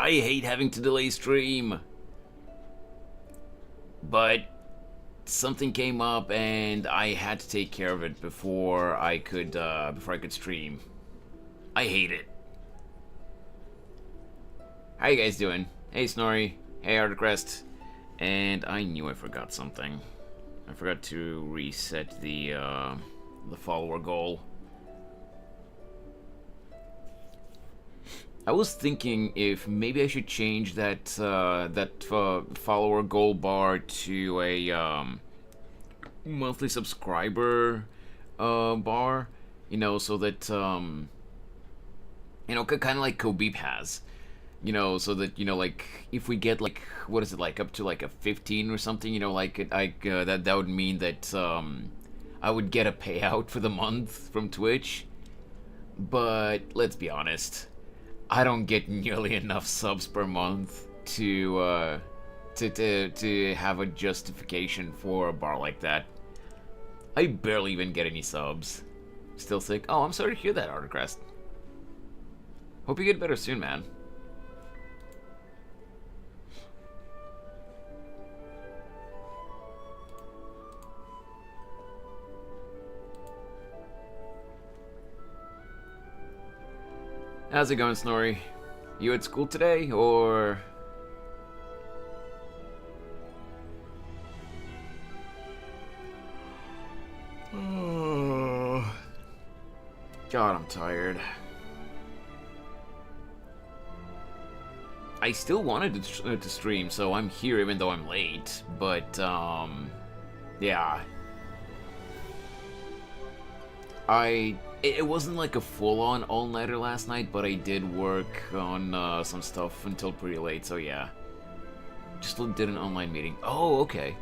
I hate having to delay stream. But something came up and I had to take care of it before I could stream. I hate it. How you guys doing? Hey Snorri. Hey Artcrest. And I knew I forgot something. I forgot to reset the follower goal. I was thinking if maybe I should change that follower goal bar to a monthly subscriber bar, you know, so that you know, kind of like Kobib has, you know, so that, you know, like if we get like, what is it, like up to like a 15 or something, you know, like that would mean that I would get a payout for the month from Twitch. But let's be honest, I don't get nearly enough subs per month to have a justification for a bar like that. I barely even get any subs. Still sick? Oh, I'm sorry to hear that, Artcrest. Hope you get better soon, man. How's it going, Snorri? You at school today, or...? Oh. God, I'm tired. I still wanted to stream, so I'm here even though I'm late, but, yeah. It wasn't like a full-on all-nighter last night, but I did work on some stuff until pretty late, so yeah. Just did an online meeting. Oh, okay.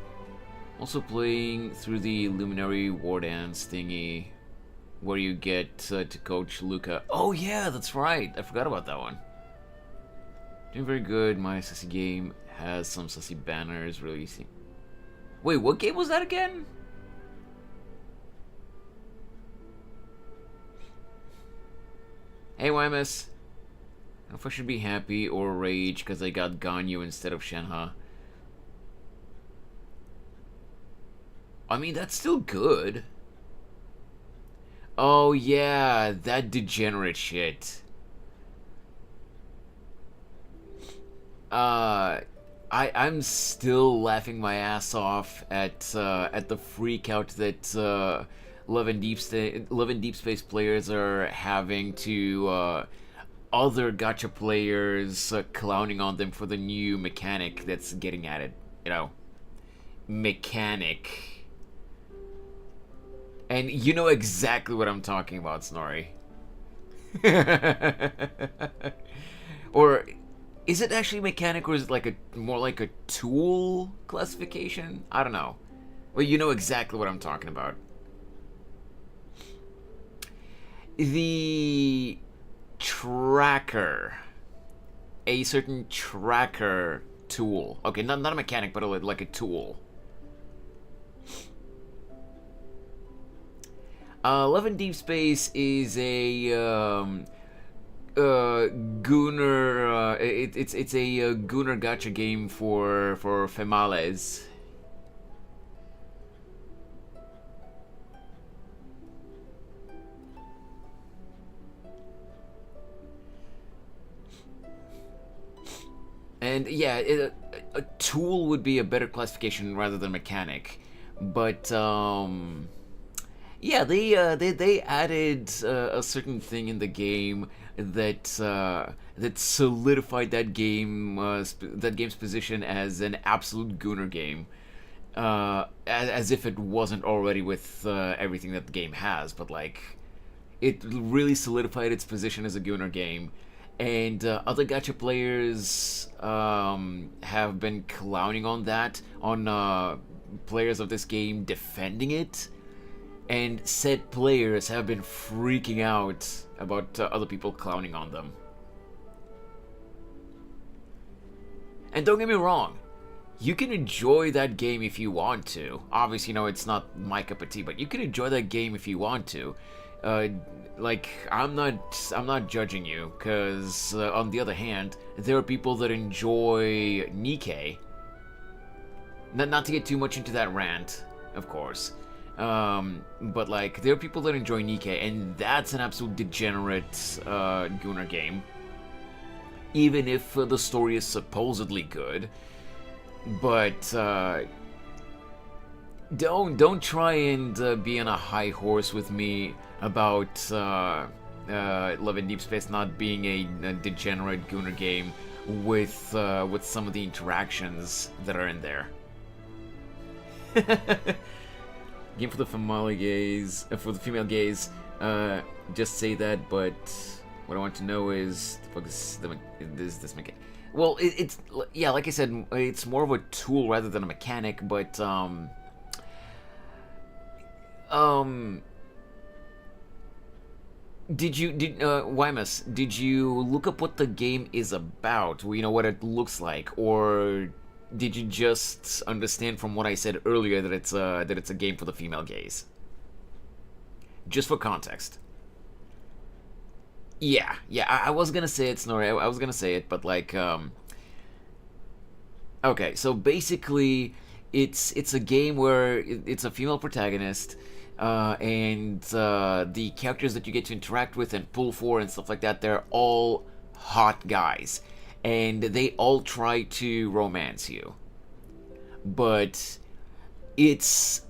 Also playing through the Luminary War Dance thingy, where you get to coach Luca. Oh yeah, that's right. I forgot about that one. Doing very good. My sussy game has some sussy banners releasing. Wait, what game was that again? Hey, YMS. I don't know if I should be happy or rage because I got Ganyu instead of Shenhe. I mean, that's still good. Oh, yeah, that degenerate shit. I'm still laughing my ass off at the freak out that Love and Deep Space players are having to other gacha players clowning on them for the new mechanic that's getting added. You know, mechanic. And you know exactly what I'm talking about, Snorri. Or is it actually mechanic, or is it like a more like a tool classification? I don't know. Well, you know exactly what I'm talking about. The tracker, a certain tracker tool. Okay, not a mechanic, but like a tool. Love in Deep Space is a Gunner. It's a Gunner gacha game for females. And yeah, a tool would be a better classification rather than mechanic, but yeah, they added a certain thing in the game that that solidified that game's position as an absolute Gunner game, as if it wasn't already with everything that the game has, but like it really solidified its position as a Gunner game. And other gacha players have been clowning on that, on players of this game defending it, and said players have been freaking out about other people clowning on them. And don't get me wrong, you can enjoy that game if you want to. Obviously, you know, it's not my cup of tea, but you can enjoy that game if you want to. like I'm not judging you, because on the other hand, there are people that enjoy Nikkei. Not to get too much into that rant, of course. But like, there are people that enjoy Nikkei, and that's an absolute degenerate Gunnar game. Even if the story is supposedly good, but don't try and be on a high horse with me about Love in Deep Space not being a degenerate Gunnar game with some of the interactions that are in there. Game for the female gaze, just say that, but what I want to know is this mechanic. Well, it's yeah, like I said, it's more of a tool rather than a mechanic, but Wymus, did you look up what the game is about? You know, what it looks like, or did you just understand from what I said earlier that it's a game for the female gaze? Just for context. Yeah, I was gonna say it, Snorri. I was gonna say it, but like, okay. So basically, it's a game where it's a female protagonist, and the characters that you get to interact with and pull for and stuff like that, they're all hot guys, and they all try to romance you. But it's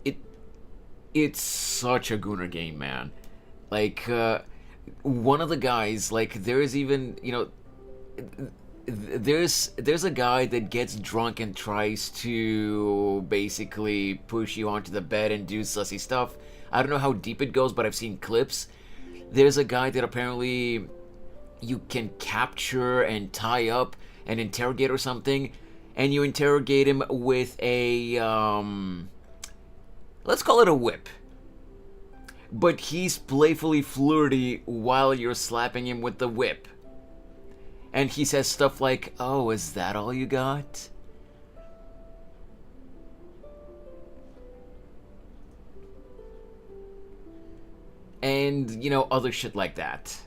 it it's such a Gunnar game, man. Like, one of the guys, like, there's even, there's a guy that gets drunk and tries to basically push you onto the bed and do sussy stuff. I don't know how deep it goes, but I've seen clips. There's a guy that apparently you can capture and tie up and interrogate or something, and you interrogate him with a let's call it a whip. But he's playfully flirty while you're slapping him with the whip. And he says stuff like, "Oh, is that all you got?" And, other shit like that.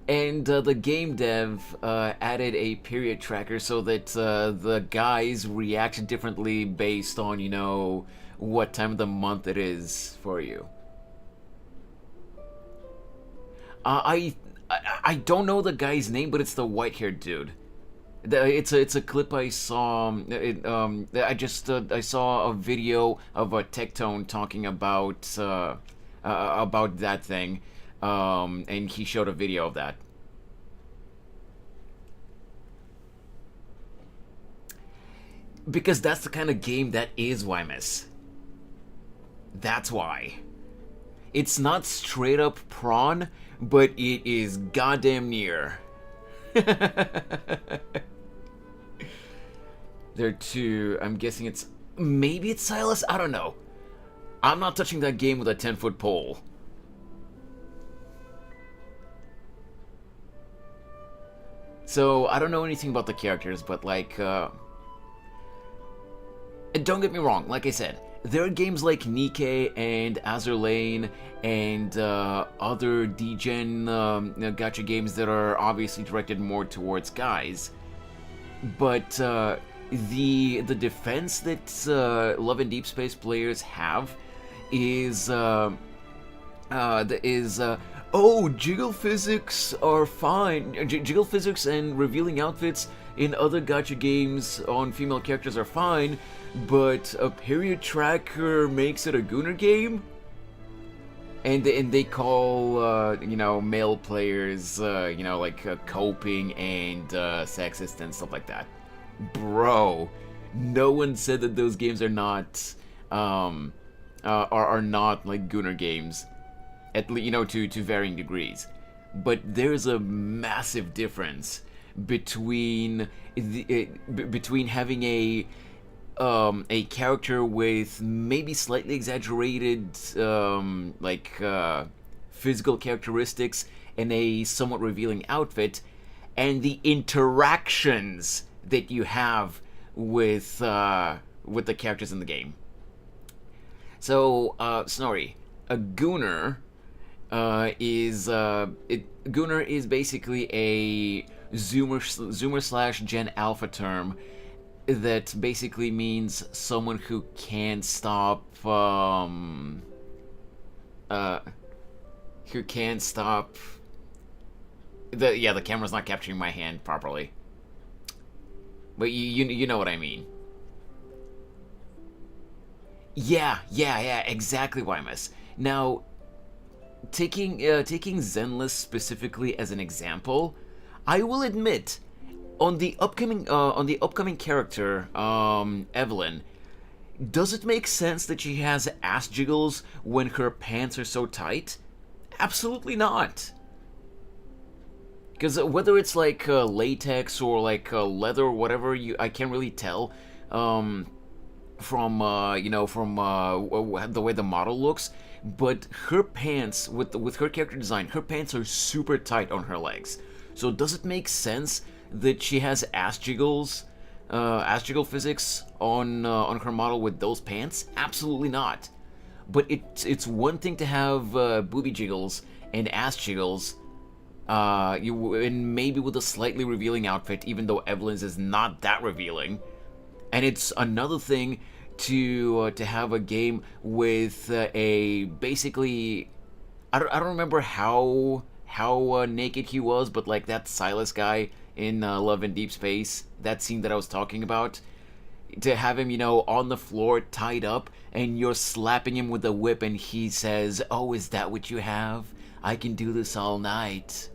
And the game dev added a period tracker so that the guys react differently based on, what time of the month it is for you. I don't know the guy's name, but it's the white-haired dude. It's a clip I saw. I saw a video of a Tectone talking about that thing, and he showed a video of that. Because that's the kind of game that is Wymus. That's why. It's not straight up prawn, but it is goddamn near. There are two. I'm guessing maybe it's Silas? I don't know. I'm not touching that game with a 10-foot pole. So, I don't know anything about the characters, but like, don't get me wrong, like I said, there are games like Nikkei and Azur Lane and other degen gacha games that are obviously directed more towards guys. But the defense that Love and Deep Space players have is jiggle physics are fine. Jiggle physics and revealing outfits in other gacha games on female characters are fine, but a period tracker makes it a Gunnar game? And they call, male players, coping and sexist and stuff like that. Bro, no one said that those games are not, are not like Gunnar games, at to varying degrees. But there's a massive difference between between having a character with maybe slightly exaggerated physical characteristics and a somewhat revealing outfit, and the interactions that you have with the characters in the game. So, Snorri, a gooner gooner is basically a Zoomer slash Gen Alpha term that basically means someone who can't stop uh who can't stop the camera's not capturing my hand properly, but you know what I mean. Yeah, exactly, Wymus. Now, taking Zenless specifically as an example, I will admit, on the upcoming character, Evelyn, does it make sense that she has ass jiggles when her pants are so tight? Absolutely not. Because whether it's like latex or like leather or whatever, I can't really tell. From the way the model looks, but her pants with her character design, her pants are super tight on her legs. So does it make sense that she has ass jiggle physics on her model with those pants? Absolutely not. But it's one thing to have booby jiggles and ass jiggles, and maybe with a slightly revealing outfit, even though Evelyn's is not that revealing. And it's another thing to have a game with a basically, I don't remember how naked he was, but like that Silas guy in Love and Deep Space, that scene that I was talking about, to have him, on the floor tied up, and you're slapping him with a whip, and he says, "Oh, is that what you have? I can do this all night."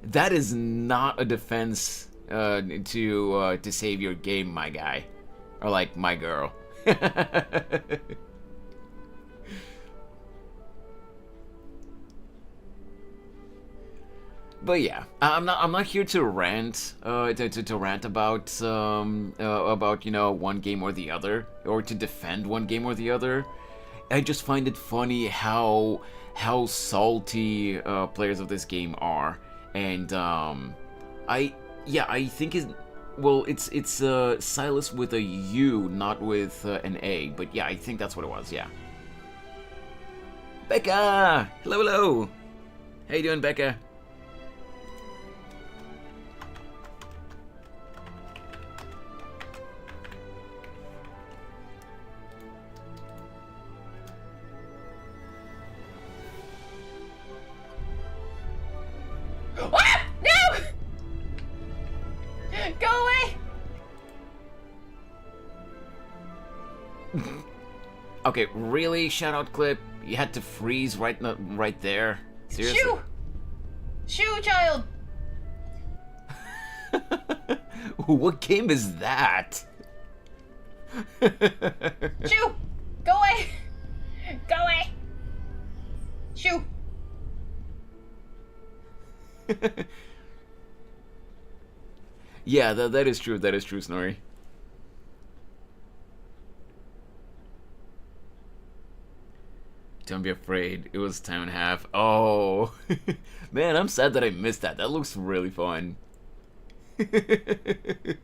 That is not a defense to save your game, my guy, or like my girl. But yeah, I'm not here to rant to rant about one game or the other, or to defend one game or the other. I just find it funny how salty players of this game are, and I think it's Silas with a U, not with an A, but yeah, I think that's what it was. Yeah. Becca, hello. How you doing, Becca? Okay, really, Shoutout Clip? You had to freeze right there? Seriously? Shoo, child! What game is that? Shoo! Go away! Go away! Shoo! Yeah, that is true, Snorri. Don't be afraid. It was time and a half. Oh, man, I'm sad that I missed that. That looks really fun. I think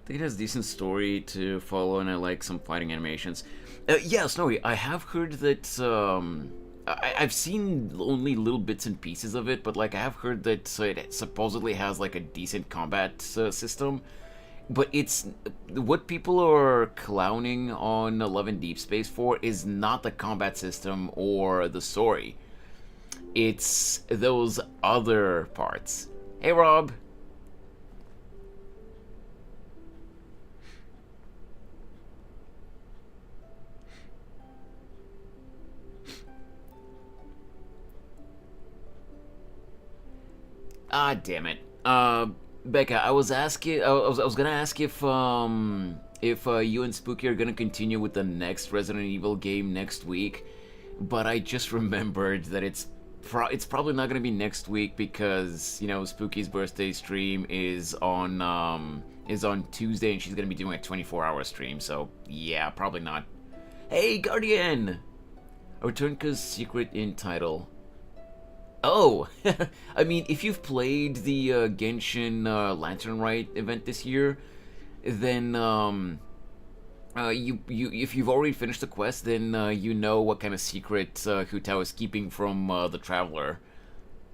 it has a decent story to follow, and I like some fighting animations. Yeah, Snowy, I have heard that. I've seen only little bits and pieces of it, but like I have heard that it supposedly has like a decent combat system. But it's what people are clowning on Love and Deep Space for is not the combat system or the story. It's those other parts. Hey, Rob. Ah, damn it. Becca, I was asking. I was gonna ask if you and Spooky are gonna continue with the next Resident Evil game next week, but I just remembered that it's probably not gonna be next week because Spooky's birthday stream is on Tuesday, and she's gonna be doing a 24-hour stream. So yeah, probably not. Hey, Guardian! A Returnka's secret in title. Oh, I mean, if you've played the Genshin Lantern Rite event this year, then you if you've already finished the quest, then you know what kind of secret Hutao is keeping from the traveler.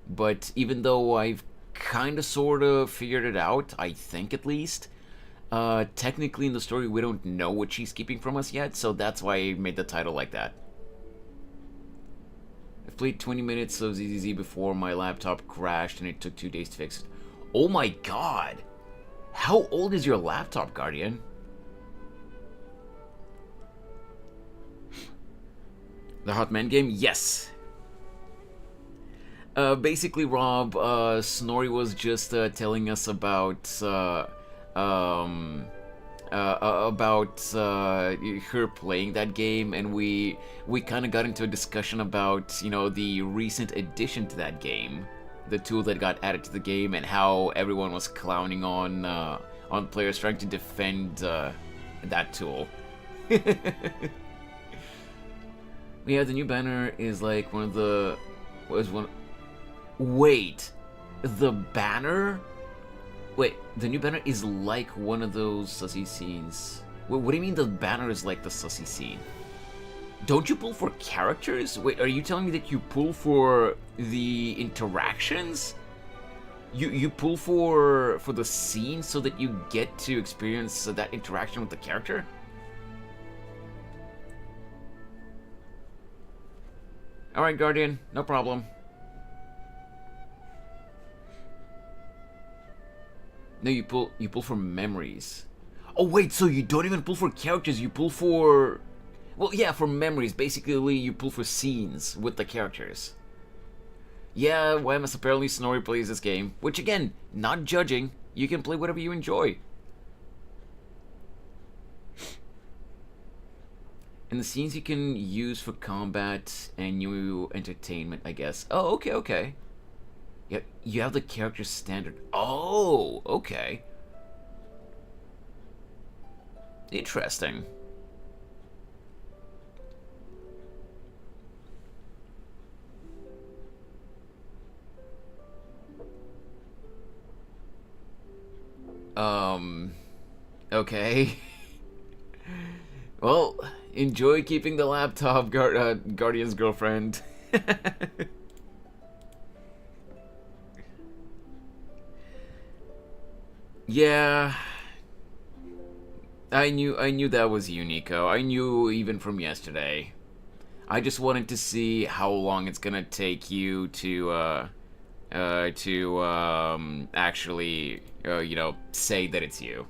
But even though I've kind of sort of figured it out, I think at least, technically in the story we don't know what she's keeping from us yet, so that's why I made the title like that. I've played 20 minutes of ZZZ before my laptop crashed and it took 2 days to fix it. Oh my god! How old is your laptop, Guardian? The Hot Man game? Yes! Basically, Rob, Snorri was just telling us about her playing that game, and we kind of got into a discussion about, you know, the recent addition to that game, the tool that got added to the game, and how everyone was clowning on players trying to defend that tool. Yeah, the new banner is like one of the Wait, the banner? Wait, the new banner is like one of those sussy scenes. Wait, what do you mean the banner is like the sussy scene? Don't you pull for characters? Wait, are you telling me that you pull for the interactions? You pull for the scene so that you get to experience that interaction with the character? Alright, Guardian, no problem. No, you pull for memories. Oh wait, so you don't even pull for characters, you pull for... Well, yeah, for memories. Basically, you pull for scenes with the characters. Yeah, YMS apparently Snorri plays this game. Which again, not judging. You can play whatever you enjoy. And the scenes you can use for combat and new entertainment, I guess. Oh, okay, okay. Yeah, you have the character standard. Oh, okay. Interesting. Okay. Well, enjoy keeping the laptop, Guardian's girlfriend. Yeah, I knew that was you, Nico. I knew even from yesterday. I just wanted to see how long it's gonna take you to actually, you know, say that it's you.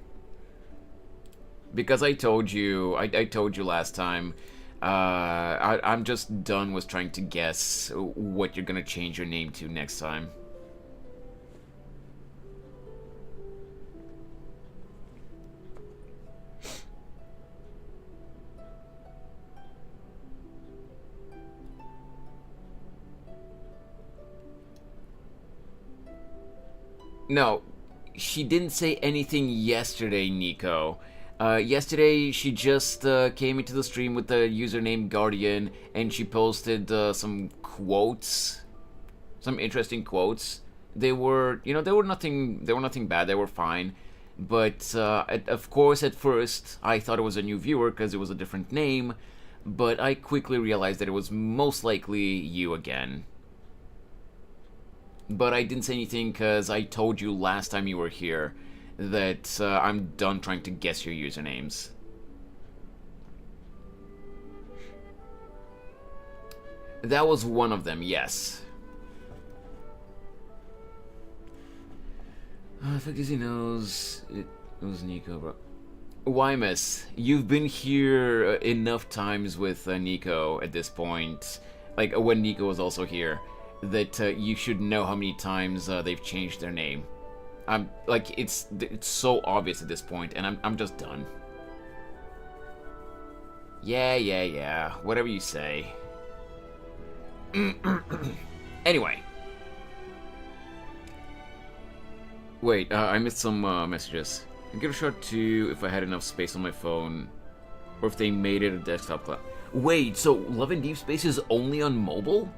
Because I told you last time, I'm just done with trying to guess what you're gonna change your name to next time. No, she didn't say anything yesterday, Nico. Yesterday, she just came into the stream with the username Guardian, and she posted some quotes, some interesting quotes. They were, you know, they were nothing bad. They were fine, but of course, at first, I thought it was a new viewer because it was a different name. But I quickly realized that it was most likely you again. But I didn't say anything because I told you last time you were here that I'm done trying to guess your usernames. That was one of them, yes. I think he knows it was Nico, bro. Wymus, you've been here enough times with Nico at this point, like when Nico was also here, that you should know how many times they've changed their name. I'm like, it's so obvious at this point, and I'm just done. Yeah, whatever you say. Anyway. Wait, I missed some messages. I'd give a shot to if I had enough space on my phone, or if they made it a desktop class. Wait, so Love and Deep Space is only on mobile?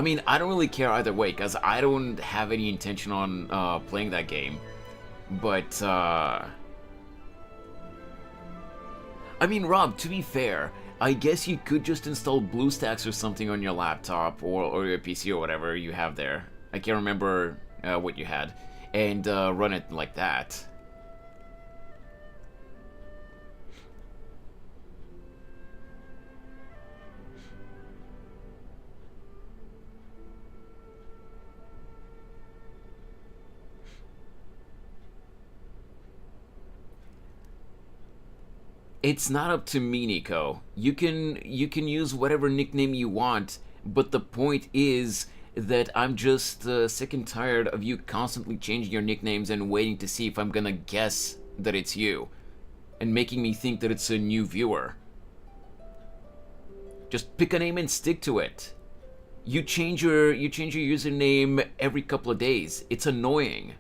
I mean, I don't really care either way, because I don't have any intention on playing that game. But, I mean, Rob, to be fair, I guess you could just install BlueStacks or something on your laptop or your PC or whatever you have there. I can't remember what you had. And run it like that. It's not up to me, Nico. You can use whatever nickname you want, but the point is that I'm just sick and tired of you constantly changing your nicknames and waiting to see if I'm gonna guess that it's you, and making me think that it's a new viewer. Just pick a name and stick to it. You change your username every couple of days. It's annoying.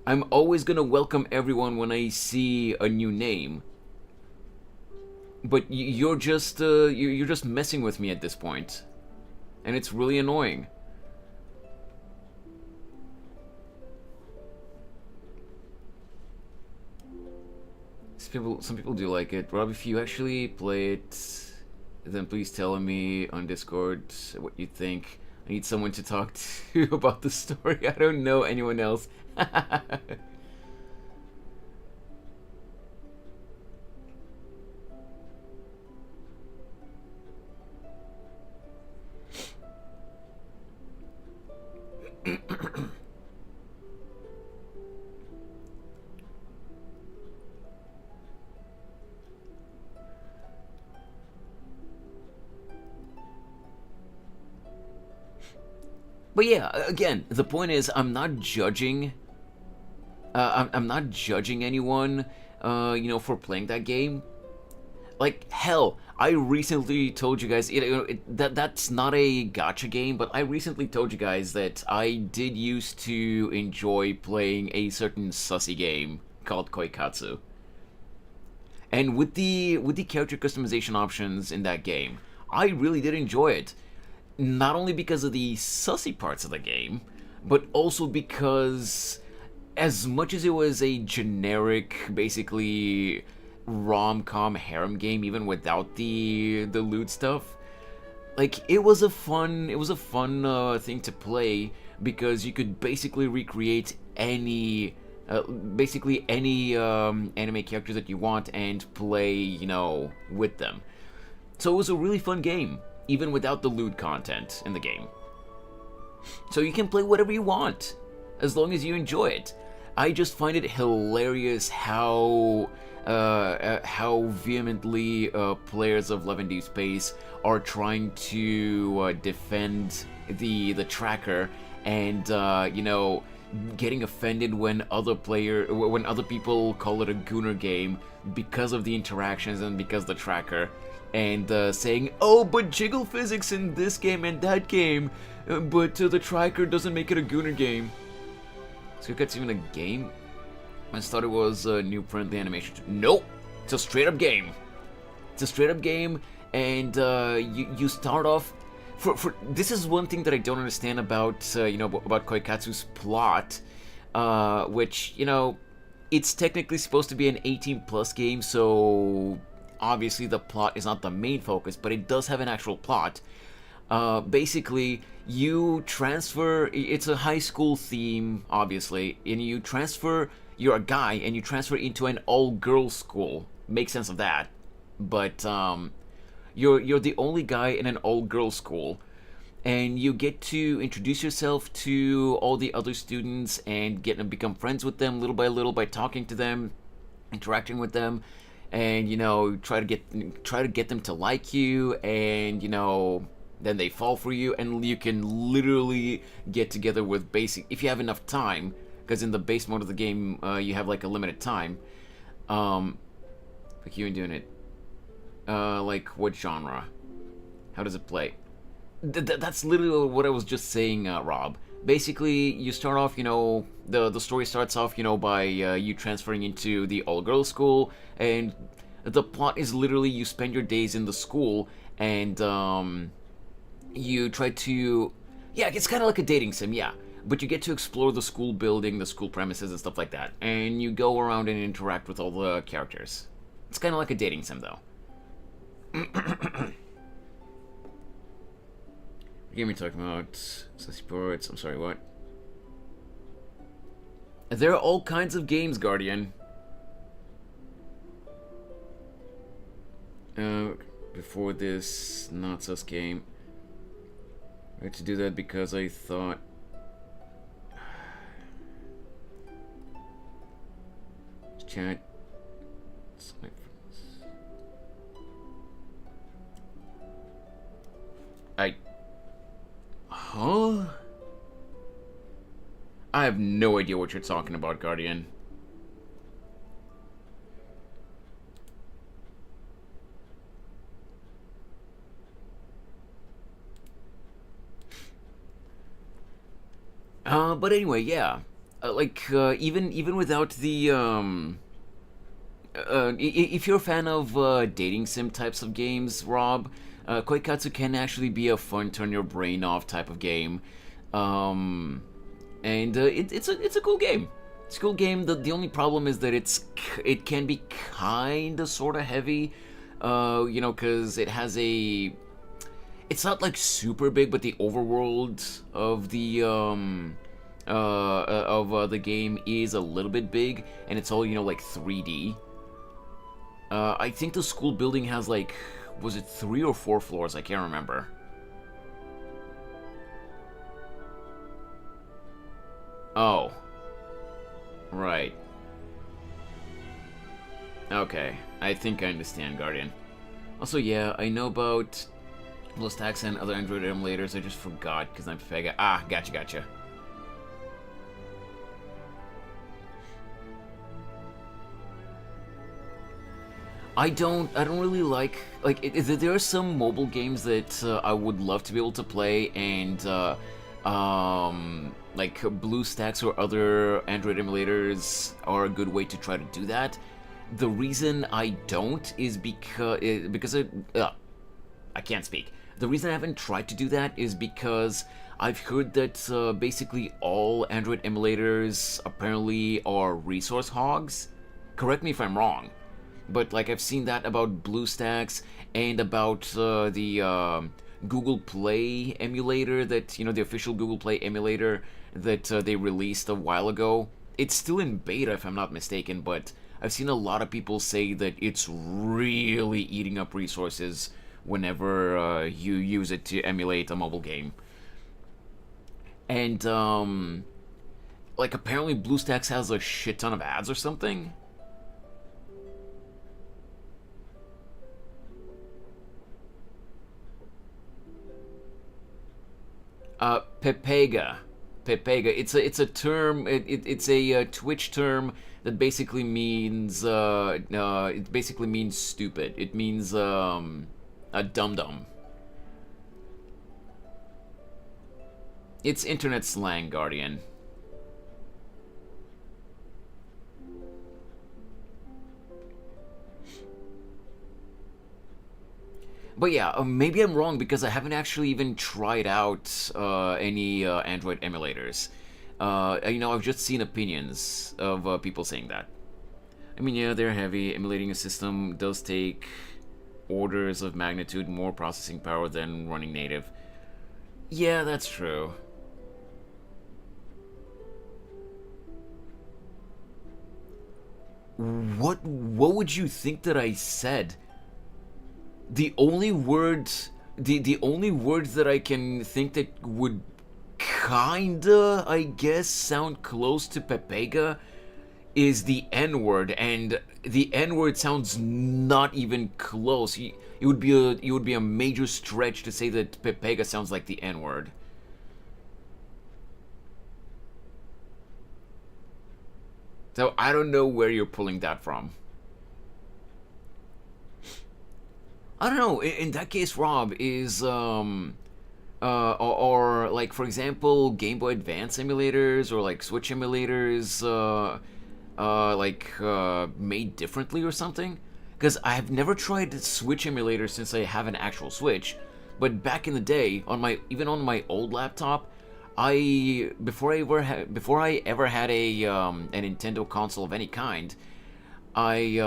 I'm always gonna welcome everyone when I see a new name. But you're just messing with me at this point, and it's really annoying. Some people do like it. Rob, if you actually play it, then please tell me on Discord what you think. I need someone to talk to about the story. I don't know anyone else. But yeah, again, the point is, I'm not judging. I'm not judging anyone, for playing that game. Like hell, I recently told you guys, that's not a gacha game, but I recently told you guys that I did used to enjoy playing a certain sussy game called Koikatsu. And with the character customization options in that game, I really did enjoy it. Not only because of the sussy parts of the game, but also because as much as it was a generic, basically rom-com harem game, even without the lewd stuff, like it was a fun thing to play, because you could basically recreate any anime characters that you want and play, with them. So it was a really fun game, even without the lewd content in the game. So you can play whatever you want, as long as you enjoy it. I just find it hilarious how vehemently players of Love and Deep Space are trying to defend the tracker, and getting offended when other people call it a gooner game because of the interactions and because the tracker, and saying, oh, but jiggle physics in this game and that game, but the tracker doesn't make it a gooner game. So that's even a game? I thought it was a new friendly animation. Nope, it's a straight up game. It's a straight up game, and you start off. For this is one thing that I don't understand about about Koikatsu's plot, which it's technically supposed to be an 18+ game, so obviously the plot is not the main focus, but it does have an actual plot. Basically, you transfer. It's a high school theme, obviously, and you're a guy, and you transfer into an all-girls school. Makes sense of that, but you're the only guy in an all-girls school, and you get to introduce yourself to all the other students and become friends with them little by little by talking to them, interacting with them, and try to get them to like you, and then they fall for you, and you can literally get together with if you have enough time, because in the base mode of the game you have like a limited time. Like you ain't doing it. Like what genre? How does it play? That's literally what I was just saying, Rob. Basically, you start off, the story starts off, by you transferring into the all-girls school, and the plot is literally you spend your days in the school and you try to, yeah, it's kind of like a dating sim, yeah. But you get to explore the school building, the school premises, and stuff like that, and you go around and interact with all the characters. It's kind of like a dating sim, though. What game are you talking about? Sports. I'm sorry, what? There are all kinds of games, Guardian. Before this not sus game, I had to do that because I thought chat. Huh? I have no idea what you're talking about, Guardian. But anyway, yeah. Even without the, if you're a fan of dating sim types of games, Rob, Koikatsu can actually be a fun turn your brain off type of game. And it's a cool game. It's a cool game. The only problem is that it can be kind of sort of heavy, because it has a. It's not like super big, but the overworld of the the game is a little bit big, and it's all like 3D. I think the school building has was it 3 or 4 floors? I can't remember. Oh. Right. Okay. I think I understand, Guardian. Also, yeah, I know about BlueStacks and other Android emulators. I just forgot because I'm Fega. Ah, gotcha. I don't really like there are some mobile games that I would love to be able to play, and BlueStacks or other Android emulators are a good way to try to do that. The reason I don't is because I can't speak. The reason I haven't tried to do that is because I've heard that basically all Android emulators apparently are resource hogs. Correct me if I'm wrong. But I've seen that about BlueStacks and about the Google Play emulator that the official Google Play emulator that they released a while ago. It's still in beta if I'm not mistaken, but I've seen a lot of people say that it's really eating up resources whenever you use it to emulate a mobile game. And apparently BlueStacks has a shit ton of ads or something. Pepega. It's a term. It's a Twitch term that basically means it basically means stupid. It means a dum dum. It's internet slang, Guardian. But yeah, maybe I'm wrong because I haven't actually even tried out any Android emulators. I've just seen opinions of people saying that. I mean, yeah, they're heavy. Emulating a system does take orders of magnitude more processing power than running native. Yeah, that's true. What would you think that I said? The only words that I can think that would kinda, I guess, sound close to Pepega is the N-word, and the N-word sounds not even close. It would be a major stretch to say that Pepega sounds like the N-word. So I don't know where you're pulling that from. I don't know. In that case, Rob, is or for example, Game Boy Advance emulators or Switch emulators made differently or something? Because I have never tried Switch emulator since I have an actual Switch, but back in the day, even on my old laptop, before I ever had a Nintendo console of any kind, I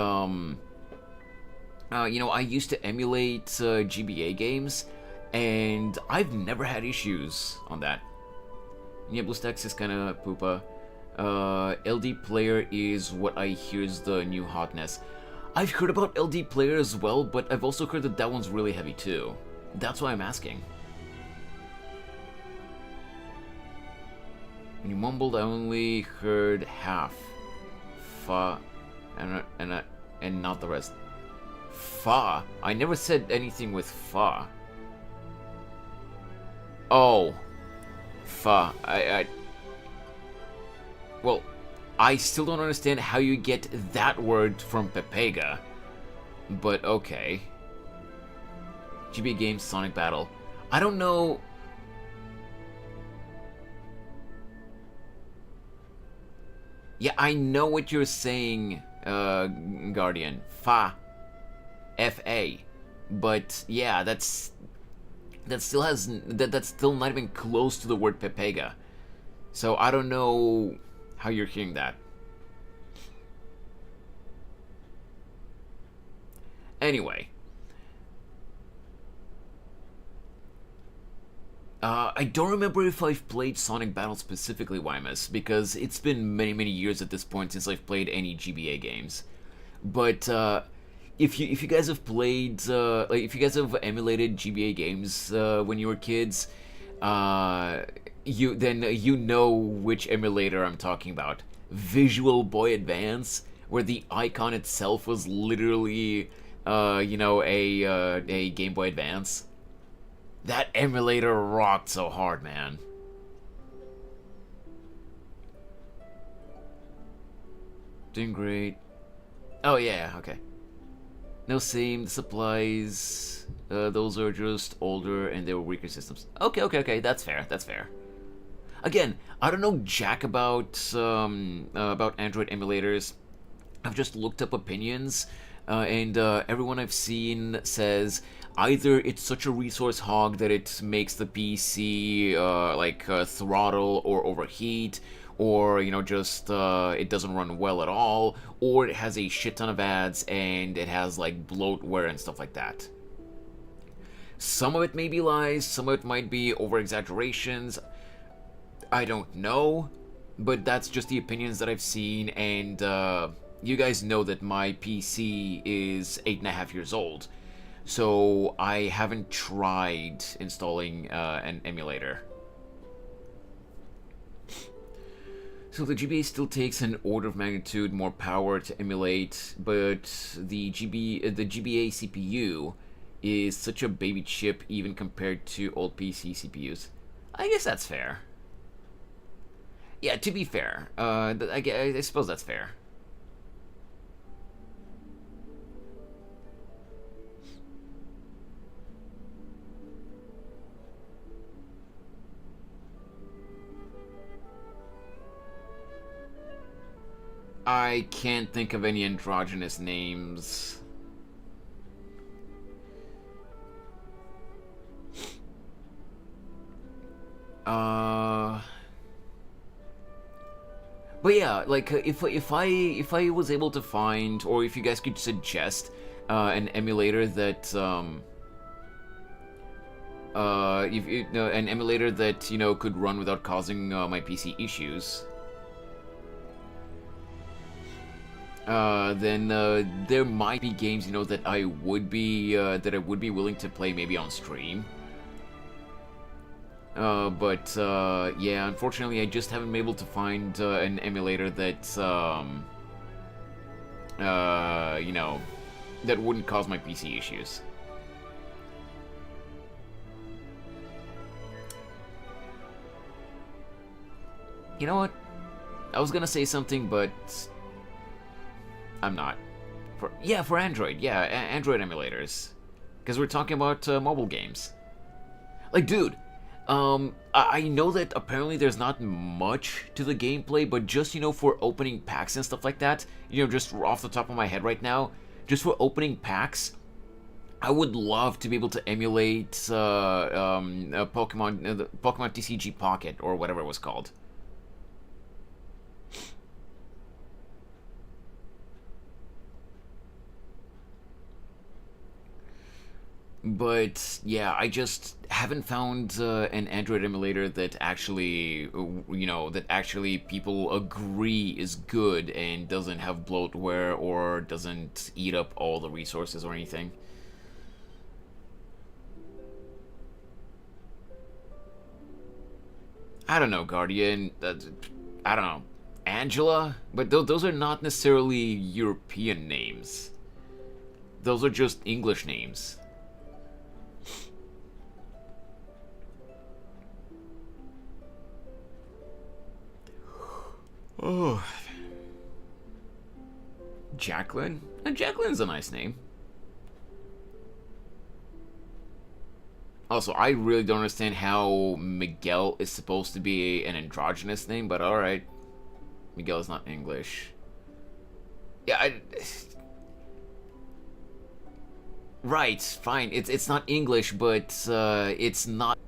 I used to emulate GBA games, and I've never had issues on that. Yeah, BlueStacks is kind of poopa. LD Player is what I hear is the new hotness. I've heard about LD Player as well, but I've also heard that that one's really heavy too. That's why I'm asking. When you mumbled, I only heard half. Fa, and not the rest. Fa? I never said anything with fa. Oh. Fa. Well, I still don't understand how you get that word from Pepega. But okay. GBA Games Sonic Battle. I don't know. Yeah, I know what you're saying, Guardian. Fa. F-A. But yeah, that's still not even close to the word Pepega. So I don't know how you're hearing that. Anyway. I don't remember if I've played Sonic Battle specifically, Wymus, because it's been many years at this point since I've played any GBA games. But if you guys have played, if you guys have emulated GBA games when you were kids, you know which emulator I'm talking about. Visual Boy Advance, where the icon itself was literally, a Game Boy Advance. That emulator rocked so hard, man. Doing great. Oh yeah, okay. No same, the supplies, those are just older and they were weaker systems. Okay, that's fair. Again, I don't know jack about Android emulators. I've just looked up opinions, and everyone I've seen says either it's such a resource hog that it makes the PC throttle or overheat, or just it doesn't run well at all, or it has a shit ton of ads and it has like bloatware and stuff like that. Some of it may be lies, some of it might be over exaggerations. I don't know, but that's just the opinions that I've seen, and you guys know that my PC is 8.5 years old, so I haven't tried installing an emulator. So the GBA still takes an order of magnitude more power to emulate, but the GBA CPU is such a baby chip even compared to old PC CPUs. I guess that's fair. Yeah, to be fair, I suppose that's fair. I can't think of any androgynous names. But yeah, like if I was able to find, or if you guys could suggest an emulator that an emulator that could run without causing my PC issues, then there might be games that I would be willing to play maybe on stream. But yeah, unfortunately, I just haven't been able to find an emulator that that wouldn't cause my PC issues. You know what? I was gonna say something, but I'm not. For Android, yeah, Android emulators, because we're talking about mobile games. Like, dude. I know that apparently there's not much to the gameplay, but just, for opening packs and stuff like that, just off the top of my head right now, just for opening packs, I would love to be able to emulate Pokemon TCG Pocket or whatever it was called. But yeah, I just haven't found an Android emulator that actually, that actually people agree is good and doesn't have bloatware or doesn't eat up all the resources or anything. I don't know, Guardian. I don't know, Angela. But those are not necessarily European names. Those are just English names. Oh, Jacqueline. Jacqueline's a nice name. Also, I really don't understand how Miguel is supposed to be an androgynous name, but alright. Miguel is not English. Yeah, right, fine. It's not English, but it's not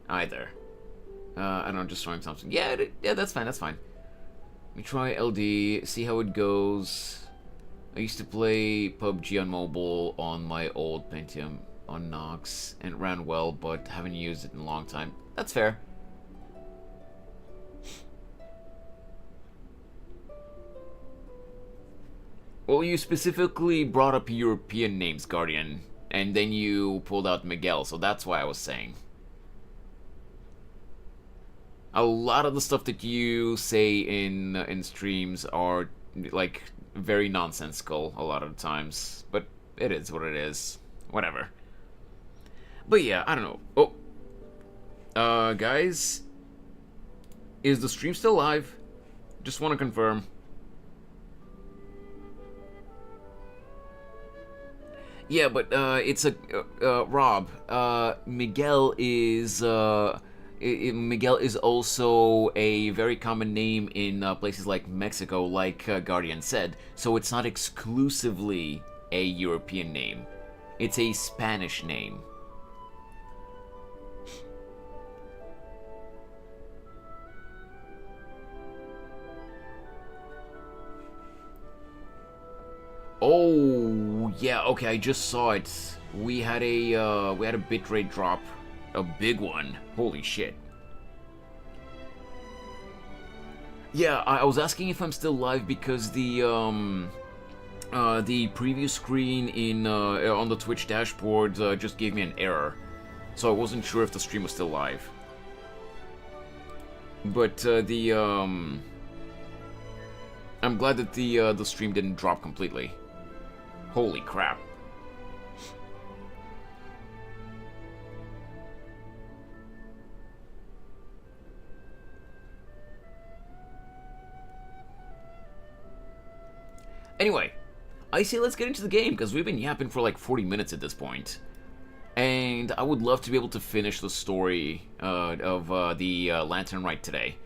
either. I don't know, just throwing something. Yeah, that's fine, that's fine. Let me try LD, see how it goes. I used to play PUBG on mobile on my old Pentium on Nox, and it ran well, but haven't used it in a long time. That's fair. Well, you specifically brought up European names, Guardian, and then you pulled out Miguel, so that's why I was saying. A lot of the stuff that you say in streams are, like, very nonsensical a lot of the times, but it is what it is. Whatever. But yeah, I don't know. Oh. Guys, is the stream still live? Just want to confirm. Yeah, but it's a Rob. Miguel is Miguel is also a very common name in places like Mexico, like Guardian said. So it's not exclusively a European name. It's a Spanish name. Oh, yeah, okay, I just saw it. We had a bitrate drop, a big one. Holy shit. Yeah, I was asking if I'm still live because the preview screen in on the Twitch dashboard just gave me an error, so I wasn't sure if the stream was still live. But I'm glad that the stream didn't drop completely. Holy crap. Anyway, I say let's get into the game, because we've been yapping for like 40 minutes at this point. And I would love to be able to finish the story of the Lantern Rite today.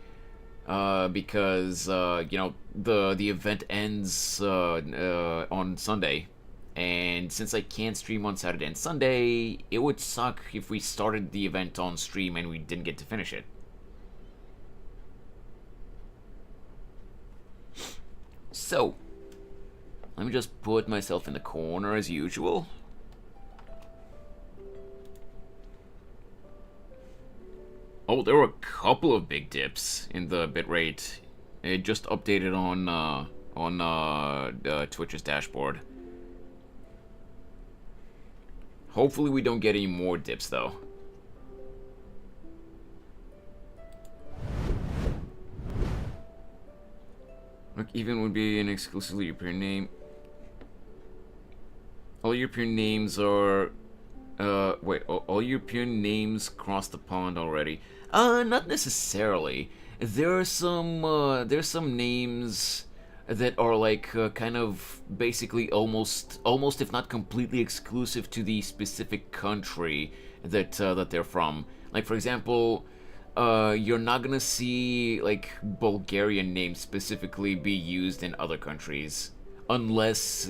Because, the event ends on Sunday. And since I can't stream on Saturday and Sunday, it would suck if we started the event on stream and we didn't get to finish it. So, let me just put myself in the corner as usual. Oh, there were a couple of big dips in the bitrate. It just updated on Twitch's dashboard. Hopefully we don't get any more dips, though. Look, even would be an exclusively European name. All European names are... wait, all European names cross the pond already. Not necessarily. There's some names that are like kind of basically almost if not completely exclusive to the specific country that they're from. Like, for example, you're not gonna see like Bulgarian names specifically be used in other countries unless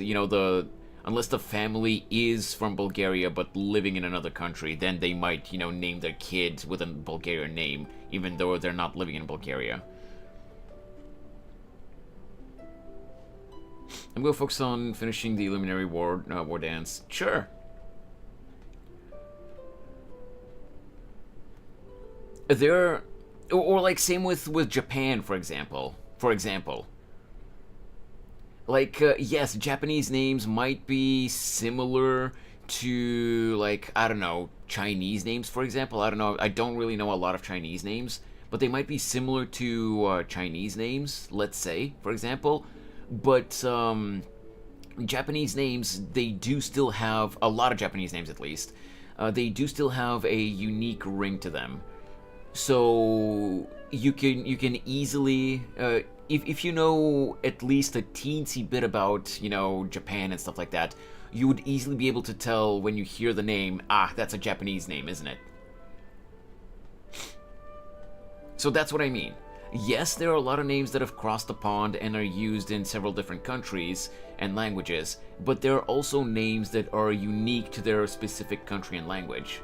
Unless the family is from Bulgaria but living in another country, then they might, name their kids with a Bulgarian name, even though they're not living in Bulgaria. I'm gonna focus on finishing the Luminary War Dance. Sure. There, or like same with Japan, for example. Like, yes, Japanese names might be similar to, like, I don't know, Chinese names, for example. I don't know. I don't really know a lot of Chinese names, but they might be similar to Chinese names, let's say, for example. But Japanese names, they do still have, a lot of Japanese names at least, they do still have a unique ring to them. So you can easily, if you know at least a teensy bit about, Japan and stuff like that, you would easily be able to tell when you hear the name, that's a Japanese name, isn't it? So that's what I mean. Yes, there are a lot of names that have crossed the pond and are used in several different countries and languages, but there are also names that are unique to their specific country and language.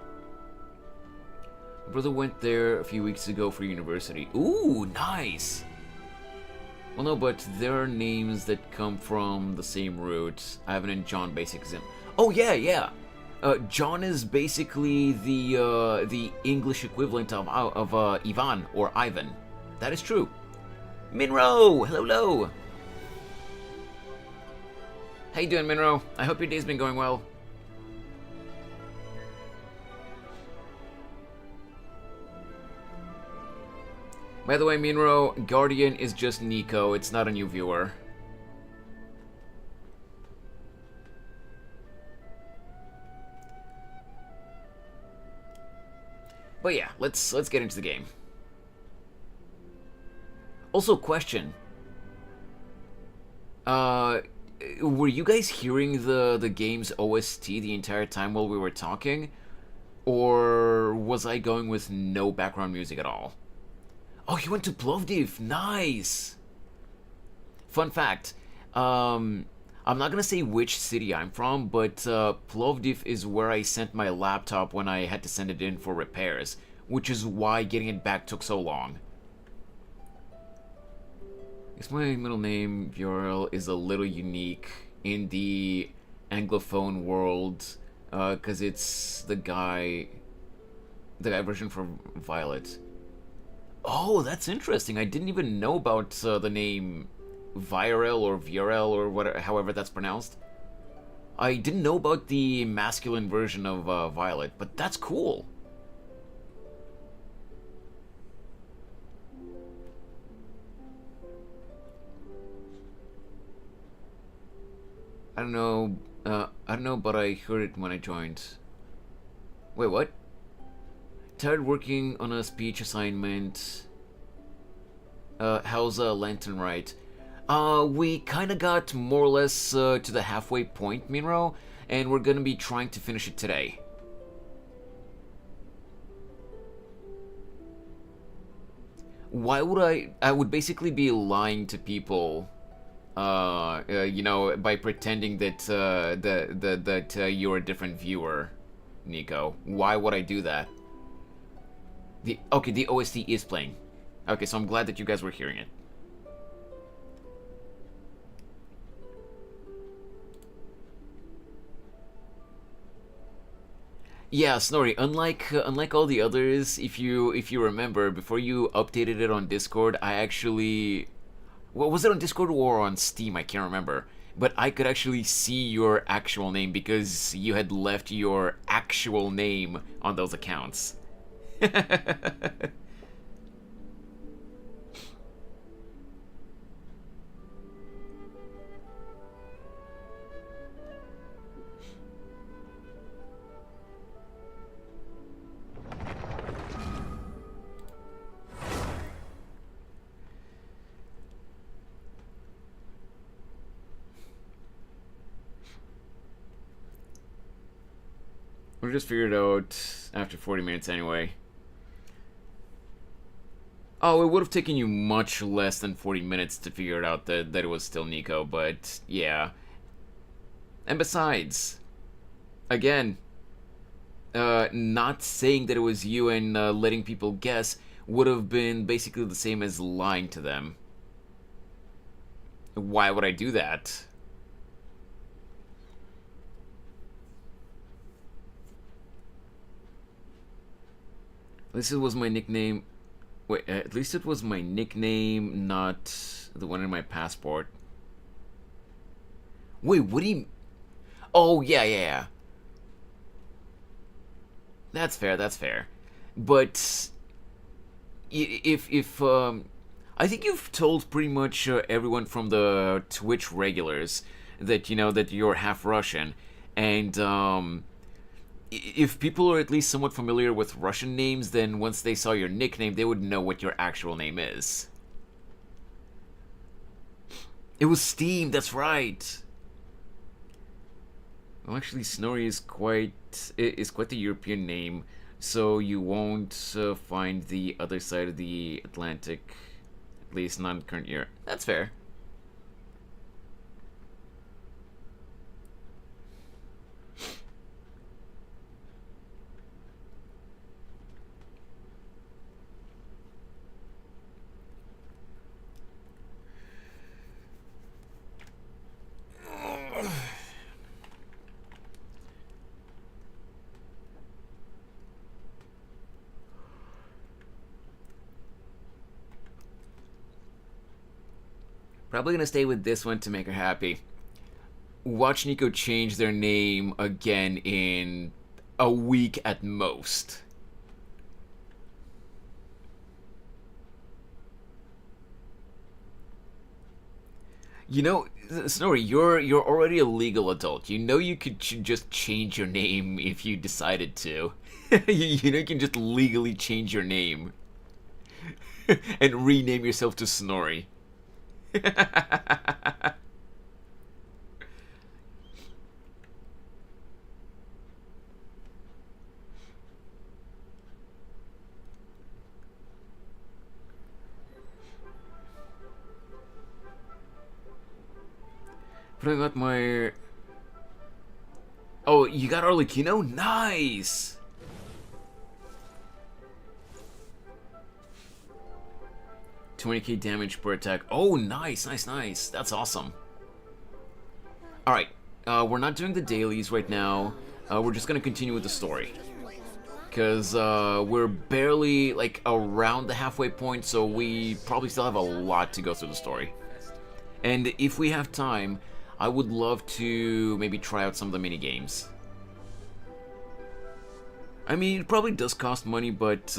My brother went there a few weeks ago for university. Ooh, nice! Well, no, but there are names that come from the same root. Ivan and John basically. Oh, yeah. John is basically the English equivalent of Ivan or Ivan. That is true. Minro! Hello! How you doing, Minro? I hope your day's been going well. By the way, Minro, Guardian is just Nico. It's not a new viewer. But yeah, let's get into the game. Also, question. Were you guys hearing the game's OST the entire time while we were talking? Or was I going with no background music at all? Oh, you went to Plovdiv. Nice! Fun fact. I'm not gonna say which city I'm from, but Plovdiv is where I sent my laptop when I had to send it in for repairs, which is why getting it back took so long. Guess my middle name, Viorel, is a little unique in the Anglophone world, because it's the guy version for Violet. Oh, that's interesting. I didn't even know about the name Viorel or Viorel or whatever, however that's pronounced. I didn't know about the masculine version of Violet, but that's cool. I don't know, but I heard it when I joined. Wait, what? Tired working on a speech assignment. How's Lantern right? We kinda got more or less to the halfway point, Minro, and we're gonna be trying to finish it today. Why would I would basically be lying to people, by pretending that that you're a different viewer, Nico. Why would I do that? The OST is playing. Okay, so I'm glad that you guys were hearing it. Yeah, Snorri. Unlike all the others, if you remember, before you updated it on Discord, I actually, what was it, on Discord or on Steam? I can't remember. But I could actually see your actual name because you had left your actual name on those accounts. We'll just figure it out after 40 minutes anyway. Oh, it would have taken you much less than 40 minutes to figure it out that it was still Nico, but yeah. And besides, again, not saying that it was you and letting people guess would have been basically the same as lying to them. Why would I do that? At least it was my nickname. Wait, at least it was my nickname, not the one in my passport. Wait, what do you... Oh, yeah. That's fair, that's fair. But... If I think you've told pretty much everyone from the Twitch regulars that, you know, that you're half Russian. And, if people are at least somewhat familiar with Russian names, then once they saw your nickname, they would know what your actual name is. It was Steam, that's right. Well, actually, Snorri is quite the European name, so you won't find the other side of the Atlantic, at least not in current year. That's fair. Probably gonna stay with this one to make her happy. Watch Nico change their name again in a week at most. You know, Snorri, you're already a legal adult. You know you could just change your name if you decided to. You know you can just legally change your name and rename yourself to Snorri. But I got my... Oh, you got Arlecchino? Nice! $20k damage per attack. Oh, nice. That's awesome. Alright, we're not doing the dailies right now. We're just gonna continue with the story. Because we're barely, like, around the halfway point, so we probably still have a lot to go through the story. And if we have time, I would love to maybe try out some of the mini games. I mean, it probably does cost money, but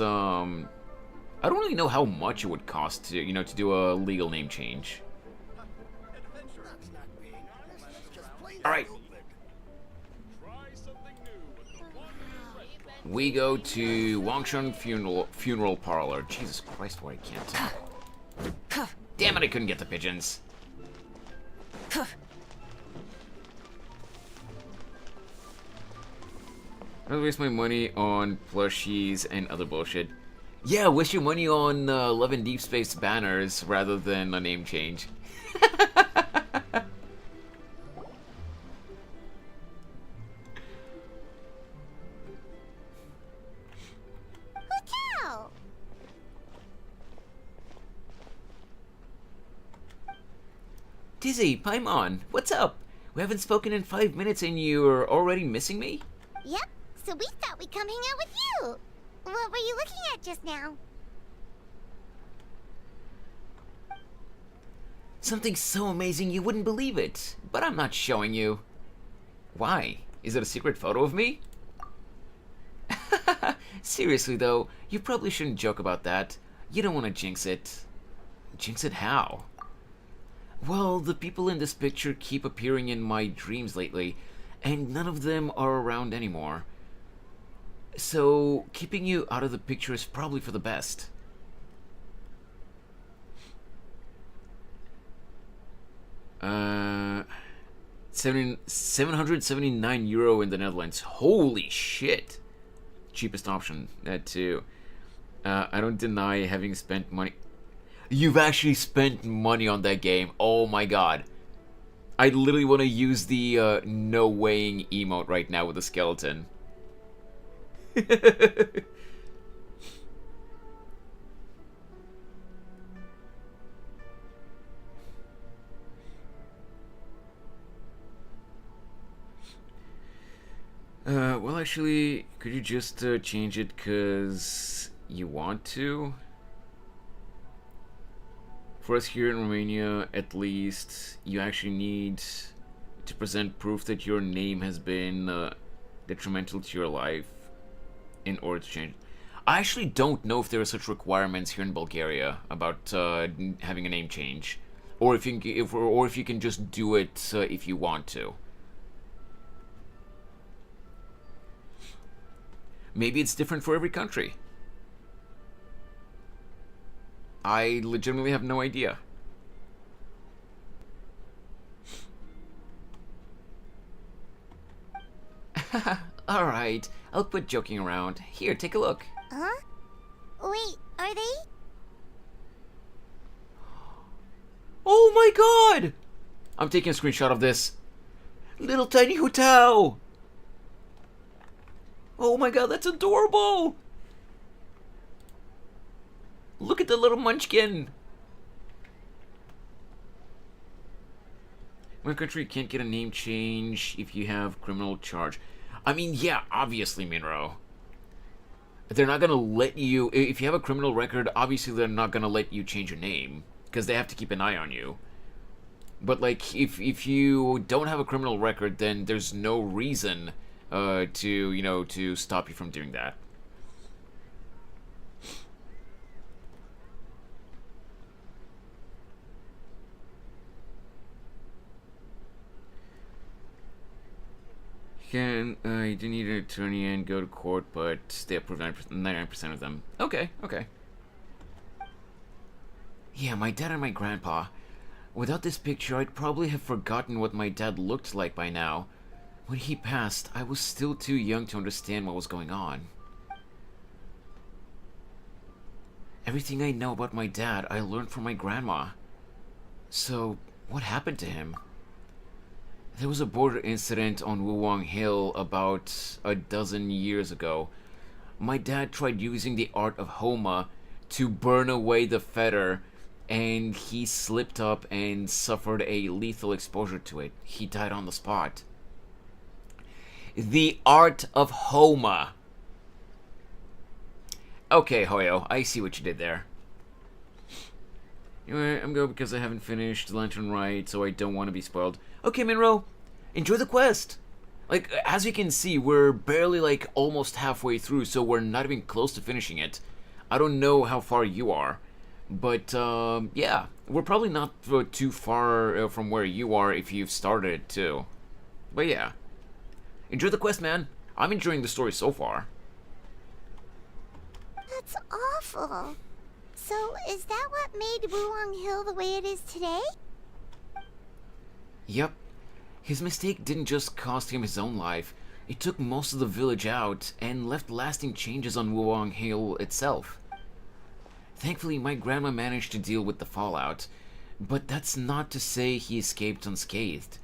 I don't really know how much it would cost to, you know, to do a legal name change. All right. We go to Wangshan Funeral Parlor. Jesus Christ, why I can't. Damn it, I couldn't get the pigeons. I'll waste my money on plushies and other bullshit. Yeah, waste your money on Love and Deep Space banners rather than a name change. Hutao! Dizzy, Paimon, what's up? We haven't spoken in 5 minutes and you're already missing me? Yep, so we thought we'd come hang out with you. What were you looking at just now? Something so amazing you wouldn't believe it, but I'm not showing you. Why? Is it a secret photo of me? Seriously though, you probably shouldn't joke about that. You don't want to jinx it. Jinx it how? Well, the people in this picture keep appearing in my dreams lately, and none of them are around anymore. So, keeping you out of the picture is probably for the best. €779 in the Netherlands. Holy shit! Cheapest option, that too. I don't deny having spent money. You've actually spent money on that game. Oh my god. I literally want to use the no weighing emote right now with the skeleton. Well, actually, could you just change it because you want to? For us here in Romania, at least, you actually need to present proof that your name has been detrimental to your life in order to change it. I actually don't know if there are such requirements here in Bulgaria about having a name change, or if you can just do it if you want to. Maybe it's different for every country. I legitimately have no idea. Alright, I'll quit joking around. Here, take a look. Huh? Wait, are they? Oh my god! I'm taking a screenshot of this. Little tiny Hutao! Oh my god, that's adorable! Look at the little munchkin! One country can't get a name change if you have criminal charge. I mean, yeah, obviously, Minro. They're not gonna let you... If you have a criminal record, obviously they're not gonna let you change your name. Because they have to keep an eye on you. But, like, if you don't have a criminal record, then there's no reason to stop you from doing that. You do need an attorney and go to court, but they approve 99% of them. Okay. Yeah, my dad and my grandpa. Without this picture, I'd probably have forgotten what my dad looked like by now. When he passed, I was still too young to understand what was going on. Everything I know about my dad, I learned from my grandma. So, what happened to him? There was a border incident on Wuwang Hill about a dozen years ago. My dad tried using the art of Homa to burn away the fetter, and he slipped up and suffered a lethal exposure to it. He died on the spot. The art of Homa. Okay, Hoyo, I see what you did there. Anyway, I'm going because I haven't finished the Lantern Rite, so I don't want to be spoiled. Okay, Minro, enjoy the quest. Like, as you can see, we're barely, like, almost halfway through, so we're not even close to finishing it. I don't know how far you are, but, yeah, we're probably not too far from where you are if you've started it, too. But, yeah. Enjoy the quest, man. I'm enjoying the story so far. That's awful. So, is that what made Wuwang Hill the way it is today? Yep. His mistake didn't just cost him his own life. It took most of the village out and left lasting changes on Wuwang Hill itself. Thankfully, my grandma managed to deal with the fallout, but that's not to say he escaped unscathed.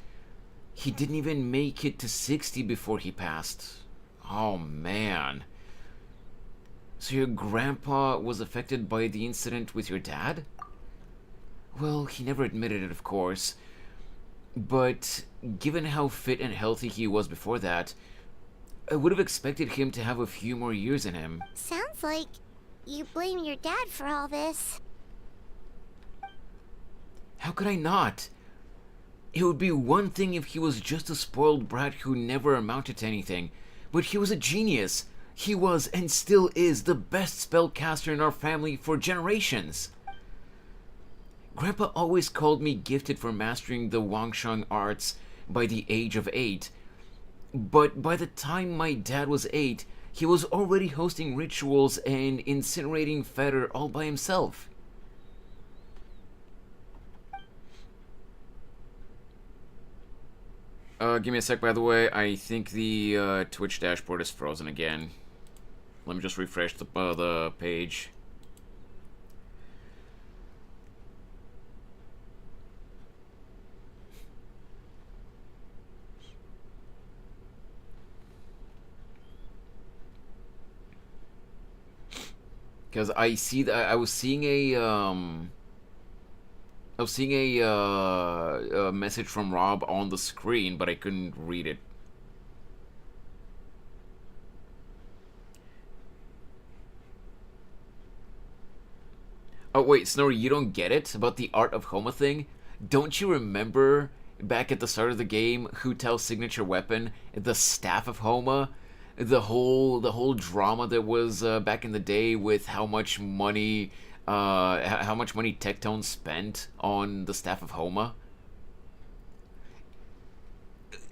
He didn't even make it to 60 before he passed. Oh, man. So your grandpa was affected by the incident with your dad? Well, he never admitted it, of course. But given how fit and healthy he was before that, I would have expected him to have a few more years in him. Sounds like you blame your dad for all this. How could I not? It would be one thing if he was just a spoiled brat who never amounted to anything, but he was a genius. He was, and still is, the best spellcaster in our family for generations. Grandpa always called me gifted for mastering the Wangshang arts by the age of 8. But by the time my dad was 8, he was already hosting rituals and incinerating fetter all by himself. Give me a sec, by the way. I think the Twitch dashboard is frozen again. Let me just refresh the page. Because I see that I was seeing a message from Rob on the screen, but I couldn't read it. Oh wait, Snorri, you don't get it about the Art of Homa thing? Don't you remember back at the start of the game, Hutao's signature weapon, the Staff of Homa? The whole drama that was back in the day with how much money Tectone spent on the Staff of Homa.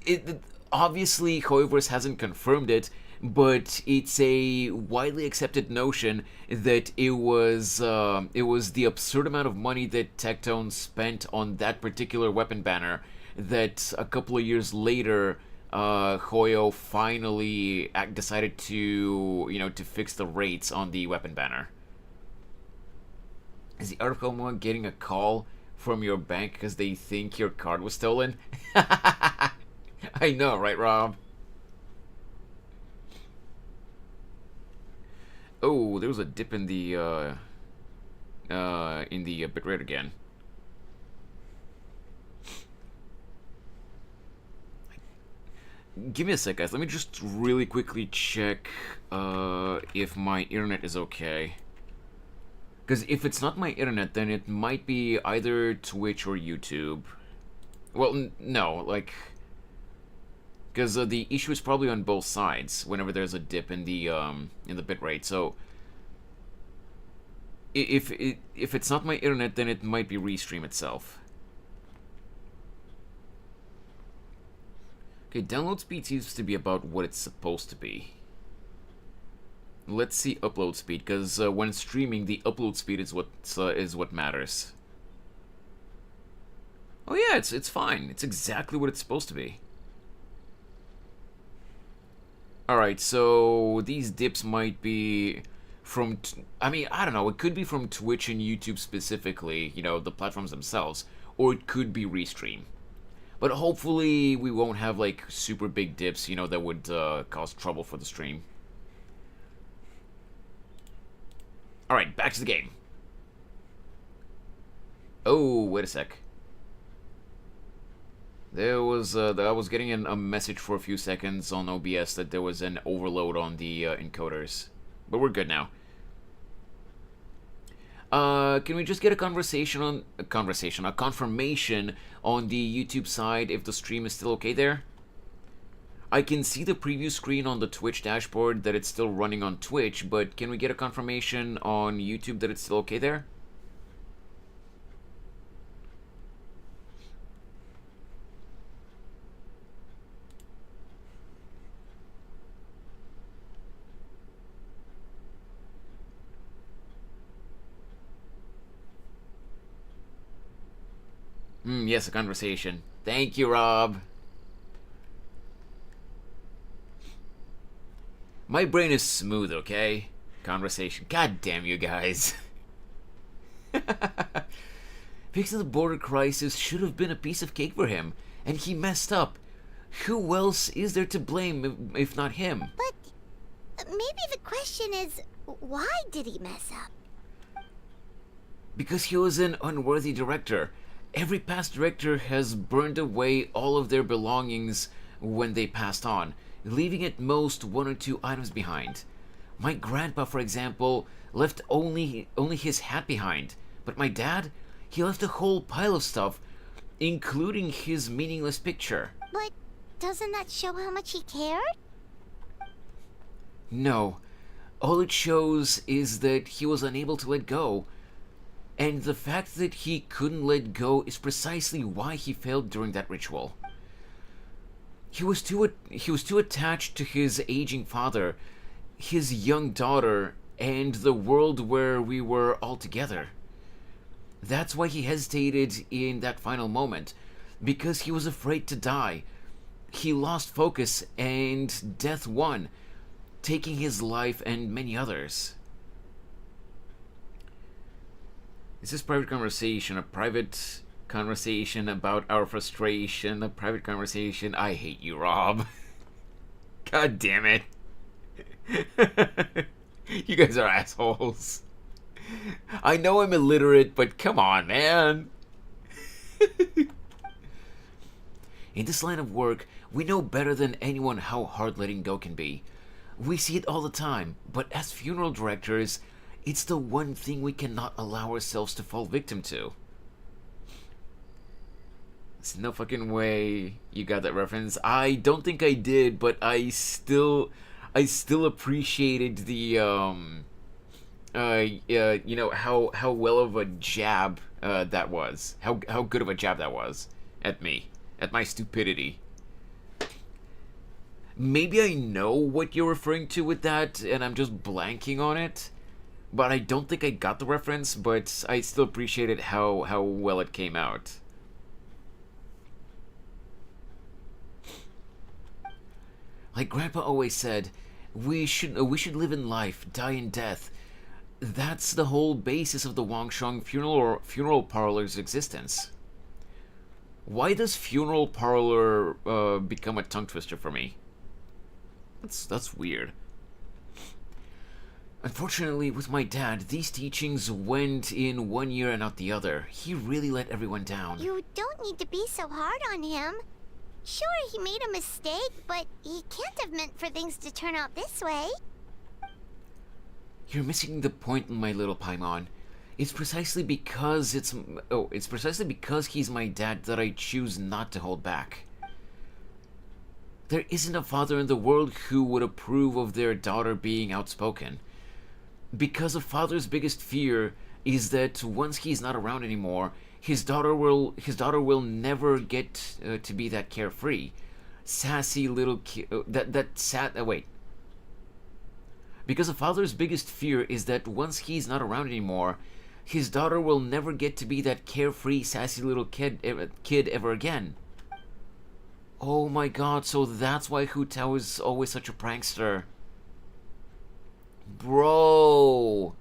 It obviously Hoyoverse hasn't confirmed it, but it's a widely accepted notion that it was the absurd amount of money that Tectone spent on that particular weapon banner that a couple of years later Hoyo finally decided to fix the rates on the weapon banner. Is the Art of Homa getting a call from your bank because they think your card was stolen? I know, right, Rob? Oh, there was a dip in the bitrate again. Give me a sec, guys. Let me just really quickly check if my internet is okay. Because if it's not my internet, then it might be either Twitch or YouTube. Well, no, like... Because the issue is probably on both sides whenever there's a dip in the bitrate. So if it's not my internet, then it might be Restream itself. Okay, download speed seems to be about what it's supposed to be. Let's see upload speed, because when streaming, the upload speed is what matters. Oh yeah, it's fine. It's exactly what it's supposed to be. Alright, so these dips might be from... I mean, I don't know. It could be from Twitch and YouTube specifically, the platforms themselves. Or it could be Restream. But hopefully we won't have, like, super big dips, that would cause trouble for the stream. Alright, back to the game. Oh, wait a sec. I was getting a message for a few seconds on OBS that there was an overload on the encoders. But we're good now. Can we just get a confirmation on the YouTube side if the stream is still okay there? I can see the preview screen on the Twitch dashboard that it's still running on Twitch, but can we get a confirmation on YouTube that it's still okay there? Yes, a conversation. Thank you, Rob. My brain is smooth, okay? Conversation. God damn you guys. Fixing the border crisis should have been a piece of cake for him, and he messed up. Who else is there to blame if not him? But maybe the question is, why did he mess up? Because he was an unworthy director. Every past director has burned away all of their belongings when they passed on, leaving at most 1 or 2 items behind. My grandpa, for example, left only his hat behind, but my dad, he left a whole pile of stuff, including his meaningless picture. But doesn't that show how much he cared? No. All it shows is that he was unable to let go. And the fact that he couldn't let go is precisely why he failed during that ritual. He was too attached to his aging father, his young daughter, and the world where we were all together. That's why he hesitated in that final moment, because he was afraid to die. He lost focus, and death won, taking his life and many others. Is this private conversation a private conversation about our frustration? A private conversation? I hate you, Rob. God damn it. You guys are assholes. I know I'm illiterate, but come on, man. In this line of work, we know better than anyone how hard letting go can be. We see it all the time, but as funeral directors, it's the one thing we cannot allow ourselves to fall victim to. There's no fucking way you got that reference. I don't think I did, but I still appreciated the you know how well of a jab that was. How good of a jab that was at me, at my stupidity. Maybe I know what you're referring to with that, and I'm just blanking on it. But I don't think I got the reference, but I still appreciated how well it came out. Like Grandpa always said, we should live in life, die in death. That's the whole basis of the Wangsheng funeral parlor's existence. Why does funeral parlor become a tongue twister for me? That's weird. Unfortunately, with my dad, these teachings went in one ear and out the other. He really let everyone down. You don't need to be so hard on him. Sure, he made a mistake, but he can't have meant for things to turn out this way. You're missing the point, my little Paimon. It's precisely because he's my dad that I choose not to hold back. There isn't a father in the world who would approve of their daughter being outspoken. Because a father's biggest fear is that once he's not around anymore, his daughter will never get to be that carefree, sassy little Because a father's biggest fear is that once he's not around anymore, his daughter will never get to be that carefree, sassy little kid ever again. Oh my god, so that's why Hutao is always such a prankster. Bro.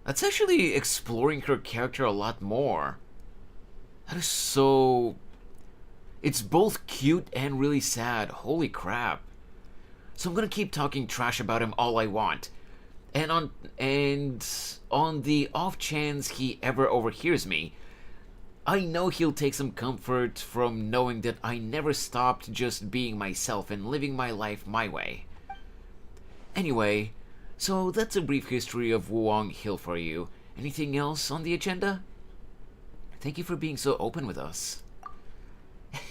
That's actually exploring her character a lot more. That is so... It's both cute and really sad. Holy crap. So I'm gonna keep talking trash about him all I want. And on the off chance he ever overhears me, I know he'll take some comfort from knowing that I never stopped just being myself and living my life my way. Anyway, so that's a brief history of Wuong Hill for you. Anything else on the agenda? Thank you for being so open with us.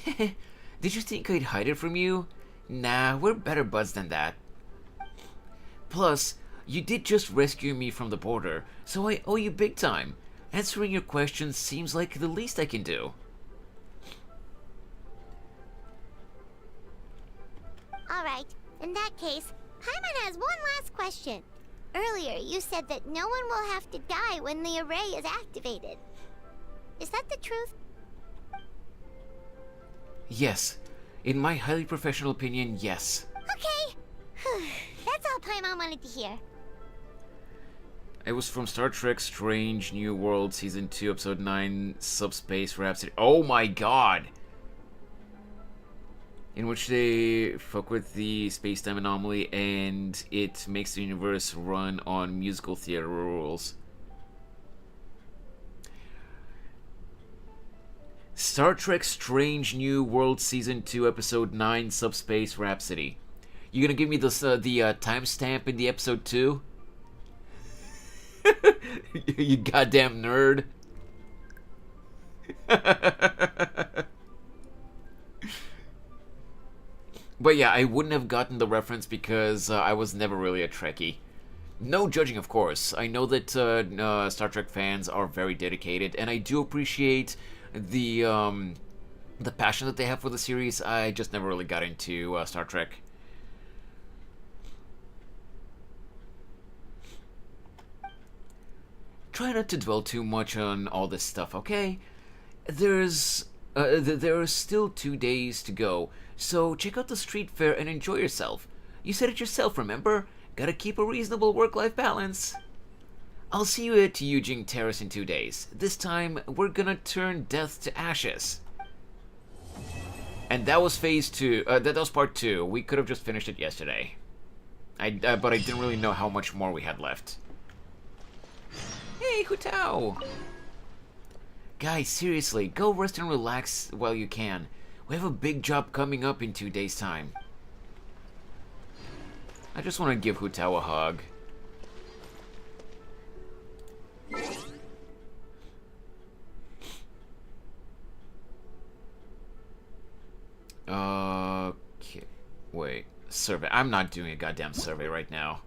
Did you think I'd hide it from you? Nah, we're better buds than that. Plus, you did just rescue me from the border, so I owe you big time. Answering your questions seems like the least I can do. Alright, in that case, Paimon has one last question. Earlier, you said that no one will have to die when the array is activated. Is that the truth? Yes. In my highly professional opinion, yes. Okay. That's all Paimon wanted to hear. It was from Star Trek Strange New World Season 2, Episode 9, Subspace Rhapsody. Oh my god! In which they fuck with the space-time anomaly and it makes the universe run on musical theater rules. Star Trek Strange New World Season 2, Episode 9, Subspace Rhapsody. You gonna give me this, the timestamp in the episode 2? You goddamn nerd. But yeah, I wouldn't have gotten the reference because I was never really a Trekkie. No judging, of course. I know that Star Trek fans are very dedicated, and I do appreciate the passion that they have for the series. I just never really got into Star Trek. Try not to dwell too much on all this stuff, okay? There are still 2 days to go, so check out the street fair and enjoy yourself. You said it yourself, remember? Gotta keep a reasonable work-life balance. I'll see you at Yujing Terrace in 2 days. This time, we're gonna turn death to ashes. And that was phase 2. That was part 2. We could have just finished it yesterday. but I didn't really know how much more we had left. Hey, Hutao! Guys, seriously, go rest and relax while you can. We have a big job coming up in 2 days' time. I just want to give Hutao a hug. Okay. Wait. Survey. I'm not doing a goddamn survey right now.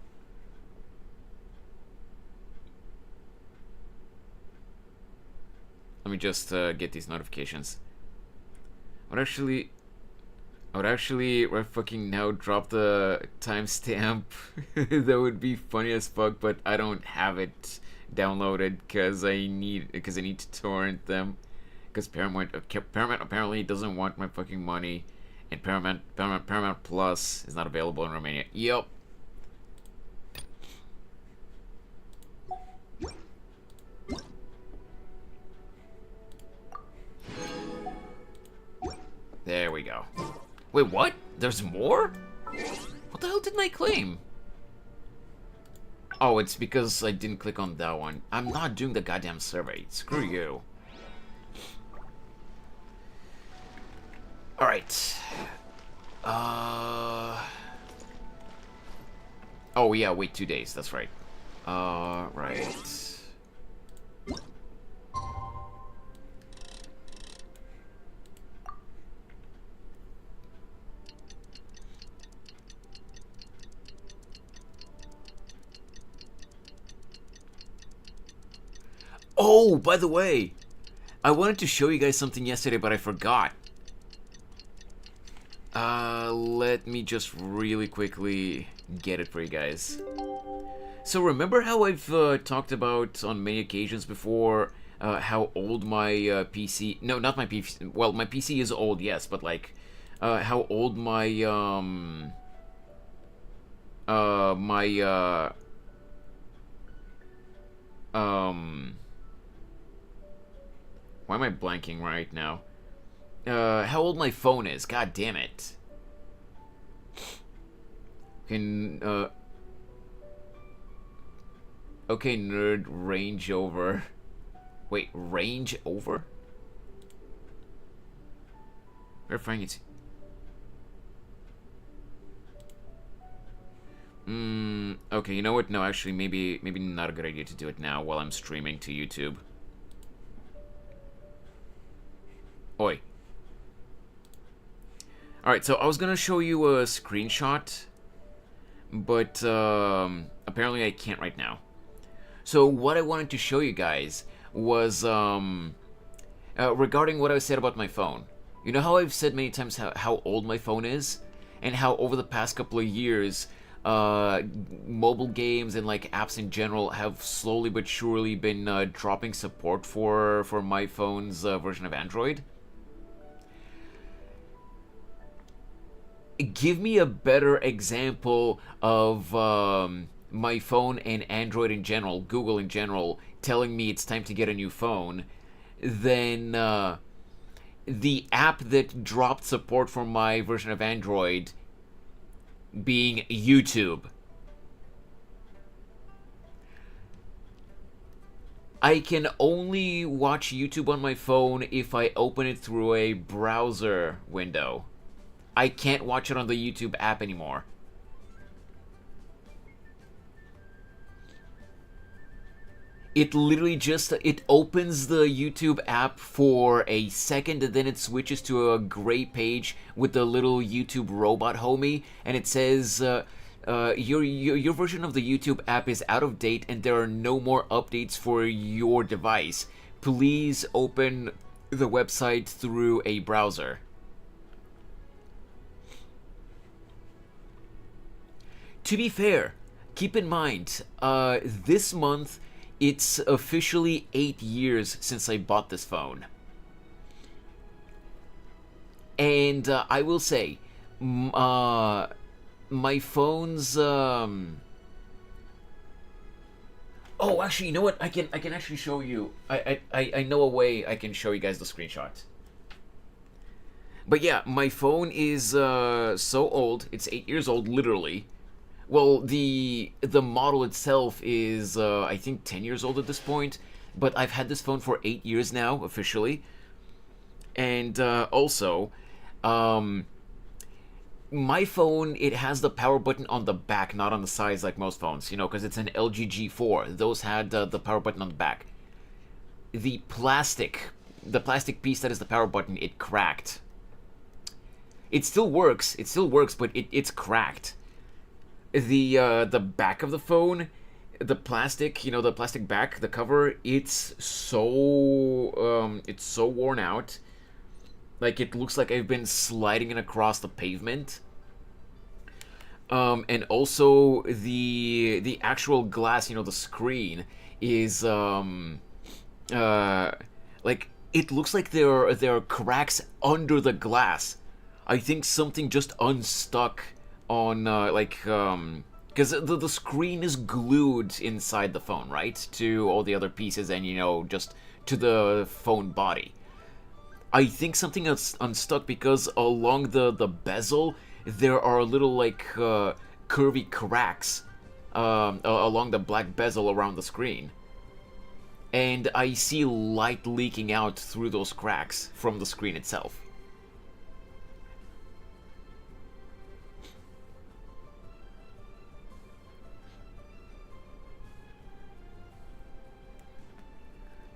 Let me just get these notifications. I would actually right fucking now drop the timestamp. That would be funny as fuck, but I don't have it downloaded because I need to torrent them. Because Paramount apparently doesn't want my fucking money, and Paramount Plus is not available in Romania. Yep. There we go. Wait, what? There's more? What the hell didn't I claim? Oh, it's because I didn't click on that one. I'm not doing the goddamn survey. Screw you. Alright. Oh, yeah, wait 2 days. That's right. Right. Oh, by the way, I wanted to show you guys something yesterday, but I forgot. Let me just really quickly get it for you guys. So remember how I've talked about on many occasions before how old my PC... No, not my PC. Well, my PC is old, yes, but like how old my why am I blanking right now? How old my phone is? God damn it. Okay, nerd, range over. Wait, range over? Verifying it. Okay, you know what? No, actually, maybe not a good idea to do it now while I'm streaming to YouTube. Oi. Alright, so I was gonna show you a screenshot, but apparently I can't right now. So what I wanted to show you guys was regarding what I said about my phone. You know how I've said many times how old my phone is? And how over the past couple of years, mobile games and like apps in general have slowly but surely been dropping support for my phone's version of Android? Give me a better example of my phone and Android in general, Google in general, telling me it's time to get a new phone than the app that dropped support for my version of Android being YouTube. I can only watch YouTube on my phone if I open it through a browser window. I can't watch it on the YouTube app anymore. It literally just, it opens the YouTube app for a second and then it switches to a gray page with the little YouTube robot homie, and it says, your version of the YouTube app is out of date and there are no more updates for your device. Please open the website through a browser. To be fair, keep in mind, this month, it's officially 8 years since I bought this phone. And I will say, my phone's... Oh, actually, you know what? I can actually show you. I know a way I can show you guys the screenshot. But yeah, my phone is so old. It's 8 years old, literally. well, the model itself is I think 10 years old at this point, but I've had this phone for 8 years now officially, and also, my phone, it has the power button on the back, not on the sides like most phones, you know, because it's an LG G4. Those had the power button on the back. The plastic piece that is the power button, it cracked. It still works, but it's cracked. The back of the phone, the plastic, you know, the plastic back, the cover, it's so worn out. Like, it looks like I've been sliding it across the pavement. And also the actual glass, you know, the screen is like, it looks like there are cracks under the glass. I think something just unstuck on because the screen is glued inside the phone, right, to all the other pieces, and, you know, just to the phone body. I think something else unstuck because along the bezel there are little, like, curvy cracks along the black bezel around the screen. And I see light leaking out through those cracks from the screen itself.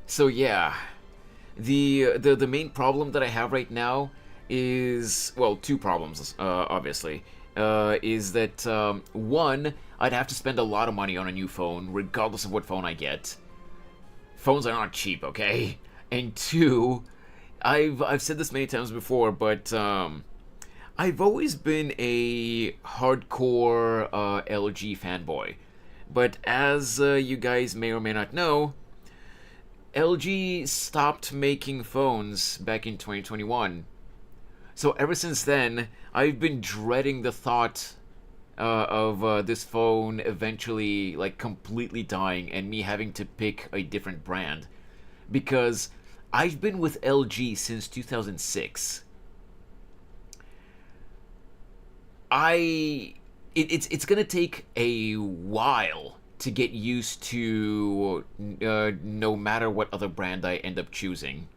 So yeah, the main problem that I have right now is, well, two problems, obviously. Is that, one, I'd have to spend a lot of money on a new phone, regardless of what phone I get. Phones are not cheap, okay? And two, I've said this many times before, but I've always been a hardcore LG fanboy. But as you guys may or may not know, LG stopped making phones back in 2021. So ever since then, I've been dreading the thought of this phone eventually, like, completely dying and me having to pick a different brand. Because I've been with LG since 2006. It's gonna take a while to get used to no matter what other brand I end up choosing.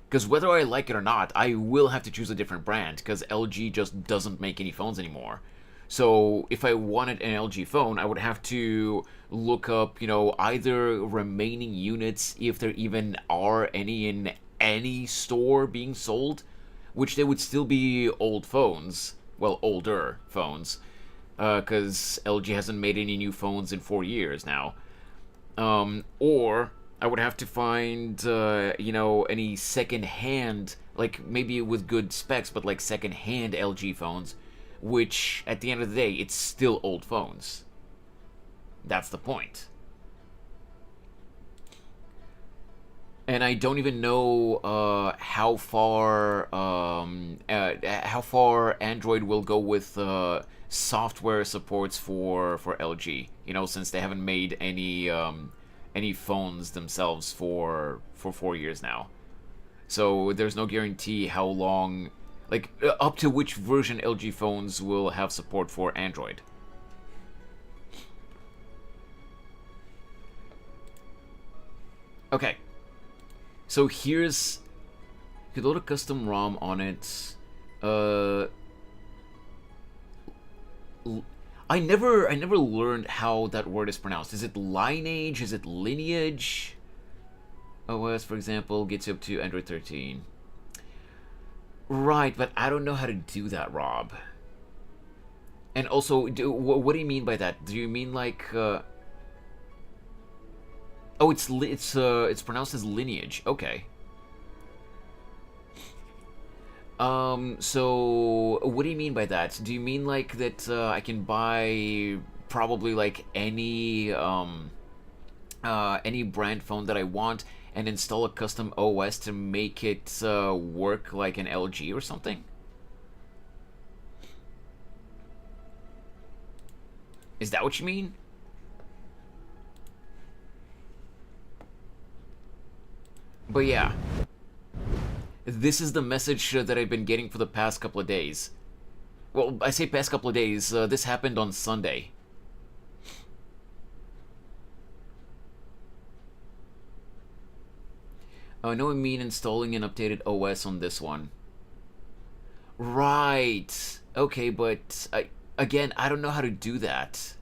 Because whether I like it or not, I will have to choose a different brand, because LG just doesn't make any phones anymore. So if I wanted an LG phone, I would have to look up, you know, either remaining units, if there even are any in any store being sold, which they would still be old phones, well, older phones, because LG hasn't made any new phones in 4 years now. Or I would have to find, you know, any second-hand, like, maybe with good specs, but, like, second-hand LG phones, which, at the end of the day, it's still old phones. That's the point. And I don't even know how far Android will go with software supports for LG. You know, since they haven't made any phones themselves for 4 years now. So there's no guarantee how long, like, up to which version LG phones will have support for Android. Okay. So here's, you could load a custom ROM on it. I never learned how that word is pronounced. Is it lineage? Is it lineage? OS, for example, gets you up to Android 13. Right, but I don't know how to do that, Rob. And also, what do you mean by that? Do you mean like? Oh, it's pronounced as lineage. Okay. So what do you mean by that? Do you mean like that I can buy probably like any brand phone that I want and install a custom OS to make it work like an LG or something? Is that what you mean? But yeah, this is the message that I've been getting for the past couple of days. Well, I say past couple of days, this happened on Sunday. Oh, I know I mean installing an updated OS on this one. Right. Okay, but again, I don't know how to do that.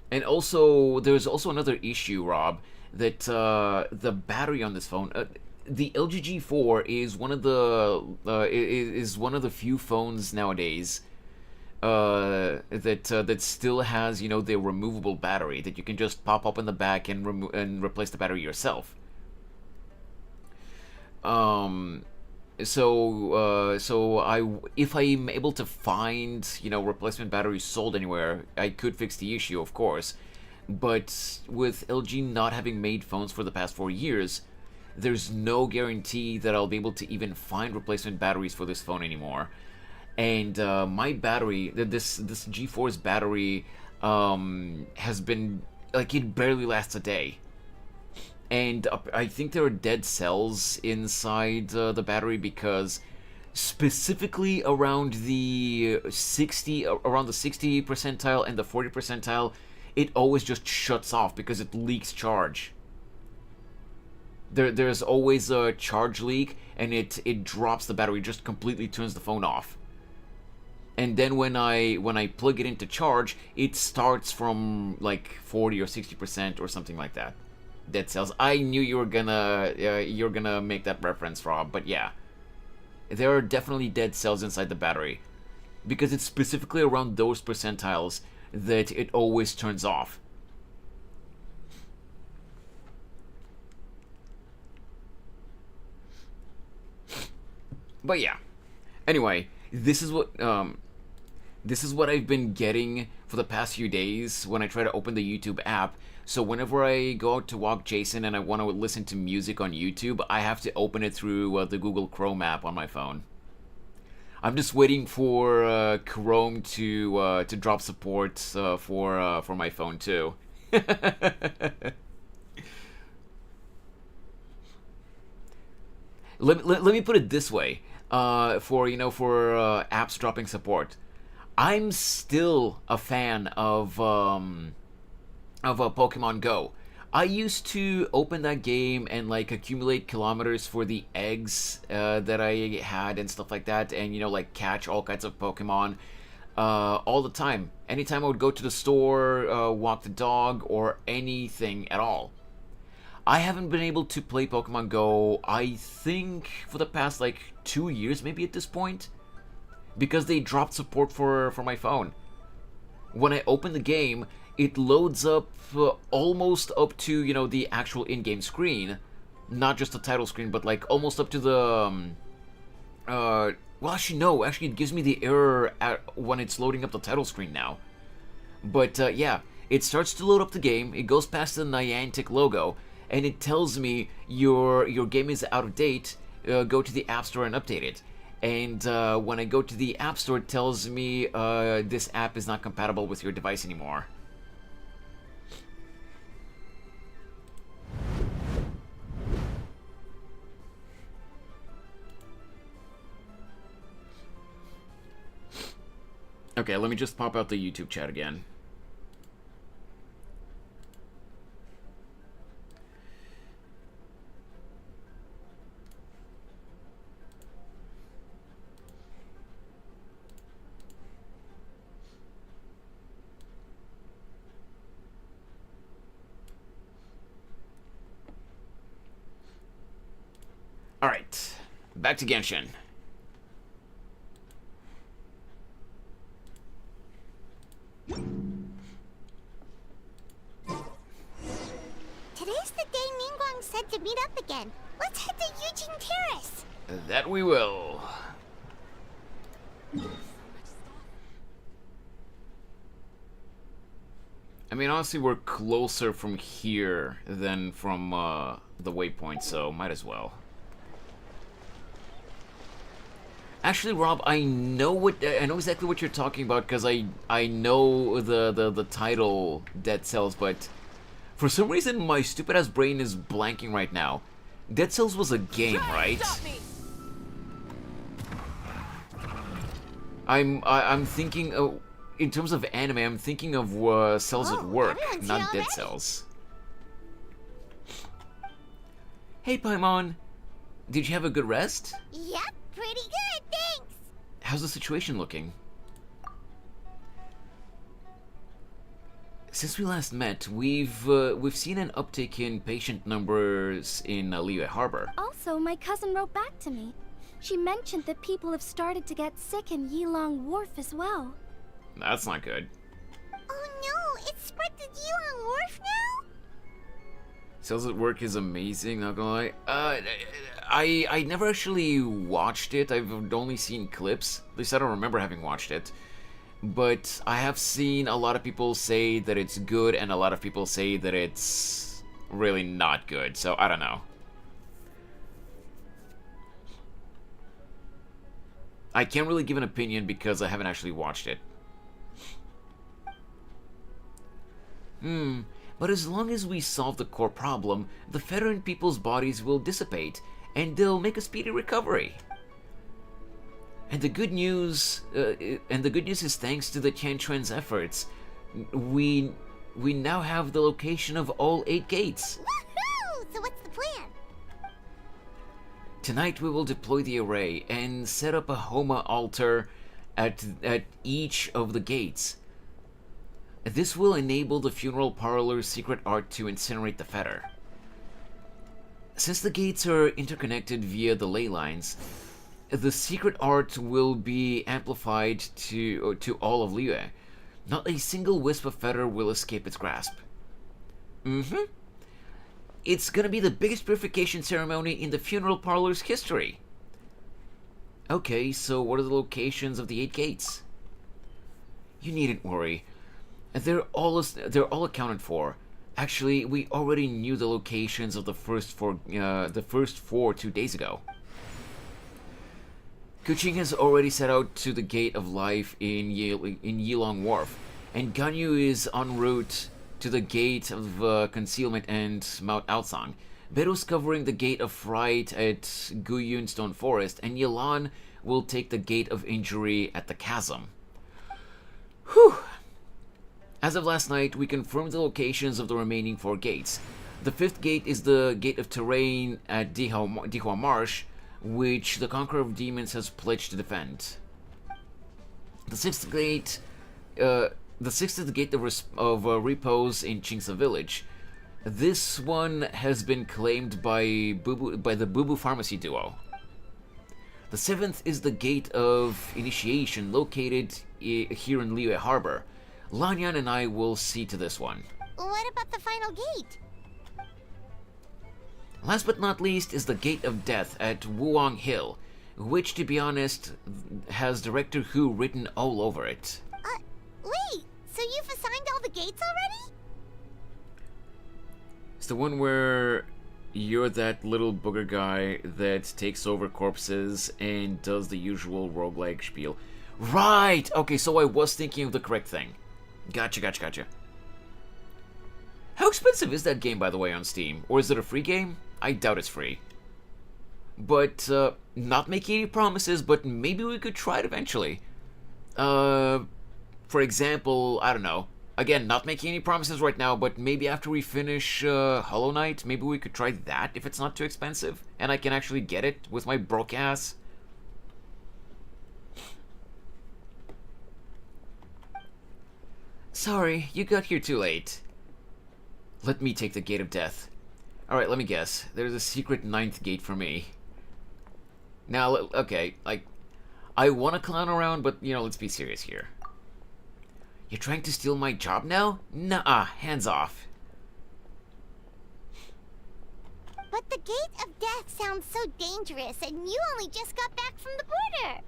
And also, there's also another issue, Rob, that the battery on this phone, the LG G4 is one of the few phones nowadays that still has, you know, the removable battery that you can just pop up in the back and replace the battery yourself. If I'm able to find, you know, replacement batteries sold anywhere, I could fix the issue, of course. But with LG not having made phones for the past 4 years, there's no guarantee that I'll be able to even find replacement batteries for this phone anymore. And my battery, this G4's battery, has been like, it barely lasts a day. And I think there are dead cells inside the battery because specifically around the 60 percentile and the 40 percentile, it always just shuts off because it leaks charge. There's always a charge leak, and it drops the battery, just completely turns the phone off. And then when I plug it into charge, it starts from like 40 or 60% or something like that. Dead cells. I knew you were gonna make that reference, Rob, but yeah, there are definitely dead cells inside the battery because it's specifically around those percentiles that it always turns off. But yeah, anyway, this is what I've been getting for the past few days when I try to open the YouTube app. So whenever I go out to walk Jason and I want to listen to music on YouTube, I have to open it through the Google Chrome app on my phone. I'm just waiting for Chrome to drop support for my phone too. Let me put it this way: for apps dropping support, I'm still a fan of Pokemon Go. I used to open that game and like accumulate kilometers for the eggs that I had and stuff like that, and like catch all kinds of Pokemon all the time. Anytime I would go to the store, walk the dog, or anything at all. I haven't been able to play Pokemon Go, I think, for the past like 2 years, maybe at this point, because they dropped support for my phone. When I open the game, it loads up almost up to, the actual in-game screen. Not just the title screen, but like almost up to the... well, actually, no. Actually, it gives me the error when it's loading up the title screen now. But, yeah. It starts to load up the game, it goes past the Niantic logo, and it tells me your game is out of date, go to the App Store and update it. And when I go to the App Store, it tells me this app is not compatible with your device anymore. Okay, let me just pop out the YouTube chat again. Alright, back to Genshin. Today's the day Ningguang said to meet up again. Let's head to Eugene Terrace. That we will. I mean, honestly, we're closer from here than from the waypoint, so might as well. Actually, Rob, I know exactly what you're talking about because I know the title Dead Cells, but for some reason my stupid ass brain is blanking right now. Dead Cells was a game, right? I'm thinking in terms of anime, I'm thinking of Cells at Work, not Dead Cells. Hey, Paimon. Did you have a good rest? Yep, pretty good, thanks. How's the situation looking? Since we last met, we've seen an uptick in patient numbers in Liyue Harbor. Also, my cousin wrote back to me. She mentioned that people have started to get sick in Yilong Wharf as well. That's not good. Oh no, it's spread to Yilong Wharf now? Sales at Work is amazing, not gonna lie. I never actually watched it. I've only seen clips. At least I don't remember having watched it. But I have seen a lot of people say that it's good, and a lot of people say that it's really not good. So I don't know. I can't really give an opinion because I haven't actually watched it. But as long as we solve the core problem, the veteran people's bodies will dissipate, and they'll make a speedy recovery. And the good news is thanks to the Tianquan's efforts, we now have the location of all 8 gates. Woohoo! So what's the plan? Tonight we will deploy the array and set up a Homa altar at each of the gates. This will enable the funeral parlor's secret art to incinerate the fetter. Since the gates are interconnected via the ley lines, the secret art will be amplified to all of Liyue. Not a single wisp of fetter will escape its grasp. It's gonna be the biggest purification ceremony in the funeral parlor's history. Okay, so what are the locations of the 8 gates? You needn't worry. They're all accounted for. Actually, we already knew the locations of the first four 2 days ago. Kuching has already set out to the Gate of Life in Yilong Wharf, and Ganyu is en route to the Gate of Concealment and Mount Aosang. Beru's covering the Gate of Fright at Guyun Stone Forest, and Yelan will take the Gate of Injury at the Chasm. Whew! As of last night, we confirmed the locations of the remaining 4 gates. The 5th gate is the Gate of Terrain at Dihua Marsh, which the Conqueror of Demons has pledged to defend. The 6th gate, is the Gate of Repose in Chingsa Village. This one has been claimed by the Boo Boo Pharmacy duo. The 7th is the Gate of Initiation, located here in Liyue Harbor. Lanyan and I will see to this one. What about the final gate? Last but not least is the Gate of Death at Wuong Hill, which, to be honest, has Director Who written all over it. Wait, so you've assigned all the gates already? It's the one where you're that little booger guy that takes over corpses and does the usual roguelike spiel. Right! Okay, so I was thinking of the correct thing. Gotcha. How expensive is that game, by the way, on Steam? Or is it a free game? I doubt it's free. But, not making any promises, but maybe we could try it eventually. For example, I don't know. Again, not making any promises right now, but maybe after we finish Hollow Knight, maybe we could try that if it's not too expensive, and I can actually get it with my broke ass. Sorry, you got here too late. Let me take the Gate of Death. Alright, let me guess. There's a secret 9th gate for me. Now, okay, like, I want to clown around, but, you know, let's be serious here. You're trying to steal my job now? Nuh-uh, hands off. But the Gate of Death sounds so dangerous, and you only just got back from the border.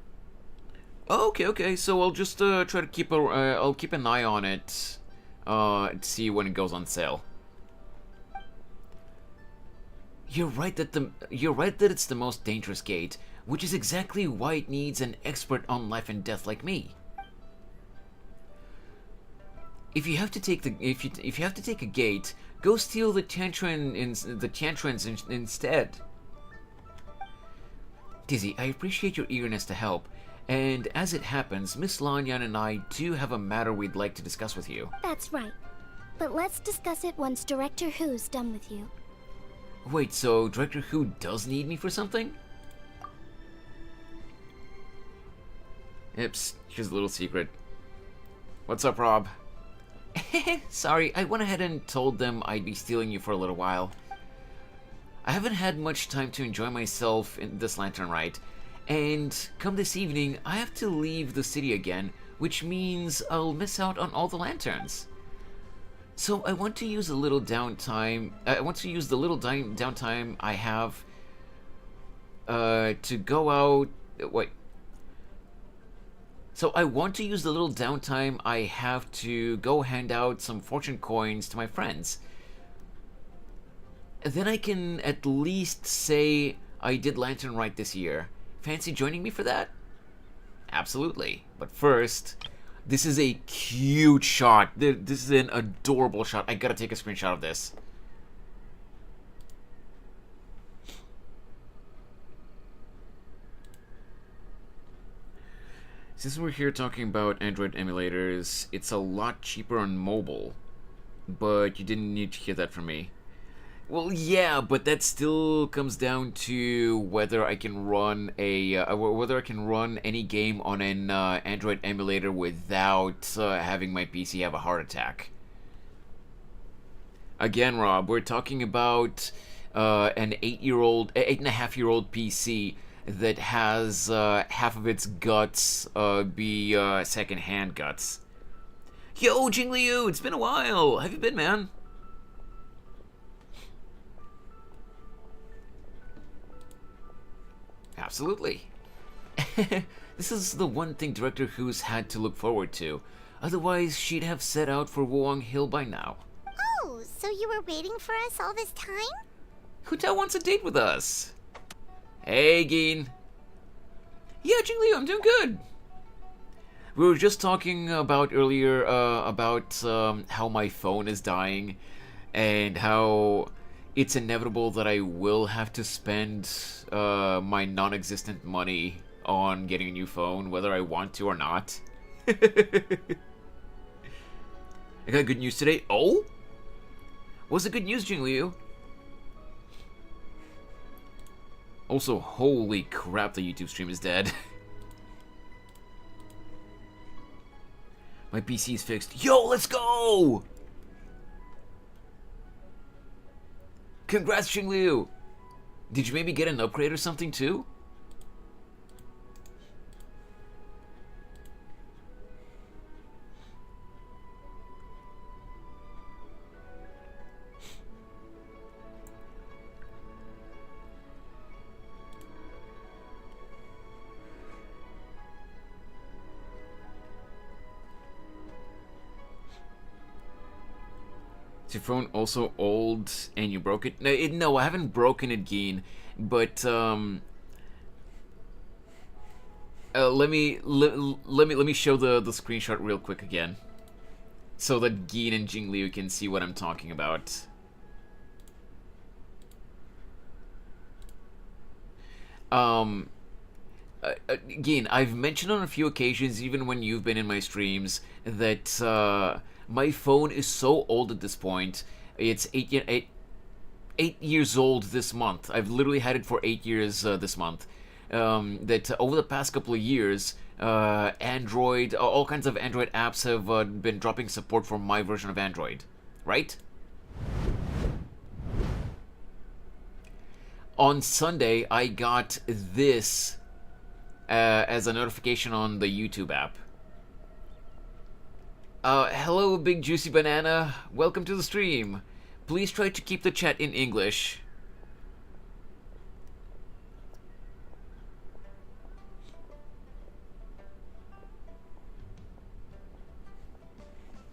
Okay, so I'll just try to keep I'll keep an eye on it, to see when it goes on sale. You're right that it's the most dangerous gate, which is exactly why it needs an expert on life and death like me. If you have to take a gate, go steal the Tianquans instead. Dizzy, I appreciate your eagerness to help. And as it happens, Miss Lanyan and I do have a matter we'd like to discuss with you. That's right. But let's discuss it once Director Who's done with you. Wait, so Director Who does need me for something? Oops, here's a little secret. What's up, Rob? Sorry, I went ahead and told them I'd be stealing you for a little while. I haven't had much time to enjoy myself in this lantern ride, and come this evening, I have to leave the city again, which means I'll miss out on all the lanterns. So I want to use a little downtime. I want to use the little downtime I have to go out. Wait. So I want to use the little downtime I have to go hand out some fortune coins to my friends. Then I can at least say I did Lantern right this year. Fancy joining me for that? Absolutely. But first, this is a cute shot. This is an adorable shot. I gotta take a screenshot of this. Since we're here talking about Android emulators, it's a lot cheaper on mobile. But you didn't need to hear that from me. Well, yeah, but that still comes down to whether I can run any game on an Android emulator without having my PC have a heart attack. Again, Rob, we're talking about an 8.5-year-old PC that has half of its guts be second-hand guts. Yo, Jing Liu, it's been a while. How have you been, man? Absolutely. This is the one thing Director Who's had to look forward to. Otherwise, she'd have set out for Wuong Hill by now. Oh, so you were waiting for us all this time? Hutao wants a date with us. Hey, Geen. Yeah, Jing Liu, I'm doing good. We were just talking about earlier about how my phone is dying and how it's inevitable that I will have to spend my non-existent money on getting a new phone, whether I want to or not. I got good news today. Oh? What's the good news, Jing Liu? Also, holy crap, the YouTube stream is dead. My PC is fixed. Yo, let's go! Congrats, Jing Liu! Did you maybe get an upgrade or something too? Is your phone also old and you broke it? No, I haven't broken it, Geen. But let me show the screenshot real quick again, so that Geen and Jing Liu can see what I'm talking about. Geen, I've mentioned on a few occasions, even when you've been in my streams, that my phone is so old at this point. It's 8 years old this month. I've literally had it for 8 years this month. That over the past couple of years, Android, all kinds of Android apps have been dropping support for my version of Android, right? On Sunday, I got this as a notification on the YouTube app. Hello, Big Juicy Banana. Welcome to the stream. Please try to keep the chat in English.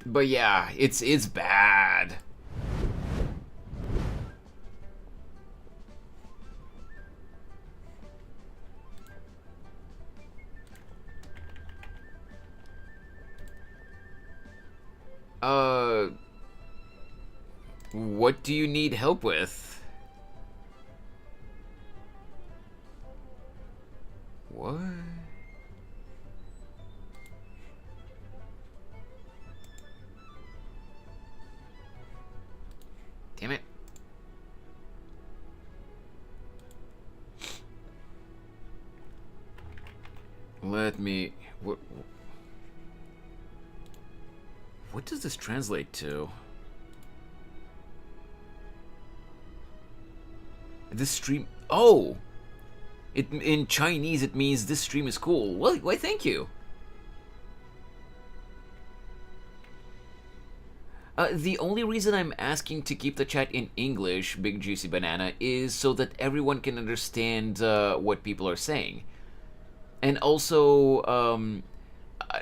But yeah, it's bad. What do you need help with? What? Damn it. Let me... What does this translate to? This stream... Oh! In Chinese, it means this stream is cool. Well, why, thank you. The only reason I'm asking to keep the chat in English, Big Juicy Banana, is so that everyone can understand what people are saying. And also,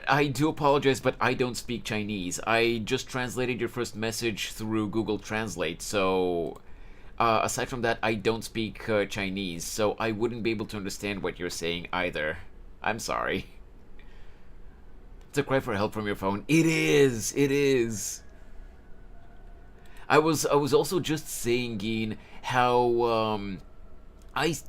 I do apologize, but I don't speak Chinese. I just translated your first message through Google Translate, so... aside from that, I don't speak Chinese, so I wouldn't be able to understand what you're saying either. I'm sorry. It's a cry for help from your phone. It is! It is! I was also just saying, Geen, how,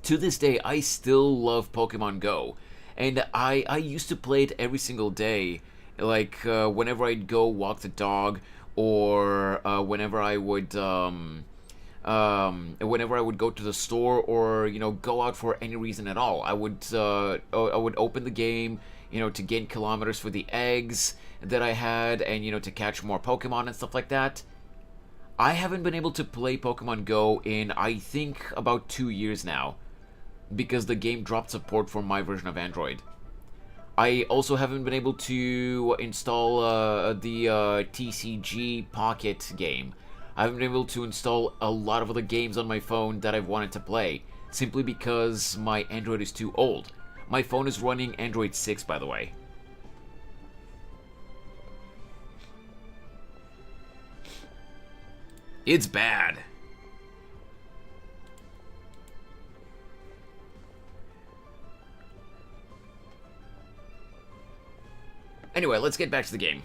to this day, I still love Pokemon Go. And I used to play it every single day. Like, whenever I'd go walk the dog, or whenever I would, whenever I would go to the store, or, you know, go out for any reason at all. I would open the game, you know, to gain kilometers for the eggs that I had, and, you know, to catch more Pokemon and stuff like that. I haven't been able to play Pokemon Go in, I think, about 2 years now, because the game dropped support for my version of Android. I also haven't been able to install the TCG Pocket game. I haven't been able to install a lot of other games on my phone that I've wanted to play, simply because my Android is too old. My phone is running Android 6, by the way. It's bad. Anyway, let's get back to the game.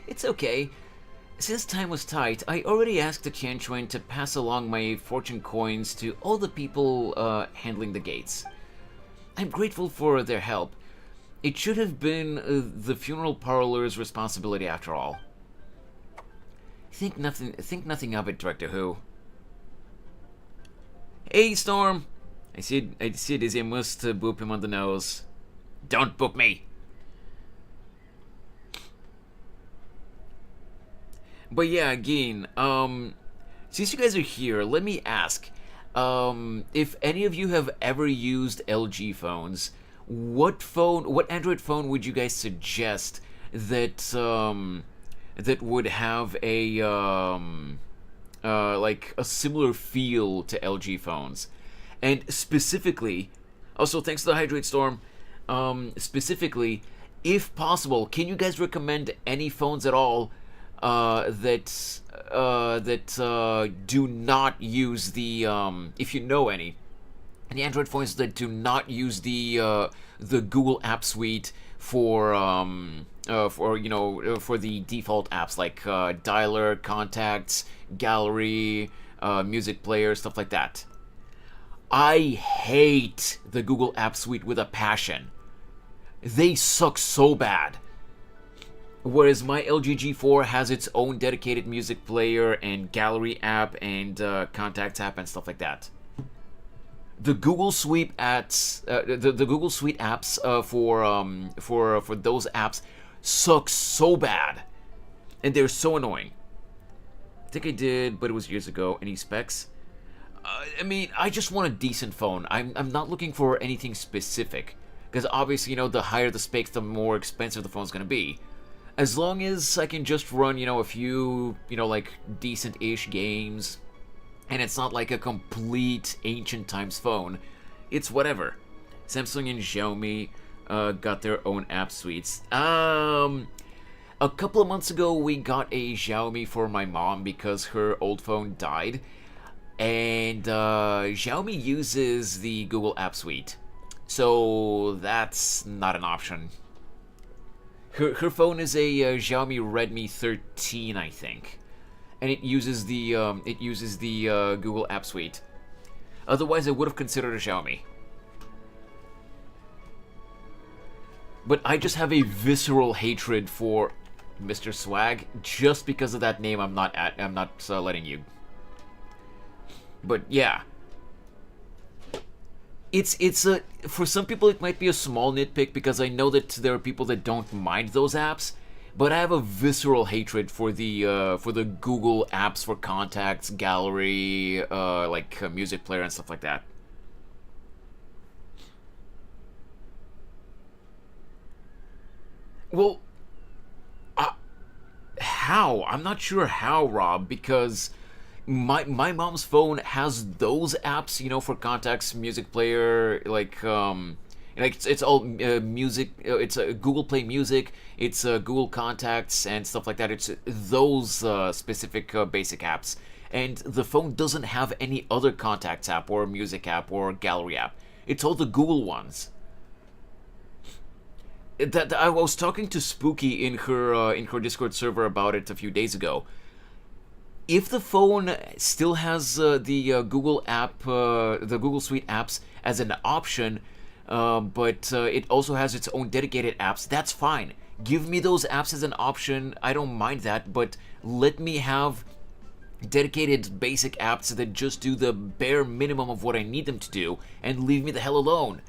It's okay. Since time was tight, I already asked the Chanchuan to pass along my fortune coins to all the people handling the gates. I'm grateful for their help. It should have been the funeral parlor's responsibility after all. Think nothing of it, Director Who. Hey, Storm! I see Dizzy. I must boop him on the nose. Don't boop me! But yeah, again, since you guys are here, let me ask, if any of you have ever used LG phones, what Android phone would you guys suggest that that would have a like a similar feel to LG phones? And specifically, also thanks to the Hydrate Storm, specifically, if possible, can you guys recommend any phones at all that do not use the if you know any Android phones that do not use the Google App Suite for you know, for the default apps like Dialer, Contacts, Gallery, Music Player, stuff like that. I hate the Google App Suite with a passion. They suck so bad. Whereas my LG G4 has its own dedicated music player and gallery app and contacts app and stuff like that. The Google Suite apps, the Google Suite apps for those apps suck so bad, and they're so annoying. I think I did, but it was years ago. Any specs? I mean, I just want a decent phone. I'm not looking for anything specific, because obviously, you know, the higher the specs, the more expensive the phone's gonna be. As long as I can just run, you know, a few, you know, like, decent-ish games, and it's not like a complete ancient times phone, it's whatever. Samsung and Xiaomi got their own app suites. A couple of months ago, we got a Xiaomi for my mom because her old phone died, and Xiaomi uses the Google App Suite, so that's not an option. Her phone is a Xiaomi Redmi 13, I think, and it uses the Google App Suite. Otherwise, I would have considered a Xiaomi. But I just have a visceral hatred for Mr. Swag just because of that name. I'm not letting you. But yeah. It's a, for some people it might be a small nitpick because I know that there are people that don't mind those apps, but I have a visceral hatred for the Google apps for contacts, gallery, like music player and stuff like that. Well, how? I'm not sure how, Rob, because my mom's phone has those apps, for contacts, music player, like it's all music. It's Google Play Music. It's Google Contacts and stuff like that. It's those specific basic apps, and the phone doesn't have any other contacts app or music app or gallery app. It's all the Google ones. That I was talking to Spooky in her Discord server about it a few days ago. If the phone still has the Google app, the Google Suite apps as an option, but it also has its own dedicated apps, that's fine. Give me those apps as an option. I don't mind that, but let me have dedicated basic apps that just do the bare minimum of what I need them to do and leave me the hell alone.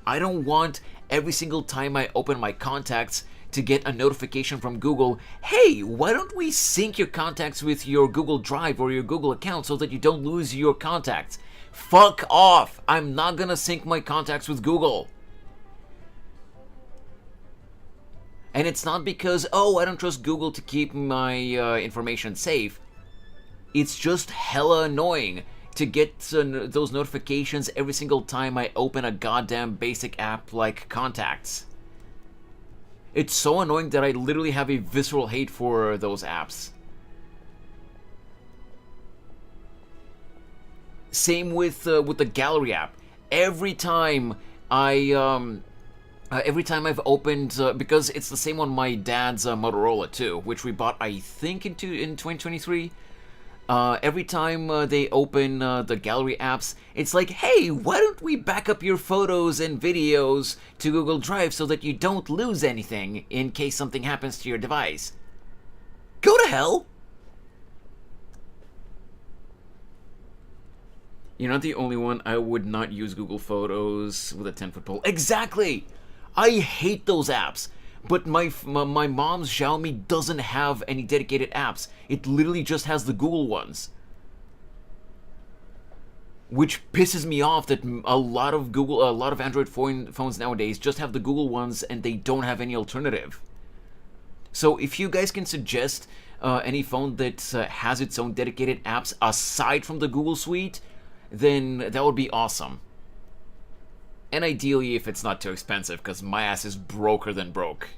I don't want every single time I open my contacts to get a notification from Google, hey, why don't we sync your contacts with your Google Drive or your Google account so that you don't lose your contacts? Fuck off! I'm not gonna sync my contacts with Google. And it's not because, I don't trust Google to keep my information safe. It's just hella annoying to get those notifications every single time I open a goddamn basic app like Contacts. It's so annoying that I literally have a visceral hate for those apps. Same with the gallery app. Every time I've opened, because it's the same on my dad's Motorola too, which we bought I think in 2023. Every time they open the gallery apps, it's like, hey, why don't we back up your photos and videos to Google Drive so that you don't lose anything in case something happens to your device? Go to hell! You're not the only one. I would not use Google Photos with a 10-foot pole. Exactly! I hate those apps. But my mom's Xiaomi doesn't have any dedicated apps. It literally just has the Google ones. Which pisses me off that a lot of Android phones nowadays just have the Google ones and they don't have any alternative. So if you guys can suggest any phone that has its own dedicated apps aside from the Google Suite, then that would be awesome. And ideally if it's not too expensive, because my ass is broker than broke.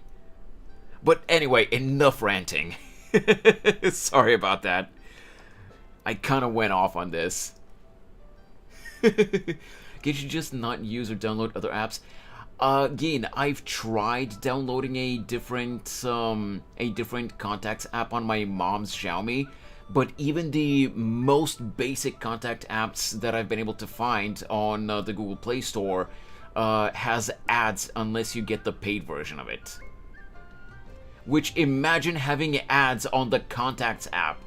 But anyway, enough ranting. Sorry about that. I kind of went off on this. Can't you just not use or download other apps? Again, I've tried downloading a different contacts app on my mom's Xiaomi, but even the most basic contact apps that I've been able to find on the Google Play Store has ads unless you get the paid version of it. Which, imagine having ads on the Contacts app.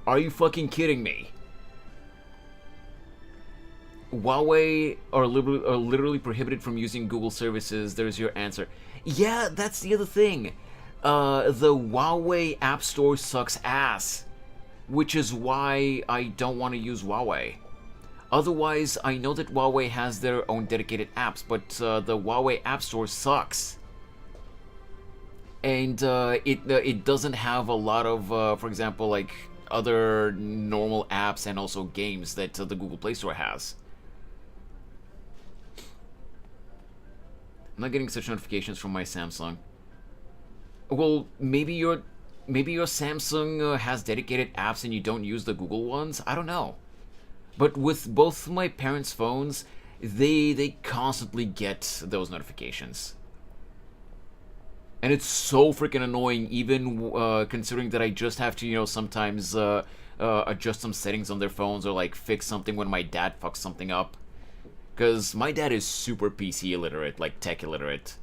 Are you fucking kidding me? Huawei are literally prohibited from using Google services. There's your answer. Yeah, that's the other thing. The Huawei App Store sucks ass. Which is why I don't want to use Huawei. Otherwise, I know that Huawei has their own dedicated apps, but the Huawei App Store sucks. And it doesn't have a lot of, for example, like other normal apps and also games that the Google Play Store has. I'm not getting such notifications from my Samsung. Well, maybe your Samsung has dedicated apps and you don't use the Google ones? I don't know. But with both my parents' phones, they constantly get those notifications. And it's so freaking annoying, even considering that I just have to, sometimes adjust some settings on their phones or like fix something when my dad fucks something up. Because my dad is super PC illiterate, like tech illiterate.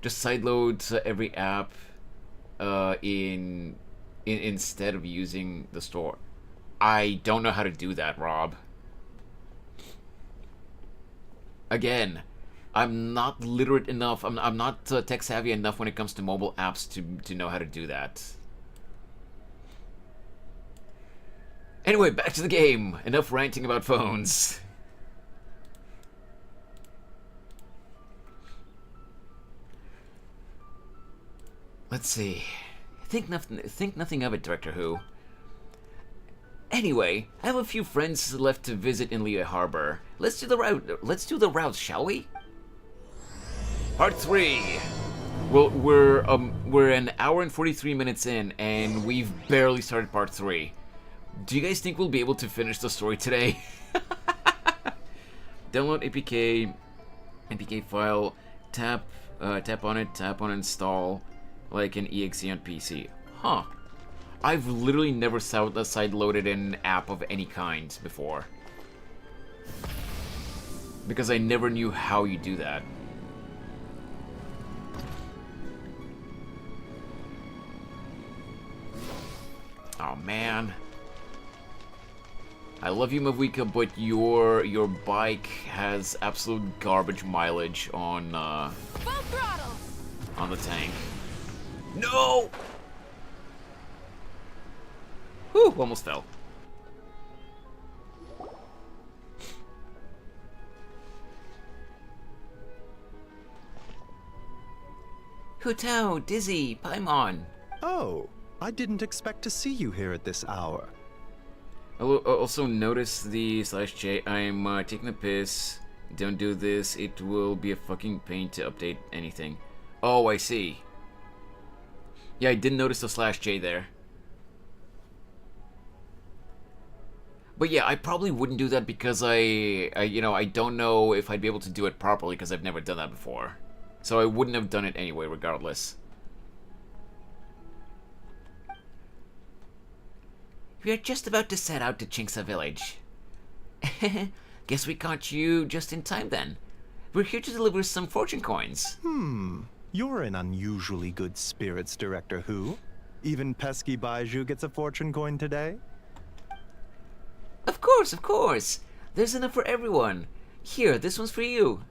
Just sideload every app instead of using the store. I don't know how to do that, Rob. Again, I'm not literate enough. I'm not tech savvy enough when it comes to mobile apps to know how to do that. Anyway, back to the game. Enough ranting about phones. Let's see. Think nothing of it, Director Who. Anyway, I have a few friends left to visit in Liyue Harbor. Let's do the route, shall we? Part 3. Well, we're an hour and 43 minutes in, and we've barely started part 3. Do you guys think we'll be able to finish the story today? Download APK file, tap on it, install, like an exe on PC. Huh. I've literally never side-loaded an app of any kind before. Because I never knew how you do that. Oh man. I love you, Mavika, but your bike has absolute garbage mileage on Full throttle! on the tank. No! Whew, almost fell. Hutao, Dizzy, Paimon. Oh, I didn't expect to see you here at this hour. Also notice the /J. I'm taking the piss. Don't do this. It will be a fucking pain to update anything. Oh, I see. Yeah, I didn't notice the /J there. But yeah, I probably wouldn't do that because I don't know if I'd be able to do it properly because I've never done that before. So I wouldn't have done it anyway, regardless. We are just about to set out to Chinksa village. Guess we caught you just in time then. We're here to deliver some fortune coins. You're in unusually good spirits, Director Who. Even pesky Baiju gets a fortune coin today? Of course. There's enough for everyone. Here, this one's for you.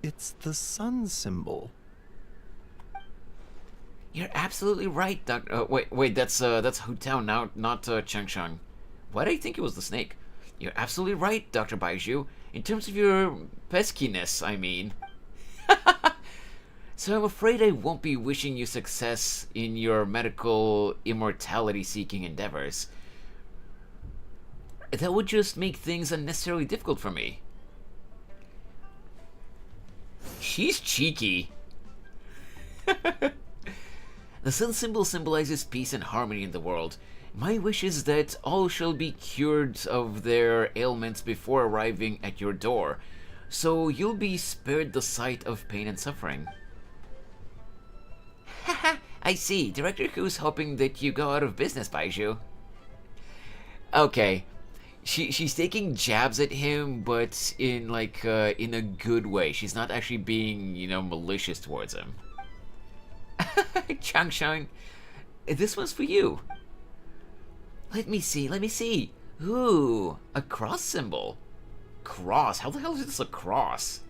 It's the sun symbol. You're absolutely right, wait, that's Hutao, not Changshang. Why do I think it was the snake? You're absolutely right, Dr. Baiju. In terms of your peskiness, I mean. So I'm afraid I won't be wishing you success in your medical immortality-seeking endeavors. That would just make things unnecessarily difficult for me. She's cheeky. The sun symbol symbolizes peace and harmony in the world. My wish is that all shall be cured of their ailments before arriving at your door, so you'll be spared the sight of pain and suffering. Haha, I see. Director Who's hoping that you go out of business, Baiju. Okay. She's taking jabs at him, but in in a good way. She's not actually being, malicious towards him. Changshang, this one's for you. Let me see. Ooh, a cross symbol. Cross? How the hell is this a cross?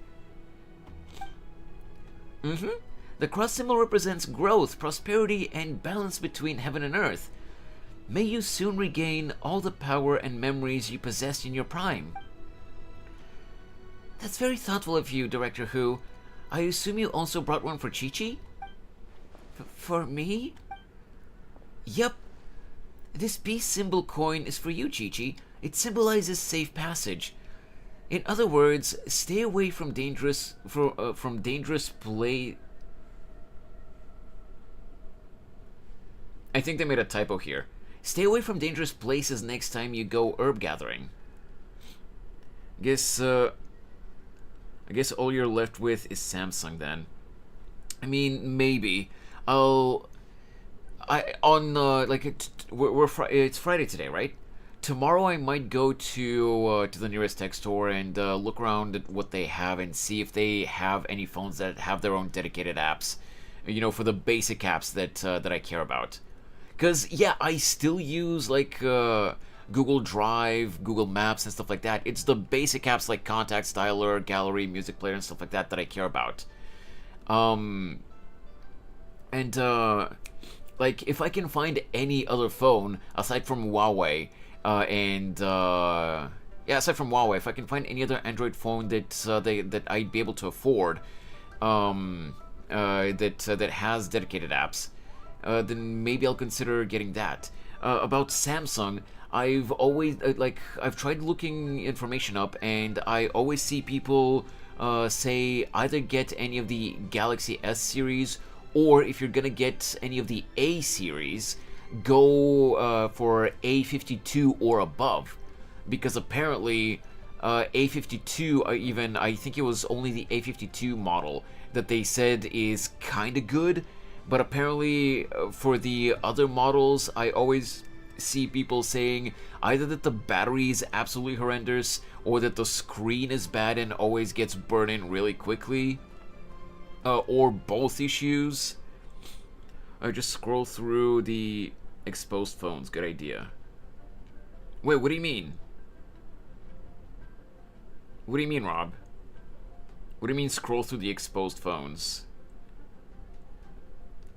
The cross symbol represents growth, prosperity, and balance between heaven and earth. May you soon regain all the power and memories you possessed in your prime. That's very thoughtful of you, Director Who. I assume you also brought one for Chi-Chi? For me? Yup. This peace symbol coin is for you, Chi-Chi. It symbolizes safe passage. In other words, stay away from dangerous play. I think they made a typo here. Stay away from dangerous places next time you go herb gathering. I guess all you're left with is Samsung then. I mean, maybe. It's Friday today, right? Tomorrow I might go to the nearest tech store and look around at what they have and see if they have any phones that have their own dedicated apps. For the basic apps that I care about. Because, yeah, I still use, Google Drive, Google Maps, and stuff like that. It's the basic apps like Contact, Styler, Gallery, Music Player, and stuff like that that I care about. Like, if I can find any other phone aside from Huawei, aside from Huawei, if I can find any other Android phone that I'd be able to afford, that has dedicated apps, then maybe I'll consider getting that. About Samsung, I've always I've tried looking information up, and I always see people say either get any of the Galaxy S series, or if you're gonna get any of the A series, go for A52 or above, because apparently A52, even I think it was only the A52 model that they said is kind of good, but apparently for the other models, I always see people saying either that the battery is absolutely horrendous, or that the screen is bad and always gets burning really quickly, or both issues. I just scroll through the exposed phones. Good idea. Wait, what do you mean? What do you mean, Rob? What do you mean scroll through the exposed phones?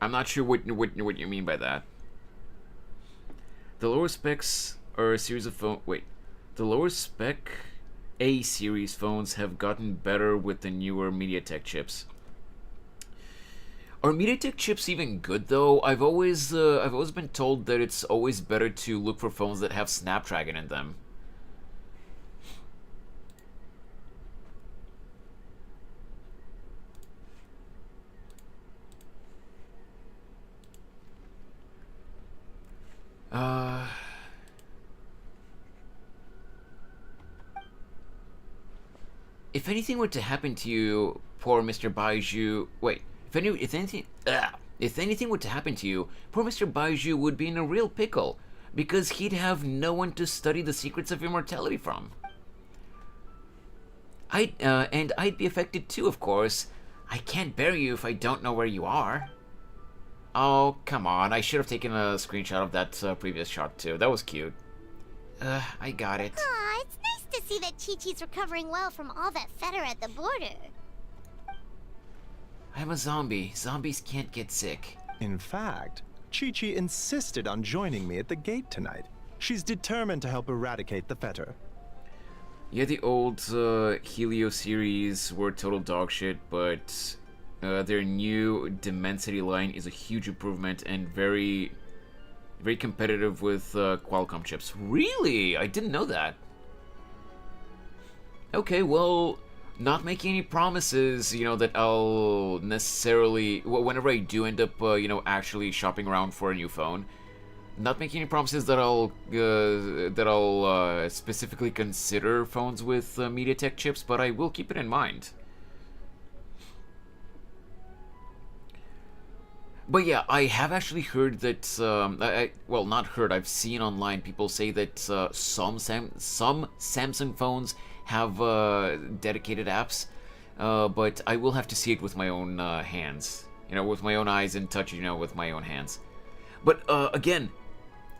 I'm not sure what you mean by that. The lower specs are a series of phone. Wait, the lower spec A series phones have gotten better with the newer MediaTek chips. Are MediaTek chips even good though? I've always been told that it's always better to look for phones that have Snapdragon in them. If anything were to happen to you, poor Mr. Baiju... Wait, if anything were to happen to you, poor Mr. Baiju would be in a real pickle, because he'd have no one to study the secrets of immortality from. And I'd be affected too, of course. I can't bury you if I don't know where you are. Oh, come on. I should have taken a screenshot of that previous shot, too. That was cute. I got it. Aw, it's nice to see that Chi-Chi's recovering well from all that fetter at the border. I'm a zombie. Zombies can't get sick. In fact, Chi-Chi insisted on joining me at the gate tonight. She's determined to help eradicate the fetter. Yeah, the old Helio series were total dog shit, but their new Dimensity line is a huge improvement and very competitive with Qualcomm chips. Really? I didn't know that. Okay, well, not making any promises, that I'll necessarily, whenever I do end up, actually shopping around for a new phone, not making any promises that I'll specifically consider phones with MediaTek chips, but I will keep it in mind. But yeah, I have actually heard that, well, not heard, I've seen online people say that some Samsung phones have dedicated apps, but I will have to see it with my own hands, with my own eyes, and touch it, with my own hands. But again,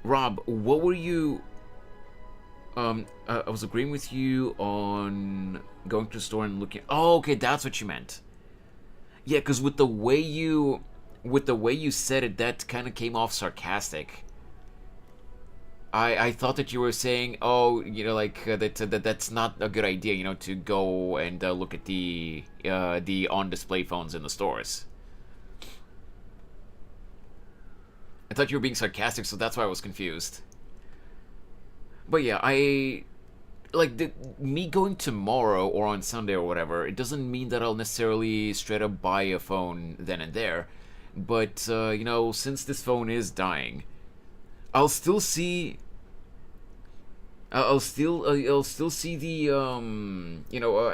Rob, what were you... I was agreeing with you on going to the store and looking... Oh, okay, that's what you meant. Yeah, because with the way you said it, that kind of came off sarcastic. I thought that you were saying, oh, that's not a good idea, to go and look at the on-display phones in the stores. I thought you were being sarcastic, so that's why I was confused. But yeah, me going tomorrow or on Sunday or whatever, it doesn't mean that I'll necessarily straight up buy a phone then and there. But, since this phone is dying, I'll still see... I'll still see the,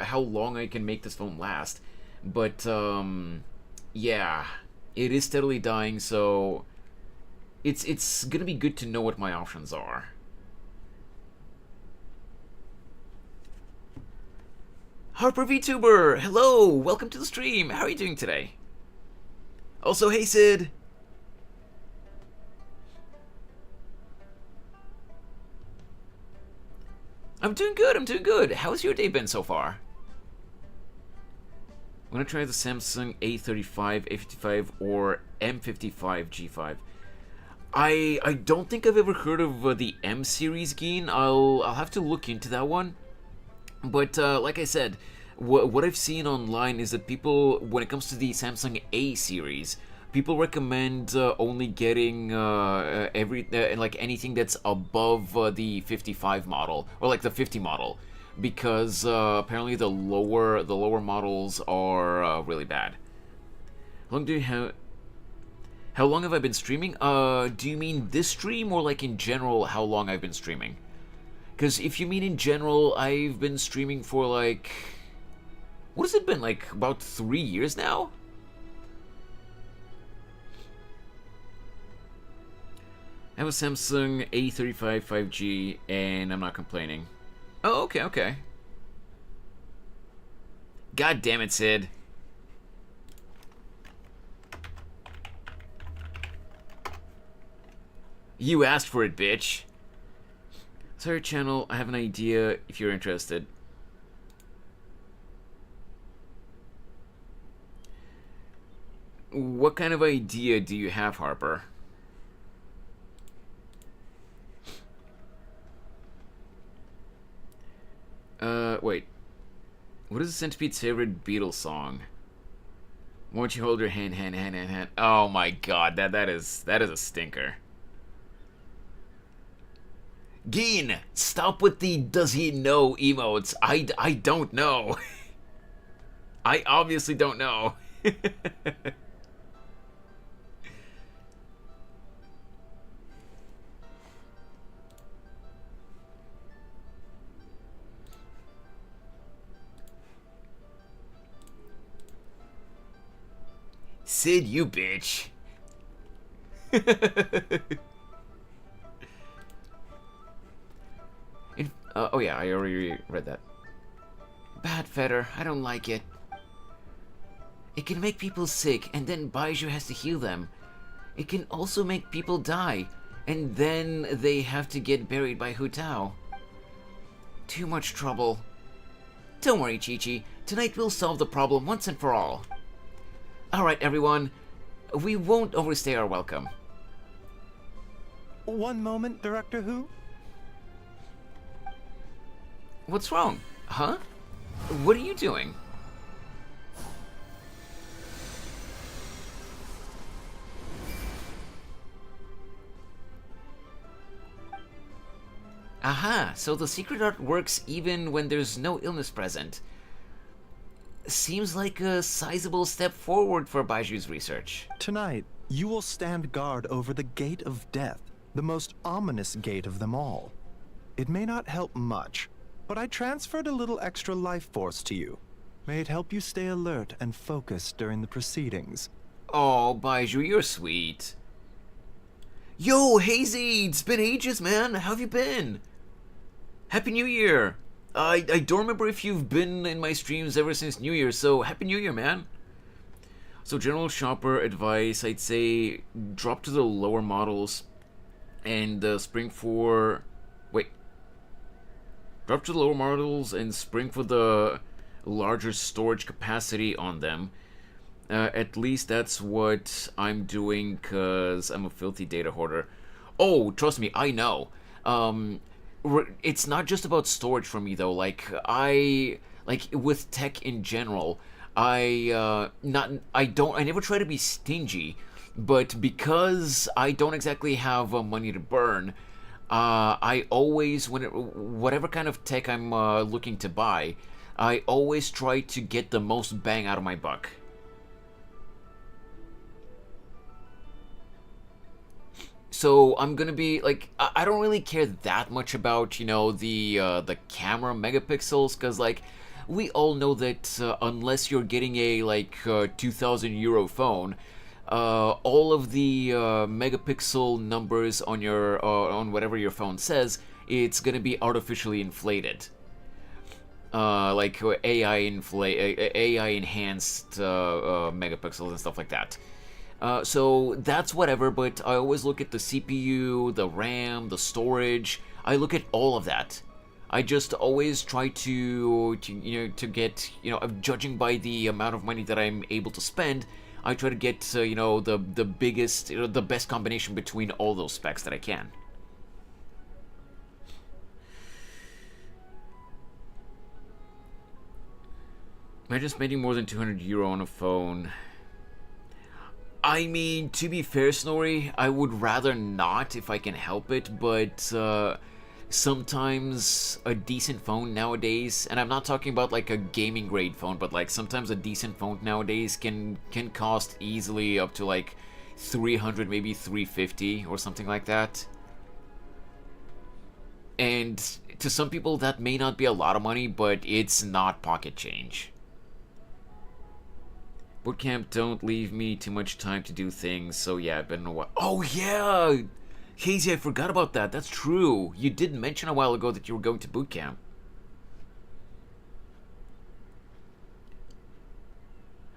how long I can make this phone last. But, yeah, it is steadily dying, so it's gonna be good to know what my options are. Harper VTuber, hello, welcome to the stream. How are you doing today? Also, hey Sid. I'm doing good, I'm doing good. How's your day been so far? I'm gonna try the Samsung A35, A55, or M55 G5. I don't think I've ever heard of the M series, Geen. I'll have to look into that one. But like I said, what I've seen online is that people, when it comes to the Samsung A series, people recommend only getting like anything that's above the 55 model or like the 50 model, because apparently the lower models are really bad. How long have I been streaming? Do you mean this stream or like in general how long I've been streaming? Because if you mean in general, I've been streaming for like, what has it been, like about 3 years now? I have a Samsung A35 5G and I'm not complaining. Oh, okay, okay. God damn it, Sid. You asked for it, bitch. Sorry, channel, I have an idea if you're interested. What kind of idea do you have, Harper? Wait. What is the Centipede's favorite Beatles song? Won't you hold your hand, hand, hand, hand, hand? Oh my god, that is a stinker. Geen, stop with the does he know emotes. I don't know. I obviously don't know. Sid, you bitch. Oh yeah, I already read that. Bad fetter, I don't like it. It can make people sick, and then Baiju has to heal them. It can also make people die, and then they have to get buried by Hutao. Too much trouble. Don't worry, Chi-Chi. Tonight we'll solve the problem once and for all. Alright, everyone. We won't overstay our welcome. One moment, Director Who? What's wrong? Huh? What are you doing? Aha, so the secret art works even when there's no illness present. Seems like a sizable step forward for Baiju's research. Tonight, you will stand guard over the Gate of Death, the most ominous gate of them all. It may not help much, but I transferred a little extra life force to you. May it help you stay alert and focused during the proceedings. Oh, Baiju, you're sweet. Yo, Hazy, it's been ages, man. How have you been? Happy New Year. I don't remember if you've been in my streams ever since New Year, so Happy New Year, man. So general shopper advice, I'd say drop to the lower models and spring for... Wait. Drop to the lower models and spring for the larger storage capacity on them. At least that's what I'm doing, because I'm a filthy data hoarder. Oh, trust me, I know. It's not just about storage for me, though. Like with tech in general, I never try to be stingy, but because I don't exactly have money to burn, I always, whatever kind of tech I'm looking to buy, I always try to get the most bang out of my buck. So I'm gonna be like, I don't really care that much about, you know, the camera megapixels, because like we all know that unless you're getting a like 2,000 euro phone, all of the megapixel numbers on your on whatever your phone says, it's gonna be artificially inflated. Like AI enhanced megapixels and stuff like that. So that's whatever, but I always look at the CPU, the RAM, the storage. I look at all of that. I just always try to get, judging by the amount of money that I'm able to spend, I try to get the biggest, the best combination between all those specs that I can. Imagine spending more than 200 euro on a phone. I mean, to be fair, Snorri, I would rather not if I can help it, but sometimes a decent phone nowadays, and I'm not talking about like a gaming grade phone, but like sometimes a decent phone nowadays can cost easily up to like 300, maybe 350 or something like that. And to some people that may not be a lot of money, but it's not pocket change. Bootcamp don't leave me too much time to do things, so yeah, I've been a while. Oh yeah! Hazy, I forgot about that. That's true. You did mention a while ago that you were going to bootcamp.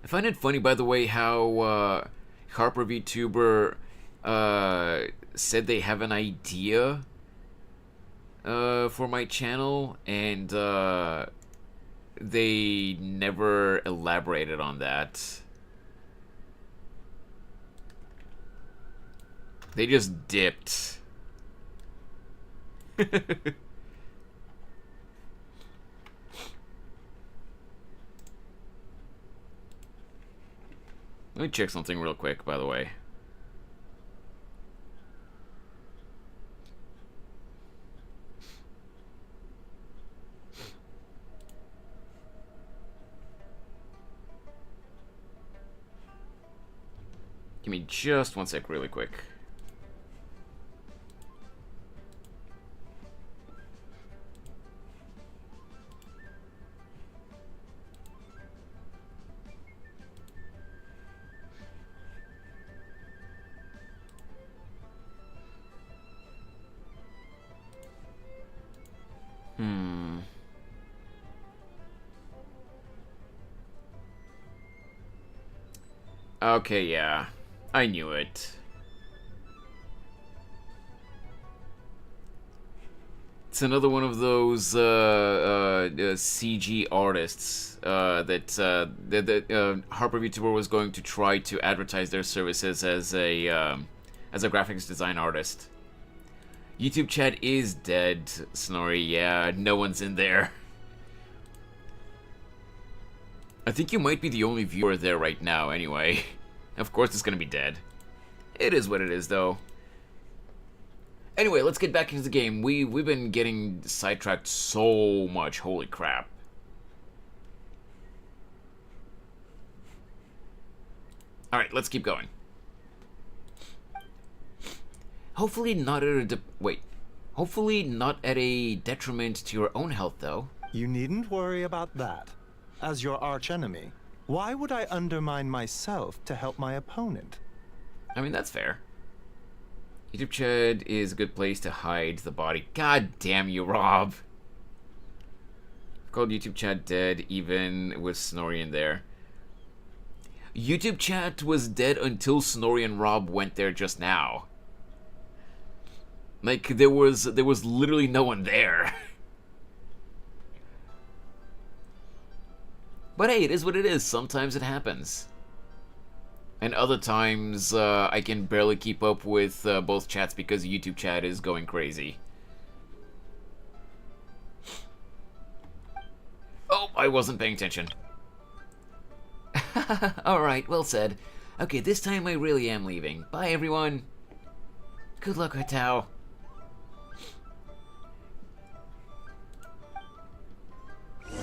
I find it funny, by the way, how Harper VTuber said they have an idea for my channel, and they never elaborated on that. They just dipped. Let me check something real quick, by the way. Give me just one sec really quick. Okay, yeah. I knew it. It's another one of those CG artists that Harper VTuber was going to try to advertise their services as a graphics design artist. YouTube chat is dead, Snorri. Yeah, no one's in there. I think you might be the only viewer there right now, anyway. Of course it's gonna be dead. It is what it is, though. Anyway, let's get back into the game. We've been getting sidetracked so much. Holy crap. Alright, let's keep going. Hopefully not at a Hopefully not at a detriment to your own health, though. You needn't worry about that. As your archenemy, why would I undermine myself to help my opponent? I mean, that's fair. YouTube chat is a good place to hide the body. God damn you, Rob. I've called YouTube chat dead even with Snorri in there. YouTube chat was dead until Snorri and Rob went there just now. Like, there was literally no one there. But hey, it is what it is. Sometimes it happens. And other times, I can barely keep up with both chats because YouTube chat is going crazy. Oh, I wasn't paying attention. Alright, well said. Okay, this time I really am leaving. Bye, everyone. Good luck, Hutao.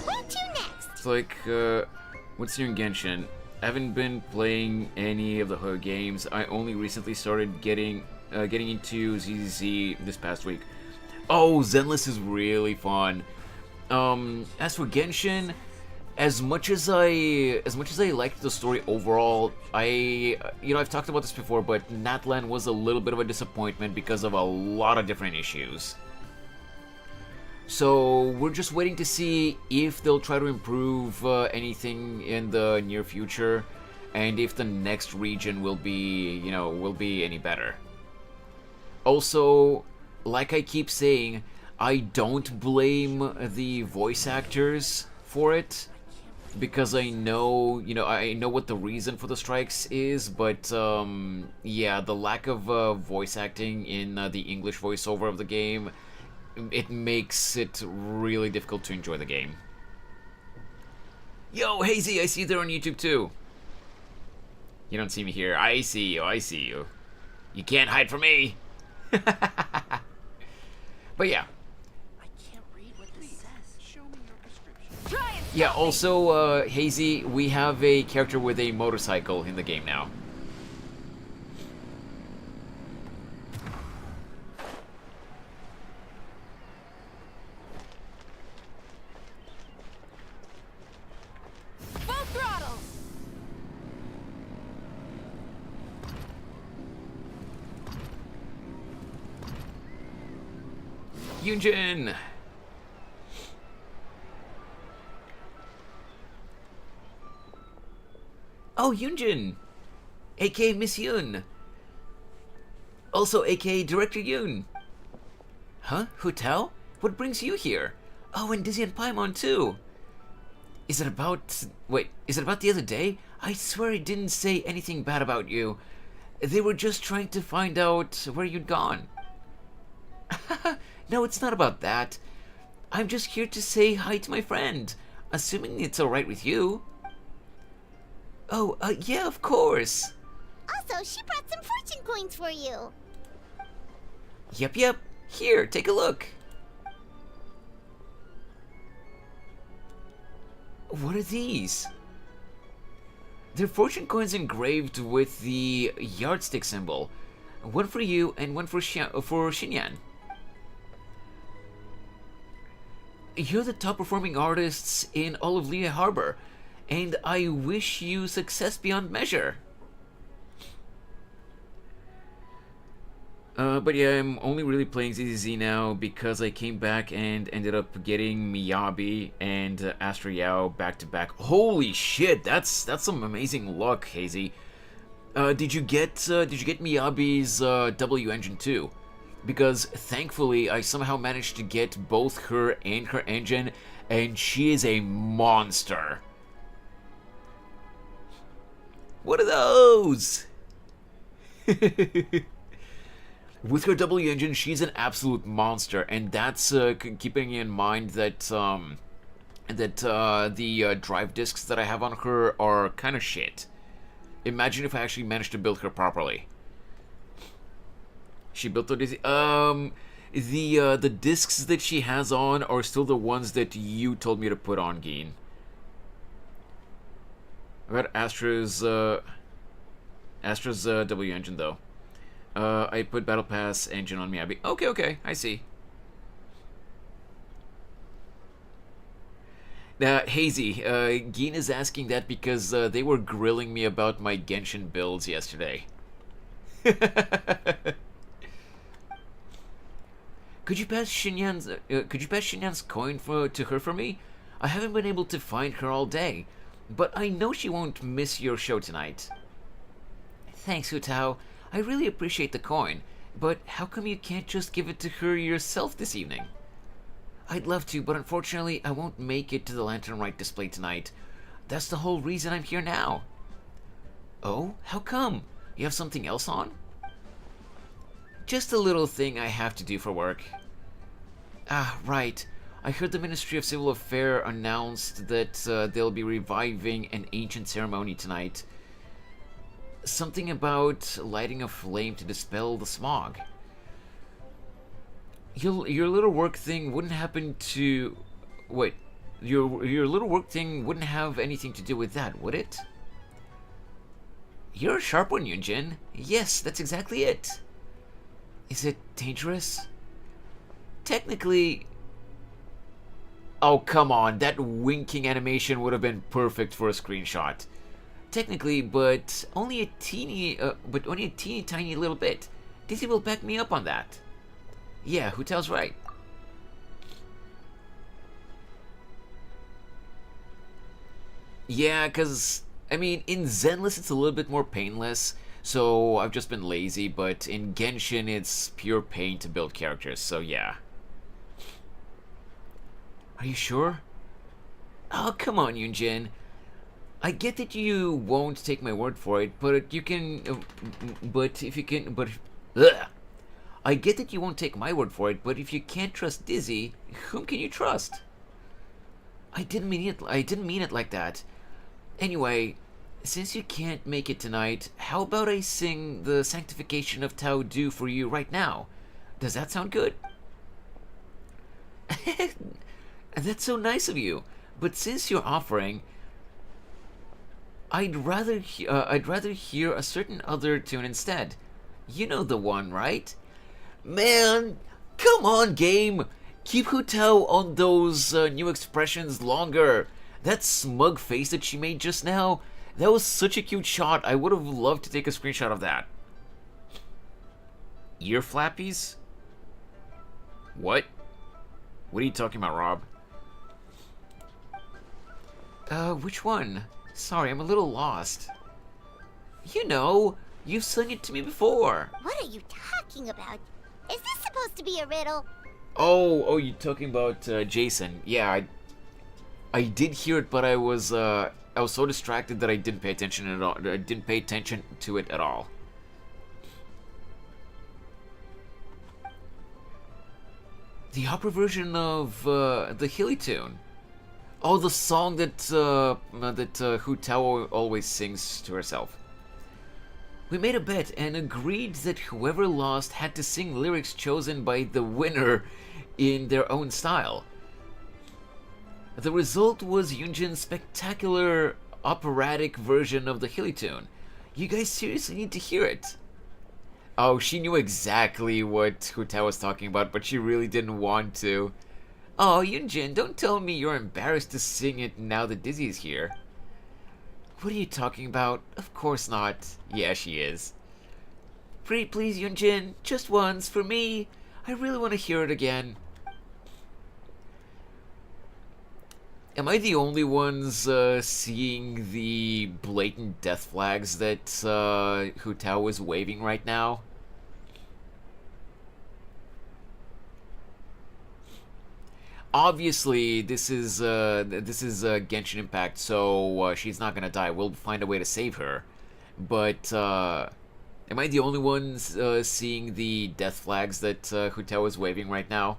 Where to next? It's like, what's new in Genshin? I haven't been playing any of the her games. I only recently started getting into ZZZ this past week. Oh, Zenless is really fun. As for Genshin, as much as I liked the story overall, I've talked about this before, but Natlan was a little bit of a disappointment because of a lot of different issues. So we're just waiting to see if they'll try to improve anything in the near future, and if the next region will be any better. Also, like I keep saying, I don't blame the voice actors for it, because I know, I know what the reason for the strikes is, but yeah, the lack of voice acting in the English voiceover of the game, it makes it really difficult to enjoy the game. Yo, Hazy, I see you there on YouTube too. You don't see me here. I see you, I see you. You can't hide from me. But yeah. Yeah, also, Hazy, we have a character with a motorcycle in the game now. Full throttle! Yunjin! Oh, Yunjin! A.K.A. Miss Yun. Also, A.K.A. Director Yun. Huh? Hutao? What brings you here? Oh, and Dizzy and Paimon, too. Is it about... Wait, is it about the other day? I swear I didn't say anything bad about you. They were just trying to find out where you'd gone. No, it's not about that. I'm just here to say hi to my friend. Assuming it's alright with you. Oh, yeah, of course. Also, she brought some fortune coins for you. Yep. Here, take a look. What are these? They're fortune coins engraved with the yardstick symbol. One for you and one for Xinyan. You're the top performing artists in all of Lehigh Harbor, and I wish you success beyond measure. But yeah, I'm only really playing ZZZ now because I came back and ended up getting Miyabi and Astra Yao back to back. Holy shit, that's some amazing luck, Hazy. Did you get Miyabi's W engine too? Because thankfully I somehow managed to get both her and her engine, and she is a monster. What are those? With her W engine, she's an absolute monster, and that's keeping in mind that the drive discs that I have on her are kind of shit. Imagine if I actually managed to build her properly. She built her the discs that she has on are still the ones that you told me to put on, Geen. I got Astra's W engine though. I put Battle Pass engine on Miyabi. Okay, I see. Hazy, Geen is asking that because they were grilling me about my Genshin builds yesterday. Could you pass Xinyan's coin to her for me? I haven't been able to find her all day, but I know she won't miss your show tonight. Thanks, Hutao. I really appreciate the coin, but how come you can't just give it to her yourself this evening? I'd love to, but unfortunately I won't make it to the Lantern Rite display tonight. That's the whole reason I'm here now. Oh? How come? You have something else on? Just a little thing I have to do for work. Ah, right. I heard the Ministry of Civil Affairs announced that they'll be reviving an ancient ceremony tonight. Something about lighting a flame to dispel the smog. Your little work thing wouldn't happen to... Wait. Your little work thing wouldn't have anything to do with that, would it? You're a sharp one, Yunjin. Yes, that's exactly it. Is it dangerous? Technically... Oh, come on. That winking animation would have been perfect for a screenshot. Technically, but only a teeny tiny little bit. Dizzy will back me up on that. Yeah, Hutao's right. Yeah, cause I mean, in Zenless it's a little bit more painless, so I've just been lazy. But in Genshin, it's pure pain to build characters. So yeah. Are you sure? Oh, come on, Yunjin. I get that you won't take my word for it, but you can. But if you can. But. Ugh. I get that you won't take my word for it, but if you can't trust Dizzy, whom can you trust? I didn't mean it like that. Anyway, since you can't make it tonight, how about I sing the Sanctification of Tao Du for you right now? Does that sound good? That's so nice of you. But since you're offering, I'd rather hear a certain other tune instead. You know the one, right? Man, come on, game. Keep Hutao on those new expressions longer. That smug face that she made just now, that was such a cute shot. I would have loved to take a screenshot of that. Ear flappies? What? What are you talking about, Rob? Which one? Sorry, I'm a little lost. You know, you've sung it to me before. What are you talking about? Is this supposed to be a riddle? Oh, you're talking about Jason. Yeah, I did hear it, but I was so distracted that I didn't pay attention at all. I didn't pay attention to it at all. The opera version of the Hilly tune. Oh, the song that Hutao always sings to herself. We made a bet and agreed that whoever lost had to sing lyrics chosen by the winner in their own style. The result was Yunjin's spectacular operatic version of the Hilly tune. You guys seriously need to hear it. Oh, she knew exactly what Hutao was talking about, but she really didn't want to. Oh, Yunjin, don't tell me you're embarrassed to sing it now that Dizzy is here. What are you talking about? Of course not. Yeah, she is. Pretty please, Yunjin, just once, for me. I really want to hear it again. Am I the only ones seeing the blatant death flags that Hutao is waving right now? Obviously, this is Genshin Impact, so she's not gonna die. We'll find a way to save her. But am I the only ones seeing the death flags that Hutao is waving right now?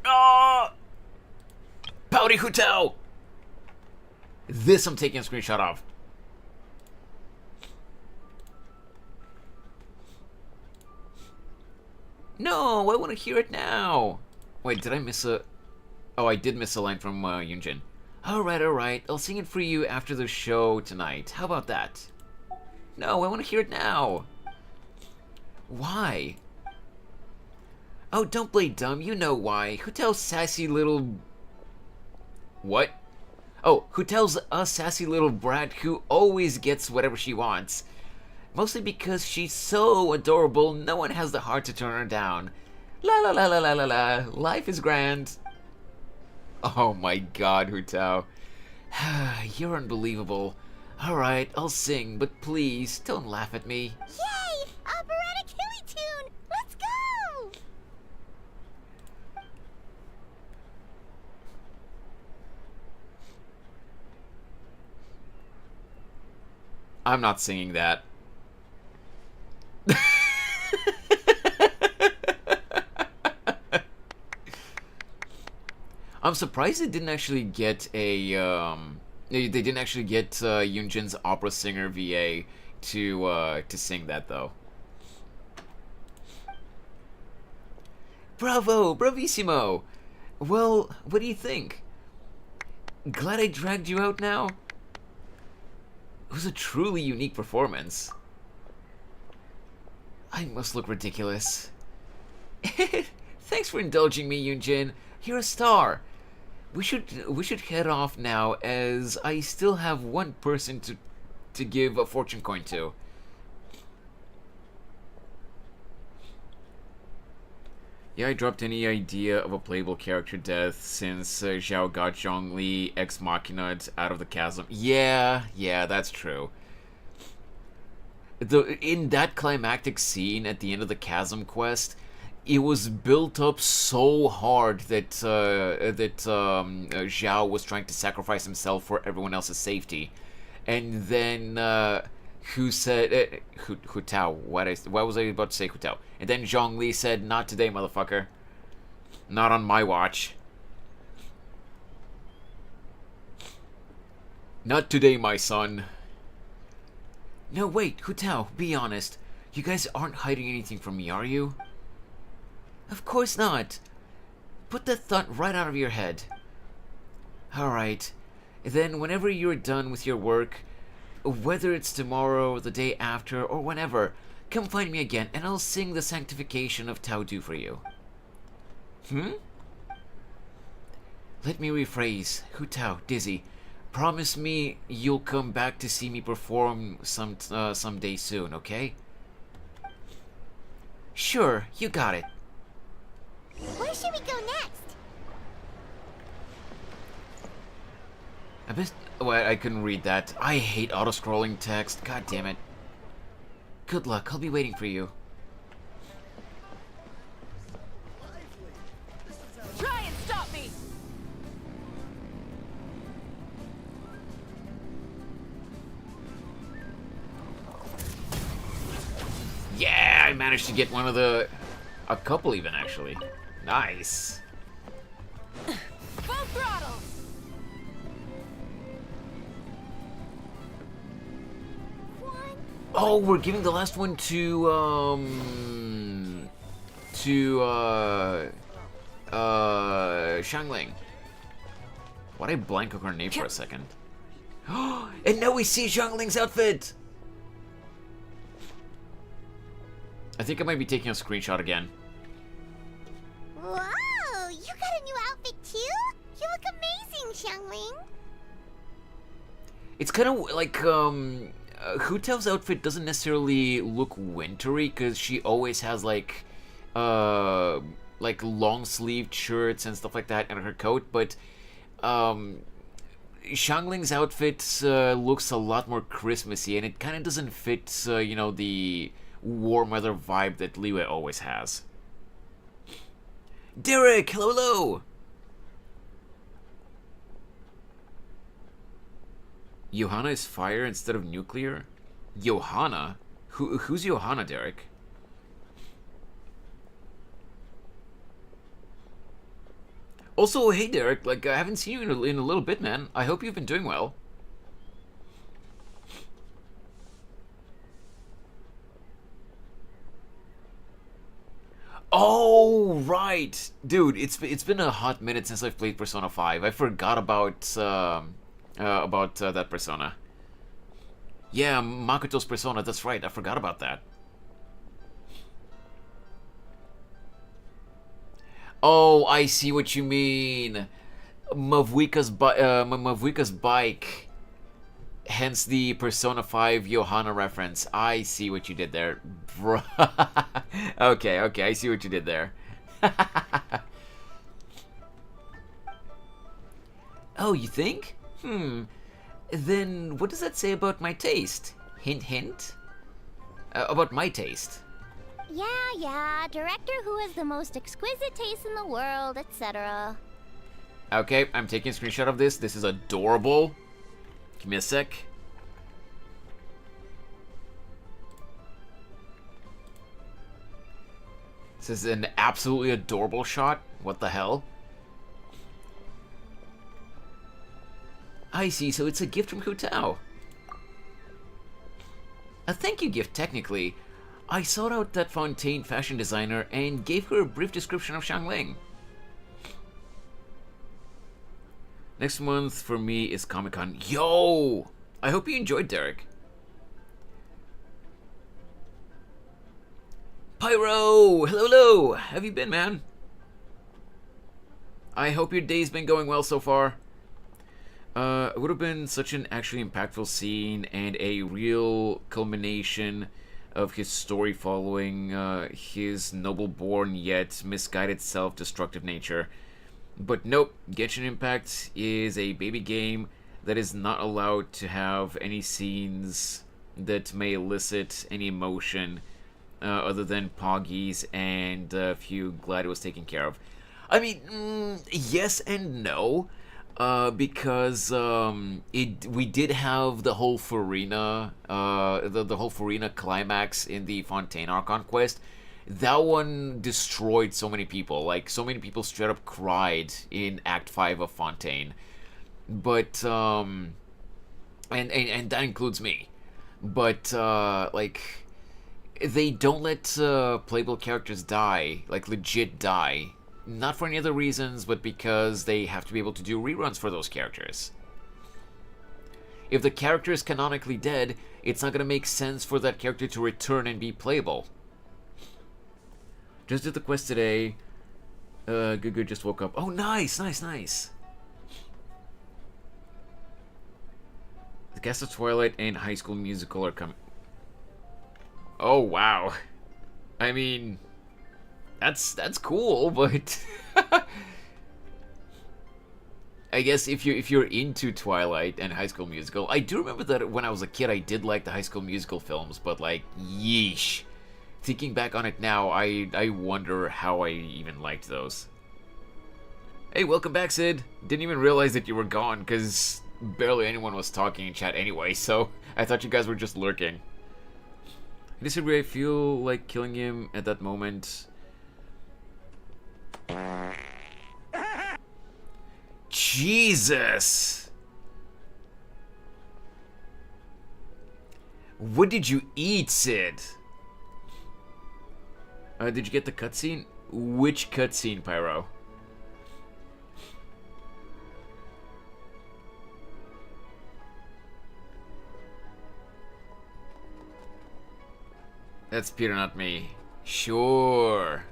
Ah! Pouty Hutao! This I'm taking a screenshot of. No, I want to hear it now. Wait, did I miss a... Oh, I did miss a line from Yunjin. Alright. I'll sing it for you after the show tonight. How about that? No, I want to hear it now. Why? Oh, don't play dumb. You know why. Hutao's sassy little... What? Oh, Hutao's a sassy little brat who always gets whatever she wants. Mostly because she's so adorable, no one has the heart to turn her down. La la la la la la la. Life is grand. Oh my god, Hutao. You're unbelievable. Alright, I'll sing, but please, don't laugh at me. Yay! Operatic Hilly tune! Let's go! I'm not singing that. I'm surprised they didn't actually get a they didn't actually get Yunjin's opera singer VA to sing that though. Bravo, bravissimo. Well, what do you think? Glad I dragged you out now. It was a truly unique performance. I must look ridiculous. Thanks for indulging me, Yunjin. You're a star. We should head off now, as I still have one person to give a fortune coin to. Yeah, I dropped any idea of a playable character death since Zhao got Zhongli ex machina'd out of the chasm. Yeah, that's true. In that climactic scene at the end of the chasm quest, it was built up so hard that Zhao was trying to sacrifice himself for everyone else's safety, and then who said Hutao? Why was I about to say Hutao? And then Zhongli said, "Not today, motherfucker. Not on my watch. Not today, my son." No, wait, Hutao, be honest. You guys aren't hiding anything from me, are you? Of course not. Put that thought right out of your head. Alright. Then whenever you're done with your work, whether it's tomorrow, the day after, or whenever, come find me again and I'll sing the sanctification of Tao Du for you. Let me rephrase. Hutao, Dizzy, promise me you'll come back to see me perform someday soon, okay? Sure, you got it. Where should we go next? I couldn't read that. I hate auto-scrolling text. God damn it. Good luck. I'll be waiting for you. Try and stop me! Yeah, I managed to get one of the... a couple even, actually. Nice. Full throttle! Oh, we're giving the last one to, Xiangling. Why'd I blank on her name for a second? And now we see Xiangling's outfit! I think I might be taking a screenshot again. Whoa! You got a new outfit too? You look amazing, Xiangling. It's kind of like, Hutao's outfit doesn't necessarily look wintry, because she always has, like long-sleeved shirts and stuff like that, and her coat, but, Xiangling's outfit, looks a lot more Christmassy, and it kind of doesn't fit, you know, the warm weather vibe that Liu always has. Derek, hello, hello! Johanna is fire instead of nuclear? Johanna? Who's Johanna, Derek? Also, hey Derek, like, I haven't seen you in a little bit, man. I hope you've been doing well. Oh, right! Dude, it's been a hot minute since I've played Persona 5. I forgot about that persona. Yeah, Makoto's persona, that's right, I forgot about that. Oh, I see what you mean. Mavuika's bike. Hence the Persona 5 Johanna reference. I see what you did there. Bro. Okay, I see what you did there. Oh, you think? Then what does that say about my taste? Hint, hint? About my taste. Yeah, director who has the most exquisite taste in the world, etc. Okay, I'm taking a screenshot of this. This is adorable. Give me a sec. This is an absolutely adorable shot. What the hell? I see, so it's a gift from Hutao. A thank you gift, technically. I sought out that Fontaine fashion designer and gave her a brief description of Xiangling. Next month for me is Comic-Con. Yo! I hope you enjoyed, Derek. Pyro! Hello, hello! How have you been, man? I hope your day's been going well so far. It would have been such an actually impactful scene and a real culmination of his story following his noble-born yet misguided self-destructive nature. But nope, Genshin Impact is a baby game that is not allowed to have any scenes that may elicit any emotion other than Poggies and a few glad it was taken care of. I mean, yes and no, because we did have the whole Farina, the whole Farina climax in the Fontaine Archon quest. That one destroyed so many people. Like, so many people straight up cried in Act 5 of Fontaine. But, and that includes me. But, like, they don't let playable characters die, like, legit die. Not for any other reasons, but because they have to be able to do reruns for those characters. If the character is canonically dead, it's not going to make sense for that character to return and be playable. Just did the quest today. Good just woke up. Oh, nice. The Cast of Twilight and High School Musical are coming. Oh, wow. I mean, that's cool, but I guess if you're into Twilight and High School Musical, I do remember that when I was a kid, I did like the High School Musical films, but like, yeesh. Thinking back on it now, I wonder how I even liked those. Hey, welcome back, Sid. Didn't even realize that you were gone, because barely anyone was talking in chat anyway, so I thought you guys were just lurking. I disagree, I feel like killing him at that moment. Jesus! What did you eat, Sid? Did you get the cutscene? Which cutscene, Pyro? That's Peter, not me. Sure.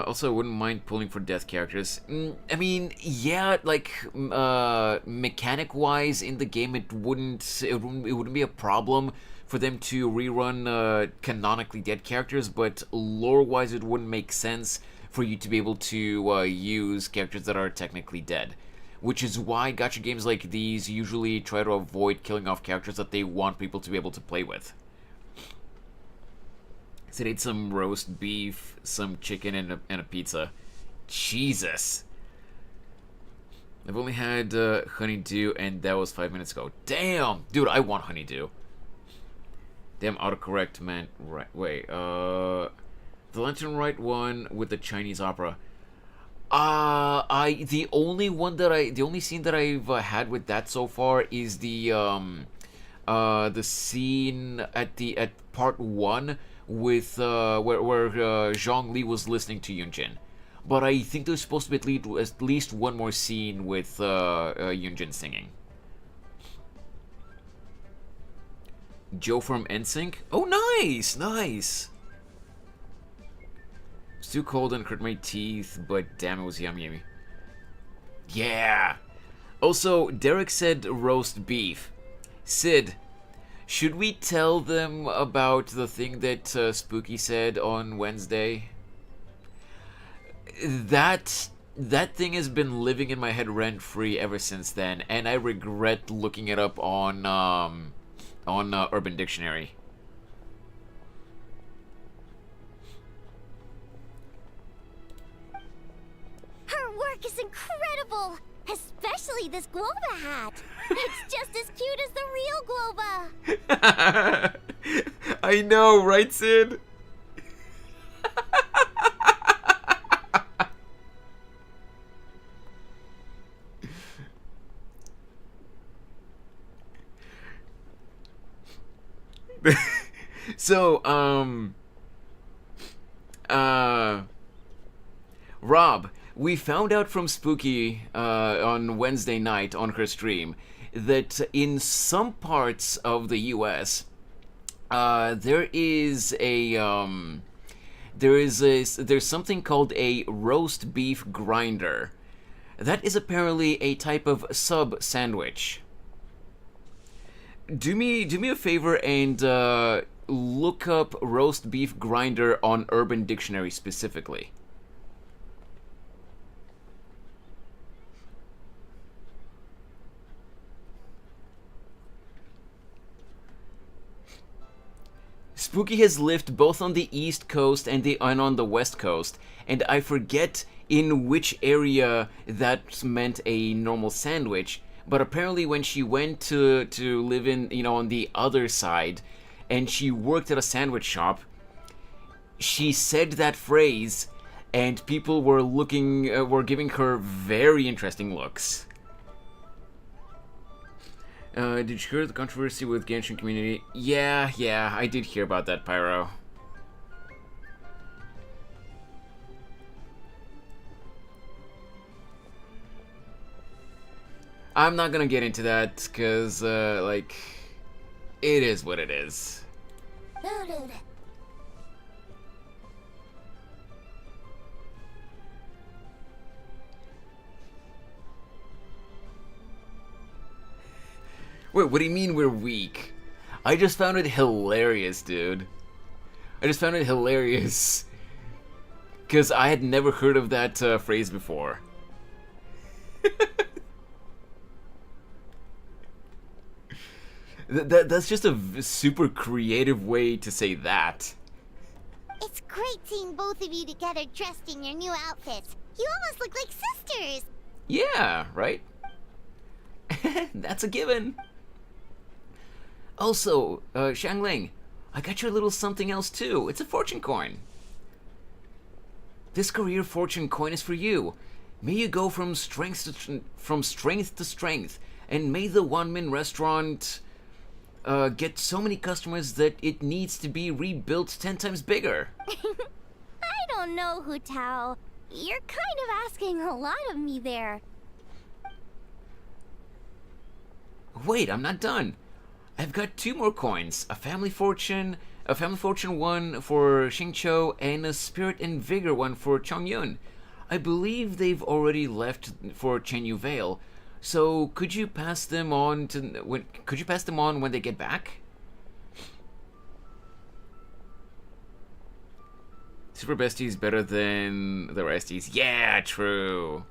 Also, I wouldn't mind pulling for death characters. I mean, yeah, like mechanic-wise in the game, it wouldn't be a problem for them to rerun canonically dead characters, but lore-wise, it wouldn't make sense for you to be able to use characters that are technically dead. Which is why gacha games like these usually try to avoid killing off characters that they want people to be able to play with. So they ate some roast beef, some chicken, and a pizza. Jesus. I've only had honeydew, and that was 5 minutes ago. Damn! Dude, I want honeydew. Damn, autocorrect, man. Right, wait, the Lantern Right one with the Chinese opera. The only scene that I've had with that so far is the scene at part 1 with where Zhongli was listening to Yunjin. But I think there's supposed to be at least one more scene with Yunjin singing. Joe from NSYNC? Oh, nice! It's too cold and hurt my teeth, but damn, it was yummy. Yeah! Also, Derek said roast beef. Sid, should we tell them about the thing that Spooky said on Wednesday? That thing has been living in my head rent-free ever since then, and I regret looking it up on Urban Dictionary. Her work is incredible! Especially this Globa hat! It's just as cute as the real Globa! I know, right, Sid? So, Rob, we found out from Spooky on Wednesday night on her stream that in some parts of the US, there's something called a roast beef grinder. That is apparently a type of sub sandwich. Do me a favor and look up roast beef grinder on Urban Dictionary specifically. Spooky has lived both on the East Coast and on the West Coast, and I forget in which area that meant a normal sandwich. But apparently, when she went to live in, on the other side, and she worked at a sandwich shop, she said that phrase, and people were giving her very interesting looks. Did you hear the controversy with Genshin community? Yeah, I did hear about that, Pyro. I'm not gonna get into that, because, it is what it is. Wait, what do you mean we're weak? I just found it hilarious, dude. I just found it hilarious. Because I had never heard of that phrase before. That's just a super creative way to say that. It's great seeing both of you together dressed in your new outfits. You almost look like sisters. Yeah, right? That's a given. Also, Xiangling, I got you a little something else too. It's a fortune coin. This career fortune coin is for you. May you go from strength to strength, and may the Wanmin restaurant get so many customers that it needs to be rebuilt 10 times bigger. I don't know, Hutao. You're kind of asking a lot of me there. Wait, I'm not done. I've got 2 more coins. A family fortune one for Xingqiu, and a spirit and vigor one for Chongyun. I believe they've already left for Chenyu Vale. So could you pass them on when they get back? Super Besties better than the resties. Yeah, true.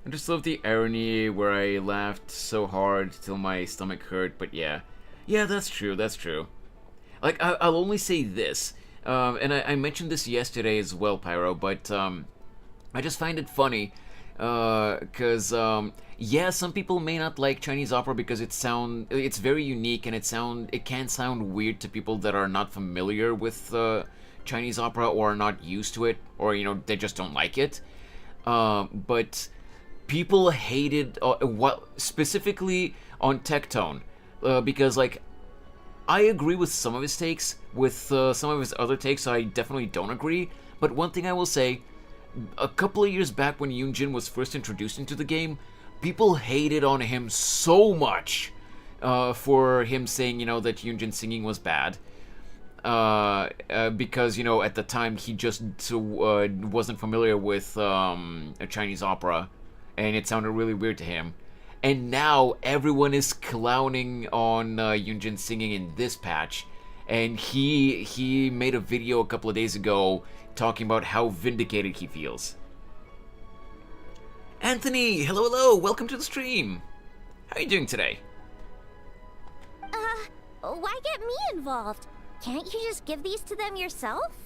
I just love the irony where I laughed so hard till my stomach hurt, but yeah. Yeah, that's true, that's true. Like, I'll only say this, and I mentioned this yesterday as well, Pyro, but I just find it funny, because, yeah, some people may not like Chinese opera because it's very unique, and it can sound weird to people that are not familiar with Chinese opera or are not used to it, or, they just don't like it. But people hated, specifically on Tectone, because, like, I agree with some of his takes. With some of his other takes, I definitely don't agree. But one thing I will say, a couple of years back when Yunjin was first introduced into the game, people hated on him so much for him saying, that Yunjin's singing was bad. Because, at the time he just wasn't familiar with a Chinese opera, and it sounded really weird to him. And now everyone is clowning on Yunjin singing in this patch, and he made a video a couple of days ago talking about how vindicated he feels. Anthony, hello, welcome to the stream. How are you doing today? Why get me involved? Can't you just give these to them yourself?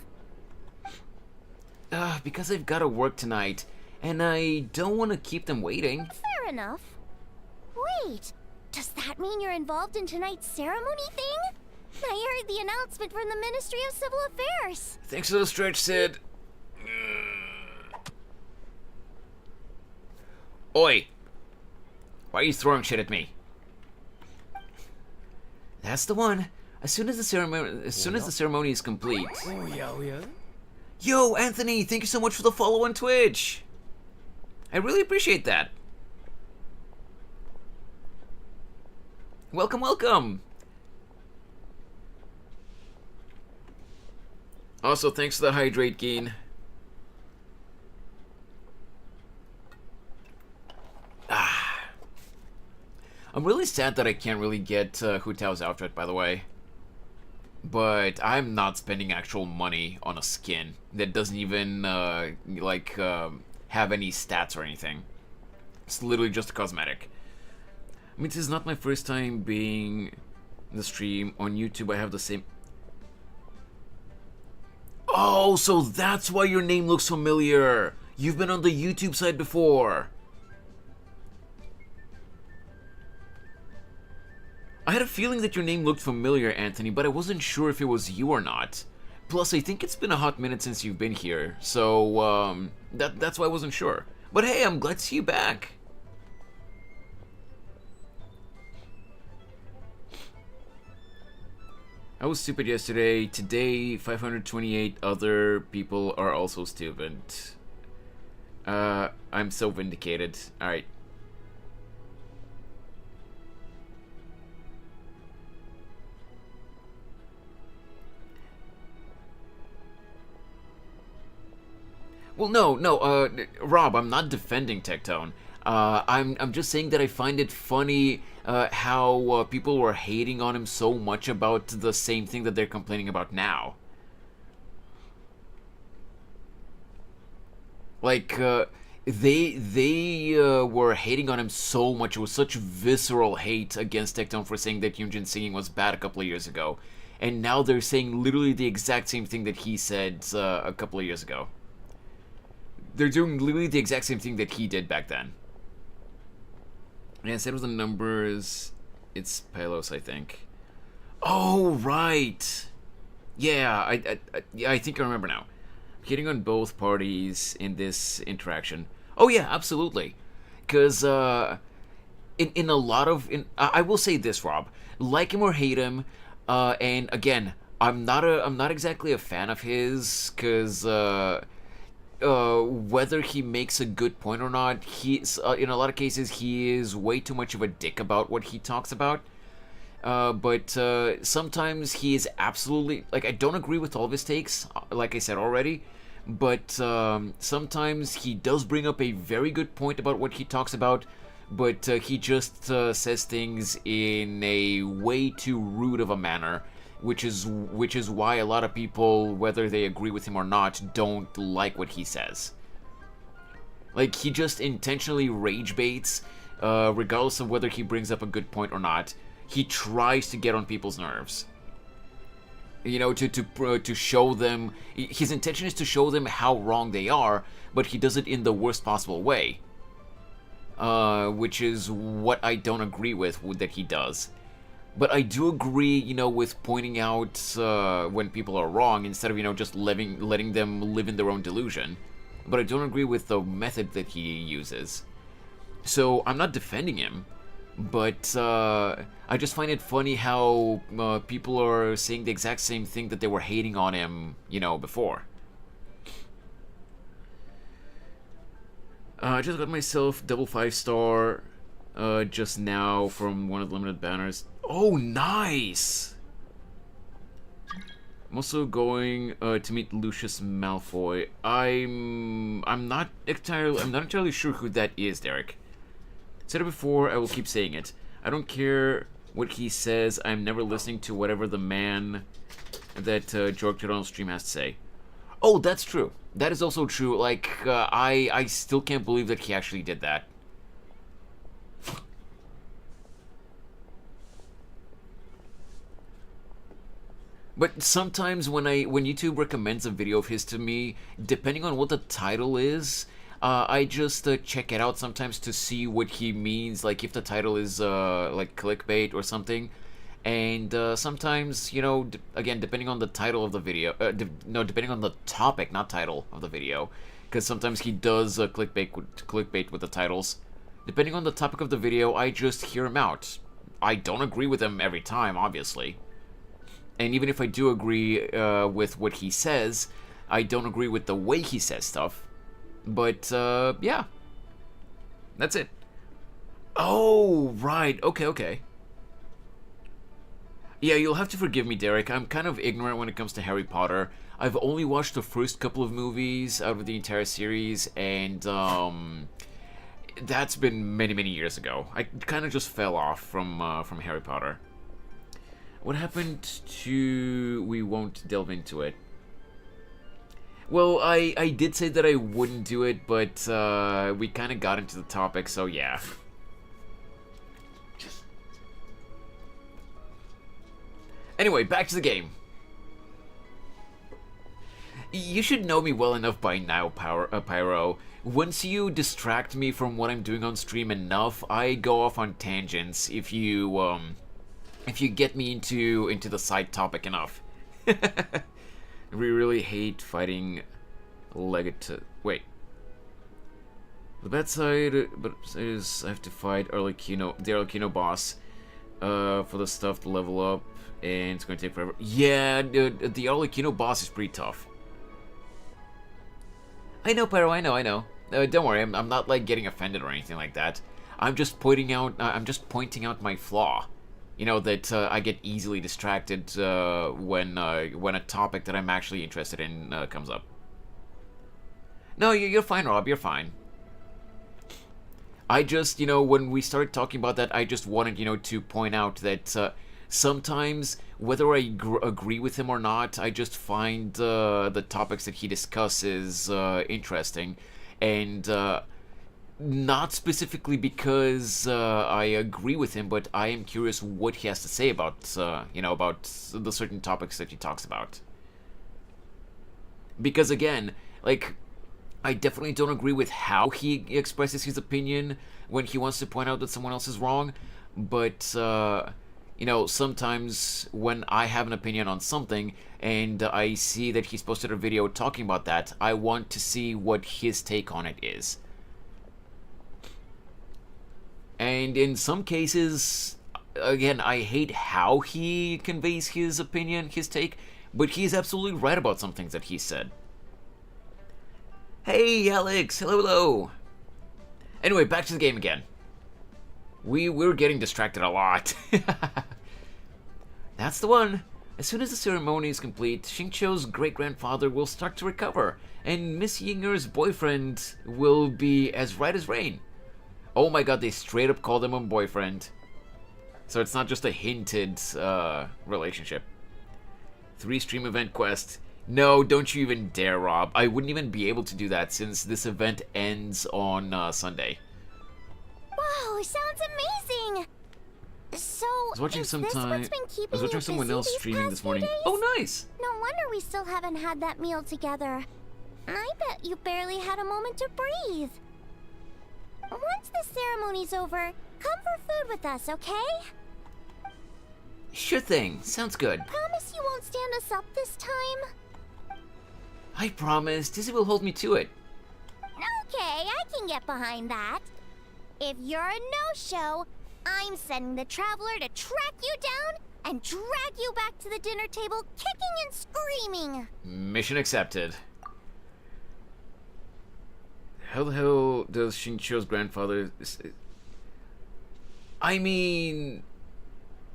Because I've got to work tonight, and I don't want to keep them waiting. Fair enough. Wait, does that mean you're involved in tonight's ceremony thing? I heard the announcement from the Ministry of Civil Affairs. Thanks for the stretch, Sid. Oi! Why are you throwing shit at me? That's the one. As soon as the ceremony is complete. Yo, Anthony, thank you so much for the follow on Twitch. I really appreciate that. Welcome, welcome. Also, thanks for the hydrate, Geen. I'm really sad that I can't really get Hutao's outfit, by the way. But I'm not spending actual money on a skin that doesn't even, have any stats or anything. It's literally just a cosmetic. I mean, this is not my first time being the stream. On YouTube, I have the same... Oh, so that's why your name looks familiar. You've been on the YouTube side before. I had a feeling that your name looked familiar, Anthony, but I wasn't sure if it was you or not. Plus, I think it's been a hot minute since you've been here, so, that's why I wasn't sure. But hey, I'm glad to see you back. I was stupid yesterday. Today, 528 other people are also stupid. I'm so vindicated. Alright. Well, no, Rob, I'm not defending Tectone. I'm just saying that I find it funny how people were hating on him so much about the same thing that they're complaining about now. Like, they were hating on him so much. It was such visceral hate against Tectone for saying that Yunjin singing was bad a couple of years ago. And now they're saying literally the exact same thing that he said a couple of years ago. They're doing literally the exact same thing that he did back then. And instead of the numbers, it's Pelos, I think. Oh, right. Yeah, I think I remember now. Hitting on both parties in this interaction. Oh yeah, absolutely. Because in a lot of... I will say this, Rob. Like him or hate him, and again, I'm not exactly a fan of his, because... whether he makes a good point or not, he's in a lot of cases he is way too much of a dick about what he talks about. But sometimes he is absolutely, like, I don't agree with all of his takes, like I said already, but sometimes he does bring up a very good point about what he talks about, but he just says things in a way too rude of a manner. Which is why a lot of people, whether they agree with him or not, don't like what he says. Like, he just intentionally rage baits, regardless of whether he brings up a good point or not. He tries to get on people's nerves. You know, to show them... His intention is to show them how wrong they are, but he does it in the worst possible way. Which is what I don't agree with that he does. But I do agree, you know, with pointing out when people are wrong instead of, you know, just letting them live in their own delusion. But I don't agree with the method that he uses. So I'm not defending him, but I just find it funny how people are saying the exact same thing that they were hating on him, you know, before. I just got myself double 5-star just now from one of the limited banners. Oh, nice! I'm also going to meet Lucius Malfoy. I'm not entirely sure who that is, Derek. Said it before, I will keep saying it. I don't care what he says. I'm never listening to whatever the man that Jorg on stream has to say. Oh, that's true. That is also true. Like, I still can't believe that he actually did that. But sometimes when YouTube recommends a video of his to me, depending on what the title is, I just check it out sometimes to see what he means, like if the title is like clickbait or something. And sometimes, you know, again, depending on the title of the video, depending on the topic, not title of the video, because sometimes he does clickbait with the titles. Depending on the topic of the video, I just hear him out. I don't agree with him every time, obviously. And even if I do agree with what he says, I don't agree with the way he says stuff. But, yeah. That's it. Oh, right. Okay. Yeah, you'll have to forgive me, Derek. I'm kind of ignorant when it comes to Harry Potter. I've only watched the first couple of movies out of the entire series, and, that's been many, many years ago. I kind of just fell off from Harry Potter. What happened to... We won't delve into it. Well, I did say that I wouldn't do it, but we kind of got into the topic, so yeah. Anyway, back to the game. You should know me well enough by now, Pyro. Once you distract me from what I'm doing on stream enough, I go off on tangents if you get me into the side topic enough. We really hate fighting wait. The bad side is I have to fight the Arlecchino boss for the stuff to level up, and it's going to take forever. Yeah, the Arlecchino boss is pretty tough. I know, Pyro, I know. Don't worry, I'm not like getting offended or anything like that. I'm just pointing out my flaw. You know, that I get easily distracted when a topic that I'm actually interested in comes up. No, you're fine, Rob. You're fine. I just, when we started talking about that, I just wanted, to point out that sometimes, whether I agree with him or not, I just find the topics that he discusses interesting, and not specifically because I agree with him, but I am curious what he has to say about, about the certain topics that he talks about. Because again, like, I definitely don't agree with how he expresses his opinion when he wants to point out that someone else is wrong, but, sometimes when I have an opinion on something and I see that he's posted a video talking about that, I want to see what his take on it is. And in some cases, again, I hate how he conveys his opinion, his take, but he's absolutely right about some things that he said. Hey, Alex! Hello! Anyway, back to the game again. We're getting distracted a lot. That's the one. As soon as the ceremony is complete, Xingqiu's great-grandfather will start to recover, and Miss Yinger's boyfriend will be as right as rain. Oh my god, they straight up called him a boyfriend. So it's not just a hinted relationship. 3-stream event quest. No, don't you even dare, Rob. I wouldn't even be able to do that since this event ends on Sunday. Wow, sounds amazing! So, I was watching is this what's been keeping you someone busy else these streaming past this few morning. days? Oh, nice! No wonder we still haven't had that meal together. I bet you barely had a moment to breathe. Once the ceremony's over, come for food with us, okay? Sure thing. Sounds good. Promise you won't stand us up this time? I promise. Dizzy will hold me to it. Okay, I can get behind that. If you're a no-show, I'm sending the Traveler to track you down and drag you back to the dinner table kicking and screaming. Mission accepted. How the hell does Xingqiu's grandfather... I mean...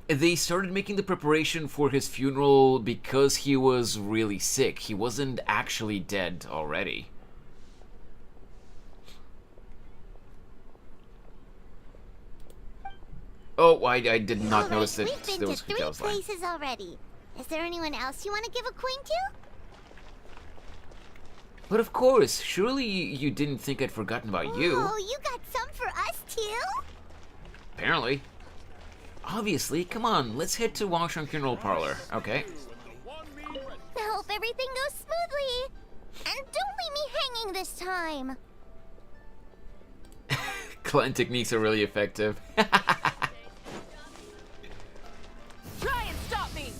They started making the preparation for his funeral because he was really sick. He wasn't actually dead already. Oh, I did not notice that we've there been was to 3 Hutao's line. places already. Is there anyone else you want to give a coin to? But of course, surely you didn't think I'd forgotten about you. Oh, you got some for us too? Apparently. Obviously, come on, let's head to Wangshan Funeral Parlor, okay? I hope everything goes smoothly. And don't leave me hanging this time. Clan techniques are really effective. Try and stop me!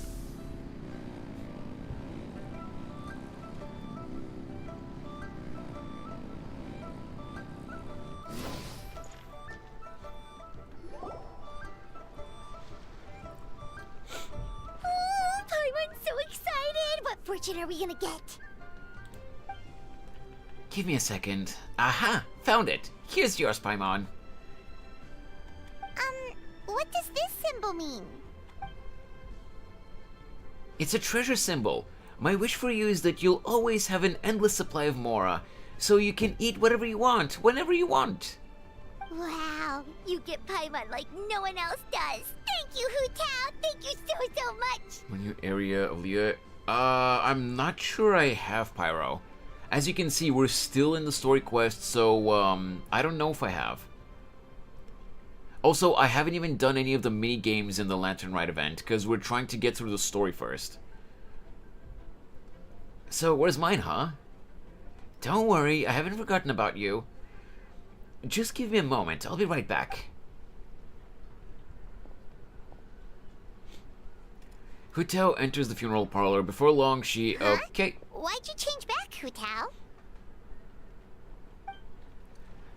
Oh, Paimon's so excited! What fortune are we gonna get? Give me a second. Aha! Found it! Here's yours, Paimon. What does this symbol mean? It's a treasure symbol. My wish for you is that you'll always have an endless supply of Mora, so you can eat whatever you want, whenever you want. Wow, you get Paimon like no one else does. Thank you, Hutao. Thank you so much. My new area of the... I'm not sure I have Pyro. As you can see, we're still in the story quest, so, I don't know if I have. Also, I haven't even done any of the mini games in the Lantern Ride event because we're trying to get through the story first. So, where's mine, huh? Don't worry, I haven't forgotten about you. Just give me a moment, I'll be right back. Hutao enters the funeral parlor. Before long, she... Huh? Okay. Why'd you change back, Hutao?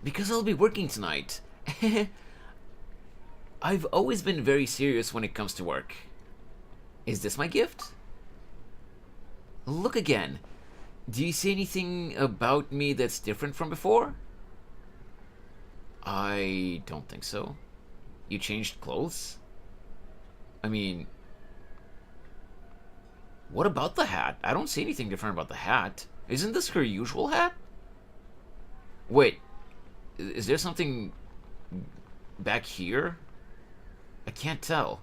Because I'll be working tonight. I've always been very serious when it comes to work. Is this my gift? Look again. Do you see anything about me that's different from before? I don't think so. You changed clothes? I mean... What about the hat? I don't see anything different about the hat. Isn't this her usual hat? Wait. Is there something back here? I can't tell.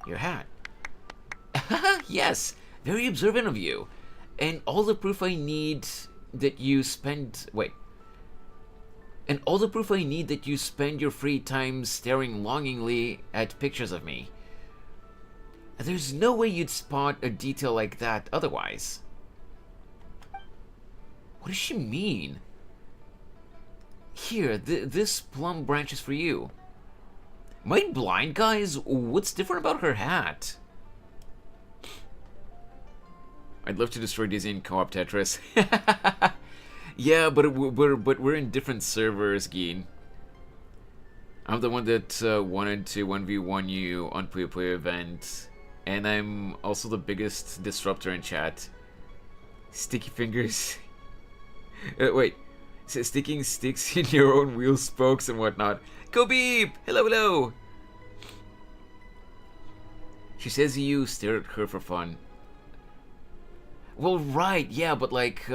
Your hat. Yes, very observant of you. And all the proof I need that you spend... Wait. And all the proof I need that you spend your free time staring longingly at pictures of me. There's no way you'd spot a detail like that otherwise. What does she mean? Here, this plum branch is for you. Am I blind, guys? What's different about her hat? I'd love to destroy Dizzy in co-op Tetris. Yeah, but we're in different servers, Geen. I'm the one that wanted to 1v1 you on Puyo Puyo event. And I'm also the biggest disruptor in chat. Sticky fingers. Wait. Sticking sticks in your own wheel spokes and whatnot. Go beep! Hello, hello! She says you stare at her for fun. Well, right, yeah, but like,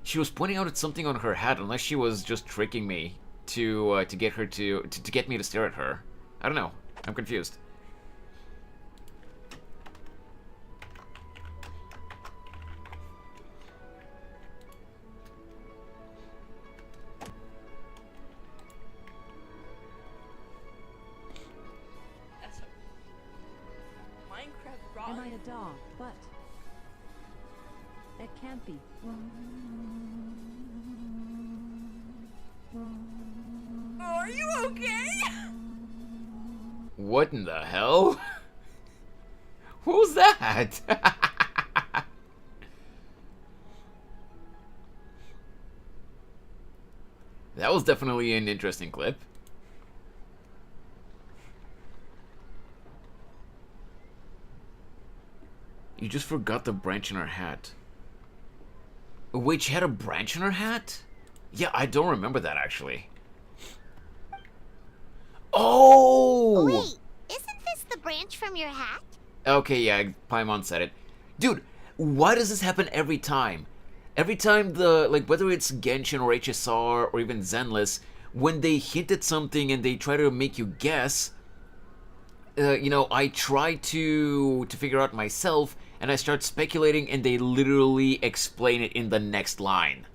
she was pointing out at something on her hat, unless she was just tricking me to get her to get me to stare at her. I don't know. I'm confused. Am I a dog? But it can't be. Are you okay? What in the hell? What was that? That was definitely an interesting clip. You just forgot the branch in her hat. Wait, she had a branch in her hat? Yeah, I don't remember that actually. Oh! Wait, isn't this the branch from your hat? Okay, yeah, Paimon said it. Dude, why does this happen every time? Every time whether it's Genshin or HSR or even Zenless, when they hint at something and they try to make you guess, I try to figure out myself, and I start speculating, and they literally explain it in the next line.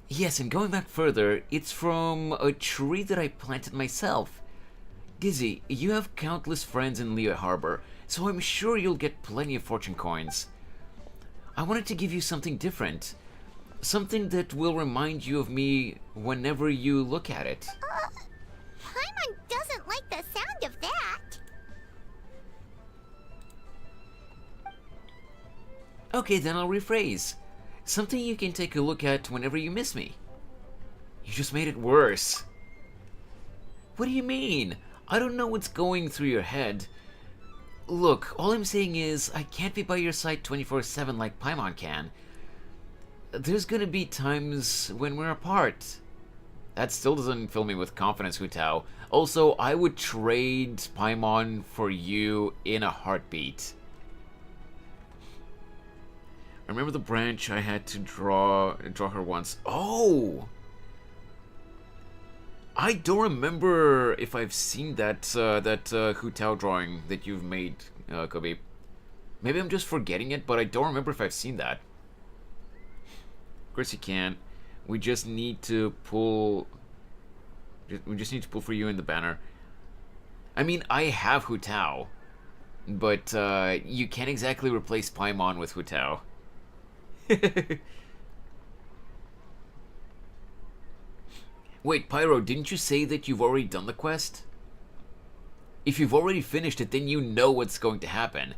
Yes, and going back further, it's from a tree that I planted myself. Dizzy, you have countless friends in Liyue Harbor, so I'm sure you'll get plenty of fortune coins. I wanted to give you something different. Something that will remind you of me whenever you look at it. Paimon doesn't like the sound of that. Okay, then I'll rephrase. Something you can take a look at whenever you miss me. You just made it worse. What do you mean? I don't know what's going through your head. Look, all I'm saying is, I can't be by your side 24/7 like Paimon can. There's gonna be times when we're apart. That still doesn't fill me with confidence, Hutao. Also, I would trade Paimon for you in a heartbeat. I remember the branch I had to draw her once. Oh! I don't remember if I've seen that Hutao drawing that you've made, Kobe. Maybe I'm just forgetting it, but I don't remember if I've seen that. Of course you can. We just need to pull. We just need to pull for you in the banner. I mean, I have Hutao, but you can't exactly replace Paimon with Hutao. Wait, Pyro, didn't you say that you've already done the quest? If you've already finished it, then you know what's going to happen.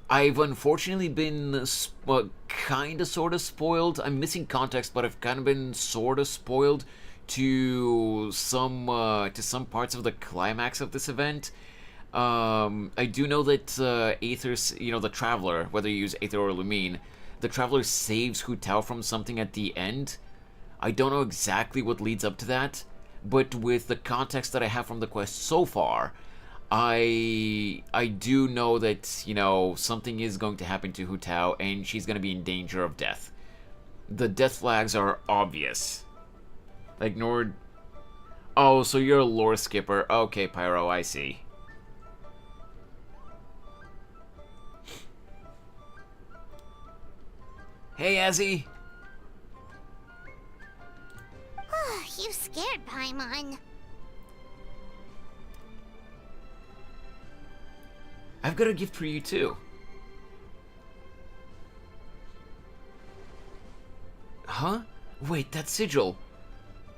I've unfortunately been kind of sort of spoiled. I'm missing context, but I've kind of been sort of spoiled to some parts of the climax of this event. I do know that Aether's, the Traveler, whether you use Aether or Lumine, the Traveler saves Hutao from something at the end. I don't know exactly what leads up to that, but with the context that I have from the quest so far, I do know that, something is going to happen to Hutao, and she's going to be in danger of death. The death flags are obvious. Ignored. Oh, so you're a lore skipper. Okay, Pyro, I see. Hey, Azzy. You scared Paimon. I've got a gift for you, too. Huh? Wait, that sigil.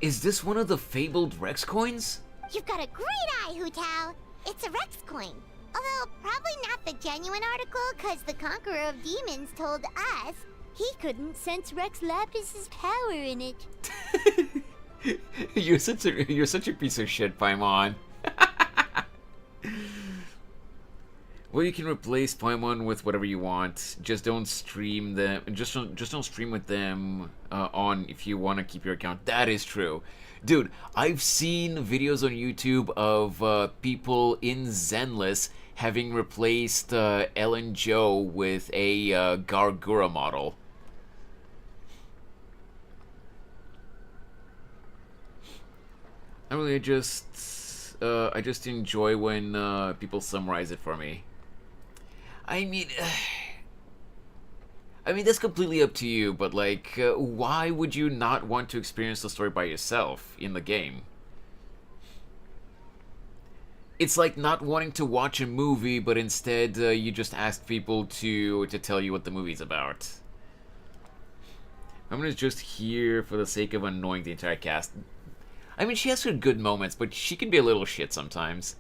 Is this one of the fabled Rex coins? You've got a great eye, Hutao. It's a Rex coin. Although, probably not the genuine article, because the Conqueror of Demons told us he couldn't sense Rex Lapis' power in it. You're such a piece of shit, Paimon. Well, you can replace Paimon with whatever you want. Just don't stream them. Just don't stream with them on if you want to keep your account. That is true, dude. I've seen videos on YouTube of people in Zenless having replaced Ellen Joe with a Gargura model. I just enjoy when people summarize it for me. I mean, that's completely up to you, but like, why would you not want to experience the story by yourself in the game? It's like not wanting to watch a movie, but instead you just ask people to tell you what the movie's about. I'm gonna just here for the sake of annoying the entire cast. I mean, she has her good moments, but she can be a little shit sometimes.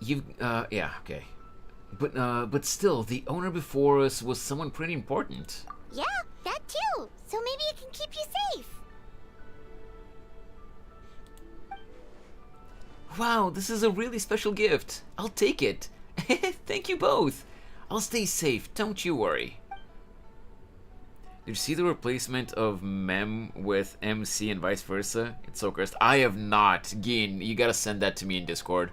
Yeah, okay. But still, the owner before us was someone pretty important. Yeah, that too. So maybe it can keep you safe. Wow, this is a really special gift. I'll take it. Thank you both. I'll stay safe, don't you worry. Did you see the replacement of Mem with MC and vice versa? It's so cursed. I have not. Gin, you gotta send that to me in Discord.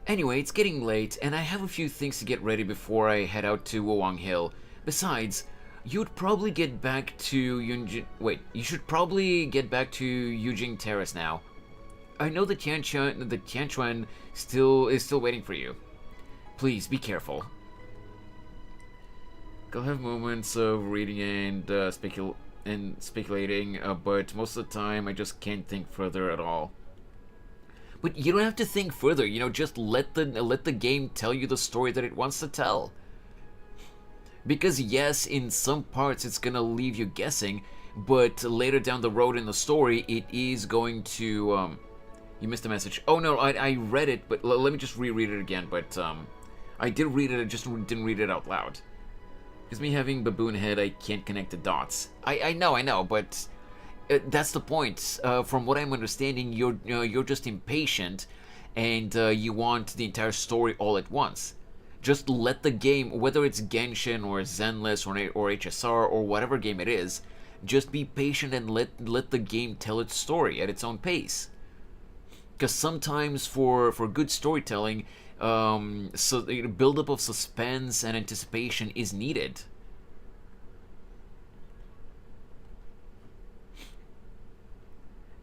Anyway, it's getting late, and I have a few things to get ready before I head out to Wawang Hill. Besides, you'd probably get back to you should probably get back to Yujing Terrace now. I know the Tianquan is still waiting for you. Please be careful. I'll have moments of reading and speculating, but most of the time I just can't think further at all. But you don't have to think further, just let the game tell you the story that it wants to tell. Because yes, in some parts it's gonna leave you guessing, but later down the road in the story, it is going to, you missed a message. Oh no, I read it, but let me just reread it again, but, I did read it, I just didn't read it out loud. Because me having baboon head, I can't connect the dots. I know, but that's the point. From what I'm understanding, you're just impatient, and you want the entire story all at once. Just let the game, whether it's Genshin or Zenless or HSR or whatever game it is, just be patient and let the game tell its story at its own pace. Because sometimes for good storytelling, build-up of suspense and anticipation is needed.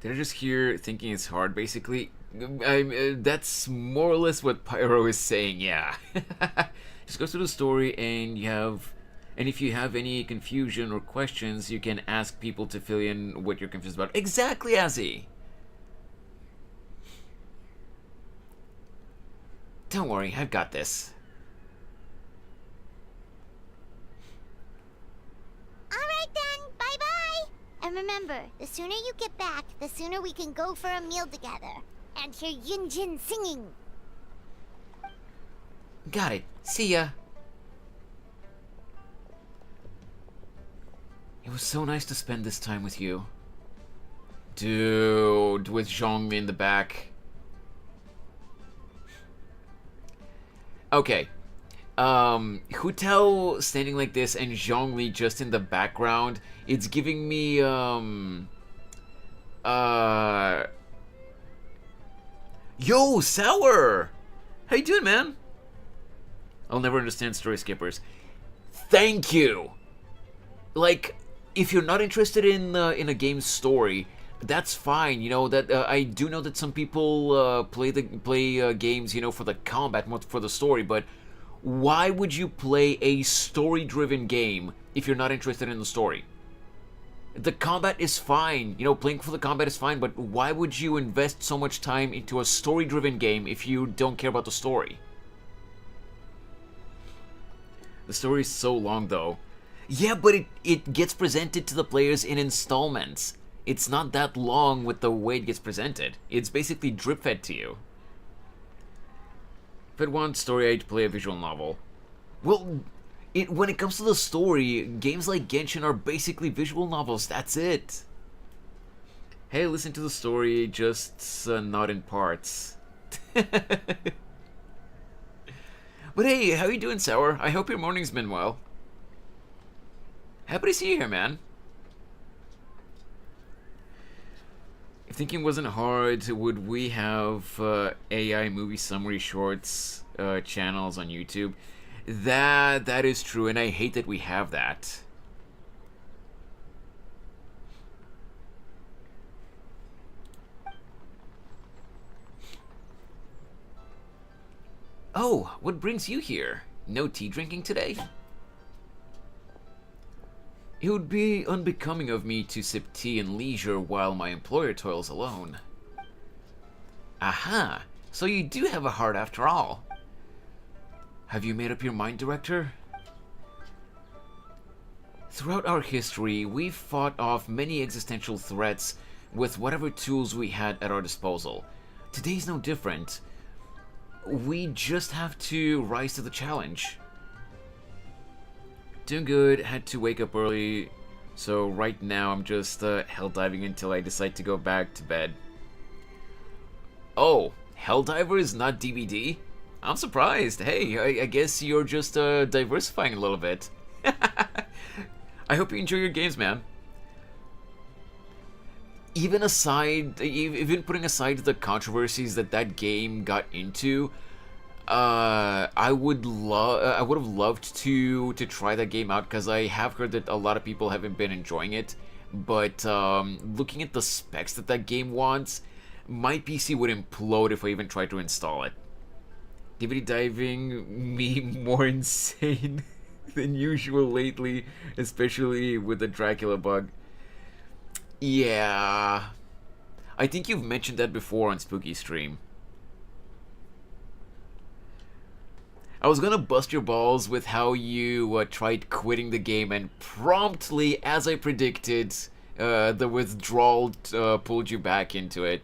Did I just hear thinking it's hard, basically? That's more or less what Pyro is saying, yeah. Just go through the story and if you have any confusion or questions, you can ask people to fill in what you're confused about. Exactly, Azzy! Don't worry, I've got this. Alright then, bye-bye! And remember, the sooner you get back, the sooner we can go for a meal together. And hear Yunjin singing. Got it. See ya. It was so nice to spend this time with you. Dude, with Zhongli in the back. Okay. Hutao standing like this and Zhongli just in the background, it's giving me, Yo, Sour! How you doing, man? I'll never understand story skippers. Thank you! Like, if you're not interested in a game's story, that's fine. You know that I do know that some people play games, you know, for the combat, more for the story. But why would you play a story-driven game if you're not interested in the story? The combat is fine, you know, playing for the combat is fine, but why would you invest so much time into a story-driven game if you don't care about the story? The story is so long, though. Yeah, but it gets presented to the players in installments. It's not that long with the way it gets presented. It's basically drip-fed to you. If I'd want story, I'd play a visual novel. Well, when it comes to the story, games like Genshin are basically visual novels, that's it. Hey, listen to the story, just not in parts. But hey, how you doing, Sour? I hope your morning's been well. Happy to see you here, man. If thinking wasn't hard, would we have AI movie summary shorts channels on YouTube? That is true, and I hate that we have that. Oh, what brings you here? No tea drinking today? It would be unbecoming of me to sip tea in leisure while my employer toils alone. Aha! So you do have a heart after all. Have you made up your mind, Director? Throughout our history, we've fought off many existential threats with whatever tools we had at our disposal. Today's no different. We just have to rise to the challenge. Doing good, had to wake up early, so right now I'm just hell diving until I decide to go back to bed. Oh, Helldiver is not DBD? I'm surprised. Hey, I guess you're just diversifying a little bit. I hope you enjoy your games, man. Even putting aside the controversies that game got into, I would have loved to try that game out because I have heard that a lot of people haven't been enjoying it. But looking at the specs that game wants, my PC would implode if I even tried to install it. DVD diving me more insane than usual lately, especially with the Dracula bug. Yeah, I think you've mentioned that before on Spooky Stream. I was gonna bust your balls with how you tried quitting the game and promptly, as I predicted, the withdrawal pulled you back into it.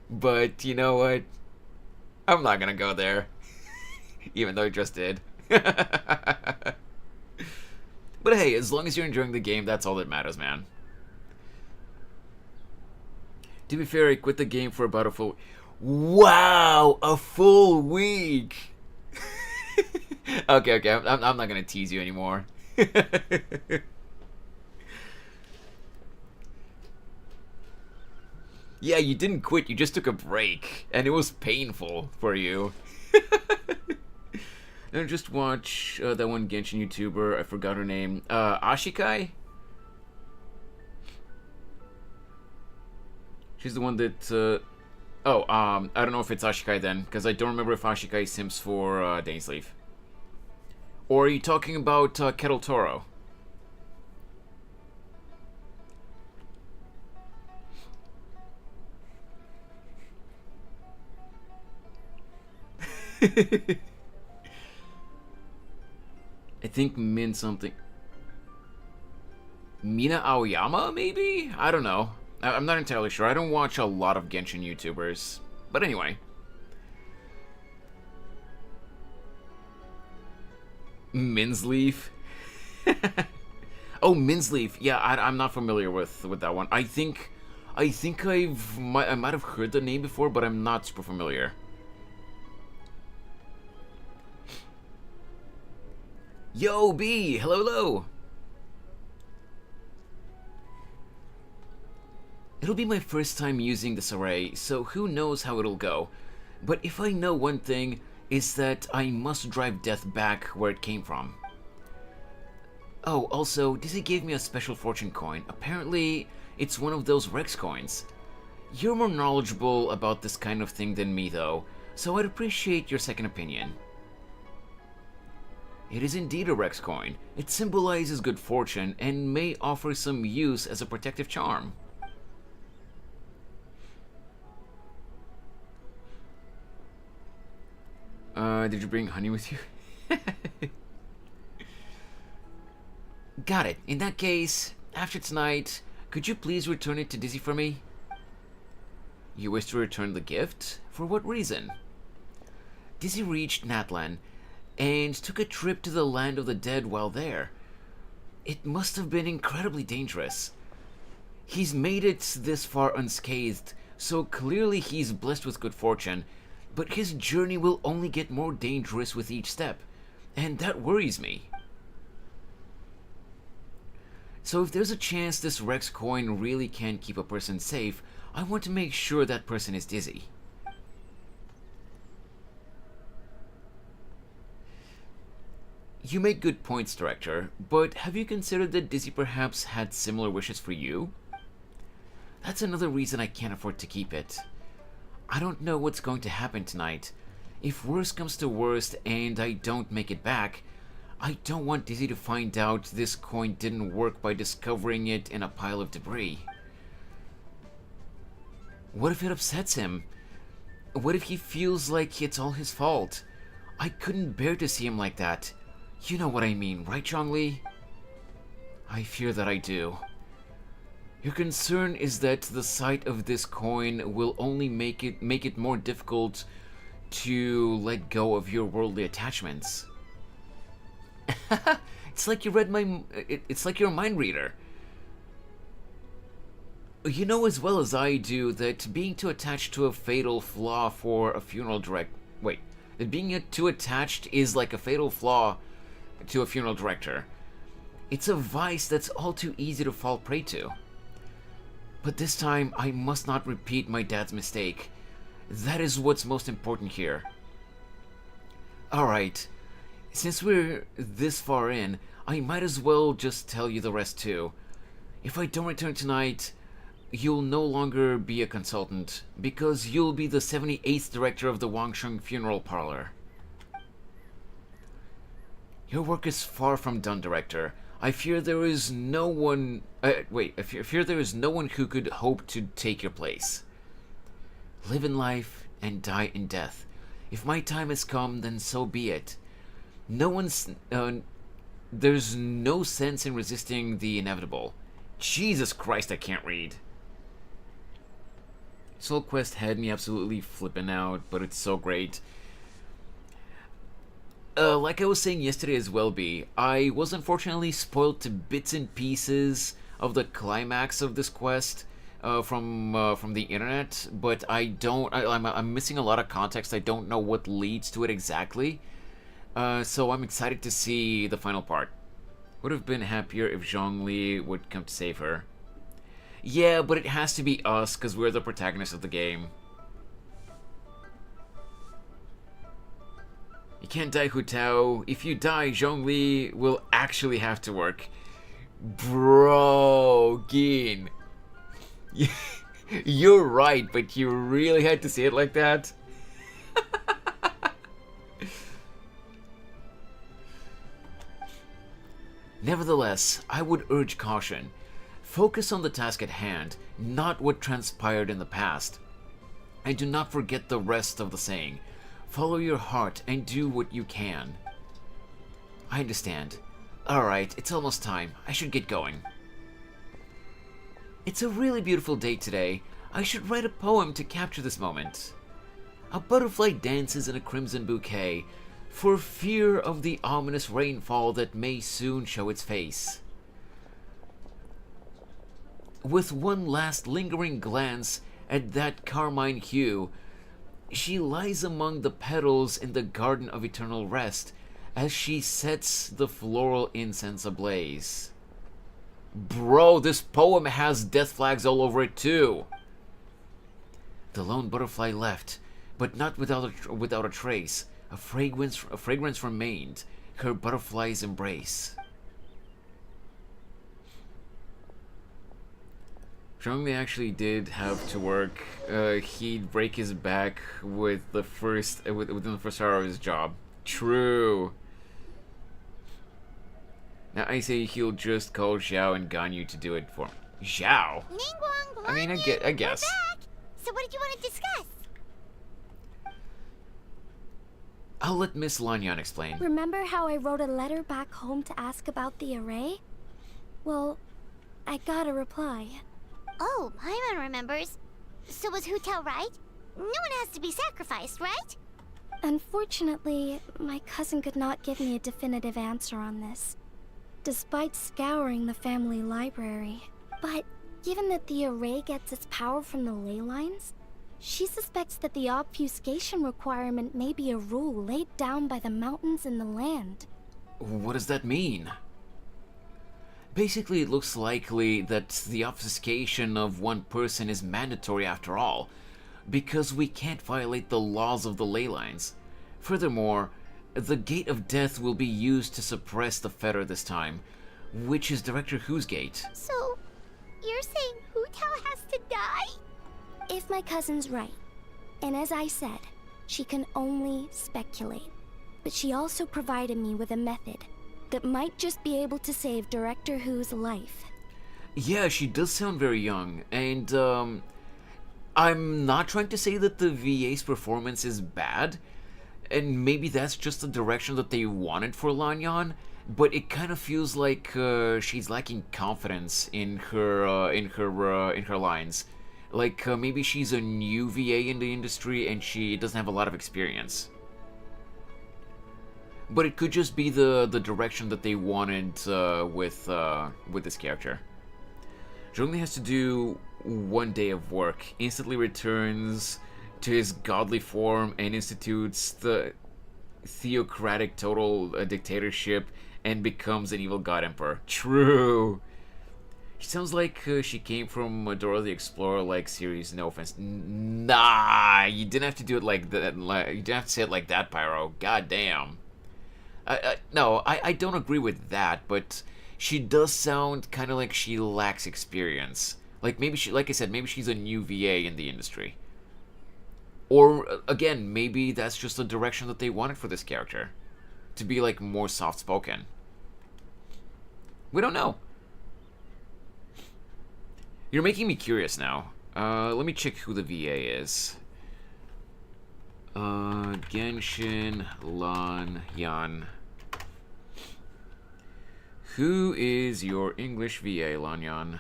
But you know what? I'm not gonna go there. Even though I just did. But hey, as long as you're enjoying the game, that's all that matters, man. To be fair, I quit the game for about a full... Wow! A full week! Okay, I'm not gonna tease you anymore. Yeah, you didn't quit, you just took a break. And it was painful for you. Then just watch that one Genshin YouTuber, I forgot her name. Ashikai? She's the one that, I don't know if it's Ashikai then, because I don't remember if Ashikai sims for Dainsleif. Or are you talking about Kettle Toro? I think Min something. Mina Aoyama, maybe? I don't know. I'm not entirely sure. I don't watch a lot of Genshin YouTubers. But anyway. Minsleaf? Oh, Minsleaf. Yeah, I'm not familiar with that one. I think I might have heard the name before, but I'm not super familiar. Yo, B! Hello, hello! It'll be my first time using this array, so who knows how it'll go. But if I know one thing, is that I must drive Death back where it came from. Oh, also, Dizzy gave me a special fortune coin. Apparently, it's one of those Rex coins. You're more knowledgeable about this kind of thing than me, though, so I'd appreciate your second opinion. It is indeed a Rex coin. It symbolizes good fortune and may offer some use as a protective charm. Did you bring honey with you? Got it. In that case, after tonight, could you please return it to Dizzy for me? You wish to return the gift? For what reason? Dizzy reached Natlan and took a trip to the land of the dead while there. It must have been incredibly dangerous. He's made it this far unscathed, so clearly he's blessed with good fortune, but his journey will only get more dangerous with each step, and that worries me. So if there's a chance this Rex coin really can keep a person safe, I want to make sure that person is Dizzy. You make good points, Director, but have you considered that Dizzy perhaps had similar wishes for you? That's another reason I can't afford to keep it. I don't know what's going to happen tonight. If worse comes to worst and I don't make it back, I don't want Dizzy to find out this coin didn't work by discovering it in a pile of debris. What if it upsets him? What if he feels like it's all his fault? I couldn't bear to see him like that. You know what I mean, right, Zhongli? I fear that I do. Your concern is that the sight of this coin will only make it more difficult to let go of your worldly attachments. It's like you read it's like you're a mind reader. You know as well as I do that being too attached to a fatal flaw for a funeral that being too attached is like a fatal flaw to a funeral director. It's a vice that's all too easy to fall prey to. But this time, I must not repeat my dad's mistake. That is what's most important here. Alright, since we're this far in, I might as well just tell you the rest too. If I don't return tonight, you'll no longer be a consultant, because you'll be the 78th director of the Wangsheng Funeral Parlor. Your work is far from done, Director. I fear there is no one... I fear there is no one who could hope to take your place. Live in life and die in death. If my time has come, then so be it. There's no sense in resisting the inevitable. Jesus Christ, I can't read. Soul Quest had me absolutely flipping out, but it's so great. Like I was saying yesterday as well, B, I was unfortunately spoiled to bits and pieces of the climax of this quest from the internet, but I'm missing a lot of context. I don't know what leads to it exactly, so I'm excited to see the final part. Would have been happier if Zhongli would come to save her. Yeah, but it has to be us, because we're the protagonists of the game. You can't die, Hutao. If you die, Zhongli will actually have to work. Bro, Gin. You're right, but you really had to say it like that? Nevertheless, I would urge caution. Focus on the task at hand, not what transpired in the past. And do not forget the rest of the saying. Follow your heart and do what you can. I understand. Alright, it's almost time. I should get going. It's a really beautiful day today. I should write a poem to capture this moment. A butterfly dances in a crimson bouquet, for fear of the ominous rainfall that may soon show its face. With one last lingering glance at that carmine hue, she lies among the petals in the garden of eternal rest as she sets the floral incense ablaze. Bro, this poem has death flags all over it too. The lone butterfly left, but not without a trace. A fragrance remained, her butterfly's embrace. Zhongli actually did have to work. He'd break his back within the first hour of his job. True. Now I say he'll just call Xiao and Ganyu to do it for him. Xiao? I mean, I guess. We're back. So what did you want to discuss? I'll let Miss Lanyan explain. Remember how I wrote a letter back home to ask about the array? Well, I got a reply. Oh, Paimon remembers. So was Hutao right? No one has to be sacrificed, right? Unfortunately, my cousin could not give me a definitive answer on this, despite scouring the family library. But given that the array gets its power from the ley lines, she suspects that the obfuscation requirement may be a rule laid down by the mountains and the land. What does that mean? Basically, it looks likely that the obfuscation of one person is mandatory after all, because we can't violate the laws of the ley lines. Furthermore, the Gate of Death will be used to suppress the fetter this time, which is Director Who's gate. So, you're saying Hutao has to die? If my cousin's right, and as I said, she can only speculate, but she also provided me with a method that might just be able to save Director Who's life. Yeah, she does sound very young, and I'm not trying to say that the VA's performance is bad, and maybe that's just the direction that they wanted for Lanyan, but it kind of feels like she's lacking confidence in her lines. Like maybe she's a new VA in the industry and she doesn't have a lot of experience. But it could just be the direction that they wanted with this character. Zhongli has to do one day of work, instantly returns to his godly form and institutes the theocratic total dictatorship and becomes an evil god emperor. True. She sounds like she came from a Dora the Explorer-like series. No offense. Nah, you didn't have to do it like that. You didn't have to say it like that, Pyro. God damn. No, I don't agree with that, but she does sound kind of like she lacks experience. Like maybe like I said, maybe she's a new VA in the industry. Or again, maybe that's just the direction that they wanted for this character, to be like more soft-spoken. We don't know. You're making me curious now. Let me check who the VA is. Genshin Lanyan. Who is your English VA, Lanyan?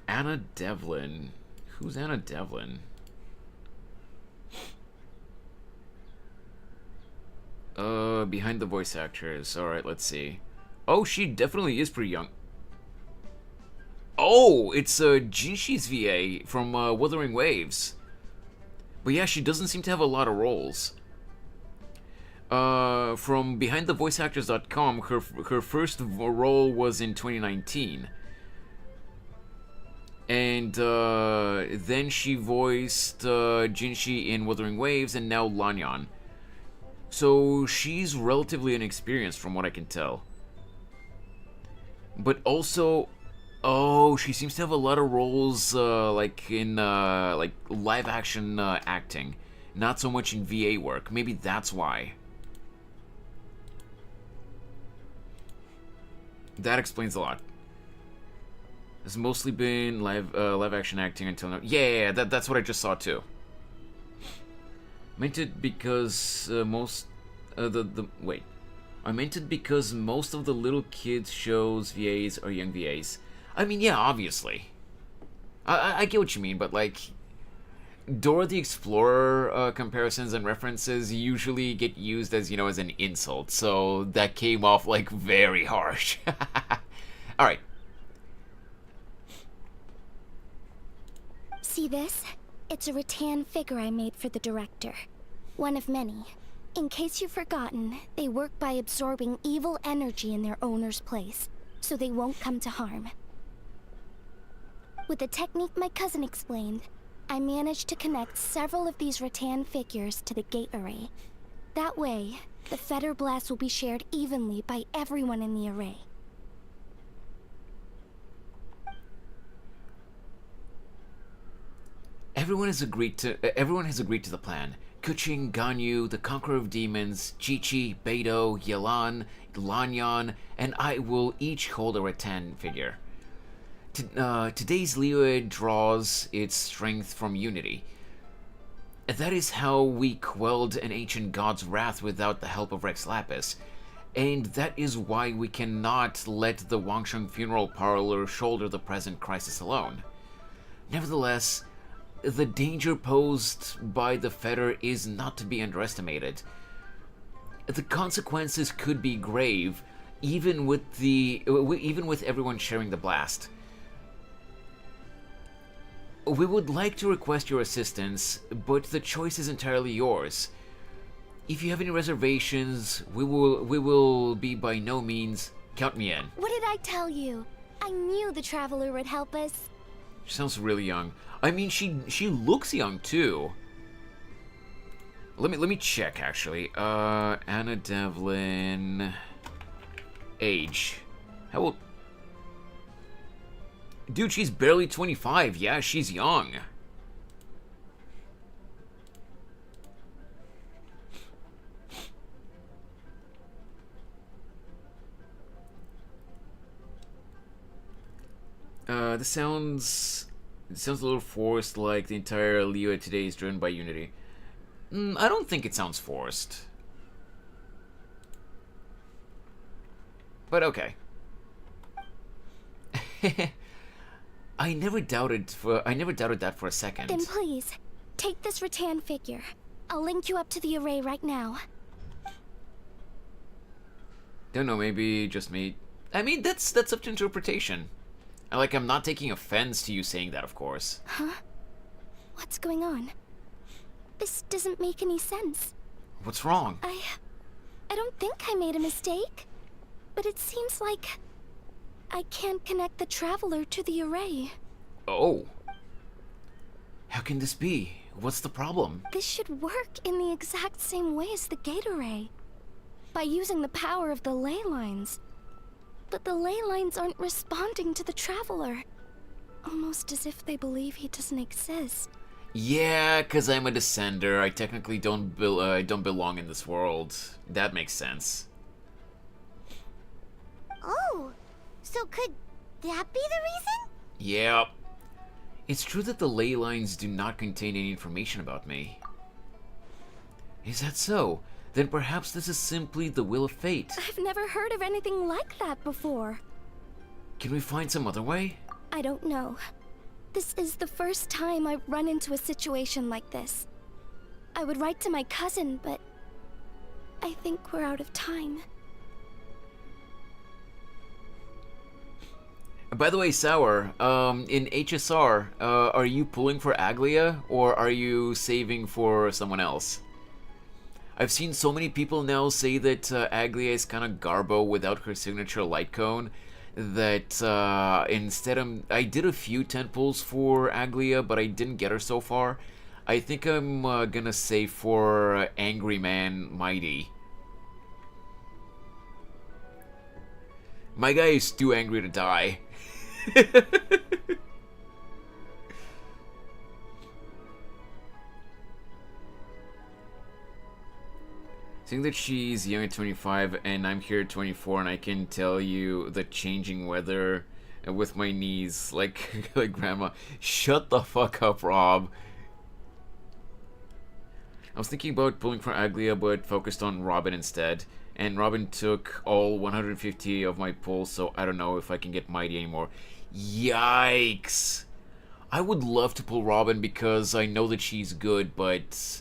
Anna Devlin. Who's Anna Devlin? Behind the voice actors. Alright, let's see. Oh, she definitely is pretty young. Oh, it's Jinshi's VA from Wuthering Waves. But yeah, she doesn't seem to have a lot of roles. From BehindTheVoiceActors.com, her first role was in 2019. And then she voiced Jinshi in Wuthering Waves and now Lanyan. So she's relatively inexperienced from what I can tell. But also, Oh, she seems to have a lot of roles, like in like live action acting, not so much in VA work. Maybe that's why. That explains a lot. It's mostly been live action acting until now. Yeah, that's what I just saw too. Meant it because most wait. I meant it because most of the little kids shows VAs are young VAs. I mean, yeah, obviously. I get what you mean, but like, Dora the Explorer comparisons and references usually get used as, you know, as an insult, so that came off like very harsh. All right. See this? It's a rattan figure I made for the director. One of many. In case you've forgotten, they work by absorbing evil energy in their owner's place, so they won't come to harm. With a technique my cousin explained, I managed to connect several of these rattan figures to the gate array. That way, the Fetter Blast will be shared evenly by everyone in the array. Everyone has agreed to the plan. Kuching, Ganyu, the Conqueror of Demons, Chi-Chi, Beidou, Yelan, Lanyan, and I will each hold a rattan figure. Today's Liyue draws its strength from unity. That is how we quelled an ancient god's wrath without the help of Rex Lapis, and that is why we cannot let the Wangsheng funeral parlor shoulder the present crisis alone. Nevertheless, the danger posed by the fetter is not to be underestimated. The consequences could be grave, even with everyone sharing the blast. We would like to request your assistance, but the choice is entirely yours. If you have any reservations, we will be by no means. Count me in. What did I tell you? I knew the Traveler would help us. She sounds really young. I mean, she looks young too. Let me check actually. Anna Devlin. Age. How old? Dude, she's barely 25. Yeah, she's young. This sounds a little forced, like the entire Liyue today is driven by unity. I don't think it sounds forced. But okay. I never doubted that for a second. Then please, take this rattan figure. I'll link you up to the array right now. Don't know, maybe just me. I mean, that's up to interpretation. I'm not taking offense to you saying that, of course. Huh? What's going on? This doesn't make any sense. What's wrong? I don't think I made a mistake. But it seems like I can't connect the Traveler to the array. Oh. How can this be? What's the problem? This should work in the exact same way as the gate array. By using the power of the ley lines. But the ley lines aren't responding to the Traveler. Almost as if they believe he doesn't exist. Yeah, 'cause I'm a descender. I technically don't belong in this world. That makes sense. Oh, so could that be the reason? Yep. It's true that the ley lines do not contain any information about me. Is that so? Then perhaps this is simply the will of fate. I've never heard of anything like that before. Can we find some other way? I don't know. This is the first time I've run into a situation like this. I would write to my cousin, but I think we're out of time. By the way, Sour, in HSR, are you pulling for Aglia, or are you saving for someone else? I've seen so many people now say that Aglia is kind of garbo without her signature light cone, that instead I did a few 10 pulls for Aglia, but I didn't get her so far. I think I'm gonna save for Angry Man Mighty. My guy is too angry to die. Seeing that she's young at 25 and I'm here at 24, and I can tell you the changing weather with my knees, like, like grandma. Shut the fuck up, Rob. I was thinking about pulling for Aglia, but focused on Robin instead. And Robin took all 150 of my pulls, so I don't know if I can get Mighty anymore. Yikes! I would love to pull Robin because I know that she's good, but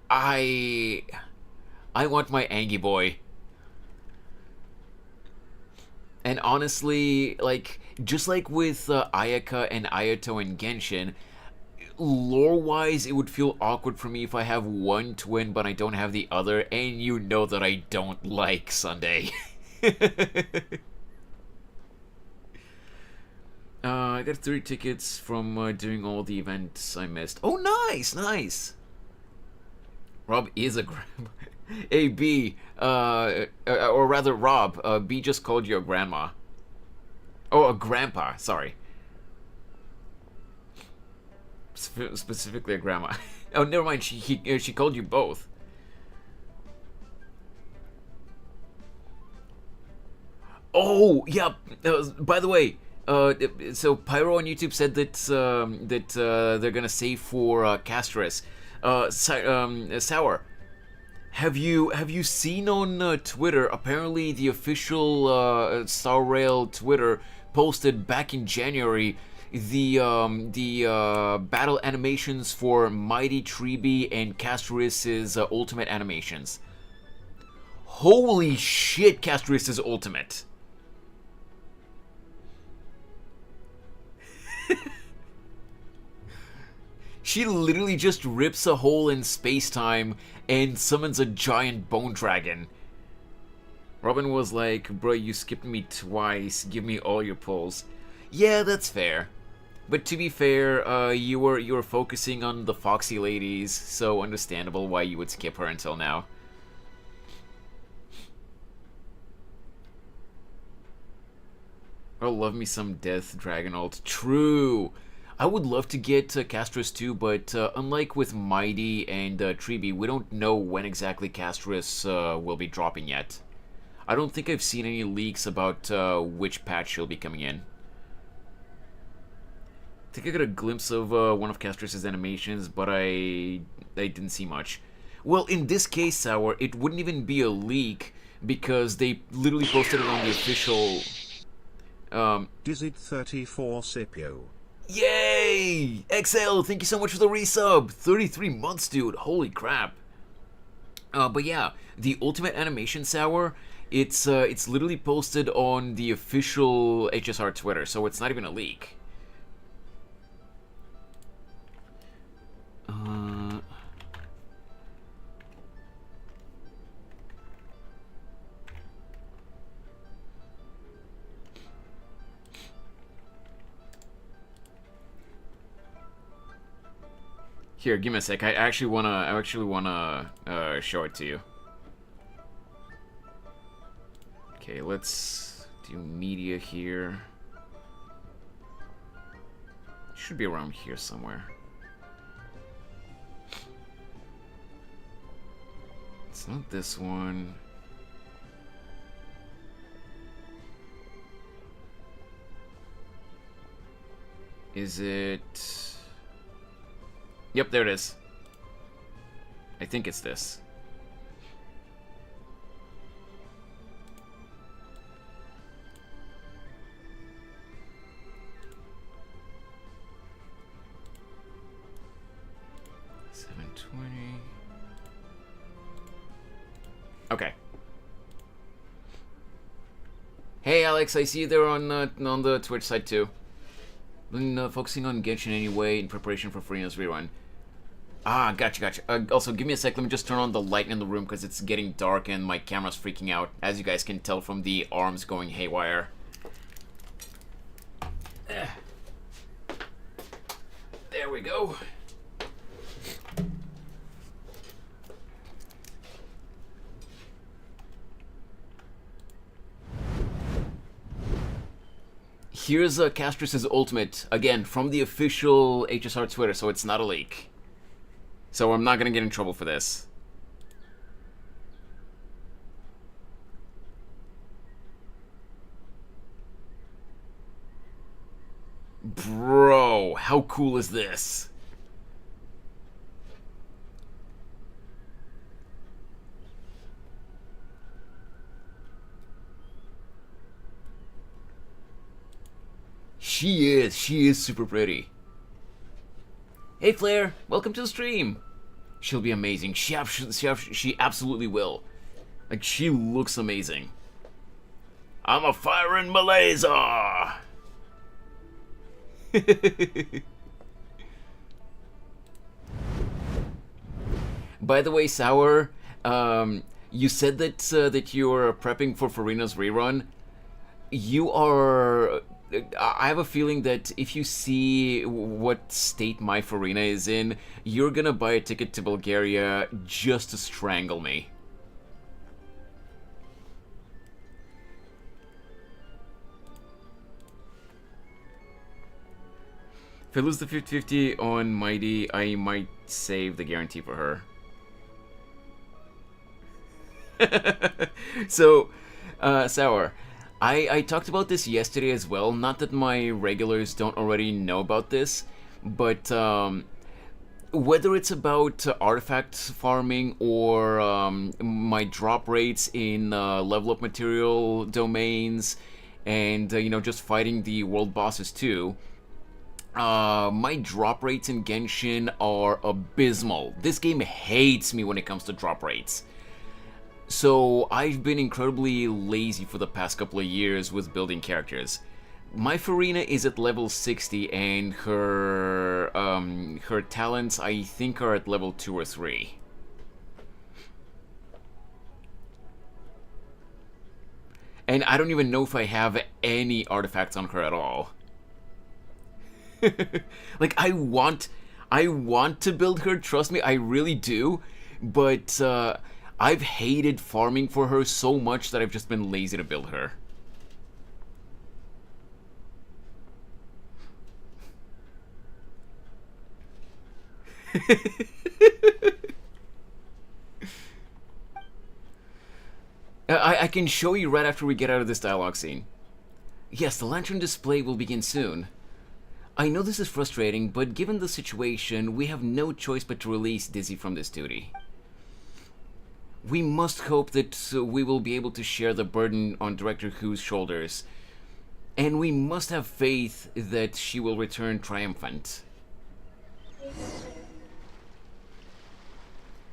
I want my Angie boy. And honestly, like, just like with Ayaka and Ayato and Genshin, lore-wise, it would feel awkward for me if I have one twin but I don't have the other, and you know that I don't like Sunday. I got 3 tickets from doing all the events I missed. Oh, nice, nice! Rob is a grandma. Hey, B, or rather, Rob, B just called you a grandma. Oh, a grandpa, sorry. Specifically a grandma. Oh, never mind, she called you both. Oh, yeah, by the way, so Pyro on YouTube said that they're gonna save for Castris. Sour. Have you seen on Twitter? Apparently, the official Star Rail Twitter posted back in January the battle animations for Mighty Treeby and Castris's ultimate animations. Holy shit, Castris's ultimate! She literally just rips a hole in space-time and summons a giant bone dragon. Robin was like, bro, you skipped me twice, give me all your pulls. Yeah, that's fair. But to be fair, you were focusing on the Foxy ladies, so understandable why you would skip her until now. Oh, love me some Death Dragon ult. True! I would love to get Castris too, but unlike with Mighty and Treeby, we don't know when exactly Castris will be dropping yet. I don't think I've seen any leaks about which patch she'll be coming in. I think I got a glimpse of one of Castris' animations, but I didn't see much. Well, in this case, Sour, it wouldn't even be a leak, because they literally posted it on the official... Dizit 34 Scipio. Yay! XL, thank you so much for the resub! 33 months, dude. Holy crap. But yeah, the ultimate animation, Sour, it's literally posted on the official HSR Twitter, so it's not even a leak. Here, give me a sec. I actually wanna show it to you. Okay, let's do media here. Should be around here somewhere. It's not this one. Is it... Yep, there it is. I think it's this. $720. Okay. Hey Alex, I see you there on the Twitch side too. Been focusing on Genshin anyway in preparation for Furina's rerun. Ah, gotcha. Also, give me a sec. Let me just turn on the light in the room because it's getting dark and my camera's freaking out, as you guys can tell from the arms going haywire. There we go. Here's Castrus's ultimate, again, from the official HSR Twitter, so it's not a leak. So I'm not gonna get in trouble for this. Bro, how cool is this? She is super pretty. Hey Flair, welcome to the stream. She'll be amazing. She absolutely will. Like, she looks amazing. I'm a firing Malaysia. By the way, Sour, you said that that you're prepping for Farina's rerun. You are. I have a feeling that if you see what state my Farina is in, you're gonna buy a ticket to Bulgaria just to strangle me. If I lose the 50-50 on Mighty, I might save the guarantee for her. So, Sour, I talked about this yesterday as well. Not that my regulars don't already know about this, but whether it's about artifact farming or my drop rates in level up material domains, and you know, just fighting the world bosses too. My drop rates in Genshin are abysmal. This game hates me when it comes to drop rates. So I've been incredibly lazy for the past couple of years with building characters. My Farina is at level 60 and her talents I think are at level 2 or 3. And I don't even know if I have any artifacts on her at all. Like, I want to build her, trust me, I really do, but I've hated farming for her so much that I've just been lazy to build her. I can show you right after we get out of this dialogue scene. Yes, the lantern display will begin soon. I know this is frustrating, but given the situation, we have no choice but to release Dizzy from this duty. We must hope that we will be able to share the burden on Director Who's shoulders, and we must have faith that she will return triumphant.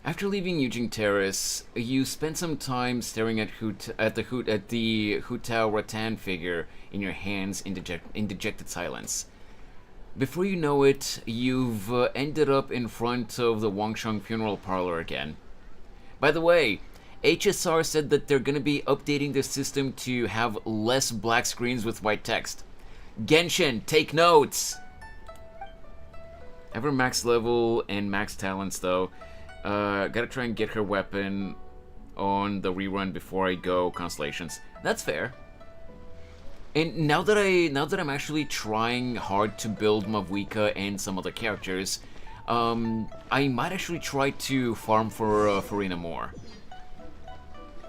After leaving Eugene Terrace, you spent some time staring at the Hutao Rattan figure in your hands in dejected silence. Before you know it, you've ended up in front of the Wangsheng funeral parlor again. By the way, HSR said that they're gonna be updating their system to have less black screens with white text. Genshin, take notes! Have her max level and max talents though. Gotta try and get her weapon on the rerun before I go Constellations. That's fair. And now that I'm actually trying hard to build Mavuika and some other characters, I might actually try to farm for Farina more.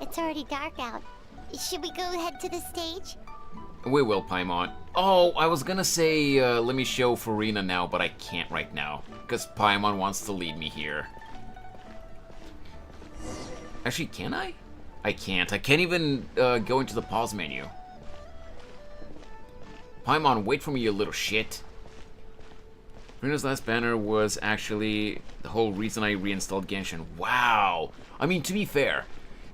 It's already dark out. Should we go head to the stage? We will, Paimon. Oh, I was gonna say let me show Farina now, but I can't right now because Paimon wants to lead me here. Actually, can I? I can't. I can't even go into the pause menu. Paimon, wait for me, you little shit. Farina's last banner was actually the whole reason I reinstalled Genshin. Wow! I mean, to be fair,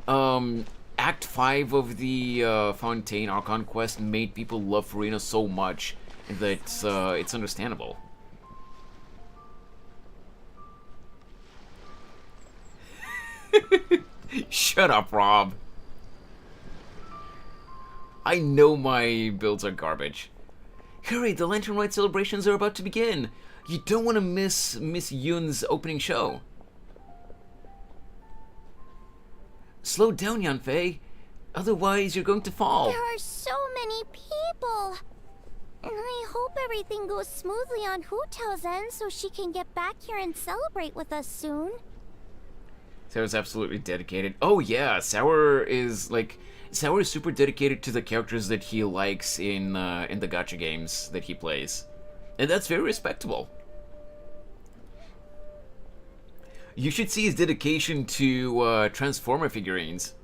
Act 5 of the Fontaine Archon quest made people love Farina so much that it's understandable. Shut up, Rob. I know my builds are garbage. Hurry, the Lantern Rite celebrations are about to begin. You don't want to miss Miss Yun's opening show. Slow down, Yanfei. Otherwise, you're going to fall. There are so many people. everything goes smoothly on Hutao's end so she can get back here and celebrate with us soon. Sour's absolutely dedicated. Oh yeah, Sour is super dedicated to the characters that he likes in the gacha games that he plays, and that's very respectable. You should see his dedication to Transformer figurines.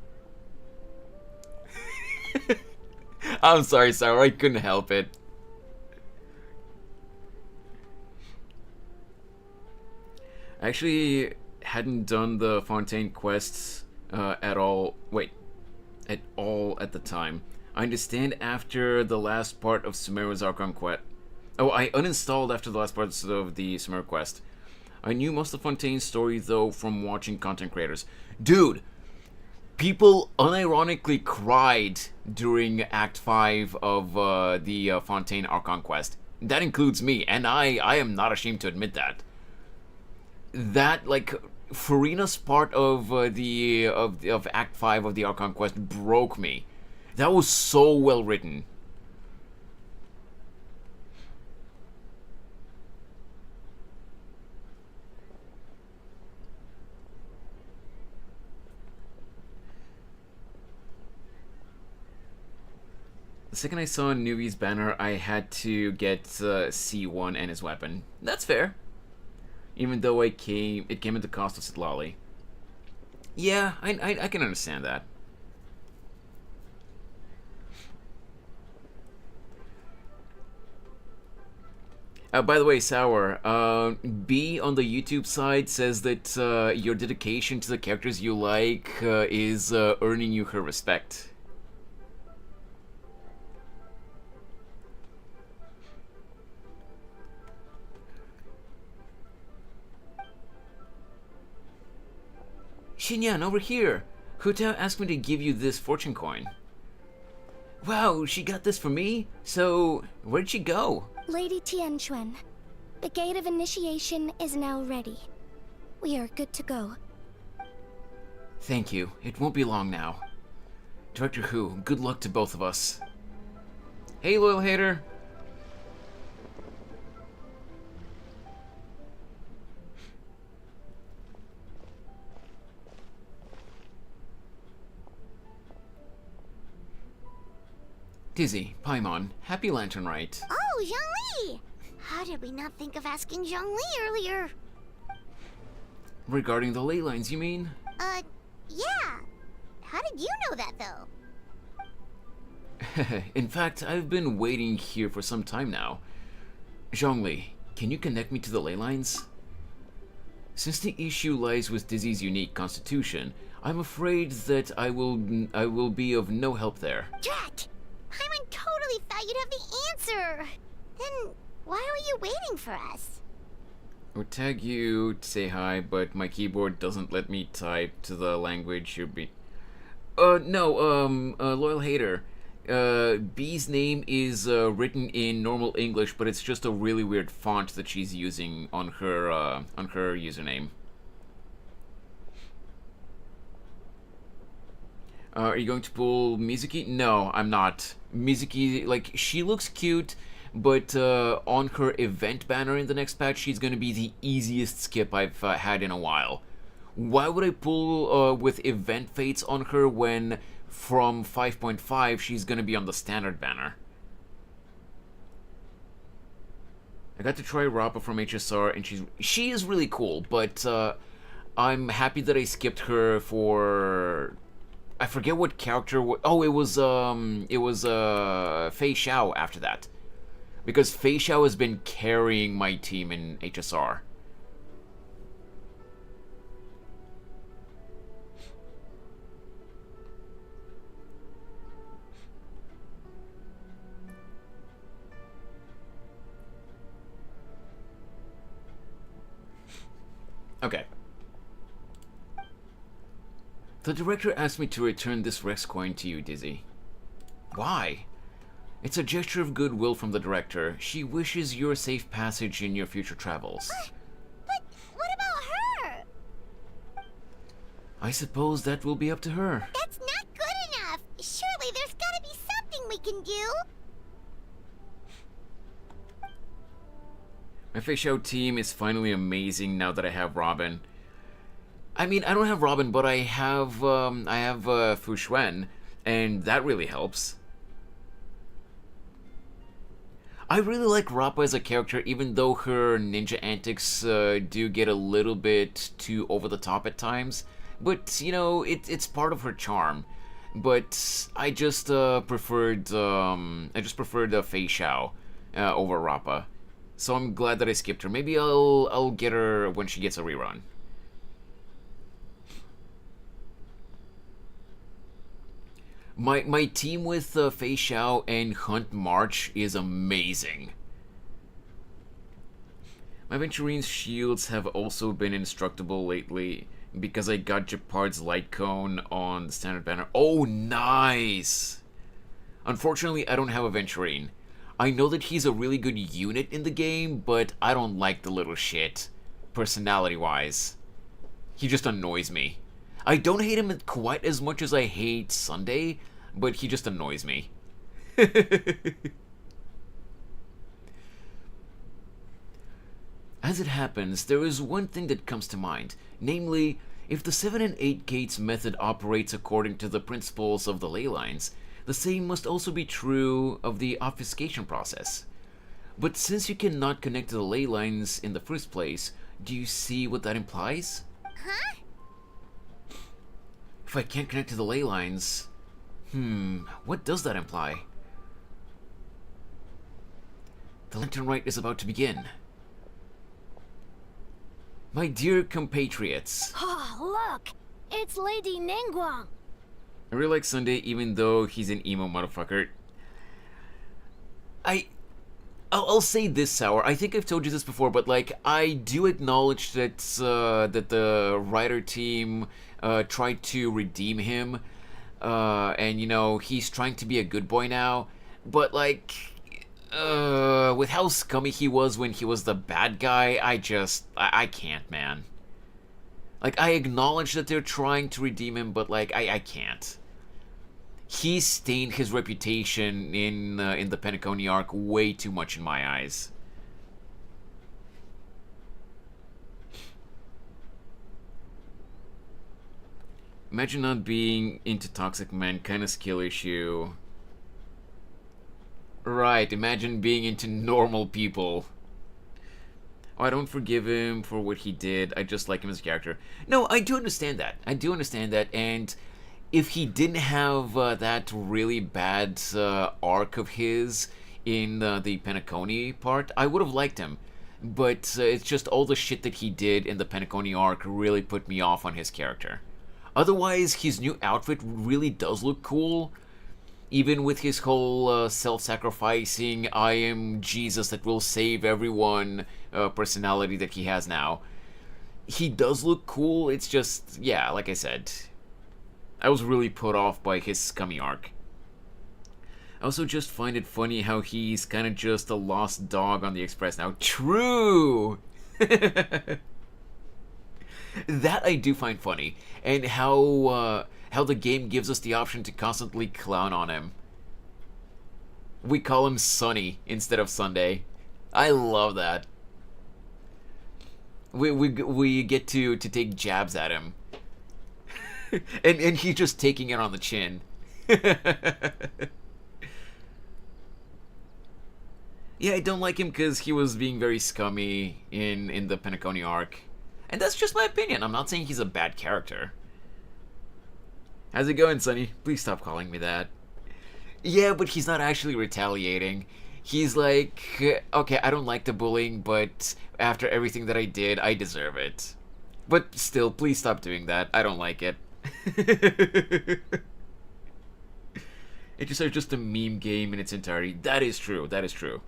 I'm sorry, Sour, I couldn't help it. I actually hadn't done the Fontaine quests at all at the time. I understand after the last part of Sumeru's Archon quest. Oh, I uninstalled after the last parts of the Sumeru quest. I knew most of Fontaine's story though from watching content creators. Dude, people unironically cried during Act 5 of the Fontaine Archon quest. That includes me, and I am not ashamed to admit that. That, like, Farina's part of of Act 5 of the Archon quest broke me. That was so well written. The second I saw Nuvi's banner, I had to get C1 and his weapon. That's fair. Even though it came at the cost of Sitlali. Yeah, I can understand that. By the way, Sour, B on the YouTube side says that your dedication to the characters you like is earning you her respect. Xinyan, over here! Hutao asked me to give you this fortune coin. Wow, she got this for me? So, where'd she go? Lady Tianquan, the gate of initiation is now ready. We are good to go. Thank you. It won't be long now. Director Hu, good luck to both of us. Hey, loyal hater! Dizzy, Paimon, happy Lantern Rite. Oh, Zhongli! How did we not think of asking Zhongli earlier? Regarding the ley lines, you mean? Yeah. How did you know that, though? In fact, I've been waiting here for some time now. Zhongli, can you connect me to the ley lines? Since the issue lies with Dizzy's unique constitution, I'm afraid that I will be of no help there. Drat! Paimon totally thought you'd have the answer. Then why were you waiting for us? I would tag you to say hi, but my keyboard doesn't let me type to the language you'd be... loyal hater. B's name is written in normal English, but it's just a really weird font that she's using on her username. Are you going to pull Mizuki? No, I'm not. Mizuki, like, she looks cute, but on her event banner in the next patch, she's going to be the easiest skip I've had in a while. Why would I pull with event fates on her when from 5.5 she's going to be on the standard banner? I got to try Rappa from HSR, and she is really cool, but I'm happy that I skipped her for... I forget what character. Oh, it was Fei Xiao after that, because Fei Xiao has been carrying my team in HSR. Okay. The director asked me to return this Rex coin to you, Dizzy. Why? It's a gesture of goodwill from the director. She wishes your safe passage in your future travels. But what about her? I suppose that will be up to her. That's not good enough. Surely there's gotta be something we can do. My Fish Out team is finally amazing now that I have Robin. I mean, I don't have Robin, but I have Fu Xuan, and that really helps. I really like Rappa as a character, even though her ninja antics do get a little bit too over the top at times. But you know, it's part of her charm. But I just preferred Fei Xiao over Rappa. So I'm glad that I skipped her. Maybe I'll get her when she gets a rerun. My team with Fei Xiao and Hunt March is amazing. My Venturine's shields have also been indestructible lately because I got Japard's light cone on the standard banner. Oh, nice! Unfortunately, I don't have a Venturine. I know that he's a really good unit in the game, but I don't like the little shit, personality-wise. He just annoys me. I don't hate him quite as much as I hate Sunday, but he just annoys me. As it happens, there is one thing that comes to mind, namely, if the 7 and 8 gates method operates according to the principles of the ley lines, the same must also be true of the obfuscation process. But since you cannot connect to the ley lines in the first place, do you see what that implies? Huh? If I can't connect to the ley lines, what does that imply? The Lantern Rite is about to begin. My dear compatriots. Oh, look! It's Lady Ningguang! I really like Sunday even though he's an emo motherfucker. I'll say this, Sour. I think I've told you this before, but like, I do acknowledge that that the writer team tried to redeem him, and you know he's trying to be a good boy now. But like, with how scummy he was when he was the bad guy, I can't, man. Like, I acknowledge that they're trying to redeem him, but like, I can't. He stained his reputation in the Penacony arc way too much in my eyes. Imagine not being into toxic men, kind of skill issue. Right, imagine being into normal people. Oh, I don't forgive him for what he did. I just like him as a character. No, I do understand that. I do understand that, and if he didn't have that really bad arc of his in the Penacony part, I would have liked him. But it's just all the shit that he did in the Penacony arc really put me off on his character. Otherwise, his new outfit really does look cool. Even with his whole self-sacrificing, I am Jesus that will save everyone personality that he has now. He does look cool, it's just, yeah, like I said, I was really put off by his scummy arc. I also just find it funny how he's kind of just a lost dog on the Express now. True! That I do find funny, and how the game gives us the option to constantly clown on him. We call him Sunny instead of Sunday. I love that. We get to take jabs at him. and he's just taking it on the chin. Yeah, I don't like him because he was being very scummy in the Penacony arc. And that's just my opinion. I'm not saying he's a bad character. How's it going, Sonny? Please stop calling me that. Yeah, but he's not actually retaliating. He's like, okay, I don't like the bullying, but after everything that I did, I deserve it. But still, please stop doing that. I don't like it. It just a meme game in its entirety. That is true. That is true.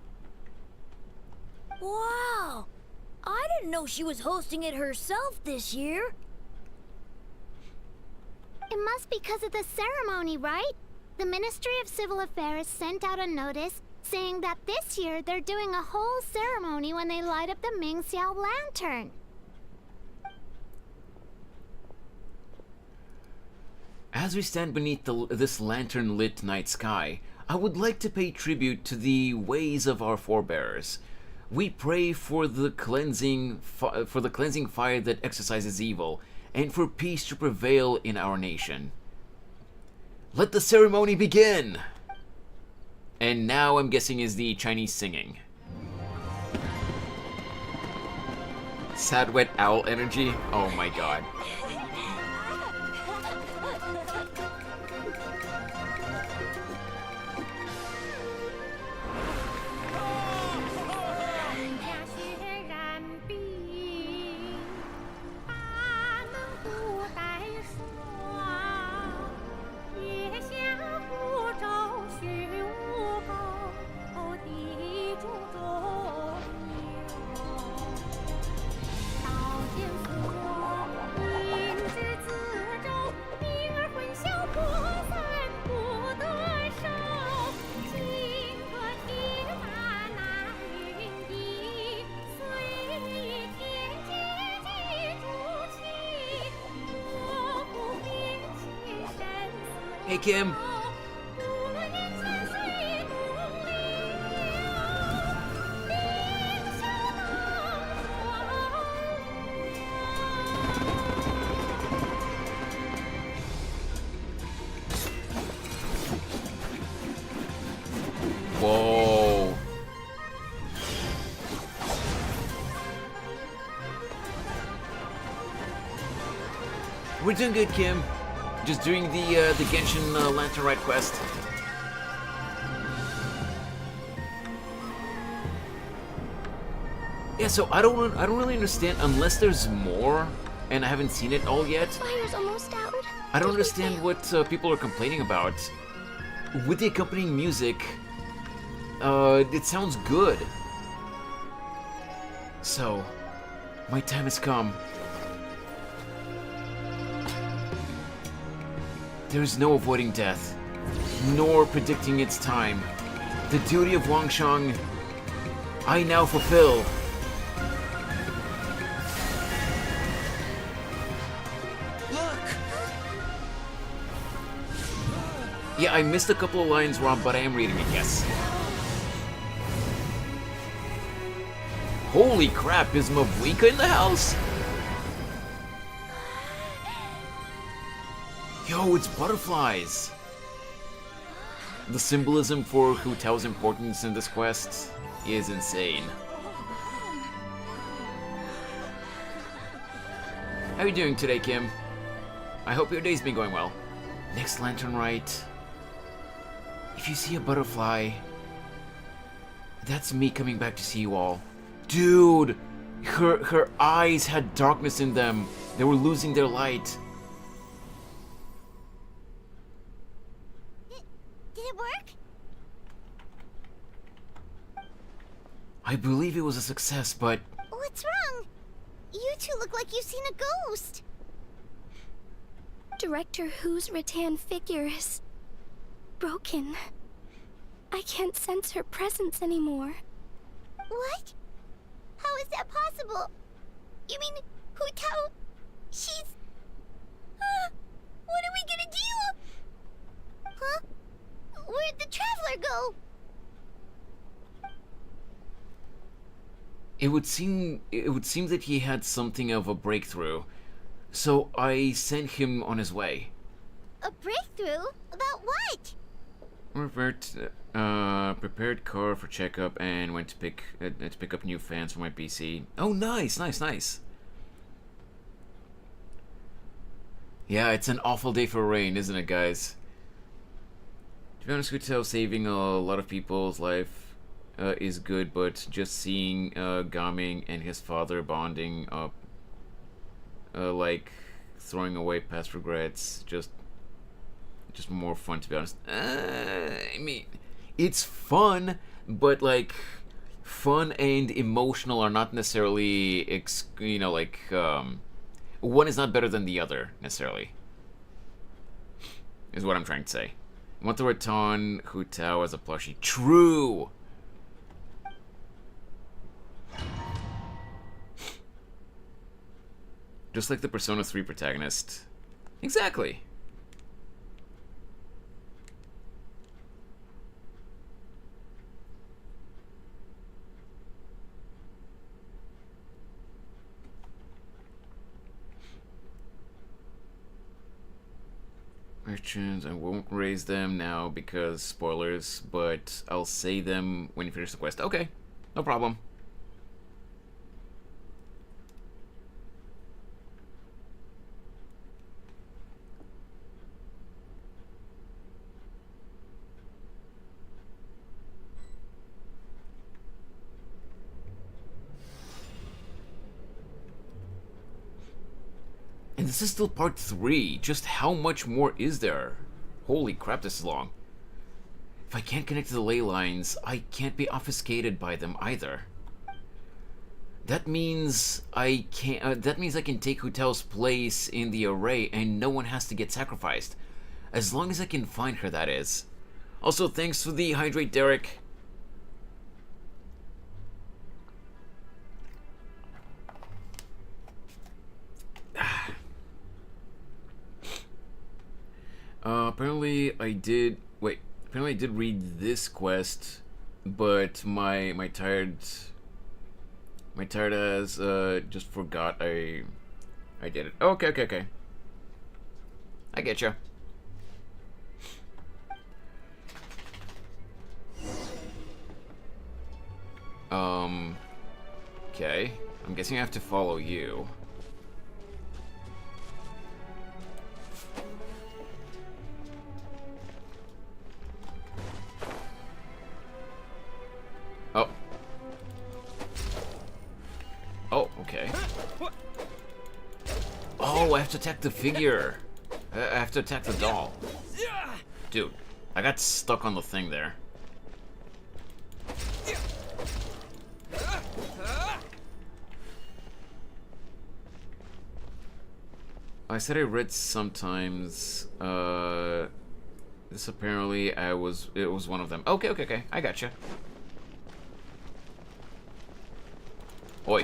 Wow! I didn't know she was hosting it herself this year. It must be because of the ceremony, right? The Ministry of Civil Affairs sent out a notice saying that this year they're doing a whole ceremony when they light up the Ming Xiao lantern. As we stand beneath this lantern-lit night sky, I would like to pay tribute to the ways of our forebears. We pray for the cleansing fire that exorcises evil, and for peace to prevail in our nation. Let the ceremony begin! And now I'm guessing is the Chinese singing. Sad wet owl energy? Oh my god. Hey, Kim. Whoa. We're doing good, Kim. Just doing the Genshin Lantern Ride quest. Yeah, so I don't really understand unless there's more, and I haven't seen it all yet. Fire's almost out. I don't understand what people are complaining about. With the accompanying music, it sounds good. So, my time has come. There is no avoiding death, nor predicting its time. The duty of Wangshang, I now fulfill. Look! Yeah, I missed a couple of lines, Rob, but I am reading it, yes. Holy crap, is Mavlika in the house? Yo, it's butterflies! The symbolism for Hutao's importance in this quest is insane. How are you doing today, Kim? I hope your day's been going well. Next lantern right. If you see a butterfly, that's me coming back to see you all. Dude! Her eyes had darkness in them. They were losing their light. Did it work? I believe it was a success, but What's wrong? You two look like you've seen a ghost. Director Hu's rattan figure is broken. I can't sense her presence anymore. What? How is that possible? You mean Hutao? She's... what are we gonna do? Huh? Where'd the traveler go? it would seem that he had something of a breakthrough. So I sent him on his way. A breakthrough? About what? Prepared car for checkup and went to pick up new fans for my PC. Oh, nice. Yeah, it's an awful day for rain, isn't it, guys? To be honest, Hutao saving a lot of people's life is good, but just seeing Gaming and his father bonding up, like throwing away past regrets, just more fun, to be honest. I mean, it's fun, but like fun and emotional are not necessarily one is not better than the other necessarily, is what I'm trying to say. I want to return Hutao as a plushie. True. Just like the Persona 3 protagonist. Exactly. Questions, I won't raise them now because spoilers, but I'll say them when you finish the quest. Okay, no problem. And this is still part 3. Just how much more is there? Holy crap, this is long. If I can't connect to the ley lines, I can't be obfuscated by them either. That means I can take Hutao's place in the array and no one has to get sacrificed. As long as I can find her, that is. Also, thanks for the hydrate, Derek. Apparently I did read this quest, but my tired ass just forgot I did it. Okay. I get you. Okay. I'm guessing I have to follow you. Oh. Oh, okay. Oh, I have to attack the figure. I have to attack the doll. Dude, I got stuck on the thing there. I said I read sometimes. This apparently it was one of them. Okay. I gotcha. Oi.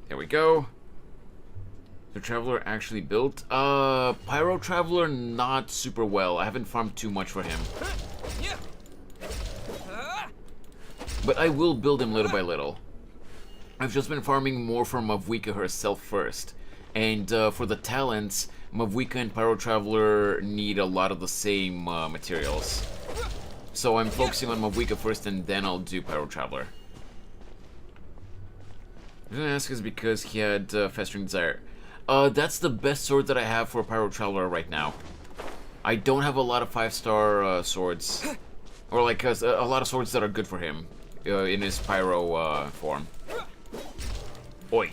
There we go. The Traveler actually built? Pyro Traveler not super well. I haven't farmed too much for him. But I will build him little by little. I've just been farming more for Mavwika herself first. And for the talents, Mavwika and Pyro Traveler need a lot of the same materials. So I'm focusing on Mavwika first and then I'll do Pyro Traveler. The reason I ask is because he had Festering Desire. That's the best sword that I have for Pyro Traveler right now. I don't have a lot of 5-star swords. Or like a lot of swords that are good for him in his Pyro form. Oi.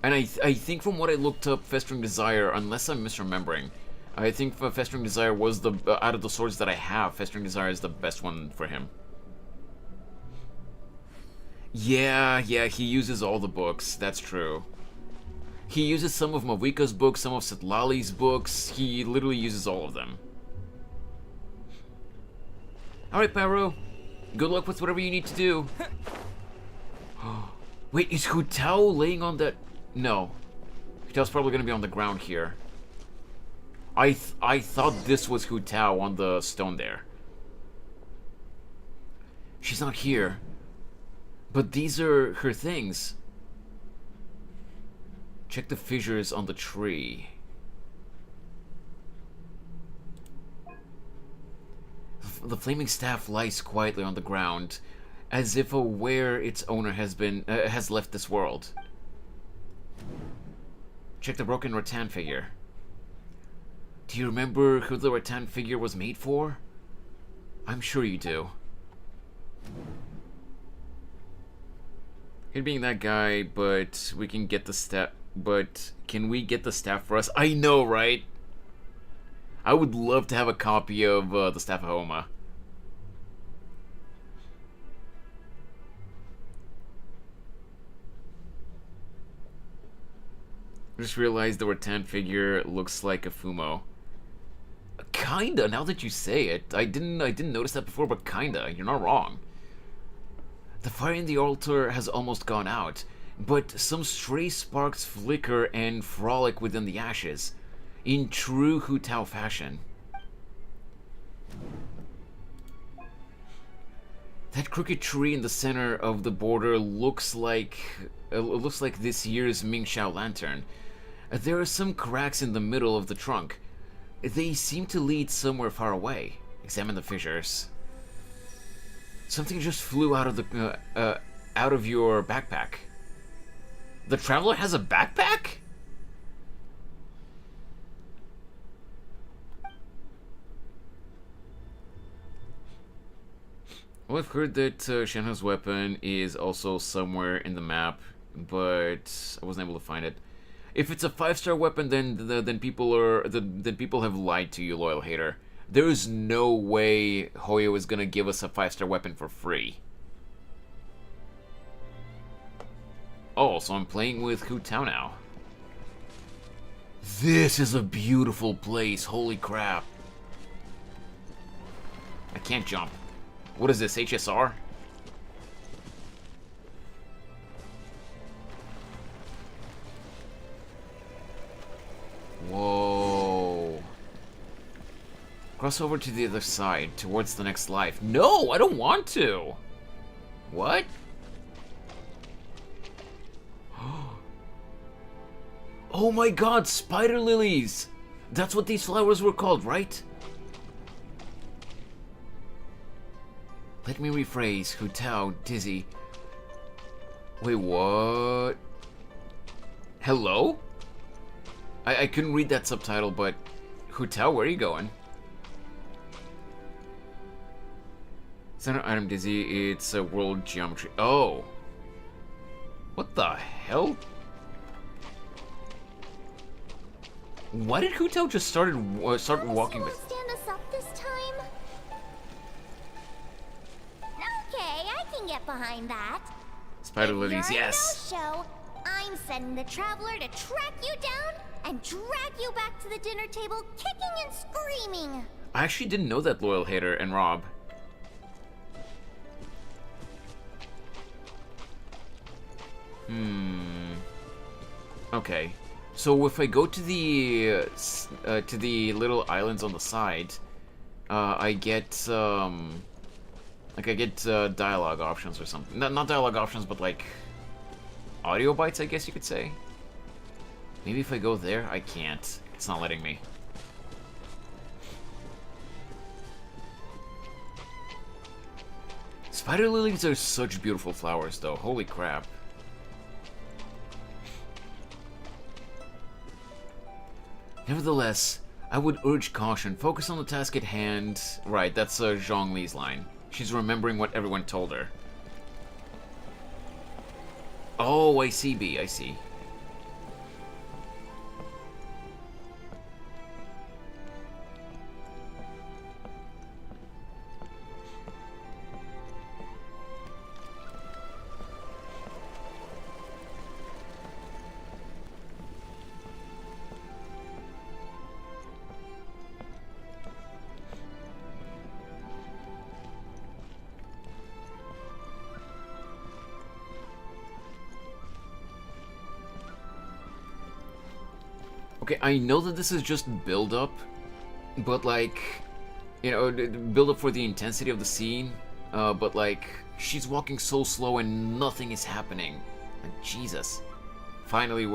And I think from what I looked up, Festering Desire, unless I'm misremembering, I think Festering Desire was the, out of the swords that I have, Festering Desire is the best one for him. Yeah, he uses all the books, that's true. He uses some of Mavwika's books, some of Setlali's books, he literally uses all of them. Alright, Pyro, good luck with whatever you need to do. Wait, is Hutao laying on that? No. Hutao's probably gonna be on the ground here. I thought this was Hutao on the stone there. She's not here. But these are her things. Check the fissures on the tree. The flaming staff lies quietly on the ground, as if aware its owner has left this world. Check the broken rattan figure. Do you remember who the rattan figure was made for? I'm sure you do. It being that guy, but we can get the staff. But can we get the staff for us? I know, right? I would love to have a copy of the Staff of Homa. I just realized the rattan figure looks like a Fumo. Kinda, now that you say it. I didn't notice that before, but kinda. You're not wrong. The fire in the altar has almost gone out, but some stray sparks flicker and frolic within the ashes, in true Hutao fashion. That crooked tree in the center of the border looks like this year's Mingxiao lantern. There are some cracks in the middle of the trunk. They seem to lead somewhere far away. Examine the fissures. Something just flew out of your backpack. The traveler has a backpack? Well, I've heard that Shenhe's weapon is also somewhere in the map, but I wasn't able to find it. If it's a 5-star weapon, then people have lied to you, loyal hater. There is no way Hoyo is gonna give us a 5-star weapon for free. Oh, so I'm playing with Hutao now. This is a beautiful place. Holy crap! I can't jump. What is this, HSR? Whoa. Cross over to the other side, towards the next life. No, I don't want to! What? Oh my god, spider lilies! That's what these flowers were called, right? Let me rephrase, Hutao, dizzy. Wait, what? Hello? I couldn't read that subtitle, but... Hutao, where are you going? Center item, dizzy, it's a world geometry. Oh! What the hell? Why did Hutao just start walking? You stand us up this time? Okay, I can get behind that. Spider lilies, yes. No show, I'm sending the traveler to track you down and drag you back to the dinner table, kicking and screaming. I actually didn't know that, loyal hater and Rob. Okay. So if I go to the little islands on the side, I get like I get dialogue options or something. Not dialogue options, but like audio bites, I guess you could say. Maybe if I go there, I can't. It's not letting me. Spider lilies are such beautiful flowers, though. Holy crap. Nevertheless, I would urge caution. Focus on the task at hand. Right, that's Zhongli's line. She's remembering what everyone told her. Oh, I see, B. I see. Okay, I know that this is just build-up, but like, you know, build-up for the intensity of the scene, but like, she's walking so slow and nothing is happening. Like, Jesus. Finally,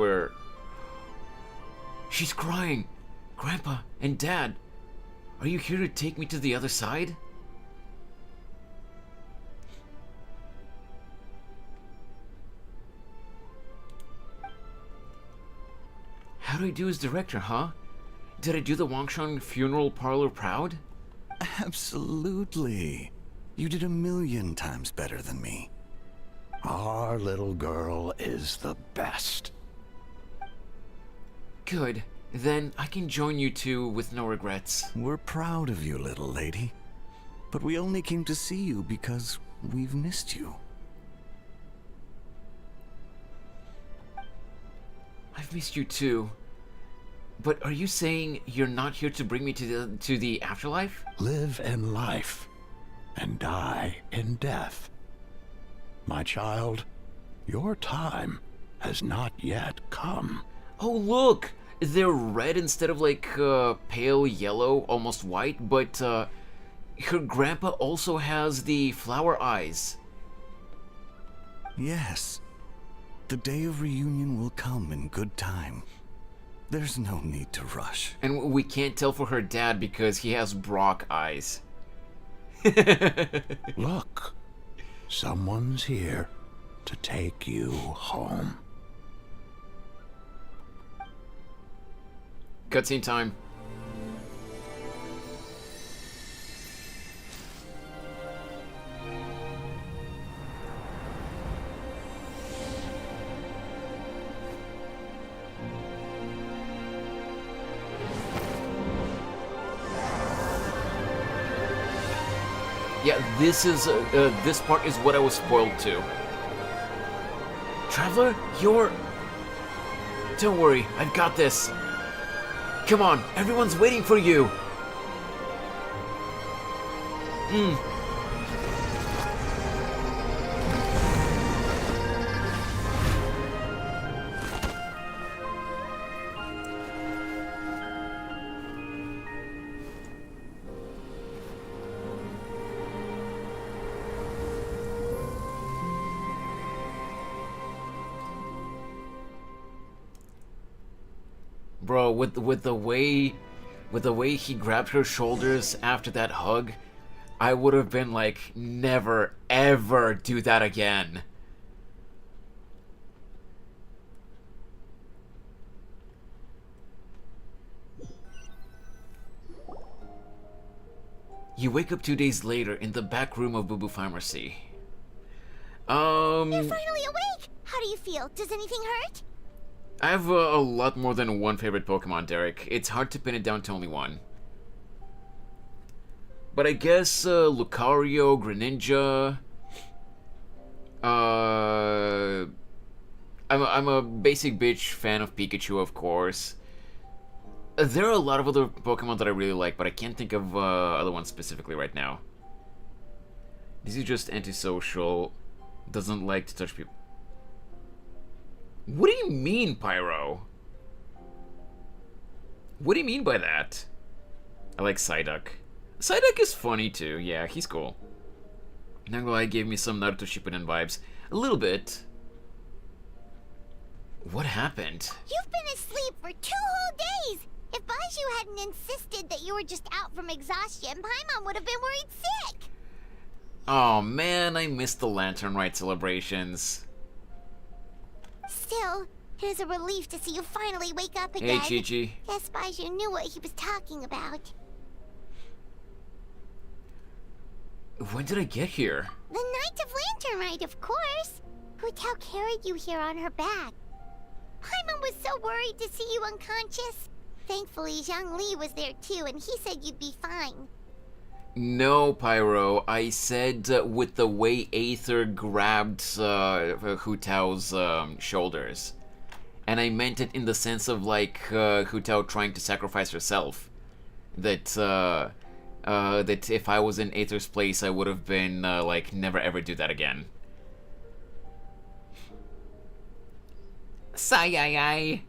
she's crying! Grandpa and Dad, are you here to take me to the other side? How do I do as director, huh? Did I do the Wangshan funeral parlor proud? Absolutely. You did 1,000,000 times better than me. Our little girl is the best. Good. Then I can join you two with no regrets. We're proud of you, little lady. But we only came to see you because we've missed you. I've missed you too. But are you saying you're not here to bring me to the afterlife? Live in life and die in death. My child, your time has not yet come. Oh look! They're red instead of like pale yellow, almost white, but her grandpa also has the flower eyes. Yes. The day of reunion will come in good time. There's no need to rush. And we can't tell for her dad because he has Brock eyes. Look, someone's here to take you home. Cutscene time. Yeah, this part is what I was spoiled to. Traveler, you're... Don't worry, I've got this. Come on, everyone's waiting for you. Bro, with the way he grabbed her shoulders after that hug, I would have been like, never ever do that again. You wake up 2 days later in the back room of Boo Boo Pharmacy. You're finally awake! How do you feel? Does anything hurt? I have a lot more than one favorite Pokemon, Derek. It's hard to pin it down to only one. But I guess Lucario, Greninja. I'm a basic bitch fan of Pikachu, of course. There are a lot of other Pokemon that I really like, but I can't think of other ones specifically right now. This is just antisocial. Doesn't like to touch people. What do you mean, Pyro? What do you mean by that? I like Psyduck. Psyduck is funny too. Yeah, he's cool. Not gonna lie, gave me some Naruto Shippuden vibes. A little bit. What happened? You've been asleep for 2 whole days! If Baiju hadn't insisted that you were just out from exhaustion, Paimon would have been worried sick! Oh man, I missed the Lantern Rite celebrations. Still, it is a relief to see you finally wake up again. Hey, Chi-Chi. Guess Baiju knew what he was talking about. When did I get here? The Night of Lantern Rite, of course. Hutao carried you here on her back. Paimon was so worried to see you unconscious. Thankfully, Zhongli was there too, and he said you'd be fine. No, Pyro. I said with the way Aether grabbed Hutao's shoulders. And I meant it in the sense of, like, Hutao trying to sacrifice herself. That if I was in Aether's place, I would have been, like, never ever do that again. Sigh.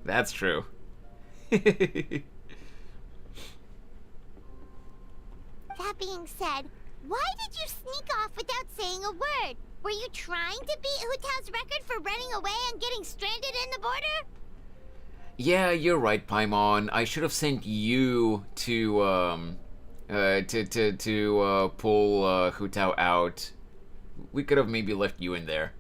That's true. That being said, why did you sneak off without saying a word? Were you trying to beat Hutao's record for running away and getting stranded in the border? Yeah, you're right, Paimon. I should have sent you to pull Hutao out. We could have maybe left you in there.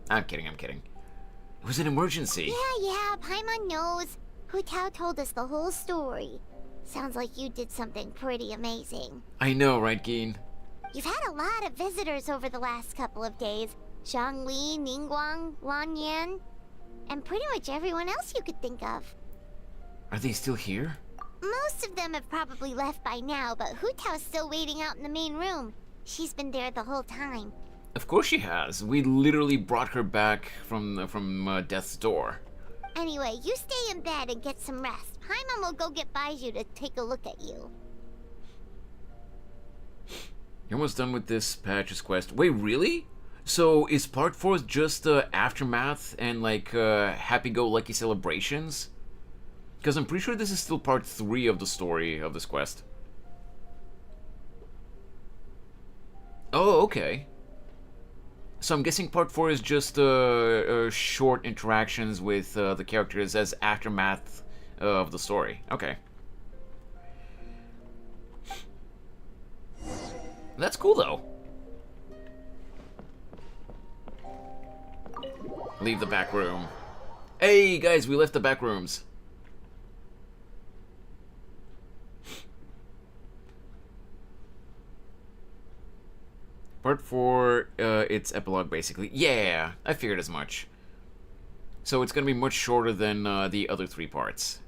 I'm kidding. It was an emergency. Yeah, Paimon knows. Hutao told us the whole story. Sounds like you did something pretty amazing. I know, right, Geen? You've had a lot of visitors over the last couple of days. Zhongli, Ningguang, Lan Yan, and pretty much everyone else you could think of. Are they still here? Most of them have probably left by now, but Hutao's still waiting out in the main room. She's been there the whole time. Of course she has. We literally brought her back from death's door. Anyway, you stay in bed and get some rest. Paimon will go get Baiju to take a look at you. You're almost done with this patch's quest. Wait, really? So is part 4 just aftermath and like happy-go-lucky celebrations? Because I'm pretty sure this is still part 3 of the story of this quest. okay. So I'm guessing part 4 is just short interactions with the characters as aftermath of the story. Okay. That's cool, though. Leave the back room. Hey, guys, we left the back rooms. Part 4, it's epilogue, basically. Yeah, I figured as much. So it's gonna be much shorter than the other 3 parts.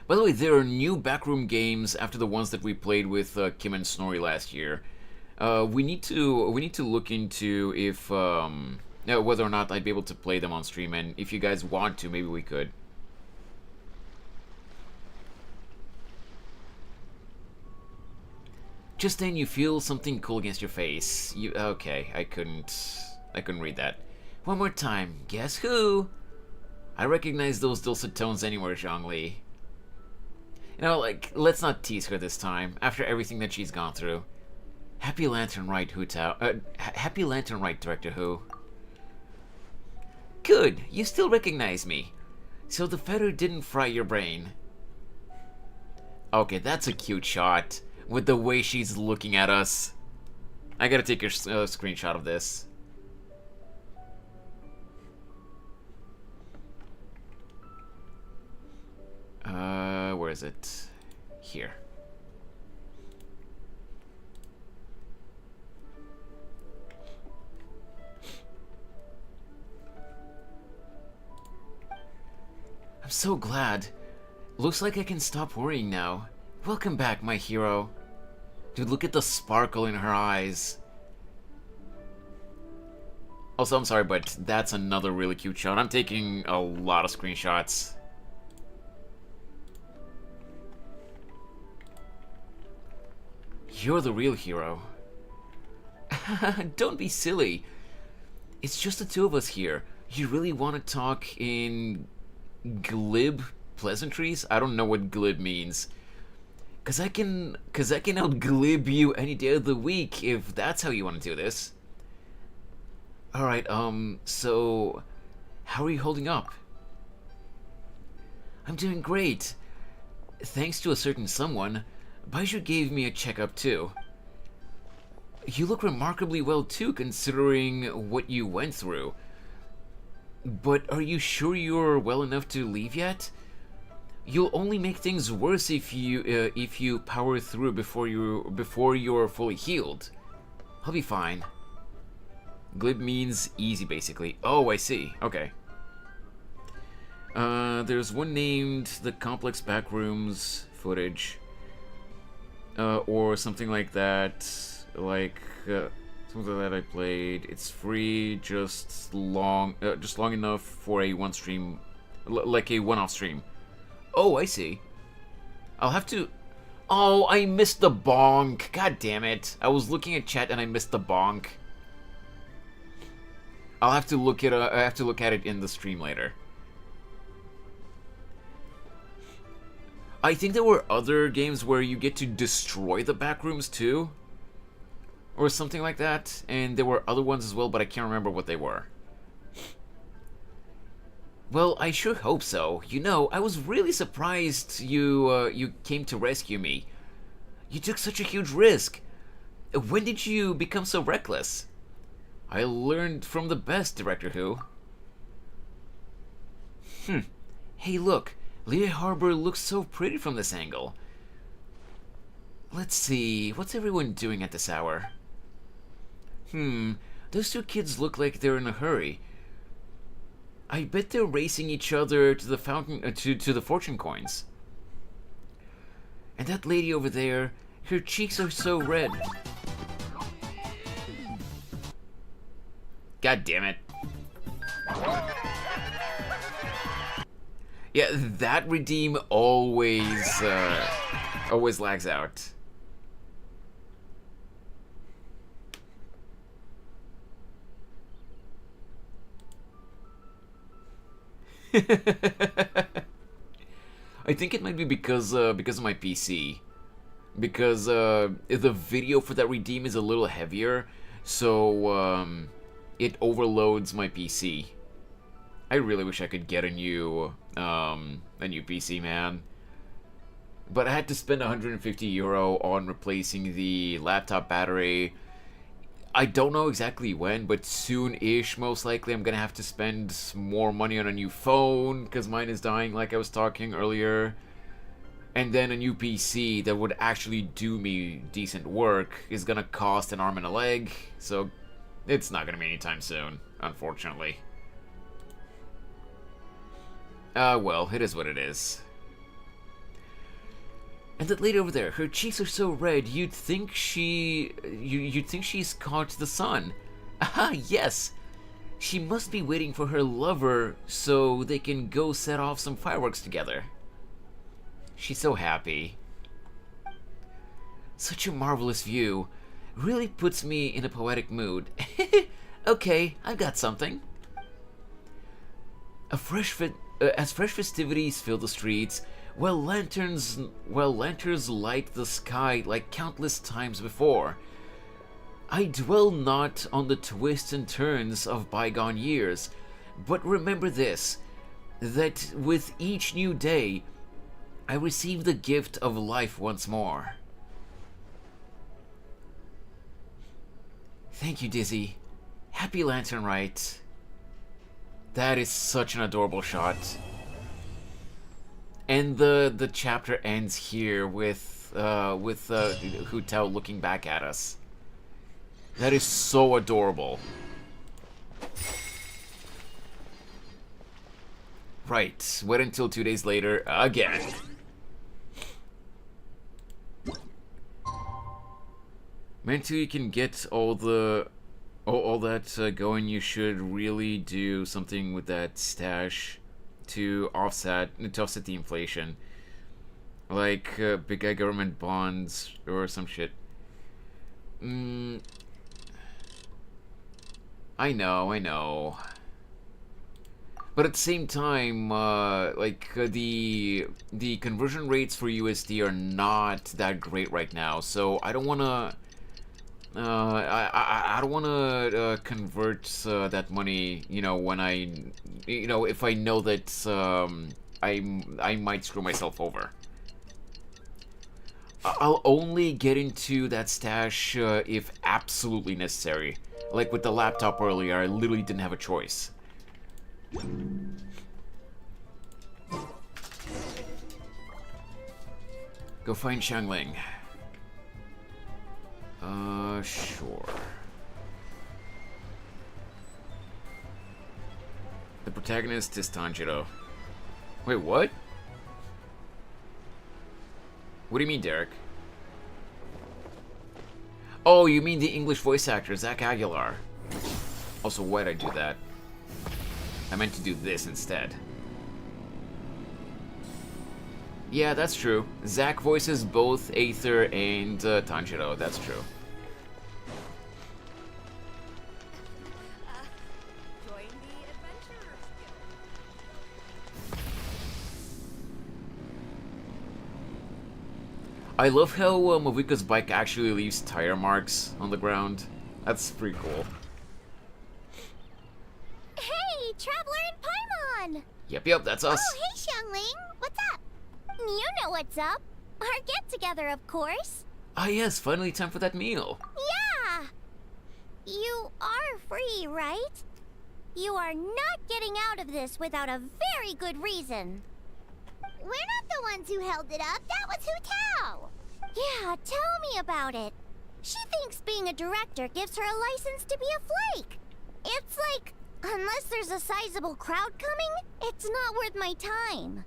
By the way, there are new backroom games after the ones that we played with Kim and Snorri last year. We need to look into if whether or not I'd be able to play them on stream, and if you guys want to, maybe we could. Just then you feel something cool against your face. Okay, I couldn't read that. One more time. Guess who? I recognize those dulcet tones anywhere, Zhongli. You know, like, let's not tease her this time, after everything that she's gone through. Happy Lantern Rite, Hutao. Happy Lantern Rite, Director Who. Good, you still recognize me. So the feather didn't fry your brain. Okay, that's a cute shot, with the way she's looking at us. I gotta take a screenshot of this. Where is it? Here. I'm so glad. Looks like I can stop worrying now. Welcome back, my hero. Dude, look at the sparkle in her eyes. Also, I'm sorry, but that's another really cute shot. I'm taking a lot of screenshots. You're the real hero. Don't be silly. It's just the two of us here. You really want to talk in glib pleasantries? I don't know what glib means. Cause I can out-glib you any day of the week if that's how you want to do this. Alright, so how are you holding up? I'm doing great. Thanks to a certain someone, Baiju gave me a checkup too. You look remarkably well too, considering what you went through. But are you sure you're well enough to leave yet? You'll only make things worse if you power through before you're fully healed. I'll be fine. Glib means easy, basically. Oh, I see. Okay. There's one named the Complex Backrooms footage. Or something like that. Like, something that I played. It's free, just long enough for a one stream, like a one-off stream. Oh, I see. I'll have to... Oh, I missed the bonk. God damn it. I was looking at chat and I missed the bonk. I have to look at it in the stream later. I think there were other games where you get to destroy the backrooms too. Or something like that. And there were other ones as well, but I can't remember what they were. Well, I sure hope so. You know, I was really surprised you came to rescue me. You took such a huge risk. When did you become so reckless? I learned from the best, Director Who. Hey, look. Liyue Harbor looks so pretty from this angle. Let's see, what's everyone doing at this hour? Those two kids look like they're in a hurry. I bet they're racing each other to the fountain, to the fortune coins. And that lady over there, her cheeks are so red. God damn it. Yeah, that redeem always lags out. I think it might be because of my PC. because the video for that redeem is a little heavier, so it overloads my PC. I really wish I could get a new PC, man. But I had to spend €150 on replacing the laptop battery. I don't know exactly when, but soon-ish, most likely, I'm gonna have to spend more money on a new phone, because mine is dying, like I was talking earlier. And then a new PC that would actually do me decent work is gonna cost an arm and a leg, so it's not gonna be anytime soon, unfortunately. Well, it is what it is. And that lady over there, her cheeks are so red, you'd think she's caught the sun. Ah, yes! She must be waiting for her lover so they can go set off some fireworks together. She's so happy. Such a marvelous view. Really puts me in a poetic mood. Okay, I've got something. As fresh festivities fill the streets, while lanterns light the sky like countless times before, I dwell not on the twists and turns of bygone years, but remember this, that with each new day, I receive the gift of life once more. Thank you, Dizzy. Happy Lantern Rite. That is such an adorable shot. And the chapter ends here with Hutao looking back at us. That is so adorable. Right, wait until 2 days later again. Until you can get all that going, you should really do something with that stash to offset the inflation, like big guy government bonds or some shit. I know. But at the same time, the conversion rates for USD are not that great right now, so I don't wanna. I don't want to convert that money, when if I know that I might screw myself over. I'll only get into that stash if absolutely necessary. Like with the laptop earlier, I literally didn't have a choice. Go find Xiangling. Sure. The protagonist is Tanjiro. Wait, what? What do you mean, Derek? Oh, you mean the English voice actor, Zach Aguilar. Also, why'd I do that? I meant to do this instead. Yeah, that's true. Zach voices both Aether and Tanjiro, that's true. I love how Mavuka's bike actually leaves tire marks on the ground. That's pretty cool. Hey, Traveler and Paimon! Yep, that's us. Oh, hey, Xiangling. What's up? You know what's up. Our get-together, of course. Ah yes, finally time for that meal. Yeah! You are free, right? You are not getting out of this without a very good reason. We're not the ones who held it up. That was Hutao. Yeah, tell me about it. She thinks being a director gives her a license to be a flake. It's like, unless there's a sizable crowd coming, it's not worth my time.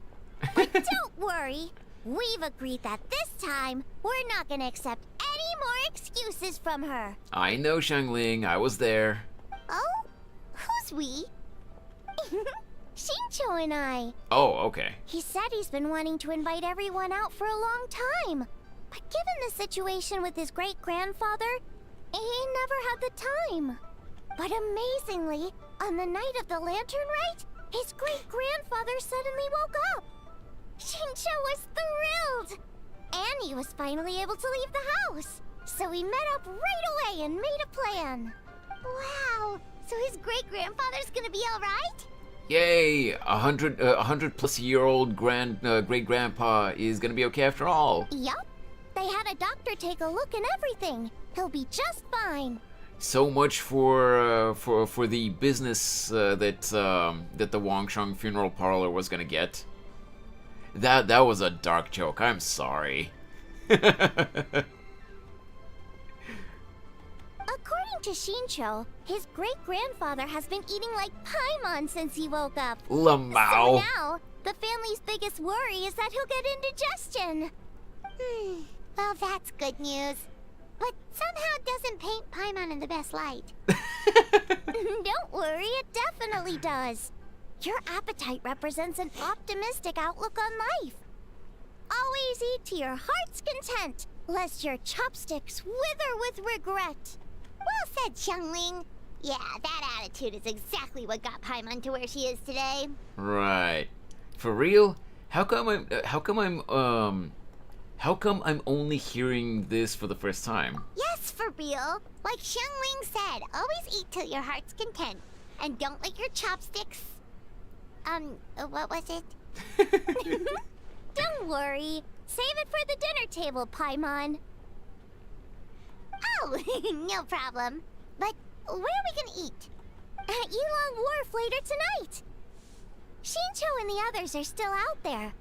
But don't worry. We've agreed that this time, we're not gonna accept any more excuses from her. I know, Xiangling. I was there. Oh? Who's we? Shincho and I. Oh, okay. He said he's been wanting to invite everyone out for a long time. But given the situation with his great-grandfather, he never had the time. But amazingly, on the night of the Lantern Rite, his great-grandfather suddenly woke up. Shincho was thrilled. Annie was finally able to leave the house. So we met up right away and made a plan. Wow, so his great-grandfather's gonna be alright? Yay! 100+ year-old great-grandpa is gonna be okay after all. Yup. They had a doctor take a look and everything. He'll be just fine. So much for the business that the Wangsheng funeral parlor was gonna get. That was a dark joke. I'm sorry. According to Shincho, his great-grandfather has been eating like paimon since he woke up. Lamau. So now, the family's biggest worry is that he'll get indigestion. Well, that's good news. But somehow doesn't paint Paimon in the best light. Don't worry, it definitely does. Your appetite represents an optimistic outlook on life. Always eat to your heart's content, lest your chopsticks wither with regret. Well said, Xiangling. Yeah, that attitude is exactly what got Paimon to where she is today. Right. For real? How come I'm only hearing this for the first time? Yes, for real. Like Xiangling said, always eat till your heart's content. And don't let your chopsticks... what was it? Don't worry. Save it for the dinner table, Paimon. Oh, no problem. But where are we gonna eat? At Yilong Wharf later tonight. Shincho and the others are still out there.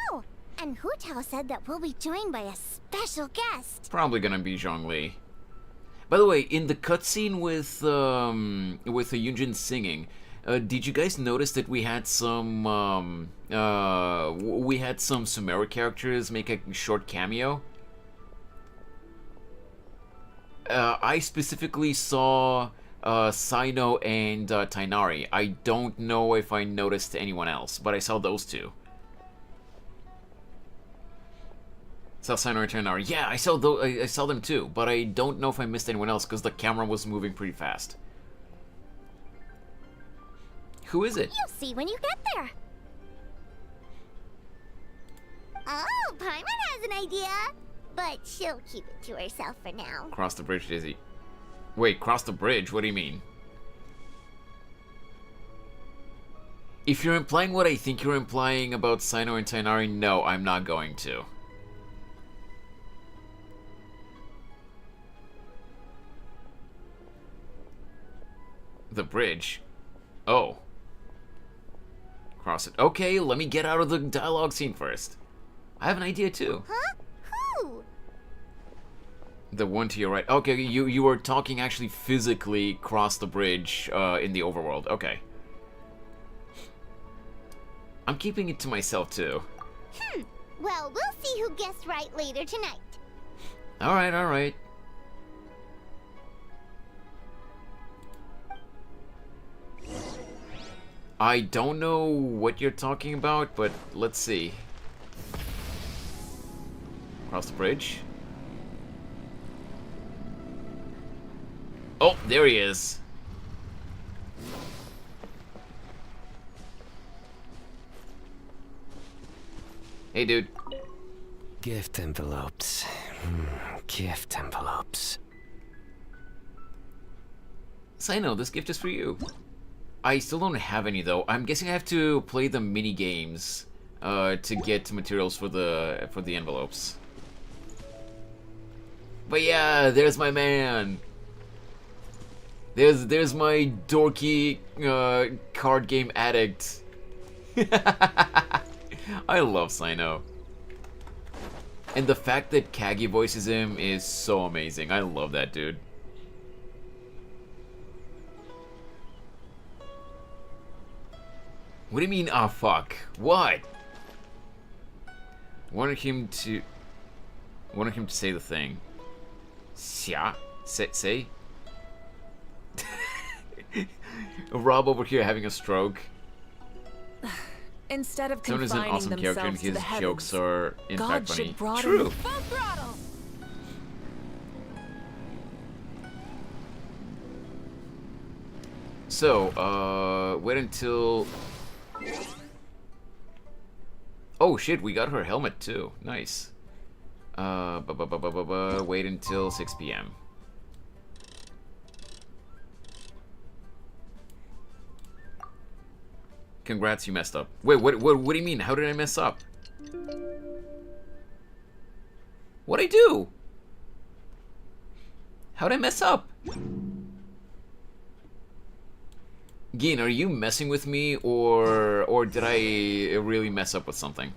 Oh, and Hutao said that we'll be joined by a special guest. Probably gonna be Zhongli. By the way, in the cutscene with the Yunjin singing, did you guys notice that we had some Sumeru characters make a short cameo? I specifically saw Sino and Tainari. I don't know if I noticed anyone else, but I saw those two. Saw Sino and Tainari. Yeah, I saw them too, but I don't know if I missed anyone else because the camera was moving pretty fast. Who is it? You'll see when you get there. Oh, Paimon has an idea. But she'll keep it to herself for now. Cross the bridge, Dizzy. Wait, cross the bridge? What do you mean? If you're implying what I think you're implying about Sino and Tainari, no, I'm not going to. The bridge? Oh. Cross it. Okay, let me get out of the dialogue scene first. I have an idea too. Huh? Who? The one to your right. Okay, you were talking actually physically cross the bridge in the overworld. Okay. I'm keeping it to myself too. Well, we'll see who guessed right later tonight. Alright, alright. I don't know what you're talking about, but let's see. Cross the bridge. Oh, there he is. Hey, dude. Gift envelopes. Gift envelopes. Sino, this gift is for you. I still don't have any though. I'm guessing I have to play the mini games to get materials for the envelopes. But yeah, there's my man. There's my dorky card game addict. I love Sino. And the fact that Kagi voices him is so amazing. I love that dude. What do you mean, ah, fuck? What? Wanted him to say the thing. Xia? Say? Rob over here having a stroke. Instead of Someone is an confining awesome character and themselves to the his jokes heavens, are in God fact funny. should broaden True. full throttle. So, wait until... Oh shit, we got her helmet too. Nice. Wait until 6 p.m. Congrats, you messed up. Wait, what do you mean? How did I mess up? What'd I do? How'd I mess up? Gin, are you messing with me, or did I really mess up with something?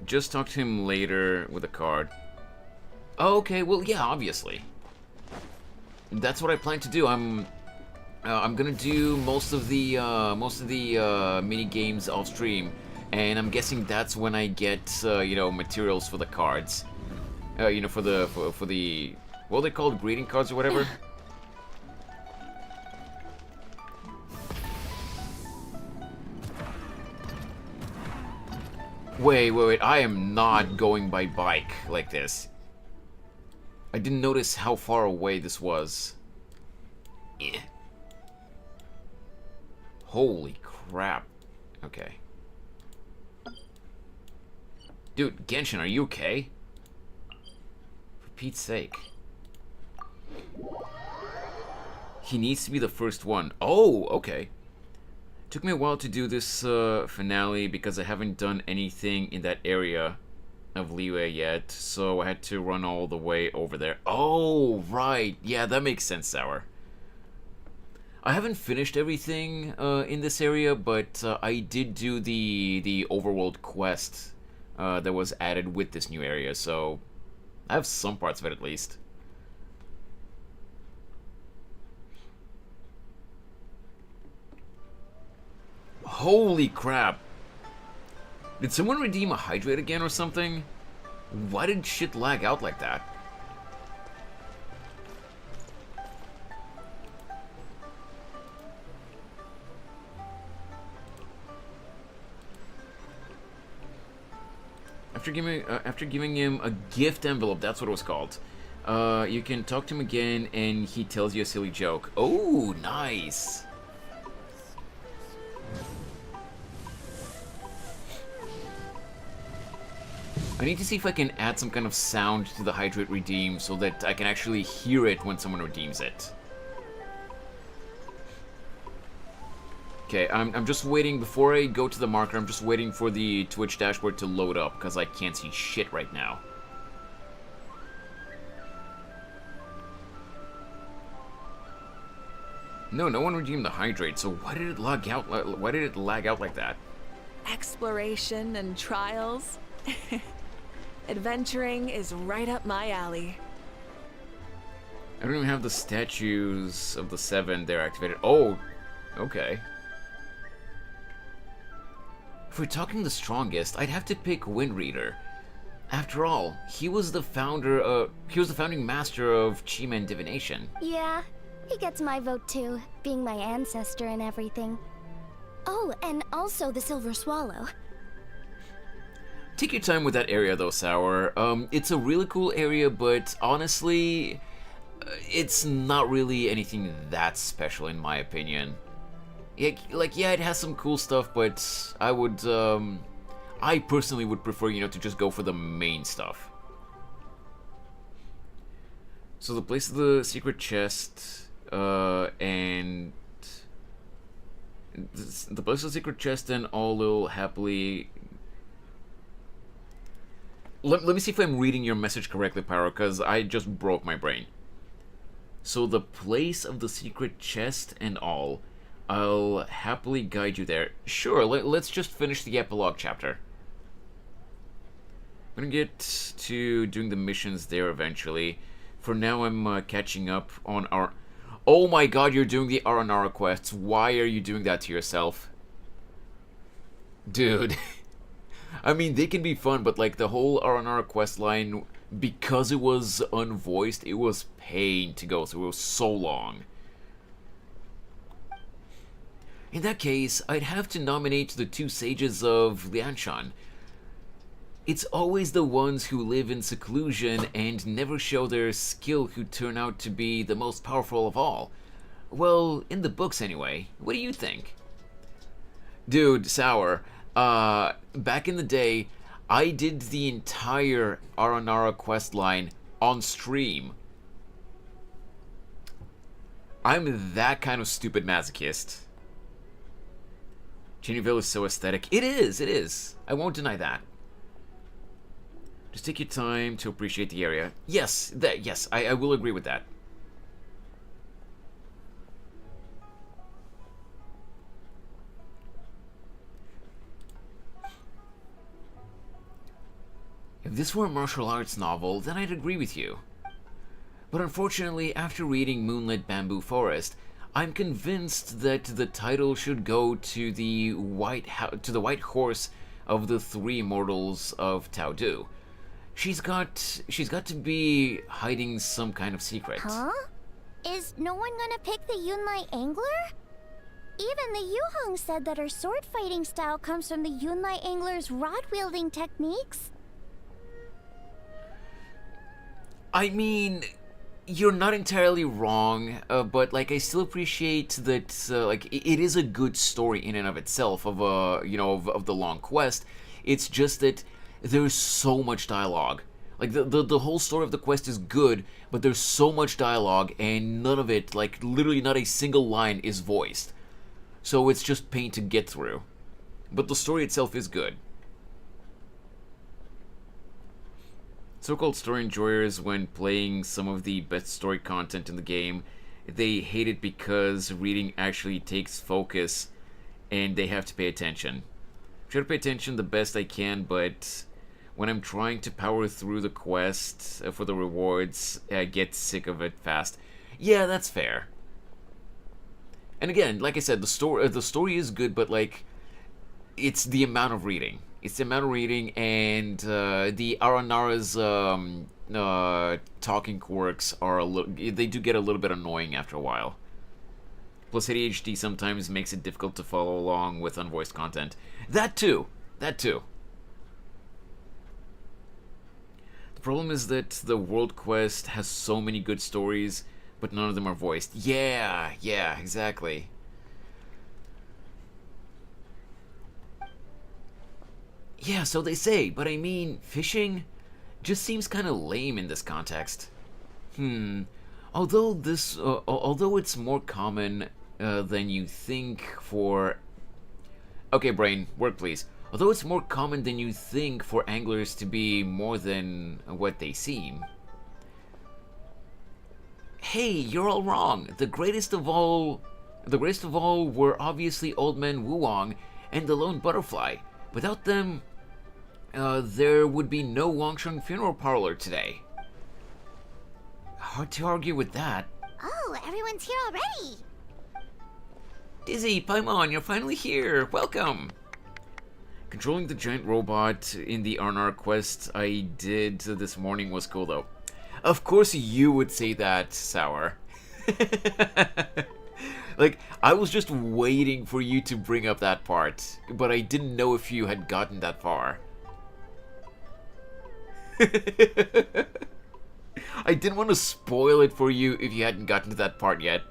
Just talk to him later with a card. Oh, okay, well, yeah, obviously. That's what I plan to do. I'm gonna do most of the mini games off stream, and I'm guessing that's when I get you know, materials for the cards. You know, for the what are they called, greeting cards or whatever. Wait, I am not going by bike like this. I didn't notice how far away this was. Yeah. Holy crap. Okay. Dude, Genshin, are you okay? For Pete's sake. He needs to be the first one. Oh, okay. Took me a while to do this finale because I haven't done anything in that area of Leeway yet, so I had to run all the way over there. Oh, right. Yeah, that makes sense, Sour. I haven't finished everything in this area, but I did do the overworld quest that was added with this new area, so I have some parts of it at least. Holy crap. Did someone redeem a hydrate again or something? Why did shit lag out like that? After giving him a gift envelope, that's what it was called. You can talk to him again and he tells you a silly joke. Oh, nice. I need to see if I can add some kind of sound to the Hydrate Redeem so that I can actually hear it when someone redeems it. Okay, I'm just waiting, before I go to the marker, I'm just waiting for the Twitch dashboard to load up, because I can't see shit right now. No one redeemed the Hydrate, so why did it lag out, like that? Exploration and trials. Adventuring is right up my alley. I don't even have the statues of the 7 there activated. Oh, okay. If we're talking the strongest, I'd have to pick Windreader. After all, he was the founding master of Chi-Man divination. Yeah, he gets my vote too, being my ancestor and everything. Oh, and also the Silver Swallow. Take your time with that area though, Sour. It's a really cool area, but honestly, it's not really anything that special in my opinion. Yeah, yeah, it has some cool stuff, but I personally would prefer, you know, to just go for the main stuff. So the place of the secret chest, and the place of the secret chest and all will happily... Let me see if I'm reading your message correctly, Pyro, because I just broke my brain. So the place of the secret chest and all, I'll happily guide you there. Sure, let's just finish the epilogue chapter. I'm gonna get to doing the missions there eventually. For now, I'm catching up on our... Oh my god, you're doing the Aranara quests. Why are you doing that to yourself? Dude... I mean, they can be fun, but like the whole Aranara quest line, because it was unvoiced, it was pain to go through. It was so long. In that case, I'd have to nominate the 2 sages of Lianshan. It's always the ones who live in seclusion and never show their skill who turn out to be the most powerful of all. Well, in the books anyway. What do you think? Dude, Sour, back in the day, I did the entire Aranara quest line on stream. I'm that kind of stupid masochist. Jennyville is so aesthetic. It is. I won't deny that. Just take your time to appreciate the area. Yes, I will agree with that. If this were a martial arts novel, then I'd agree with you. But unfortunately, after reading Moonlit Bamboo Forest, I'm convinced that the title should go to the white horse of the three immortals of Taodu. She's got to be hiding some kind of secret. Huh? Is no one gonna pick the Yunlai Angler? Even the Yuhong said that her sword fighting style comes from the Yunlai Angler's rod wielding techniques. I mean, you're not entirely wrong, but like I still appreciate that like it is a good story in and of itself of of the long quest. It's just that there's so much dialogue. Like the whole story of the quest is good, but there's so much dialogue and none of it, like literally not a single line is voiced. So it's just pain to get through. But the story itself is good. So-called story enjoyers, when playing some of the best story content in the game, they hate it because reading actually takes focus and they have to pay attention. I try to pay attention the best I can, but when I'm trying to power through the quest for the rewards, I get sick of it fast. Yeah, that's fair. And again, like I said, the story is good, but like, it's the amount of reading. It's the amount of reading, and the Aranara's talking quirks are they do get a little bit annoying after a while. Plus ADHD sometimes makes it difficult to follow along with unvoiced content. That too. The problem is that the World Quest has so many good stories, but none of them are voiced. Yeah, exactly. Yeah, so they say, but I mean, fishing just seems kind of lame in this context. Although it's more common than you think for... Okay, brain, work please. Although it's more common than you think for anglers to be more than what they seem. Hey, you're all wrong. The greatest of all were obviously Old Man Wuong and the Lone Butterfly. Without them, there would be no Wangsheng Funeral Parlor today. Hard to argue with that. Oh, everyone's here already. Dizzy, Paimon, you're finally here. Welcome. Controlling the giant robot in the Arnar quest I did this morning was cool, though. Of course you would say that, Sour. Like, I was just waiting for you to bring up that part, but I didn't know if you had gotten that far. I didn't want to spoil it for you if you hadn't gotten to that part yet.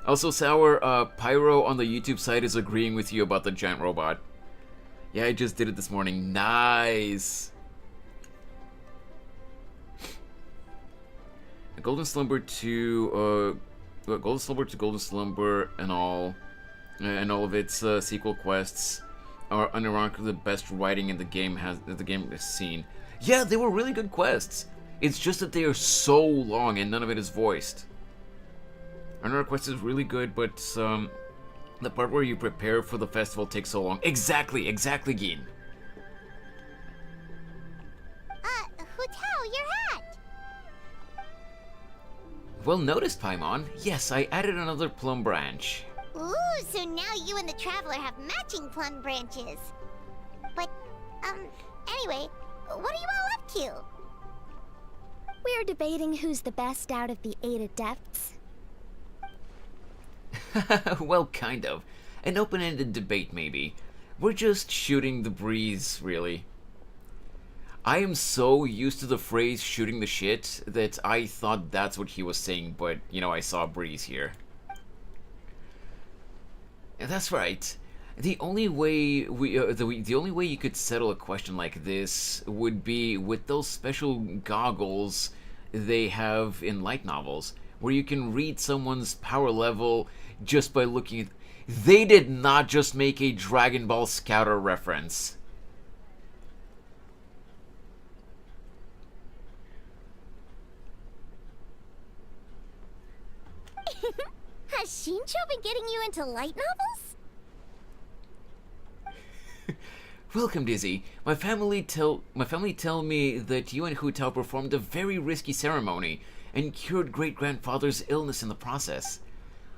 Also, Sour, Pyro on the YouTube side is agreeing with you about the giant robot. Yeah, I just did it this morning. Nice! Golden Slumber to Golden Slumber and all of its sequel quests are unironically the best writing in the game has seen. Yeah, they were really good quests. It's just that they are so long and none of it is voiced. Another quest is really good, but the part where you prepare for the festival takes so long. Exactly, Gin. Hutao, your hat! Well noticed, Paimon. Yes, I added another plum branch. Ooh, so now you and the Traveler have matching plum branches. But, anyway, what are you all up to? We're debating who's the best out of the 8 adepts. Well, kind of. An open-ended debate, maybe. We're just shooting the breeze, really. I am so used to the phrase shooting the shit that I thought that's what he was saying, but, you know, I saw a breeze here. That's right. The only way the only way you could settle a question like this would be with those special goggles they have in light novels, where you can read someone's power level just by looking at... They did not just make a Dragon Ball Scouter reference. Has Shincho been getting you into light novels? Welcome, Dizzy. My family tell me that you and Hutao performed a very risky ceremony and cured great-grandfather's illness in the process.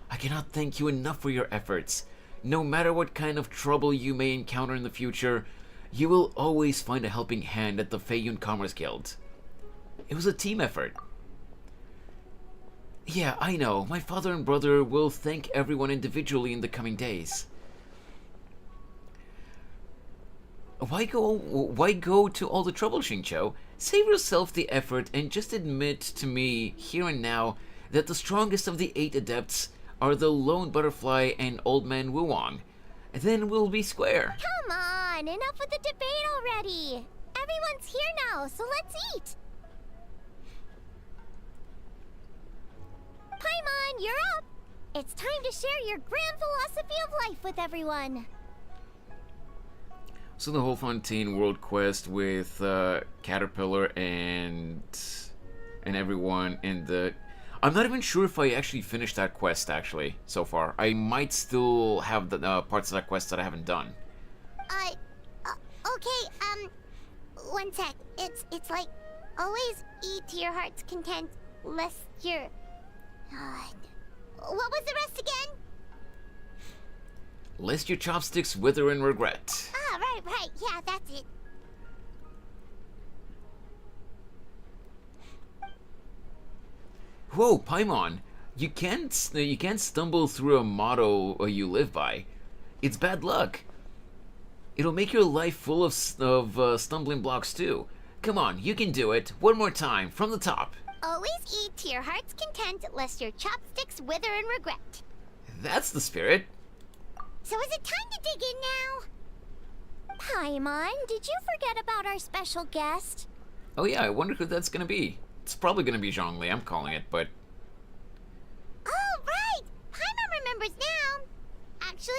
I cannot thank you enough for your efforts. No matter what kind of trouble you may encounter in the future, you will always find a helping hand at the Feiyun Commerce Guild. It was a team effort. Yeah, I know. My father and brother will thank everyone individually in the coming days. Why go to all the trouble, Xingqiu? Save yourself the effort and just admit to me, here and now, that the strongest of the 8 adepts are the Lone Butterfly and Old Man Wuwang. Then we'll be square. Come on, enough with the debate already. Everyone's here now, so let's eat. Paimon, you're up. It's time to share your grand philosophy of life with everyone. So the whole Fontaine World quest with Caterpillar and everyone in the... I'm not even sure if I actually finished that quest, actually, so far. I might still have the parts of that quest that I haven't done. Okay, one sec. It's like, always eat to your heart's content, lest you're... what was the rest again? Lest your chopsticks wither in regret. Ah, right, yeah, that's it. Whoa, Paimon! You can't stumble through a motto you live by. It's bad luck. It'll make your life full of stumbling blocks too. Come on, you can do it. One more time, from the top. Always eat to your heart's content, lest your chopsticks wither in regret. That's the spirit. So is it time to dig in now? Paimon, did you forget about our special guest? Oh yeah, I wonder who that's gonna be. It's probably gonna be Zhongli, I'm calling it, but... Oh, right! Paimon remembers now! Actually,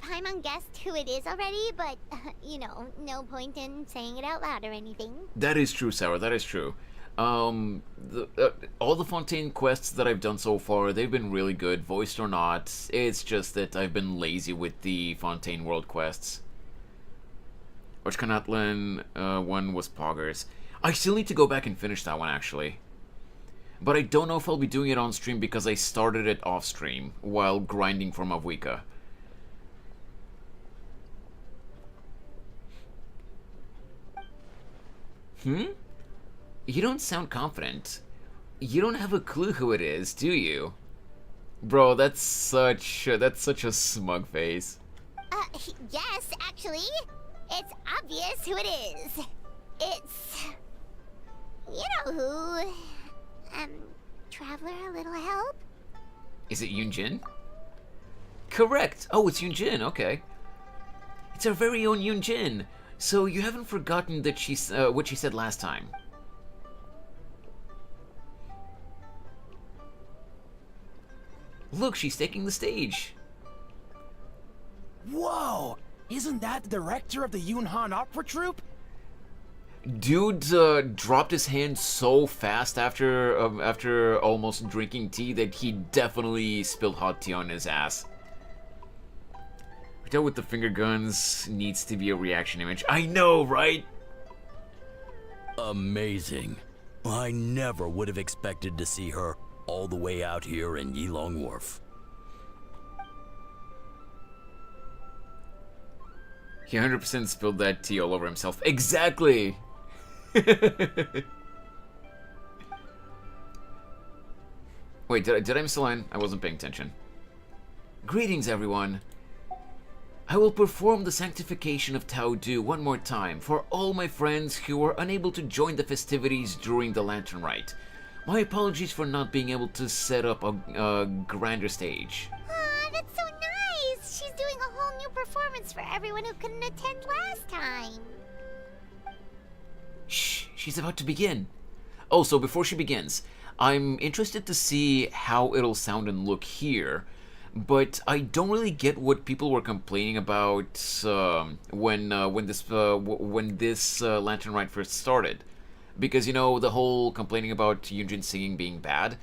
Paimon guessed who it is already, but, you know, no point in saying it out loud or anything. That is true, Sarah, that is true. All the Fontaine quests that I've done so far, they've been really good, voiced or not. It's just that I've been lazy with the Fontaine World quests. Orchkanatlan one was Poggers. I still need to go back and finish that one, actually. But I don't know if I'll be doing it on stream because I started it off stream while grinding for Mavuika. You don't sound confident. You don't have a clue who it is, do you? Bro, that's such a smug face. Yes, actually. It's obvious who it is. It's... you know who. Traveler, a little help? Is it Yunjin? Correct! Oh, it's Yunjin, okay. It's our very own Yunjin. So you haven't forgotten that what she said last time. Look, she's taking the stage. Whoa! Isn't that the director of the Yunhan Opera Troupe? Dude dropped his hand so fast after almost drinking tea that he definitely spilled hot tea on his ass. Hutao with the finger guns needs to be a reaction image. I know, right? Amazing. I never would have expected to see her all the way out here in Yilong Wharf. He 100% spilled that tea all over himself. Exactly! Wait, did I miss a line? I wasn't paying attention. Greetings, everyone. I will perform the sanctification of Tao Du one more time for all my friends who were unable to join the festivities during the Lantern Rite. My apologies for not being able to set up a grander stage. Aw, that's so nice! She's doing a whole new performance for everyone who couldn't attend last time. Shh, she's about to begin. Oh, so before she begins, I'm interested to see how it'll sound and look here, but I don't really get what people were complaining about when this Lantern Rite first started. Because, you know, the whole complaining about Yunjin singing being bad.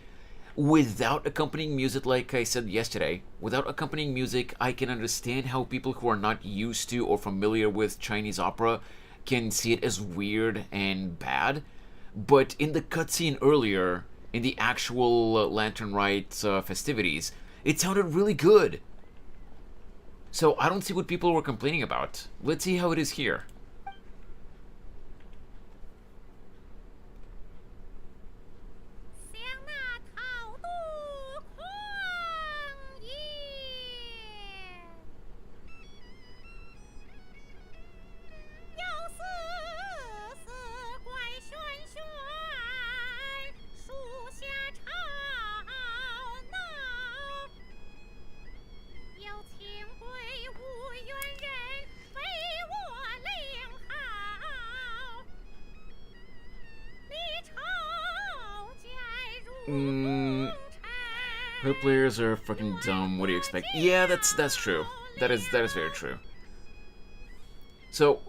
Without accompanying music, like I said yesterday, without accompanying music, I can understand how people who are not used to or familiar with Chinese opera can see it as weird and bad. But in the cutscene earlier, in the actual Lantern Rite festivities, it sounded really good. So I don't see what people were complaining about. Let's see how it is here. Her players are fucking dumb. What do you expect? Yeah, that's true. That is very true. So,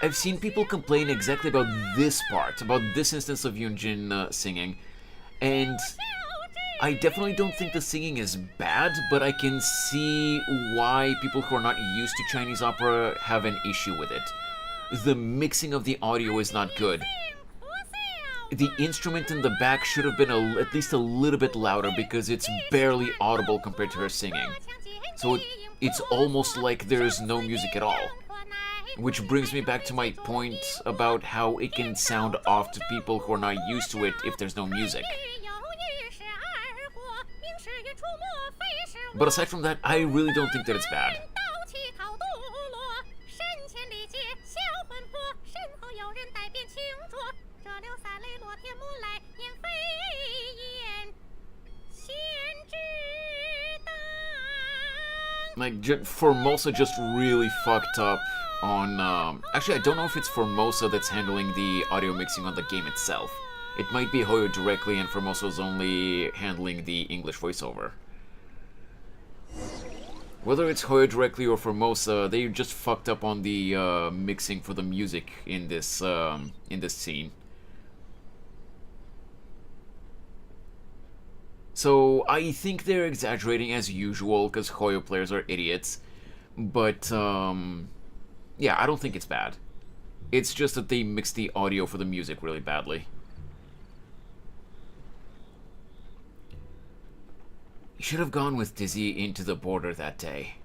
I've seen people complain exactly about this part, about this instance of Yunjin singing, and I definitely don't think the singing is bad, but I can see why people who are not used to Chinese opera have an issue with it. The mixing of the audio is not good. The instrument in the back should have been at least a little bit louder because it's barely audible compared to her singing. So it's almost like there's no music at all. Which brings me back to my point about how it can sound off to people who are not used to it if there's no music. But aside from that, I really don't think that it's bad. Like, Formosa just really fucked up on, actually, I don't know if it's Formosa that's handling the audio mixing on the game itself. It might be Hoyo directly and Formosa's only handling the English voiceover. Whether it's Hoyo directly or Formosa, they just fucked up on the mixing for the music in this scene. So I think they're exaggerating as usual because Hoyo players are idiots, but yeah, I don't think it's bad. It's just that they mixed the audio for the music really badly. You should have gone with Dizzy into the border that day.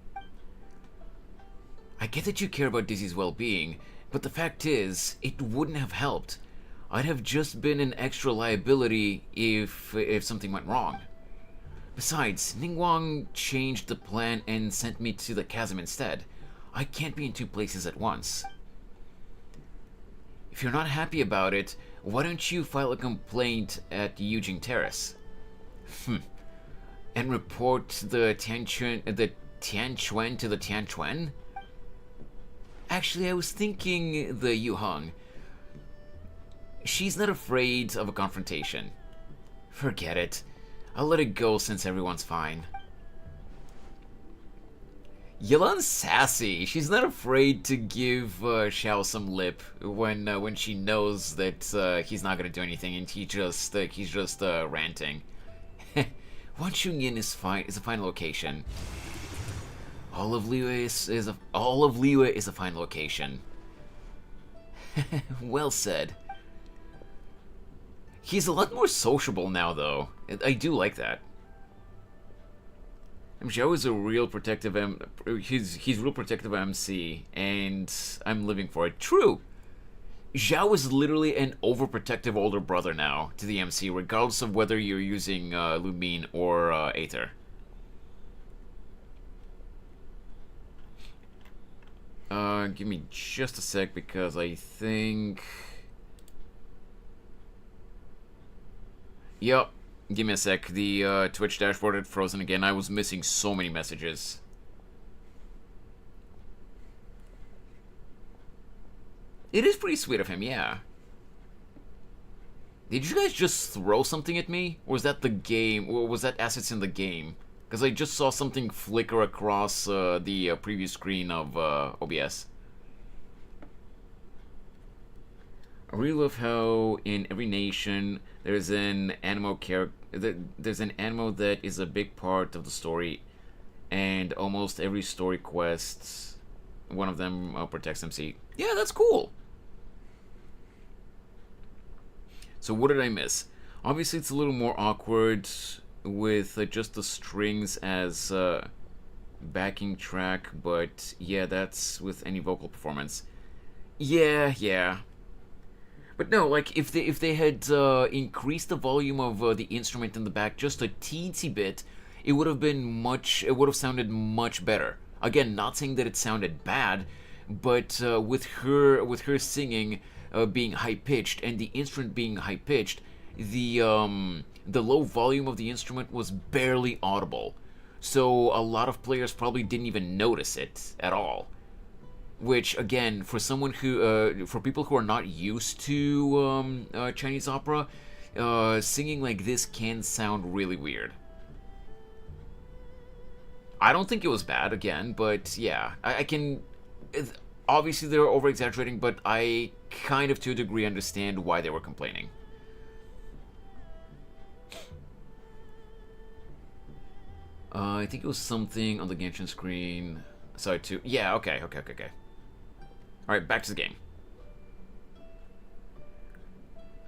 I get that you care about Dizzy's well-being, but the fact is, it wouldn't have helped. I'd have just been an extra liability if something went wrong. Besides, Ningguang changed the plan and sent me to the chasm instead. I can't be in two places at once. If you're not happy about it, why don't you file a complaint at Yujing Terrace? And report the Tianquan to the Tianquan? Actually, I was thinking the Yuheng. She's not afraid of a confrontation. Forget it. I'll let it go since everyone's fine. Yelan's sassy. She's not afraid to give Xiao some lip when she knows that he's not gonna do anything and he's just ranting. Wanchunyin is fine. Is a fine location. All of Liyue is a fine location. Well said. He's a lot more sociable now, though. I do like that. Zhao is a real protective he's real protective MC, and I'm living for it. True. Zhao is literally an overprotective older brother now to the MC, regardless of whether you're using Lumine or Aether. Give me just a sec because I think... Yup. Give me a sec. The Twitch dashboard had frozen again. I was missing so many messages. It is pretty sweet of him, yeah. Did you guys just throw something at me? Or was that the game? Or was that assets in the game? Because I just saw something flicker across the preview screen of OBS. I really love how in every nation there's an animo there's an animo that is a big part of the story, and almost every story quest, one of them protects MC. Yeah, that's cool. So what did I miss? Obviously, it's a little more awkward with just the strings as backing track, but yeah, that's with any vocal performance. Yeah. But no, like if they had increased the volume of the instrument in the back just a teensy bit, it would have sounded much better. Again, not saying that it sounded bad, but with her singing being high pitched and the instrument being high pitched, the low volume of the instrument was barely audible. So a lot of players probably didn't even notice it at all. Which, again, for someone who, for people who are not used to Chinese opera, singing like this can sound really weird. I don't think it was bad, again, but yeah, I can... Obviously, they're over-exaggerating, but I kind of, to a degree, understand why they were complaining. I think it was something on the Genshin screen. Sorry, too. Yeah, okay. Alright, back to the game.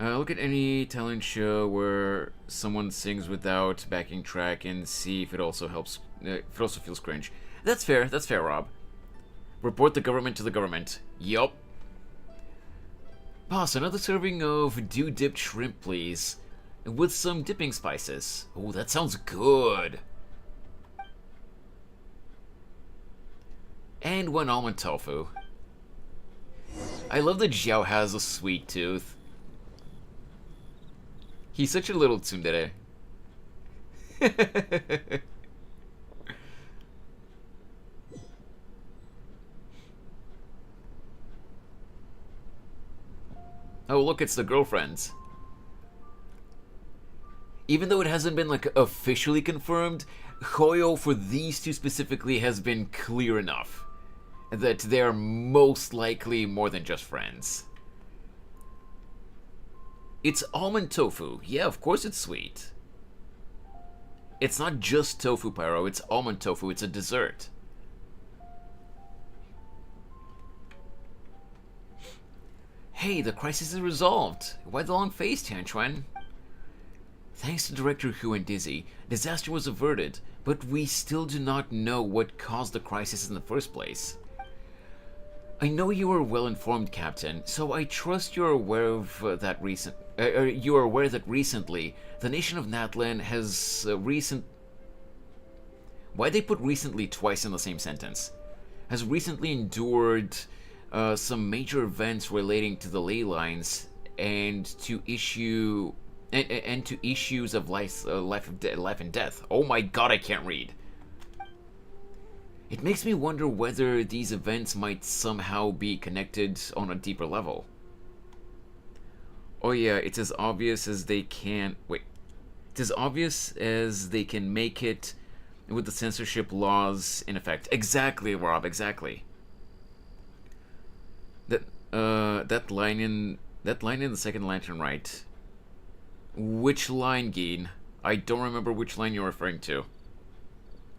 Look at any talent show where someone sings without backing track and see if it also helps, if it also feels cringe. That's fair, Rob. Report the government to the government. Yup. Boss, another serving of dew-dipped shrimp, please. With some dipping spices. Oh, that sounds good. And one almond tofu. I love that Xiao has a sweet tooth. He's such a little tsundere. Oh, look, it's the girlfriends. Even though it hasn't been, like, officially confirmed, Hoyo for these two specifically has been clear enough that they're most likely more than just friends. It's almond tofu. Yeah, of course it's sweet. It's not just tofu, Pyro. It's almond tofu. It's a dessert. Hey, the crisis is resolved. Why the long face, Tianchuan? Thanks to Director Hu and Dizzy, disaster was averted, but we still do not know what caused the crisis in the first place. I know you are well informed, Captain, so I trust you're aware of that you are aware that recently the nation of Natlan has Why'd they put recently twice in the same sentence? Has recently endured some major events relating to the ley lines and to issues of life and death. Oh my god, I can't read. It makes me wonder whether these events might somehow be connected on a deeper level. Oh yeah, it's as obvious as they can... Wait. It's as obvious as they can make it with the censorship laws in effect. Exactly, Rob, exactly. That line in the second lantern, right? Which line, Geen? I don't remember which line you're referring to.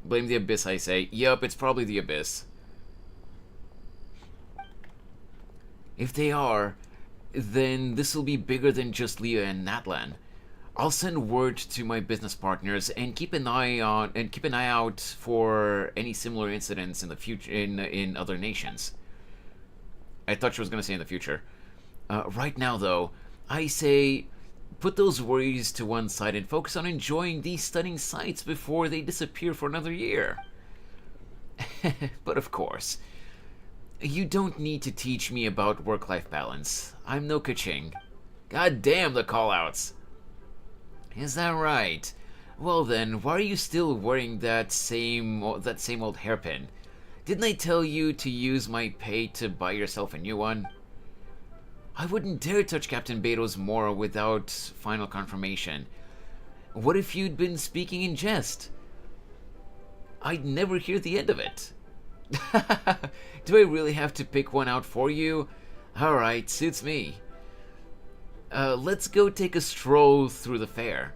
Blame the Abyss, I say. Yup, it's probably the Abyss. If they are, then this will be bigger than just Leah and Natlan. I'll send word to my business partners and keep an eye out for any similar incidents in the future in other nations. I thought she was gonna say in the future. Right now, though, I say put those worries to one side and focus on enjoying these stunning sights before they disappear for another year. But of course, You don't need to teach me about work-life balance. I'm no ka-ching. God damn the callouts. Is that right? Well then, why are you still wearing that same old hairpin? Didn't I tell you to use my pay to buy yourself a new one? I wouldn't dare touch Captain Beto's Mora without final confirmation. What if you'd been speaking in jest? I'd never hear the end of it. Do I really have to pick one out for you? Alright, suits me. Let's go take a stroll through the fair.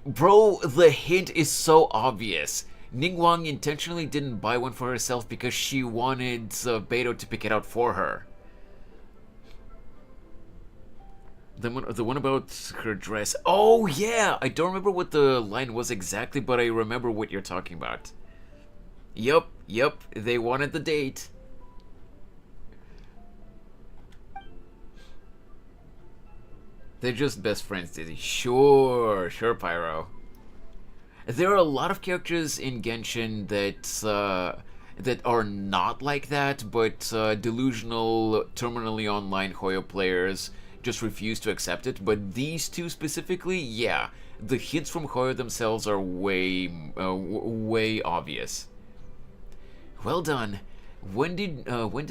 Bro, the hint is so obvious. Ningguang intentionally didn't buy one for herself because she wanted Beto to pick it out for her. The one about her dress. Oh yeah! I don't remember what the line was exactly, but I remember what you're talking about. Yup, they wanted the date. They're just best friends, Dizzy. Sure, Pyro. There are a lot of characters in Genshin that are not like that, but delusional, terminally online Hoyo players just refuse to accept it. But these two specifically, yeah, the hints from Hoyo themselves are way obvious. Well done. When did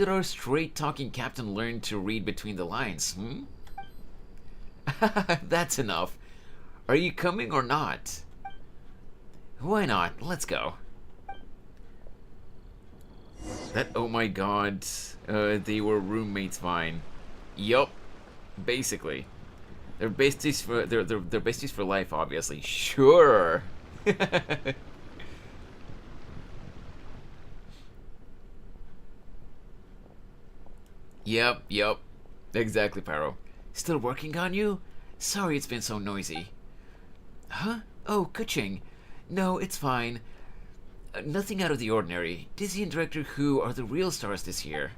our straight-talking captain learn to read between the lines? That's enough. Are you coming or not? Why not? Let's go. That, oh my god, they were roommates fine. Yup, basically. They're besties for they're besties for life, obviously. Sure. Yep. Exactly, Pyro. Still working on you? Sorry it's been so noisy. Huh? Oh, ka-ching. No, it's fine. Nothing out of the ordinary. Dizzy and Director Who are the real stars this year.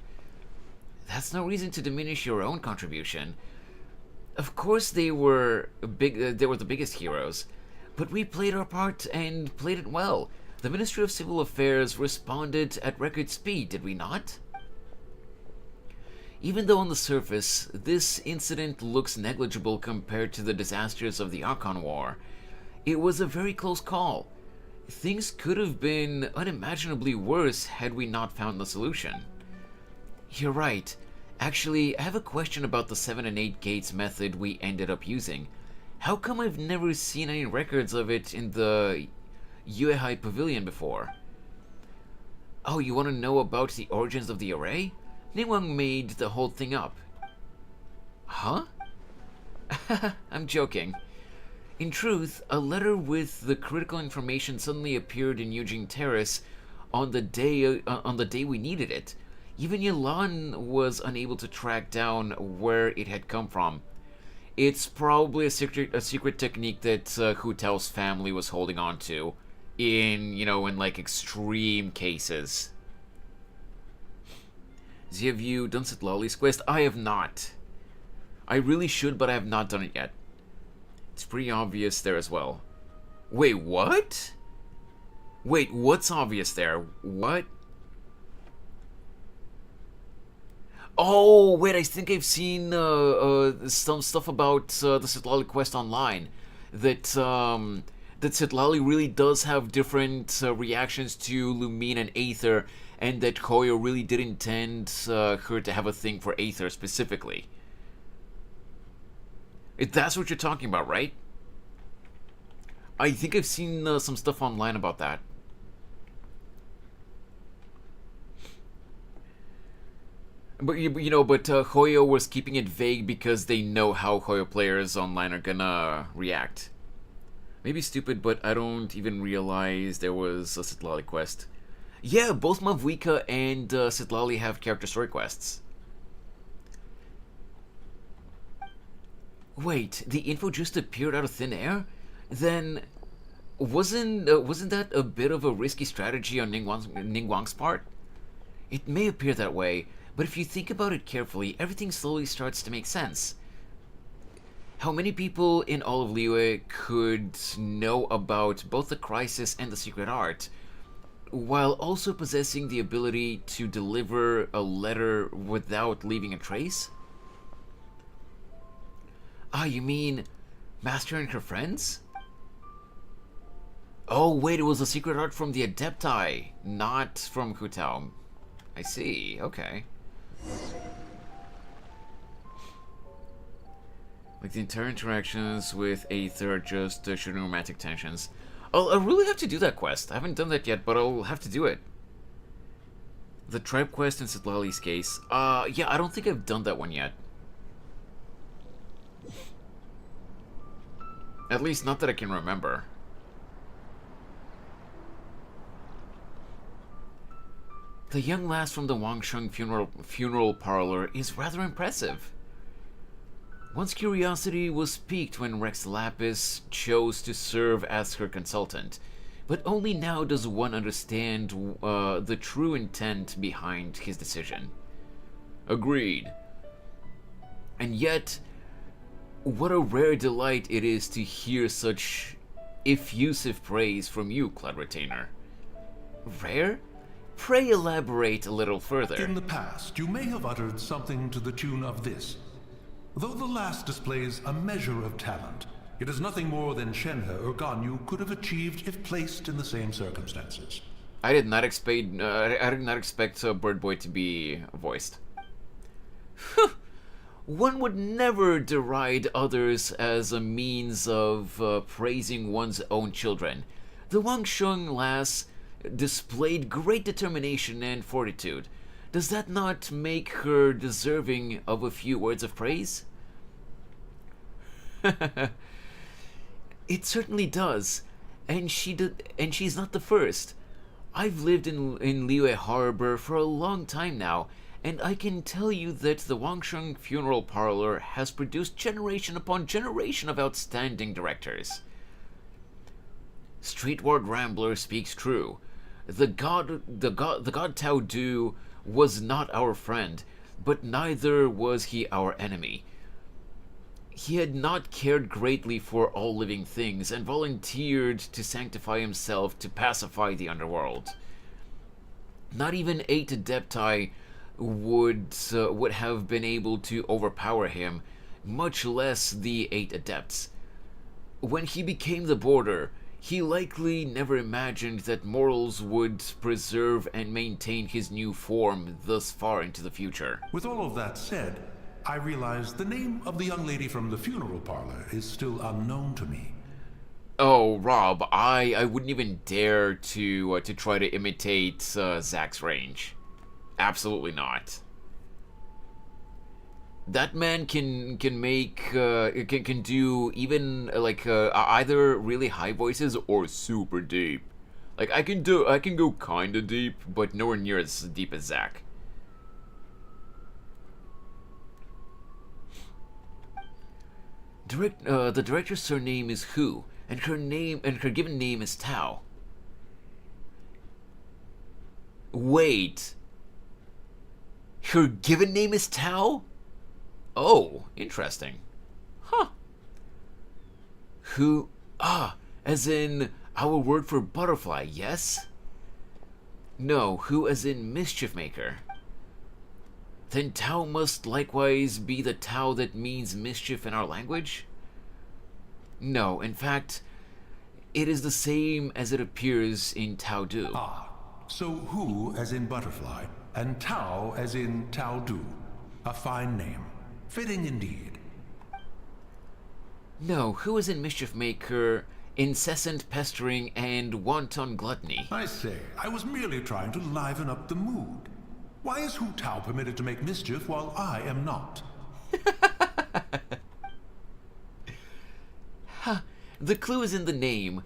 That's no reason to diminish your own contribution. Of course they were the biggest heroes, but we played our part and played it well. The Ministry of Civil Affairs responded at record speed, did we not? Even though on the surface, this incident looks negligible compared to the disasters of the Archon War, it was a very close call. Things could have been unimaginably worse had we not found the solution. You're right. Actually, I have a question about the 7 and 8 gates method we ended up using. How come I've never seen any records of it in the Yuehai Pavilion before? Oh, you want to know about the origins of the array? Ningguang made the whole thing up. Huh? I'm joking. In truth, a letter with the critical information suddenly appeared in Eugene Terrace on the day we needed it. Even Yelan was unable to track down where it had come from. It's probably a secret technique that Hutao's family was holding on to in like extreme cases. Have you done Citlali's quest? I have not. I really should, but I have not done it yet. It's pretty obvious there as well. Wait, what? Wait, what's obvious there? What? Oh, wait, I think I've seen some stuff about the Citlali quest online. That Citlali really does have different reactions to Lumine and Aether, and that Hoyo really did intend her to have a thing for Aether specifically. That's what you're talking about, right? I think I've seen some stuff online about that. But Hoyo was keeping it vague because they know how Hoyo players online are gonna react. Maybe stupid, but I don't even realize there was a Citlali quest. Yeah, both Mavuika and Citlali have character story quests. Wait, the info just appeared out of thin air? Then wasn't that a bit of a risky strategy on Ningguang's part? It may appear that way, but if you think about it carefully, everything slowly starts to make sense. How many people in all of Liyue could know about both the crisis and the secret art? while also possessing the ability to deliver a letter without leaving a trace? Ah, you mean Master and her friends? Oh, wait, it was a secret art from the Adepti, not from Hutao. I see, okay. Like the entire interactions with Aether just shooting romantic tensions. I'll really have to do that quest. I haven't done that yet, but I'll have to do it. The tribe quest in Sitlali's case. Yeah, I don't think I've done that one yet. At least not that I can remember. The young lass from the Wangsheng funeral parlor is rather impressive. One's curiosity was piqued when Rex Lapis chose to serve as her consultant, but only now does one understand the true intent behind his decision. Agreed. And yet, what a rare delight it is to hear such effusive praise from you, Cloud Retainer. Rare? Pray elaborate a little further. In the past, you may have uttered something to the tune of this. Though the last displays a measure of talent, it is nothing more than Shenhe or Ganyu could have achieved if placed in the same circumstances. I did not expect Bird Boy to be voiced. One would never deride others as a means of praising one's own children. The Wangsheng lass displayed great determination and fortitude. Does that not make her deserving of a few words of praise? It certainly does, and she's not the first. I've lived in Liyue Harbor for a long time now, and I can tell you that the Wangsheng funeral parlor has produced generation upon generation of outstanding directors. Streetward Rambler speaks true. The god Tao Du was not our friend, but neither was he our enemy. He had not cared greatly for all living things and volunteered to sanctify himself to pacify the underworld. Not even 8 Adepti would have been able to overpower him, much less the 8 Adepts. When he became the Border, he likely never imagined that mortals would preserve and maintain his new form thus far into the future. With all of that said, I realize the name of the young lady from the funeral parlor is still unknown to me. Oh, Rob, I wouldn't even dare to try to imitate Zack's range. Absolutely not. That man can make can do even like either really high voices or super deep. Like I can go kind of deep, but nowhere near as deep as Zack. The director's surname is Hu, and her given name is Tao. Wait. Her given name is Tao? Oh, interesting. Huh. Who? Ah, as in our word for butterfly, yes? No, who as in mischief maker. Then Tao must likewise be the Tao that means mischief in our language? No, in fact, it is the same as it appears in Tao Du. Ah, so Hu as in butterfly, and Tao as in Tao Du. A fine name. Fitting indeed. No, who is in mischief maker, incessant pestering, and wanton gluttony? I say, I was merely trying to liven up the mood. Why is Hutao permitted to make mischief while I am not? Ha! The clue is in the name.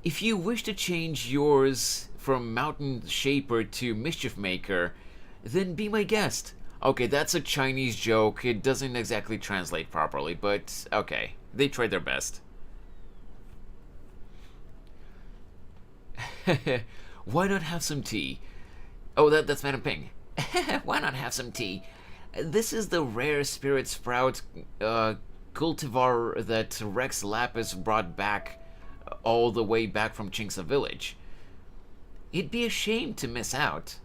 If you wish to change yours from Mountain Shaper to Mischief Maker, then be my guest. Okay, that's a Chinese joke. It doesn't exactly translate properly, but okay. They tried their best. Why not have some tea? Oh, that's Madam Ping. Why not have some tea? This is the rare spirit sprout cultivar that Rex Lapis brought back all the way back from Chinksa Village. It'd be a shame to miss out.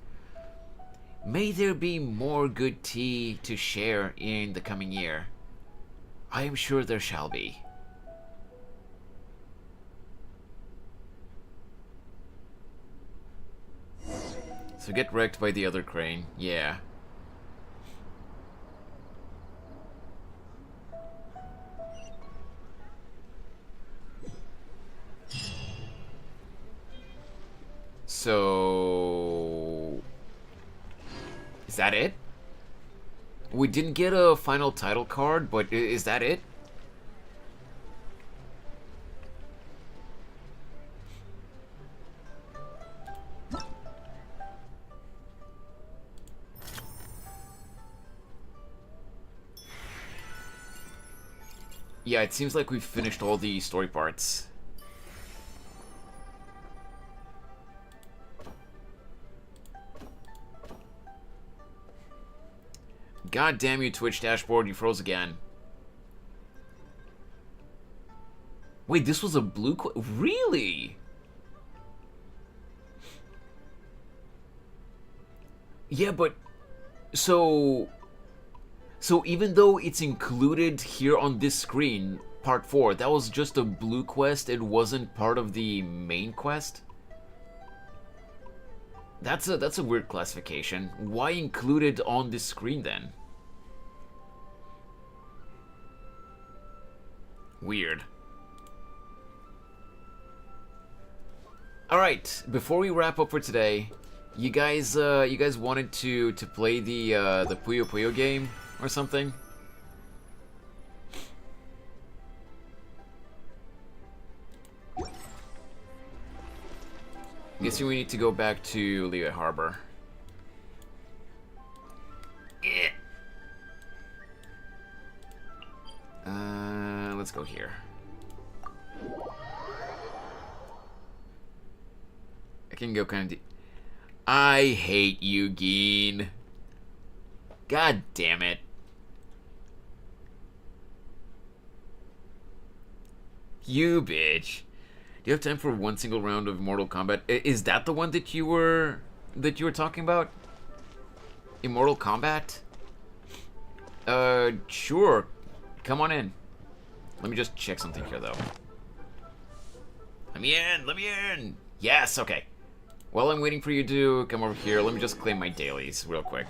May there be more good tea to share in the coming year. I am sure there shall be. So get wrecked by the other crane. Yeah. So... is that it? We didn't get a final title card, but is that it? Yeah, it seems like we've finished all the story parts. God damn you, Twitch dashboard, you froze again. Wait, this was a blue really? Yeah, but... So even though it's included here on this screen, part 4, that was just a blue quest, it wasn't part of the main quest? That's a weird classification. Why include it on this screen then? Weird. Alright, before we wrap up for today, you guys wanted to play the Puyo Puyo game or something? Guessing we need to go back to Liyue Harbor. Let's go here. I can go kind of deep. I hate you, Geen. God damn it. You bitch. Do you have time for one single round of Mortal Kombat? Is that the one that you were talking about? Immortal Kombat? Sure. Come on in. Let me just check something here, though. Let me in! Yes, okay. While I'm waiting for you to come over here, let me just claim my dailies real quick.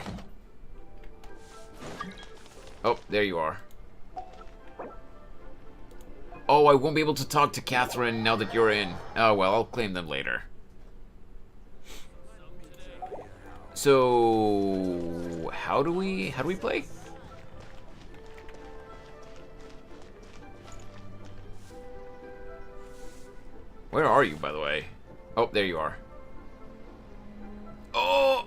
Oh, there you are. Oh, I won't be able to talk to Catherine now that you're in. Oh, well, I'll claim them later. So... How do we play? Where are you, by the way? Oh, there you are. Oh!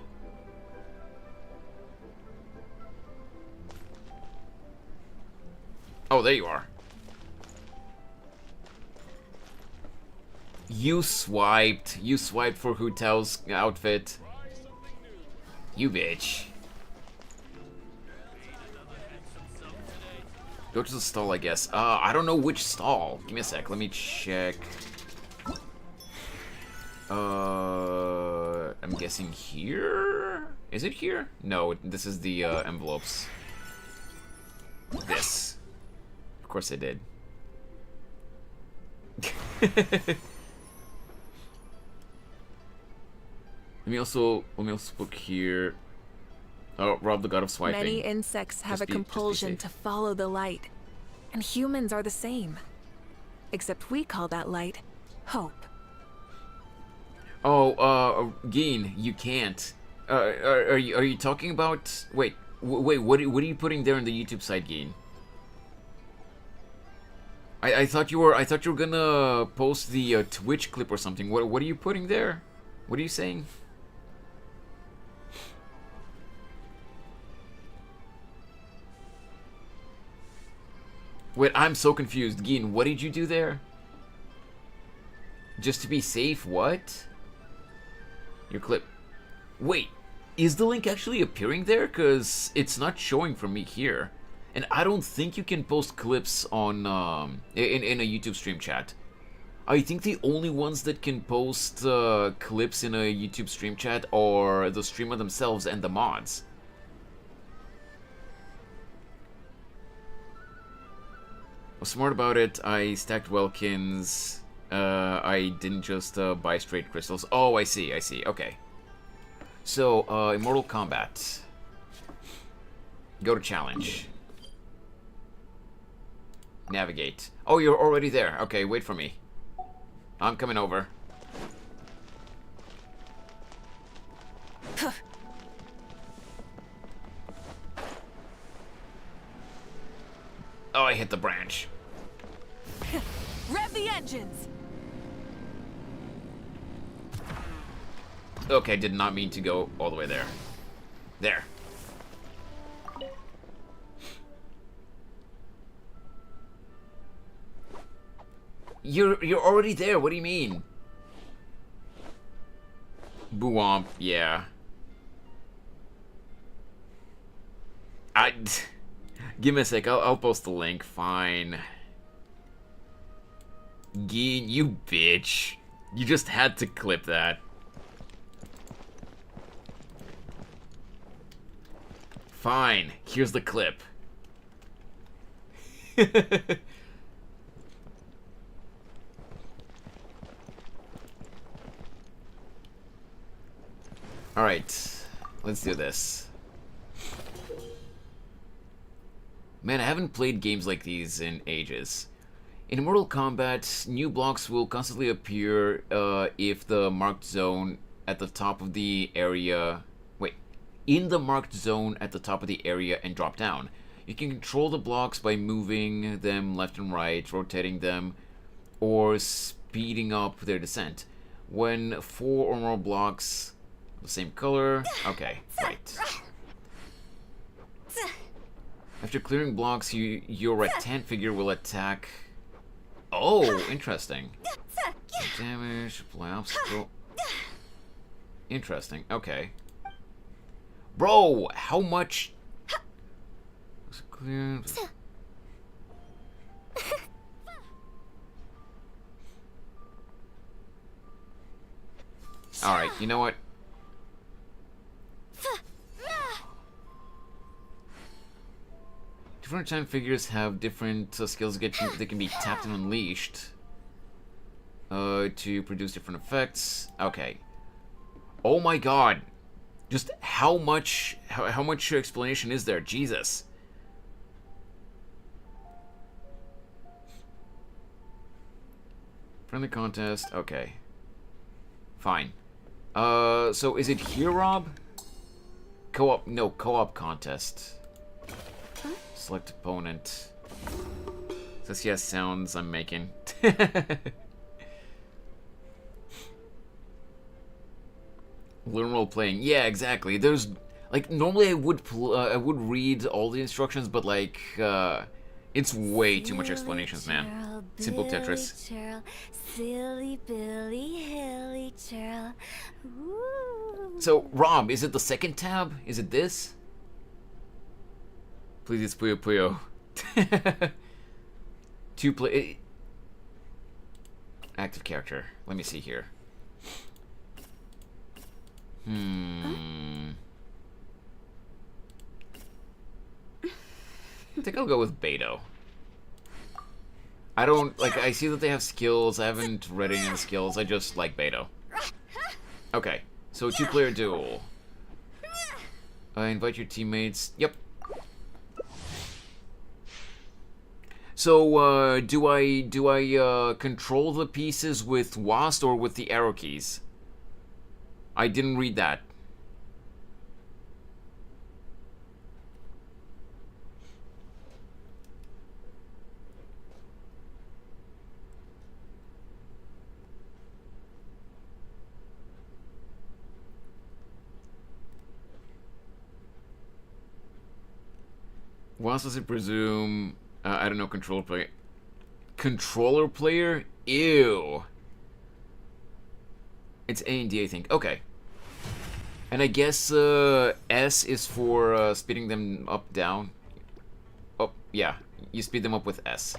Oh, there you are. You swiped. You swiped for Hutao's outfit. You bitch. Go to the stall, I guess. I don't know which stall. Give me a sec. Let me check. I'm guessing here? Is it here? No, this is the envelopes. This. Of course I did. Let me also look here. Oh, Rob the God of Swiping. Many insects have a compulsion to follow the light, and humans are the same. Except we call that light hope. Oh, Geen, you can't. Are you talking about? Wait, what are you putting there on the YouTube side, Geen? I thought you were gonna post the Twitch clip or something. What are you putting there? What are you saying? Wait, I'm so confused. Geen, what did you do there? Just to be safe, what? Your clip. Wait, is the link actually appearing there? Because it's not showing for me here. And I don't think you can post clips on, in a YouTube stream chat. I think the only ones that can post clips in a YouTube stream chat are the streamer themselves and the mods. I was smart about it. I stacked Welkins. I didn't just buy straight crystals. Oh, I see, okay. So, Immortal Combat. Go to challenge. Navigate. Oh, you're already there. Okay, wait for me. I'm coming over. Oh, I hit the branch. Rev the engines! Okay, did not mean to go all the way there. There. You're already there. What do you mean? Boo-womp, yeah. Give me a sec. I'll post the link. Fine. Geen, you bitch. You just had to clip that. Fine. Here's the clip. Alright, let's do this. Man, I haven't played games like these in ages. In Mortal Kombat, new blocks will constantly appear if the marked zone at the top of the area... Wait, in the marked zone at the top of the area and drop down. You can control the blocks by moving them left and right, rotating them, or speeding up their descent. When 4 or more blocks... the same color. Okay, right. After clearing blocks, your rattan figure will attack. Oh, interesting. Damage, apply obstacle. Interesting. Okay. Bro, how much? Clear. All right. You know what? Different time figures have different skills that can be tapped and unleashed to produce different effects. Okay. Oh my god. Just how much explanation is there? Jesus. Friendly contest. Okay. Fine. So is it here, Rob? Co-op? No, co-op contest. Select opponent. Says yes, sounds I'm making. Learn role playing. Yeah, exactly. There's like normally I would read all the instructions, but like it's way too much explanations, man. Simple Tetris. Silly Billy Hilly Churl. So Rob, is it the second tab? Is it this? Please, it's Puyo Puyo. To play... Active character. Let me see here. I think I'll go with Beto. I don't... Like, I see that they have skills. I haven't read any of the skills. I just like Beto. Okay. So, 2-player duel. Invite your teammates. Yep. So, do I control the pieces with WASD or with the arrow keys? I didn't read that. WASD does it presume... I don't know, controller player. Controller player? Ew. It's A and D, I think. Okay. And I guess S is for speeding them up, down. Oh, yeah. You speed them up with S.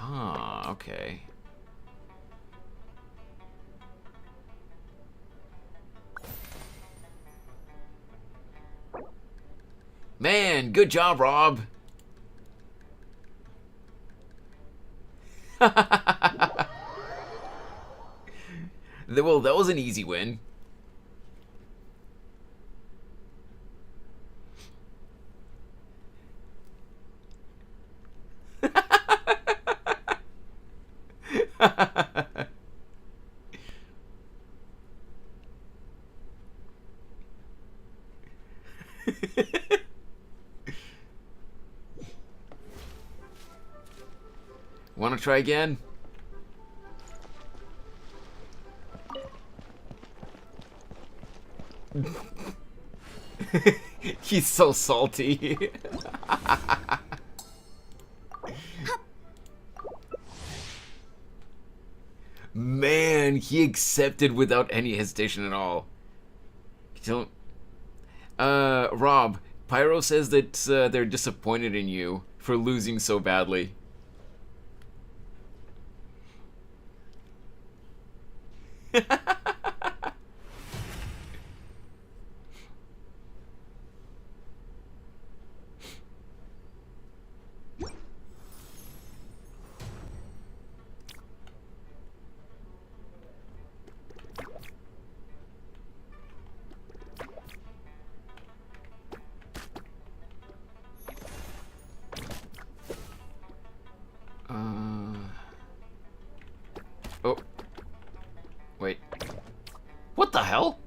Huh, okay. Man, good job, Rob. Well, that was an easy win. Want to try again? He's so salty. Man, he accepted without any hesitation at all. Don't. Rob, Pyro says that they're disappointed in you for losing so badly. Oh. Wait. What the hell?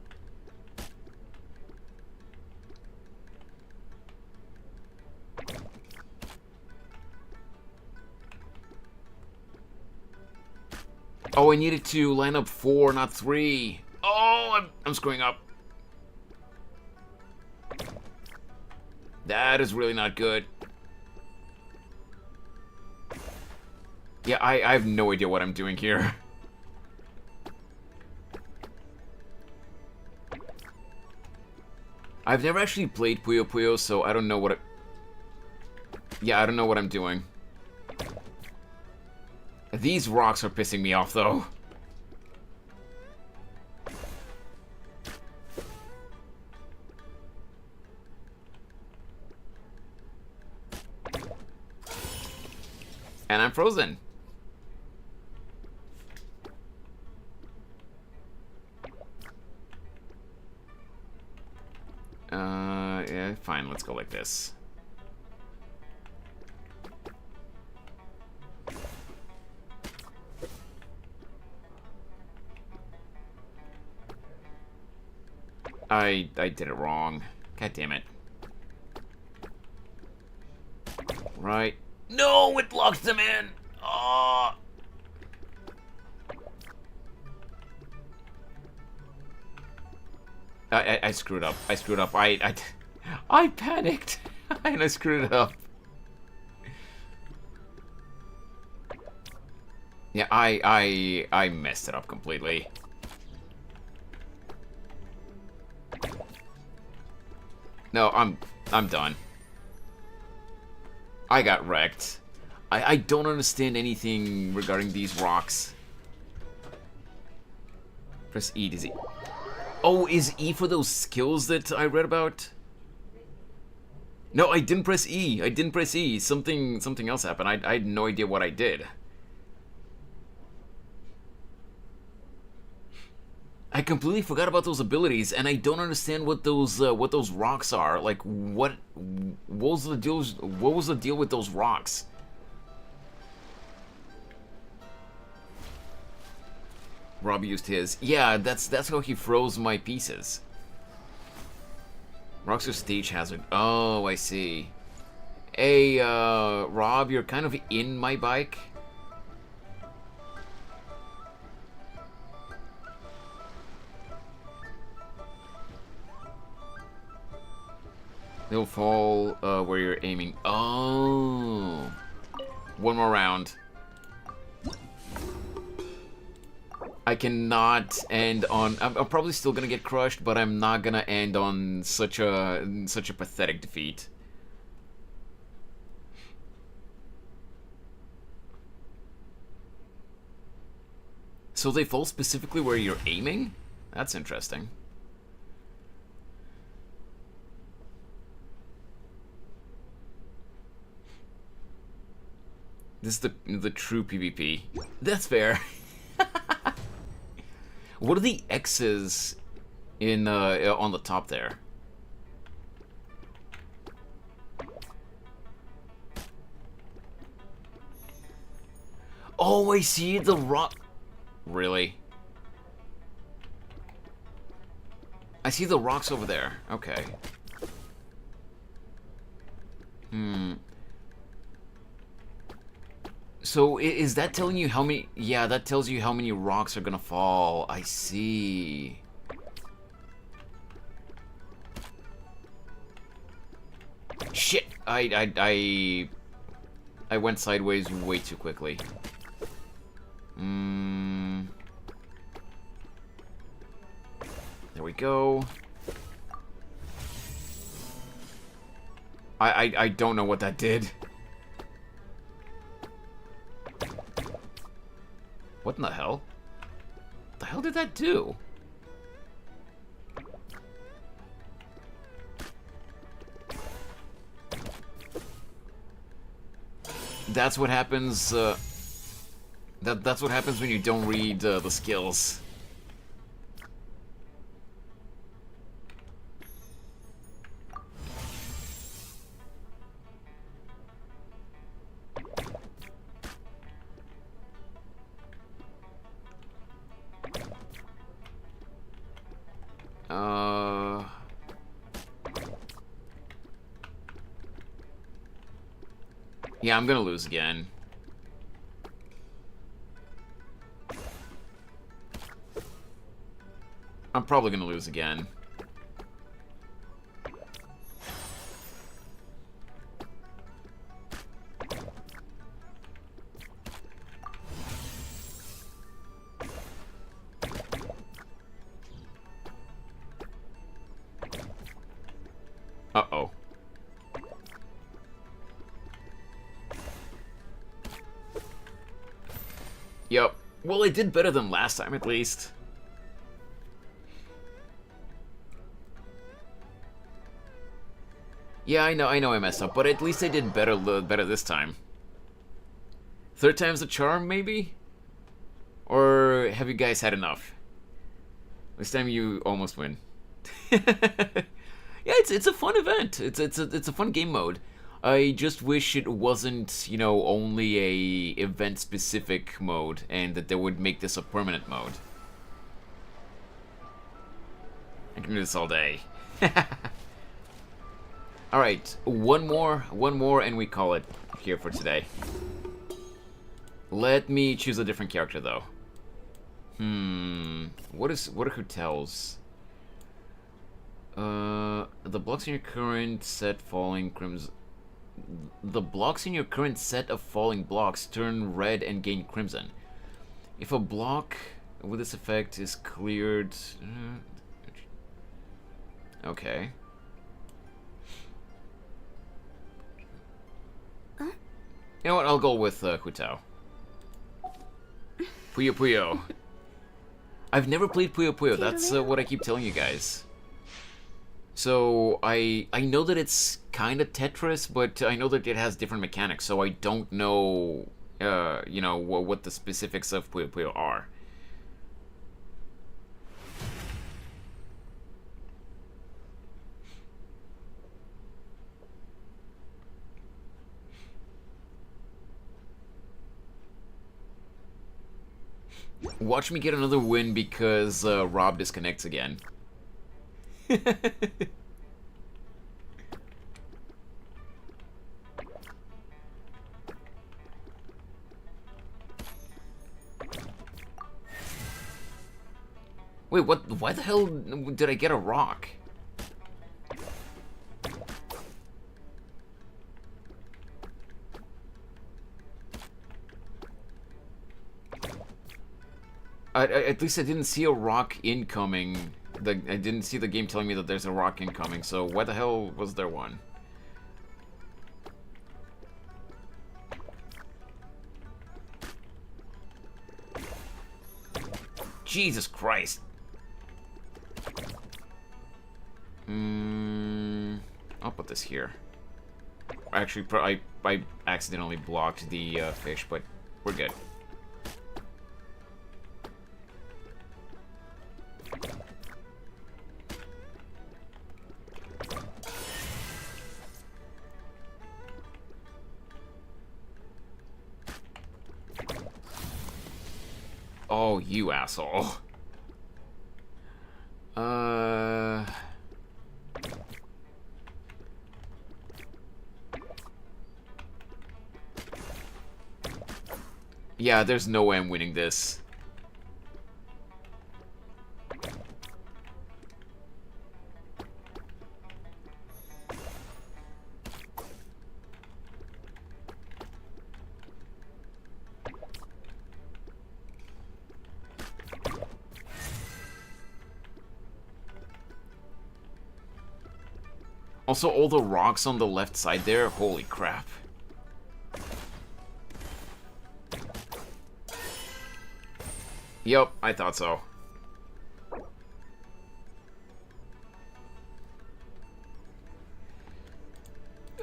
Oh, I needed to line up 4, not 3. Oh, I'm screwing up. That is really not good. Yeah, I have no idea what I'm doing here. I've never actually played Puyo Puyo, so I don't know what Yeah, I don't know what I'm doing. These rocks are pissing me off, though. And I'm frozen. Yeah, fine, let's go like this. I did it wrong. God damn it. Right. No, it locked them in. Oh. I screwed up. I screwed up. I panicked and I screwed it up. Yeah, I messed it up completely. No, I'm done. I got wrecked. I don't understand anything regarding these rocks. Press E, does it? Oh, is E for those skills that I read about? No, I didn't press E. I didn't press E. Something else happened. I had no idea what I did. I completely forgot about those abilities, and I don't understand what those rocks are. Like, what was the deal? What was the deal with those rocks? Rob used his. Yeah, that's how he froze my pieces. Rocks are stage hazard. Oh, I see. Hey, Rob, you're kind of in my bike. They'll fall where you're aiming. Oh. One more round. I cannot end on... I'm probably still gonna get crushed, but I'm not gonna end on such a pathetic defeat. So they fall specifically where you're aiming? That's interesting. This is the true PvP. That's fair. What are the X's in on the top there? Oh, I see the rock. Really? I see the rocks over there. Okay. So is that telling you how many? Yeah, that tells you how many rocks are gonna fall. I see. Shit! I went sideways way too quickly. There we go. I don't know what that did. What in the hell? What the hell did that do? That's what happens, that's what happens when you don't read the skills. Yeah, I'm gonna lose again. I'm probably gonna lose again. Uh-oh. Yep. Well, I did better than last time, at least. Yeah, I know I messed up, but at least I did better this time. Third time's the charm, maybe? Or have you guys had enough? This time you almost win. Yeah, it's a fun event. It's a fun game mode. I just wish it wasn't, you know, only a event-specific mode, and that they would make this a permanent mode. I can do this all day. Alright, one more, and we call it here for today. Let me choose a different character, though. What are Hutau's? The blocks in your current set falling crimson. The blocks in your current set of falling blocks turn red and gain crimson. If a block with this effect is cleared... okay. You know what, I'll go with Hutao. Puyo Puyo. I've never played Puyo Puyo, that's what I keep telling you guys. So, I know that it's kind of Tetris, but I know that it has different mechanics, so I don't know, you know, what the specifics of Puyo Puyo are. Watch me get another win because Rob disconnects again. Wait, what? Why the hell did I get a rock? At least I didn't see a rock incoming. I didn't see the game telling me that there's a rock incoming, so why the hell was there one? Jesus Christ. I'll put this here. Actually, I accidentally blocked the fish, but we're good. Oh, you asshole. Yeah, there's no way I'm winning this. Also, all the rocks on the left side there, holy crap. Yep, I thought so.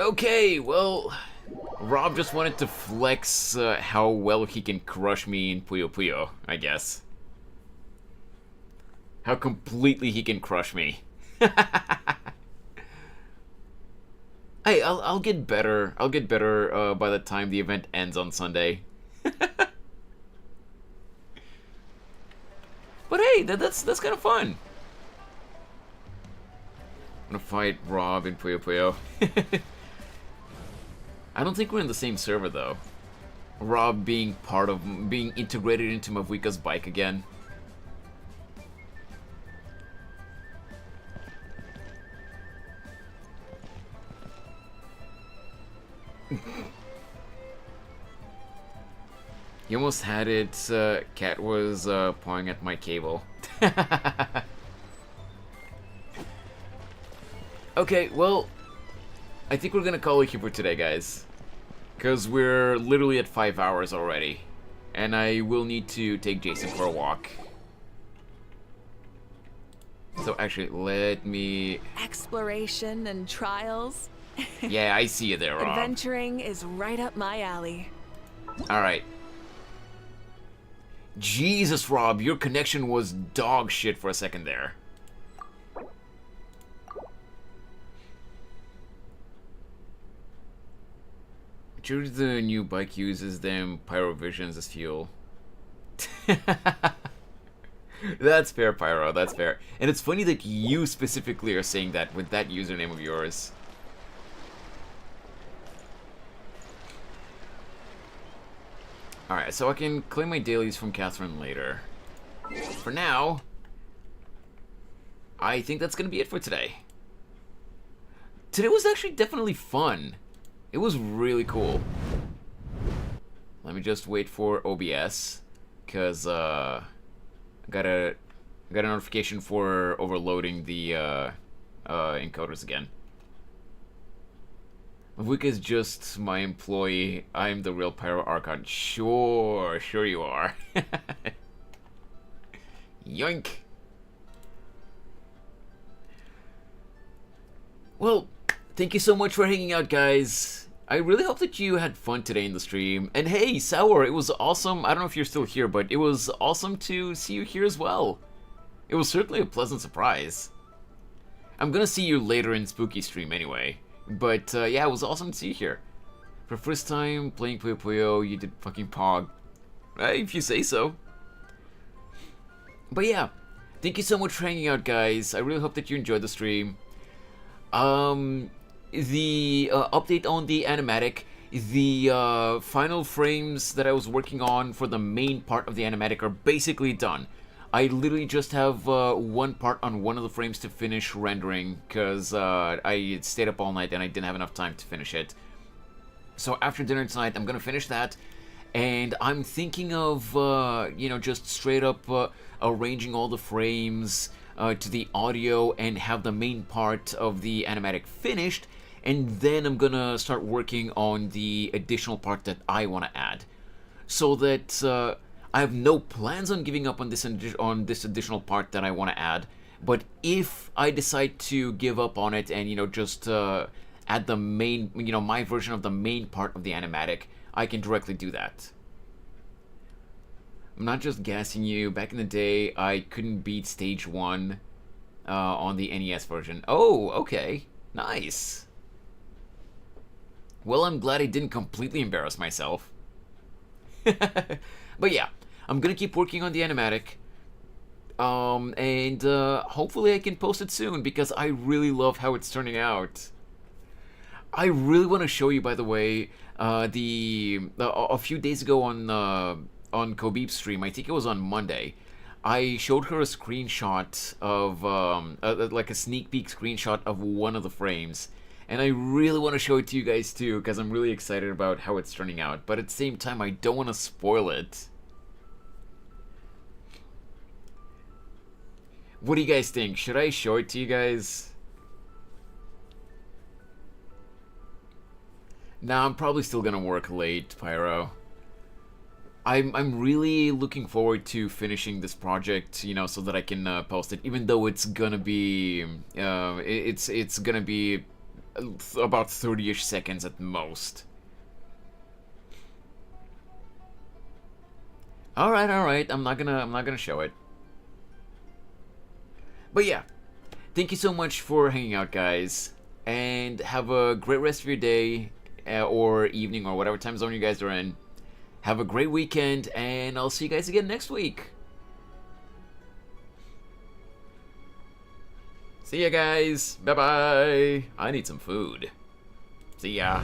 Okay, well, Rob just wanted to flex how well he can crush me in Puyo Puyo, I guess. How completely he can crush me. Hey, I'll get better. I'll get better by the time the event ends on Sunday. But hey, that's kind of fun. I'm gonna fight Rob in Puyo Puyo. I don't think we're in the same server though. Rob being integrated into Mavuika's bike again. You almost had it. Cat was pawing at my cable. Okay, well, I think we're gonna call it here for today, guys. Because we're literally at 5 hours already. And I will need to take Jason for a walk. So actually, let me... Exploration and trials. Yeah, I see you there, Rob. Adventuring is right up my alley. Alright. Jesus, Rob, your connection was dog shit for a second there. Sure, the new bike uses them pyrovisions as fuel. That's fair, Pyro, that's fair. And it's funny that you specifically are saying that with that username of yours. Alright, so I can claim my dailies from Catherine later. For now, I think that's gonna be it for today. Today was actually definitely fun. It was really cool. Let me just wait for OBS, because I got a notification for overloading the encoders again. Mavuika is just my employee. I'm the real Pyro Archon. Sure you are. Yoink. Well, thank you so much for hanging out, guys. I really hope that you had fun today in the stream. And hey, Sour, it was awesome. I don't know if you're still here, but it was awesome to see you here as well. It was certainly a pleasant surprise. I'm gonna see you later in Spooky Stream anyway. But yeah, it was awesome to see you here. For first time playing Puyo Puyo, you did fucking Pog. If you say so. But yeah, thank you so much for hanging out, guys. I really hope that you enjoyed the stream. The update on the animatic, the final frames that I was working on for the main part of the animatic are basically done. I literally just have one part on one of the frames to finish rendering, because I stayed up all night and I didn't have enough time to finish it. So after dinner tonight, I'm gonna finish that, and I'm thinking of, you know, just straight up arranging all the frames to the audio and have the main part of the animatic finished, and then I'm gonna start working on the additional part that I want to add, so that I have no plans on giving up on this additional part that I want to add. But if I decide to give up on it and, you know, just add the main, you know, my version of the main part of the animatic, I can directly do that. I'm not just gassing you. Back in the day, I couldn't beat stage 1 on the NES version. Oh, okay. Nice. Well, I'm glad I didn't completely embarrass myself. But yeah, I'm gonna keep working on the animatic. And hopefully I can post it soon, because I really love how it's turning out. I really want to show you, by the way, a few days ago on Kobib's stream, I think it was on Monday, I showed her a screenshot of, like a sneak peek screenshot of one of the frames. And I really want to show it to you guys too, because I'm really excited about how it's turning out. But at the same time, I don't want to spoil it. What do you guys think? Should I show it to you guys? Nah, I'm probably still gonna work late, Pyro. I'm really looking forward to finishing this project, you know, so that I can post it. Even though it's gonna be, it's gonna be about 30-ish seconds at most. All right. I'm not gonna show it. But yeah, thank you so much for hanging out, guys, and have a great rest of your day or evening or whatever time zone you guys are in. Have a great weekend, and I'll see you guys again next week. See ya, guys. Bye-bye. I need some food. See ya.